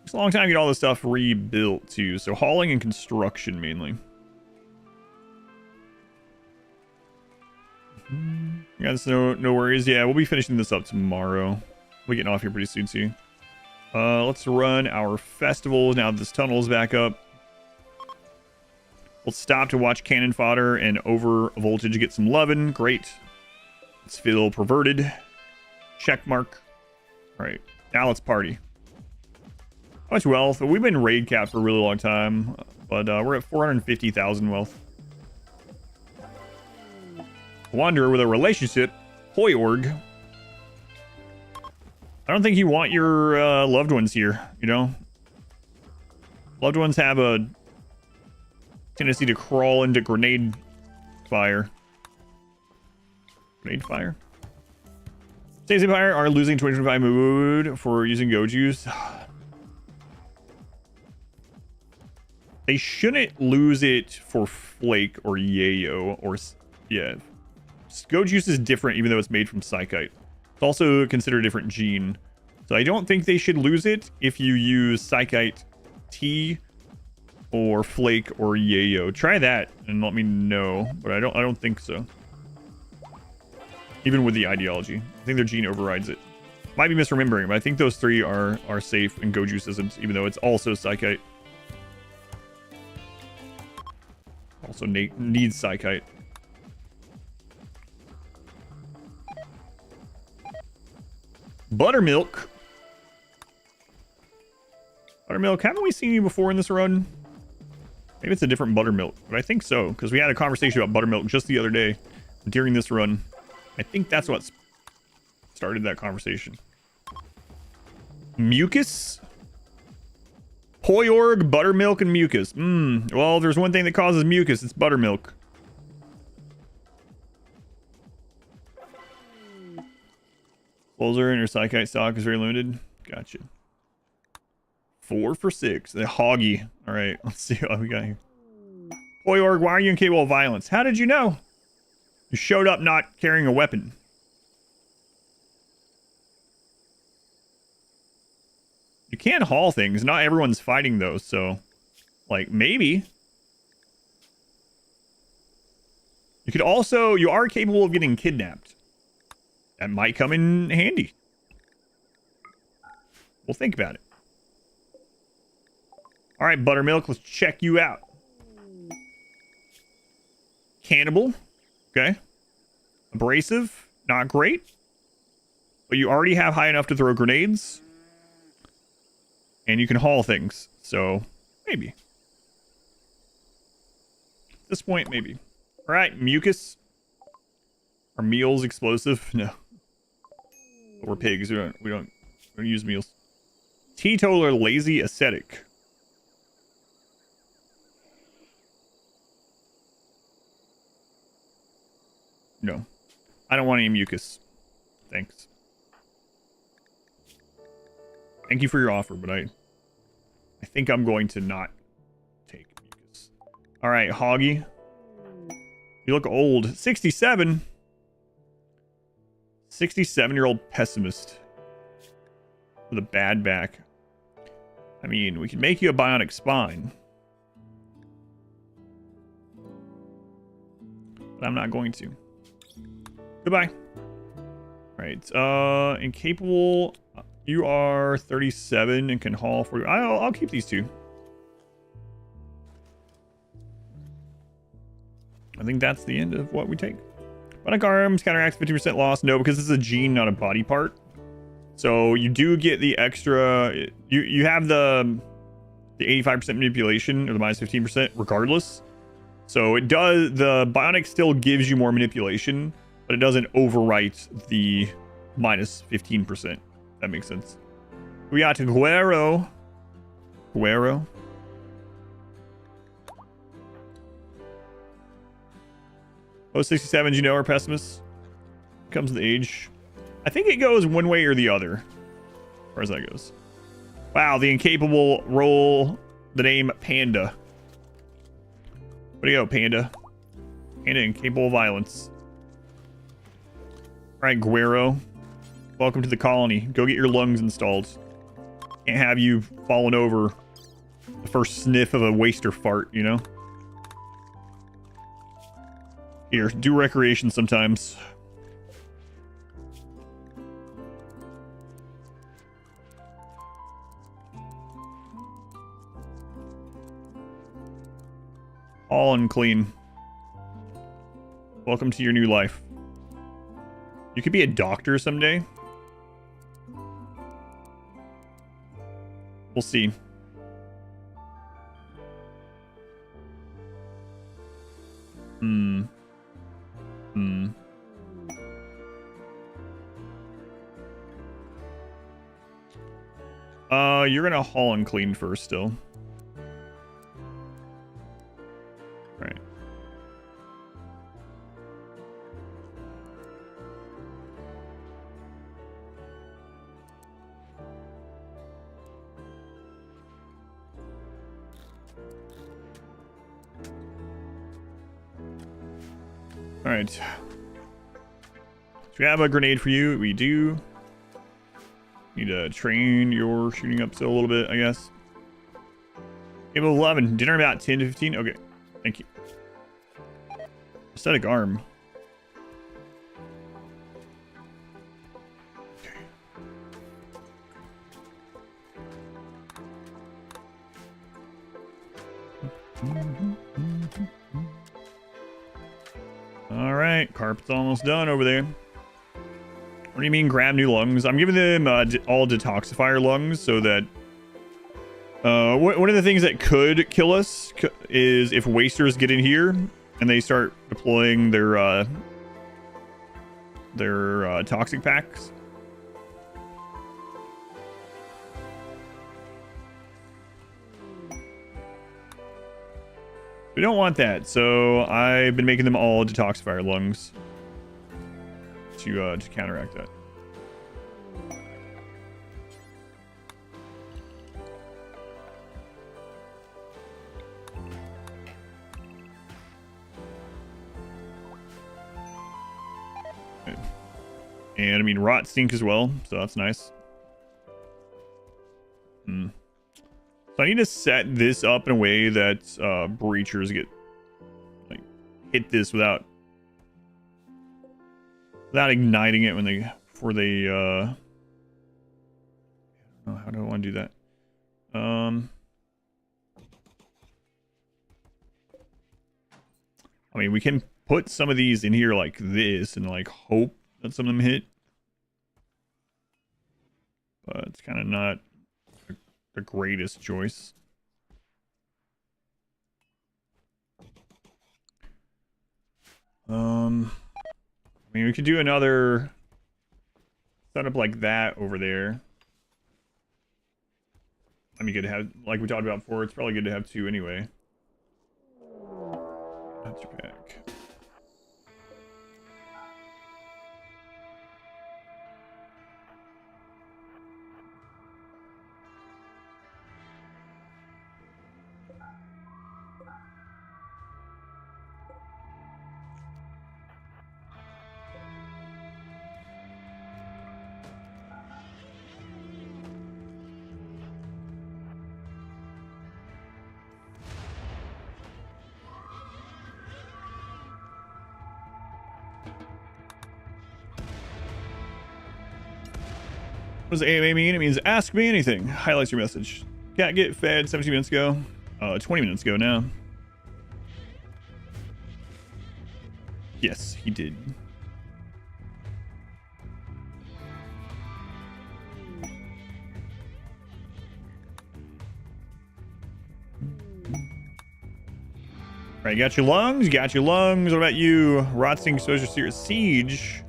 It's a long time to get all this stuff rebuilt too. So hauling and construction mainly. Yeah, so no worries. Yeah, we'll be finishing this up tomorrow. We'll be getting off here pretty soon too. Let's run our festival now that this tunnel is back up. We'll stop to watch cannon fodder and over voltage get some lovin'. Great. Let's feel perverted. Check mark. All right, now let's party. How much wealth? We've been raid capped for a really long time, but we're at 450,000 wealth. Wanderer with a relationship. Hoyorg. I don't think you want your loved ones here, you know? Loved ones have a tendency to crawl into grenade fire. Grenade fire? Stacy Fire are losing 2025 mood for using Go Juice. They shouldn't lose it for Flake or Yayo or... Yeah. Go Juice is different even though it's made from Psychite. It's also considered a different gene. So I don't think they should lose it if you use Psychite T or Flake or Yayo. Try that and let me know, but I don't think so. Even with the ideology, I think their gene overrides it. Might be misremembering, but I think those three are safe and Go Juice isn't, even though it's also Psychite. Also needs Psychite. Buttermilk. Buttermilk, haven't we seen you before in this run? Maybe it's a different Buttermilk, but I think so, because we had a conversation about Buttermilk just the other day during this run. I think that's what started that conversation. Mucus? Hoyorg, Buttermilk, and Mucus. Well, there's one thing that causes mucus. It's Buttermilk. Closer and your Psychite stock is very limited. Gotcha. 4 for 6. The Hoggy. All right, let's see what we got here. Hoyorg, why are you incapable of violence? How did you know? You showed up not carrying a weapon. You can haul things. Not everyone's fighting those, so... Like, maybe. You could also... You are capable of getting kidnapped. That might come in handy. We'll think about it. Alright, Buttermilk, let's check you out. Cannibal. Okay. Abrasive. Not great. But you already have high enough to throw grenades. And you can haul things. So, maybe. At this point, maybe. Alright, Mucus. Are meals explosive? No. But we're pigs. We don't use meals. Teetotaler, lazy, ascetic. No. I don't want any mucus. Thanks. Thank you for your offer, but I think I'm going to not take mucus. Alright, Hoggy. You look old. 67. 67-year-old pessimist. With a bad back. I mean, we can make you a bionic spine. But I'm not going to. Goodbye. Alright, incapable. You are 37 and can haul for... I'll keep these two. I think that's the end of what we take. Bionic arms counteracts 50% loss. No, because it's a gene, not a body part. So you do get the extra... You have the 85% manipulation, or the minus 15%, regardless. So it does... The bionic still gives you more manipulation, but it doesn't overwrite the minus 15%. That makes sense. We got to Guero. Oh, 67s, you know, are pessimists. Comes with age. I think it goes one way or the other, as far as that goes. Wow, the incapable roll the name Panda. What do you go, Panda? Panda incapable of violence. All right, Guero. Welcome to the colony. Go get your lungs installed. Can't have you fallen over the first sniff of a waster fart, you know? Here, do recreation sometimes. All unclean. Welcome to your new life. You could be a doctor someday. We'll see. You're gonna haul and clean first still. Right. All right. So we have a grenade for you. We do. Need to train your shooting up still a little bit, I guess. Game of 11. Dinner about 10 to 15. Okay. Thank you. Static arm. Okay. All right. Carpet's almost done over there. What do you mean grab new lungs? I'm giving them all detoxifier lungs so that one of the things that could kill us is if wasters get in here and they start deploying their toxic packs. We don't want that, so I've been making them all detoxifier lungs to counteract that. And I mean rot stink as well, so that's nice. So I need to set this up in a way that breachers get like hit this without igniting it when they before they I don't know, how do I want to do that? I mean, we can put some of these in here like this and like hope that some of them hit, but it's kind of not the greatest choice. I mean, we could do another setup like that over there. I mean, good to have, like we talked about before, it's probably good to have two anyway. That's your back. What does AMA mean? It means ask me anything. Highlights your message. Cat get fed 17 minutes ago. 20 minutes ago now. Yes, he did. Alright, got your lungs. Got your lungs. What about you? Rotting exposure serious siege.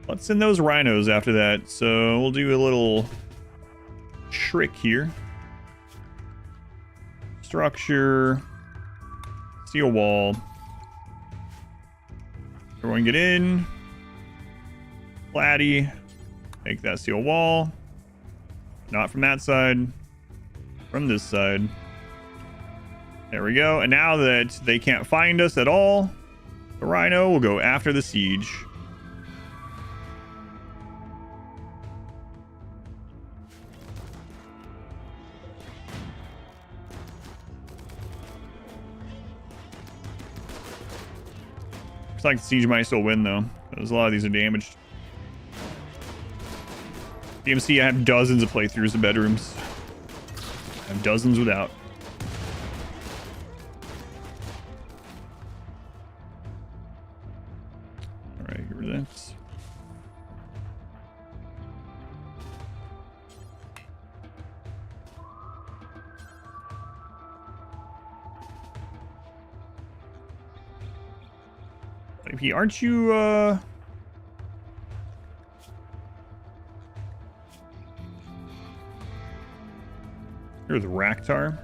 Let's send those rhinos after that. So we'll do a little trick here. Structure. Steel wall. Everyone get in. Flatty. Make that steel wall. Not from that side. From this side. There we go. And now that they can't find us at all, the Rhino will go after the siege. Looks like the siege might still win though, because a lot of these are damaged. DMC, I have dozens of playthroughs of bedrooms. I have dozens without. Alright, get rid of this. Aren't you, Here's Raktar.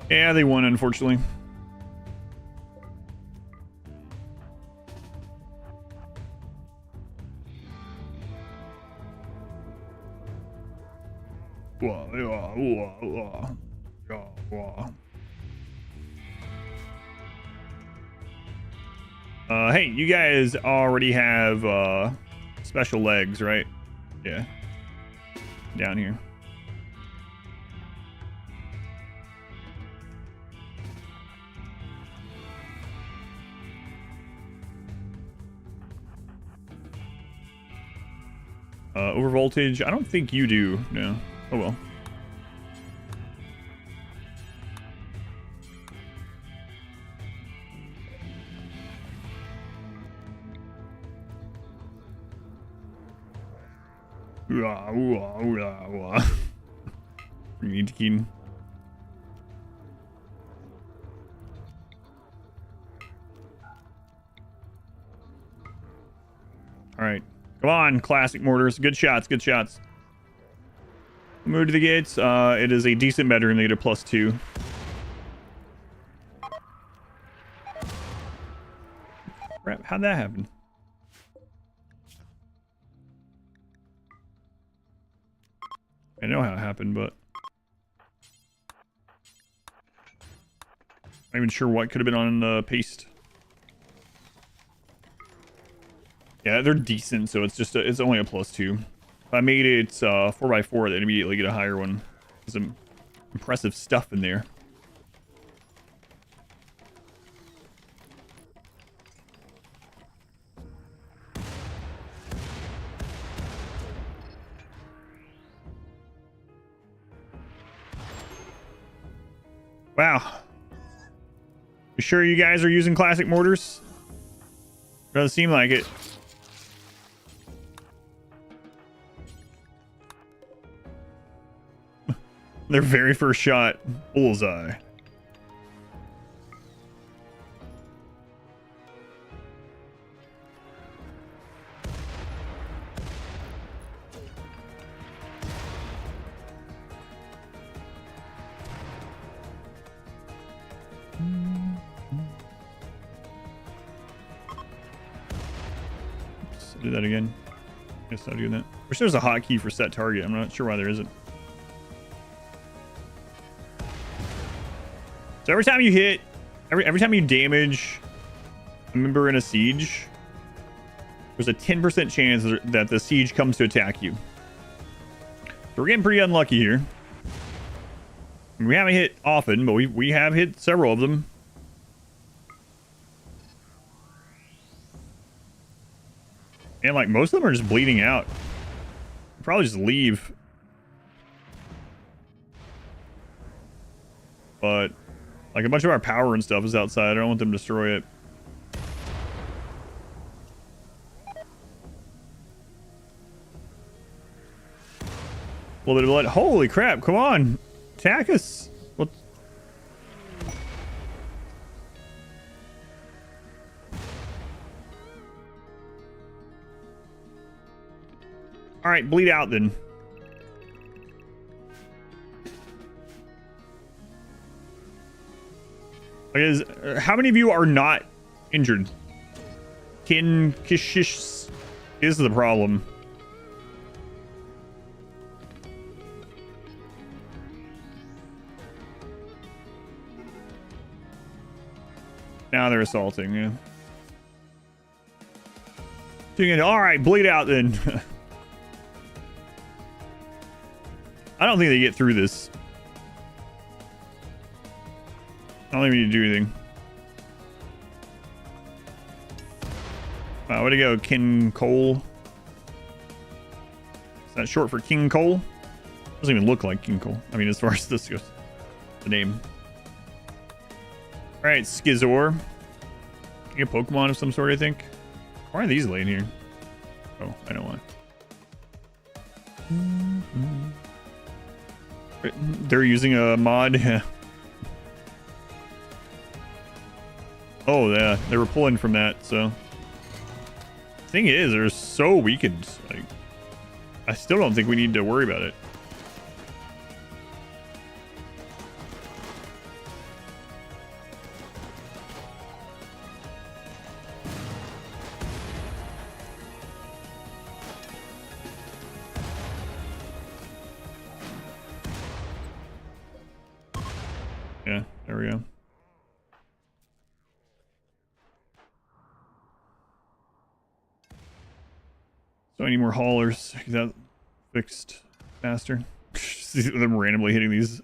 Yeah, they won, unfortunately. Hey, you guys already have special legs, right? Yeah. Down here. Over voltage, I don't think you do. No. Oh well. Need to keep. All right, come on, classic mortars. Good shots, good shots. Move to the gates. It is a decent bedroom. They get a +2. Crap, how'd that happen? I know how it happened, but I'm not even sure what could have been on the paste. Yeah, they're decent, so it's just it's only a +2. If I made it 4x4, they'd immediately get a higher one. There's some impressive stuff in there. Wow. You sure you guys are using classic mortars? Doesn't seem like it. Their very first shot, bullseye. Do that again. Guess I'll do that. Wish there was a hotkey for set target. I'm not sure why there isn't. So every time you hit, every time you damage a member in a siege, there's a 10% chance that the siege comes to attack you. So we're getting pretty unlucky here. We haven't hit often, but we have hit several of them. And like most of them are just bleeding out. Probably just leave. But like a bunch of our power and stuff is outside. I don't want them to destroy it. A little bit of blood. Holy crap, come on. Attack us. What? All right, bleed out then. Because how many of you are not injured? Kishish is the problem. Now they're assaulting, yeah. All right, bleed out then. I don't think they get through this. I don't even need to do anything. Way to go, King Cole. Is that short for King Cole? Doesn't even look like King Cole. I mean, as far as this goes, the name. All right, Skizor. A Pokemon of some sort, I think. Why are these laying here? Oh, I know why. They're using a mod. Oh, yeah, they were pulling from that, so. Thing is, they're so weakened. Like, I still don't think we need to worry about it. Yeah, there we go. So I need more haulers. Get that fixed faster. See them randomly hitting these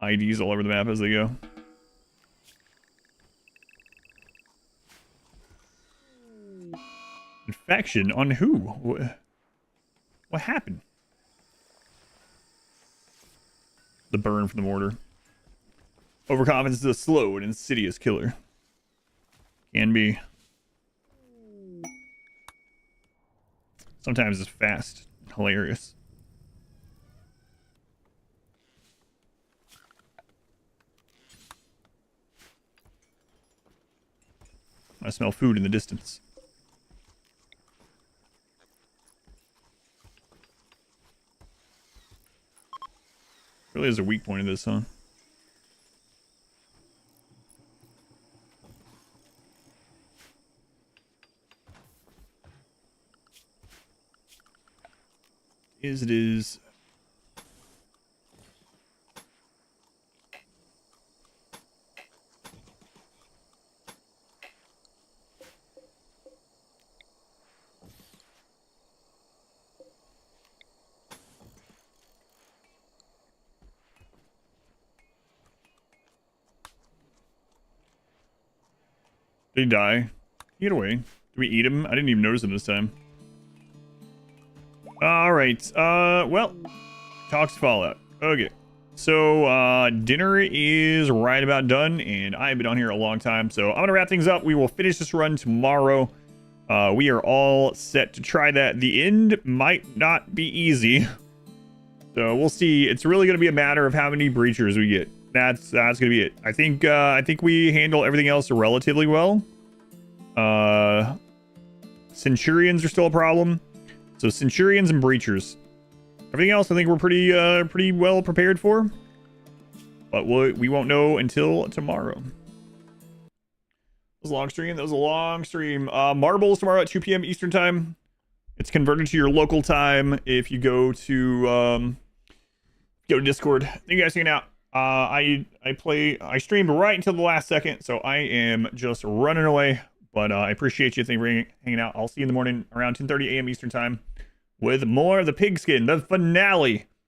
IDs all over the map as they go. Infection on who? What happened? The burn from the mortar. Overconfidence is a slow and insidious killer. Can be. Sometimes it's fast. Hilarious. I smell food in the distance. Really is a weak point of this, huh? It is. Did he die? Get away. Did we eat him? I didn't even notice him this time. Alright, well, talks Fallout. Okay, so, dinner is right about done, and I've been on here a long time, so I'm gonna wrap things up. We will finish this run tomorrow. We are all set to try that. The end might not be easy, so we'll see. It's really gonna be a matter of how many breachers we get. That's gonna be it. I think we handle everything else relatively well. Centurions are still a problem. So Centurions and Breachers. Everything else I think we're pretty well prepared for. But we won't know until tomorrow. That was a long stream. That was a long stream. Marbles tomorrow at 2 p.m. Eastern time. It's converted to your local time if you go to Discord. Thank you guys for hanging out. I streamed right until the last second, so I am just running away. But I appreciate you. Thank you for hanging out. I'll see you in the morning around 10:30 a.m. Eastern time with more of the Pigskin, the finale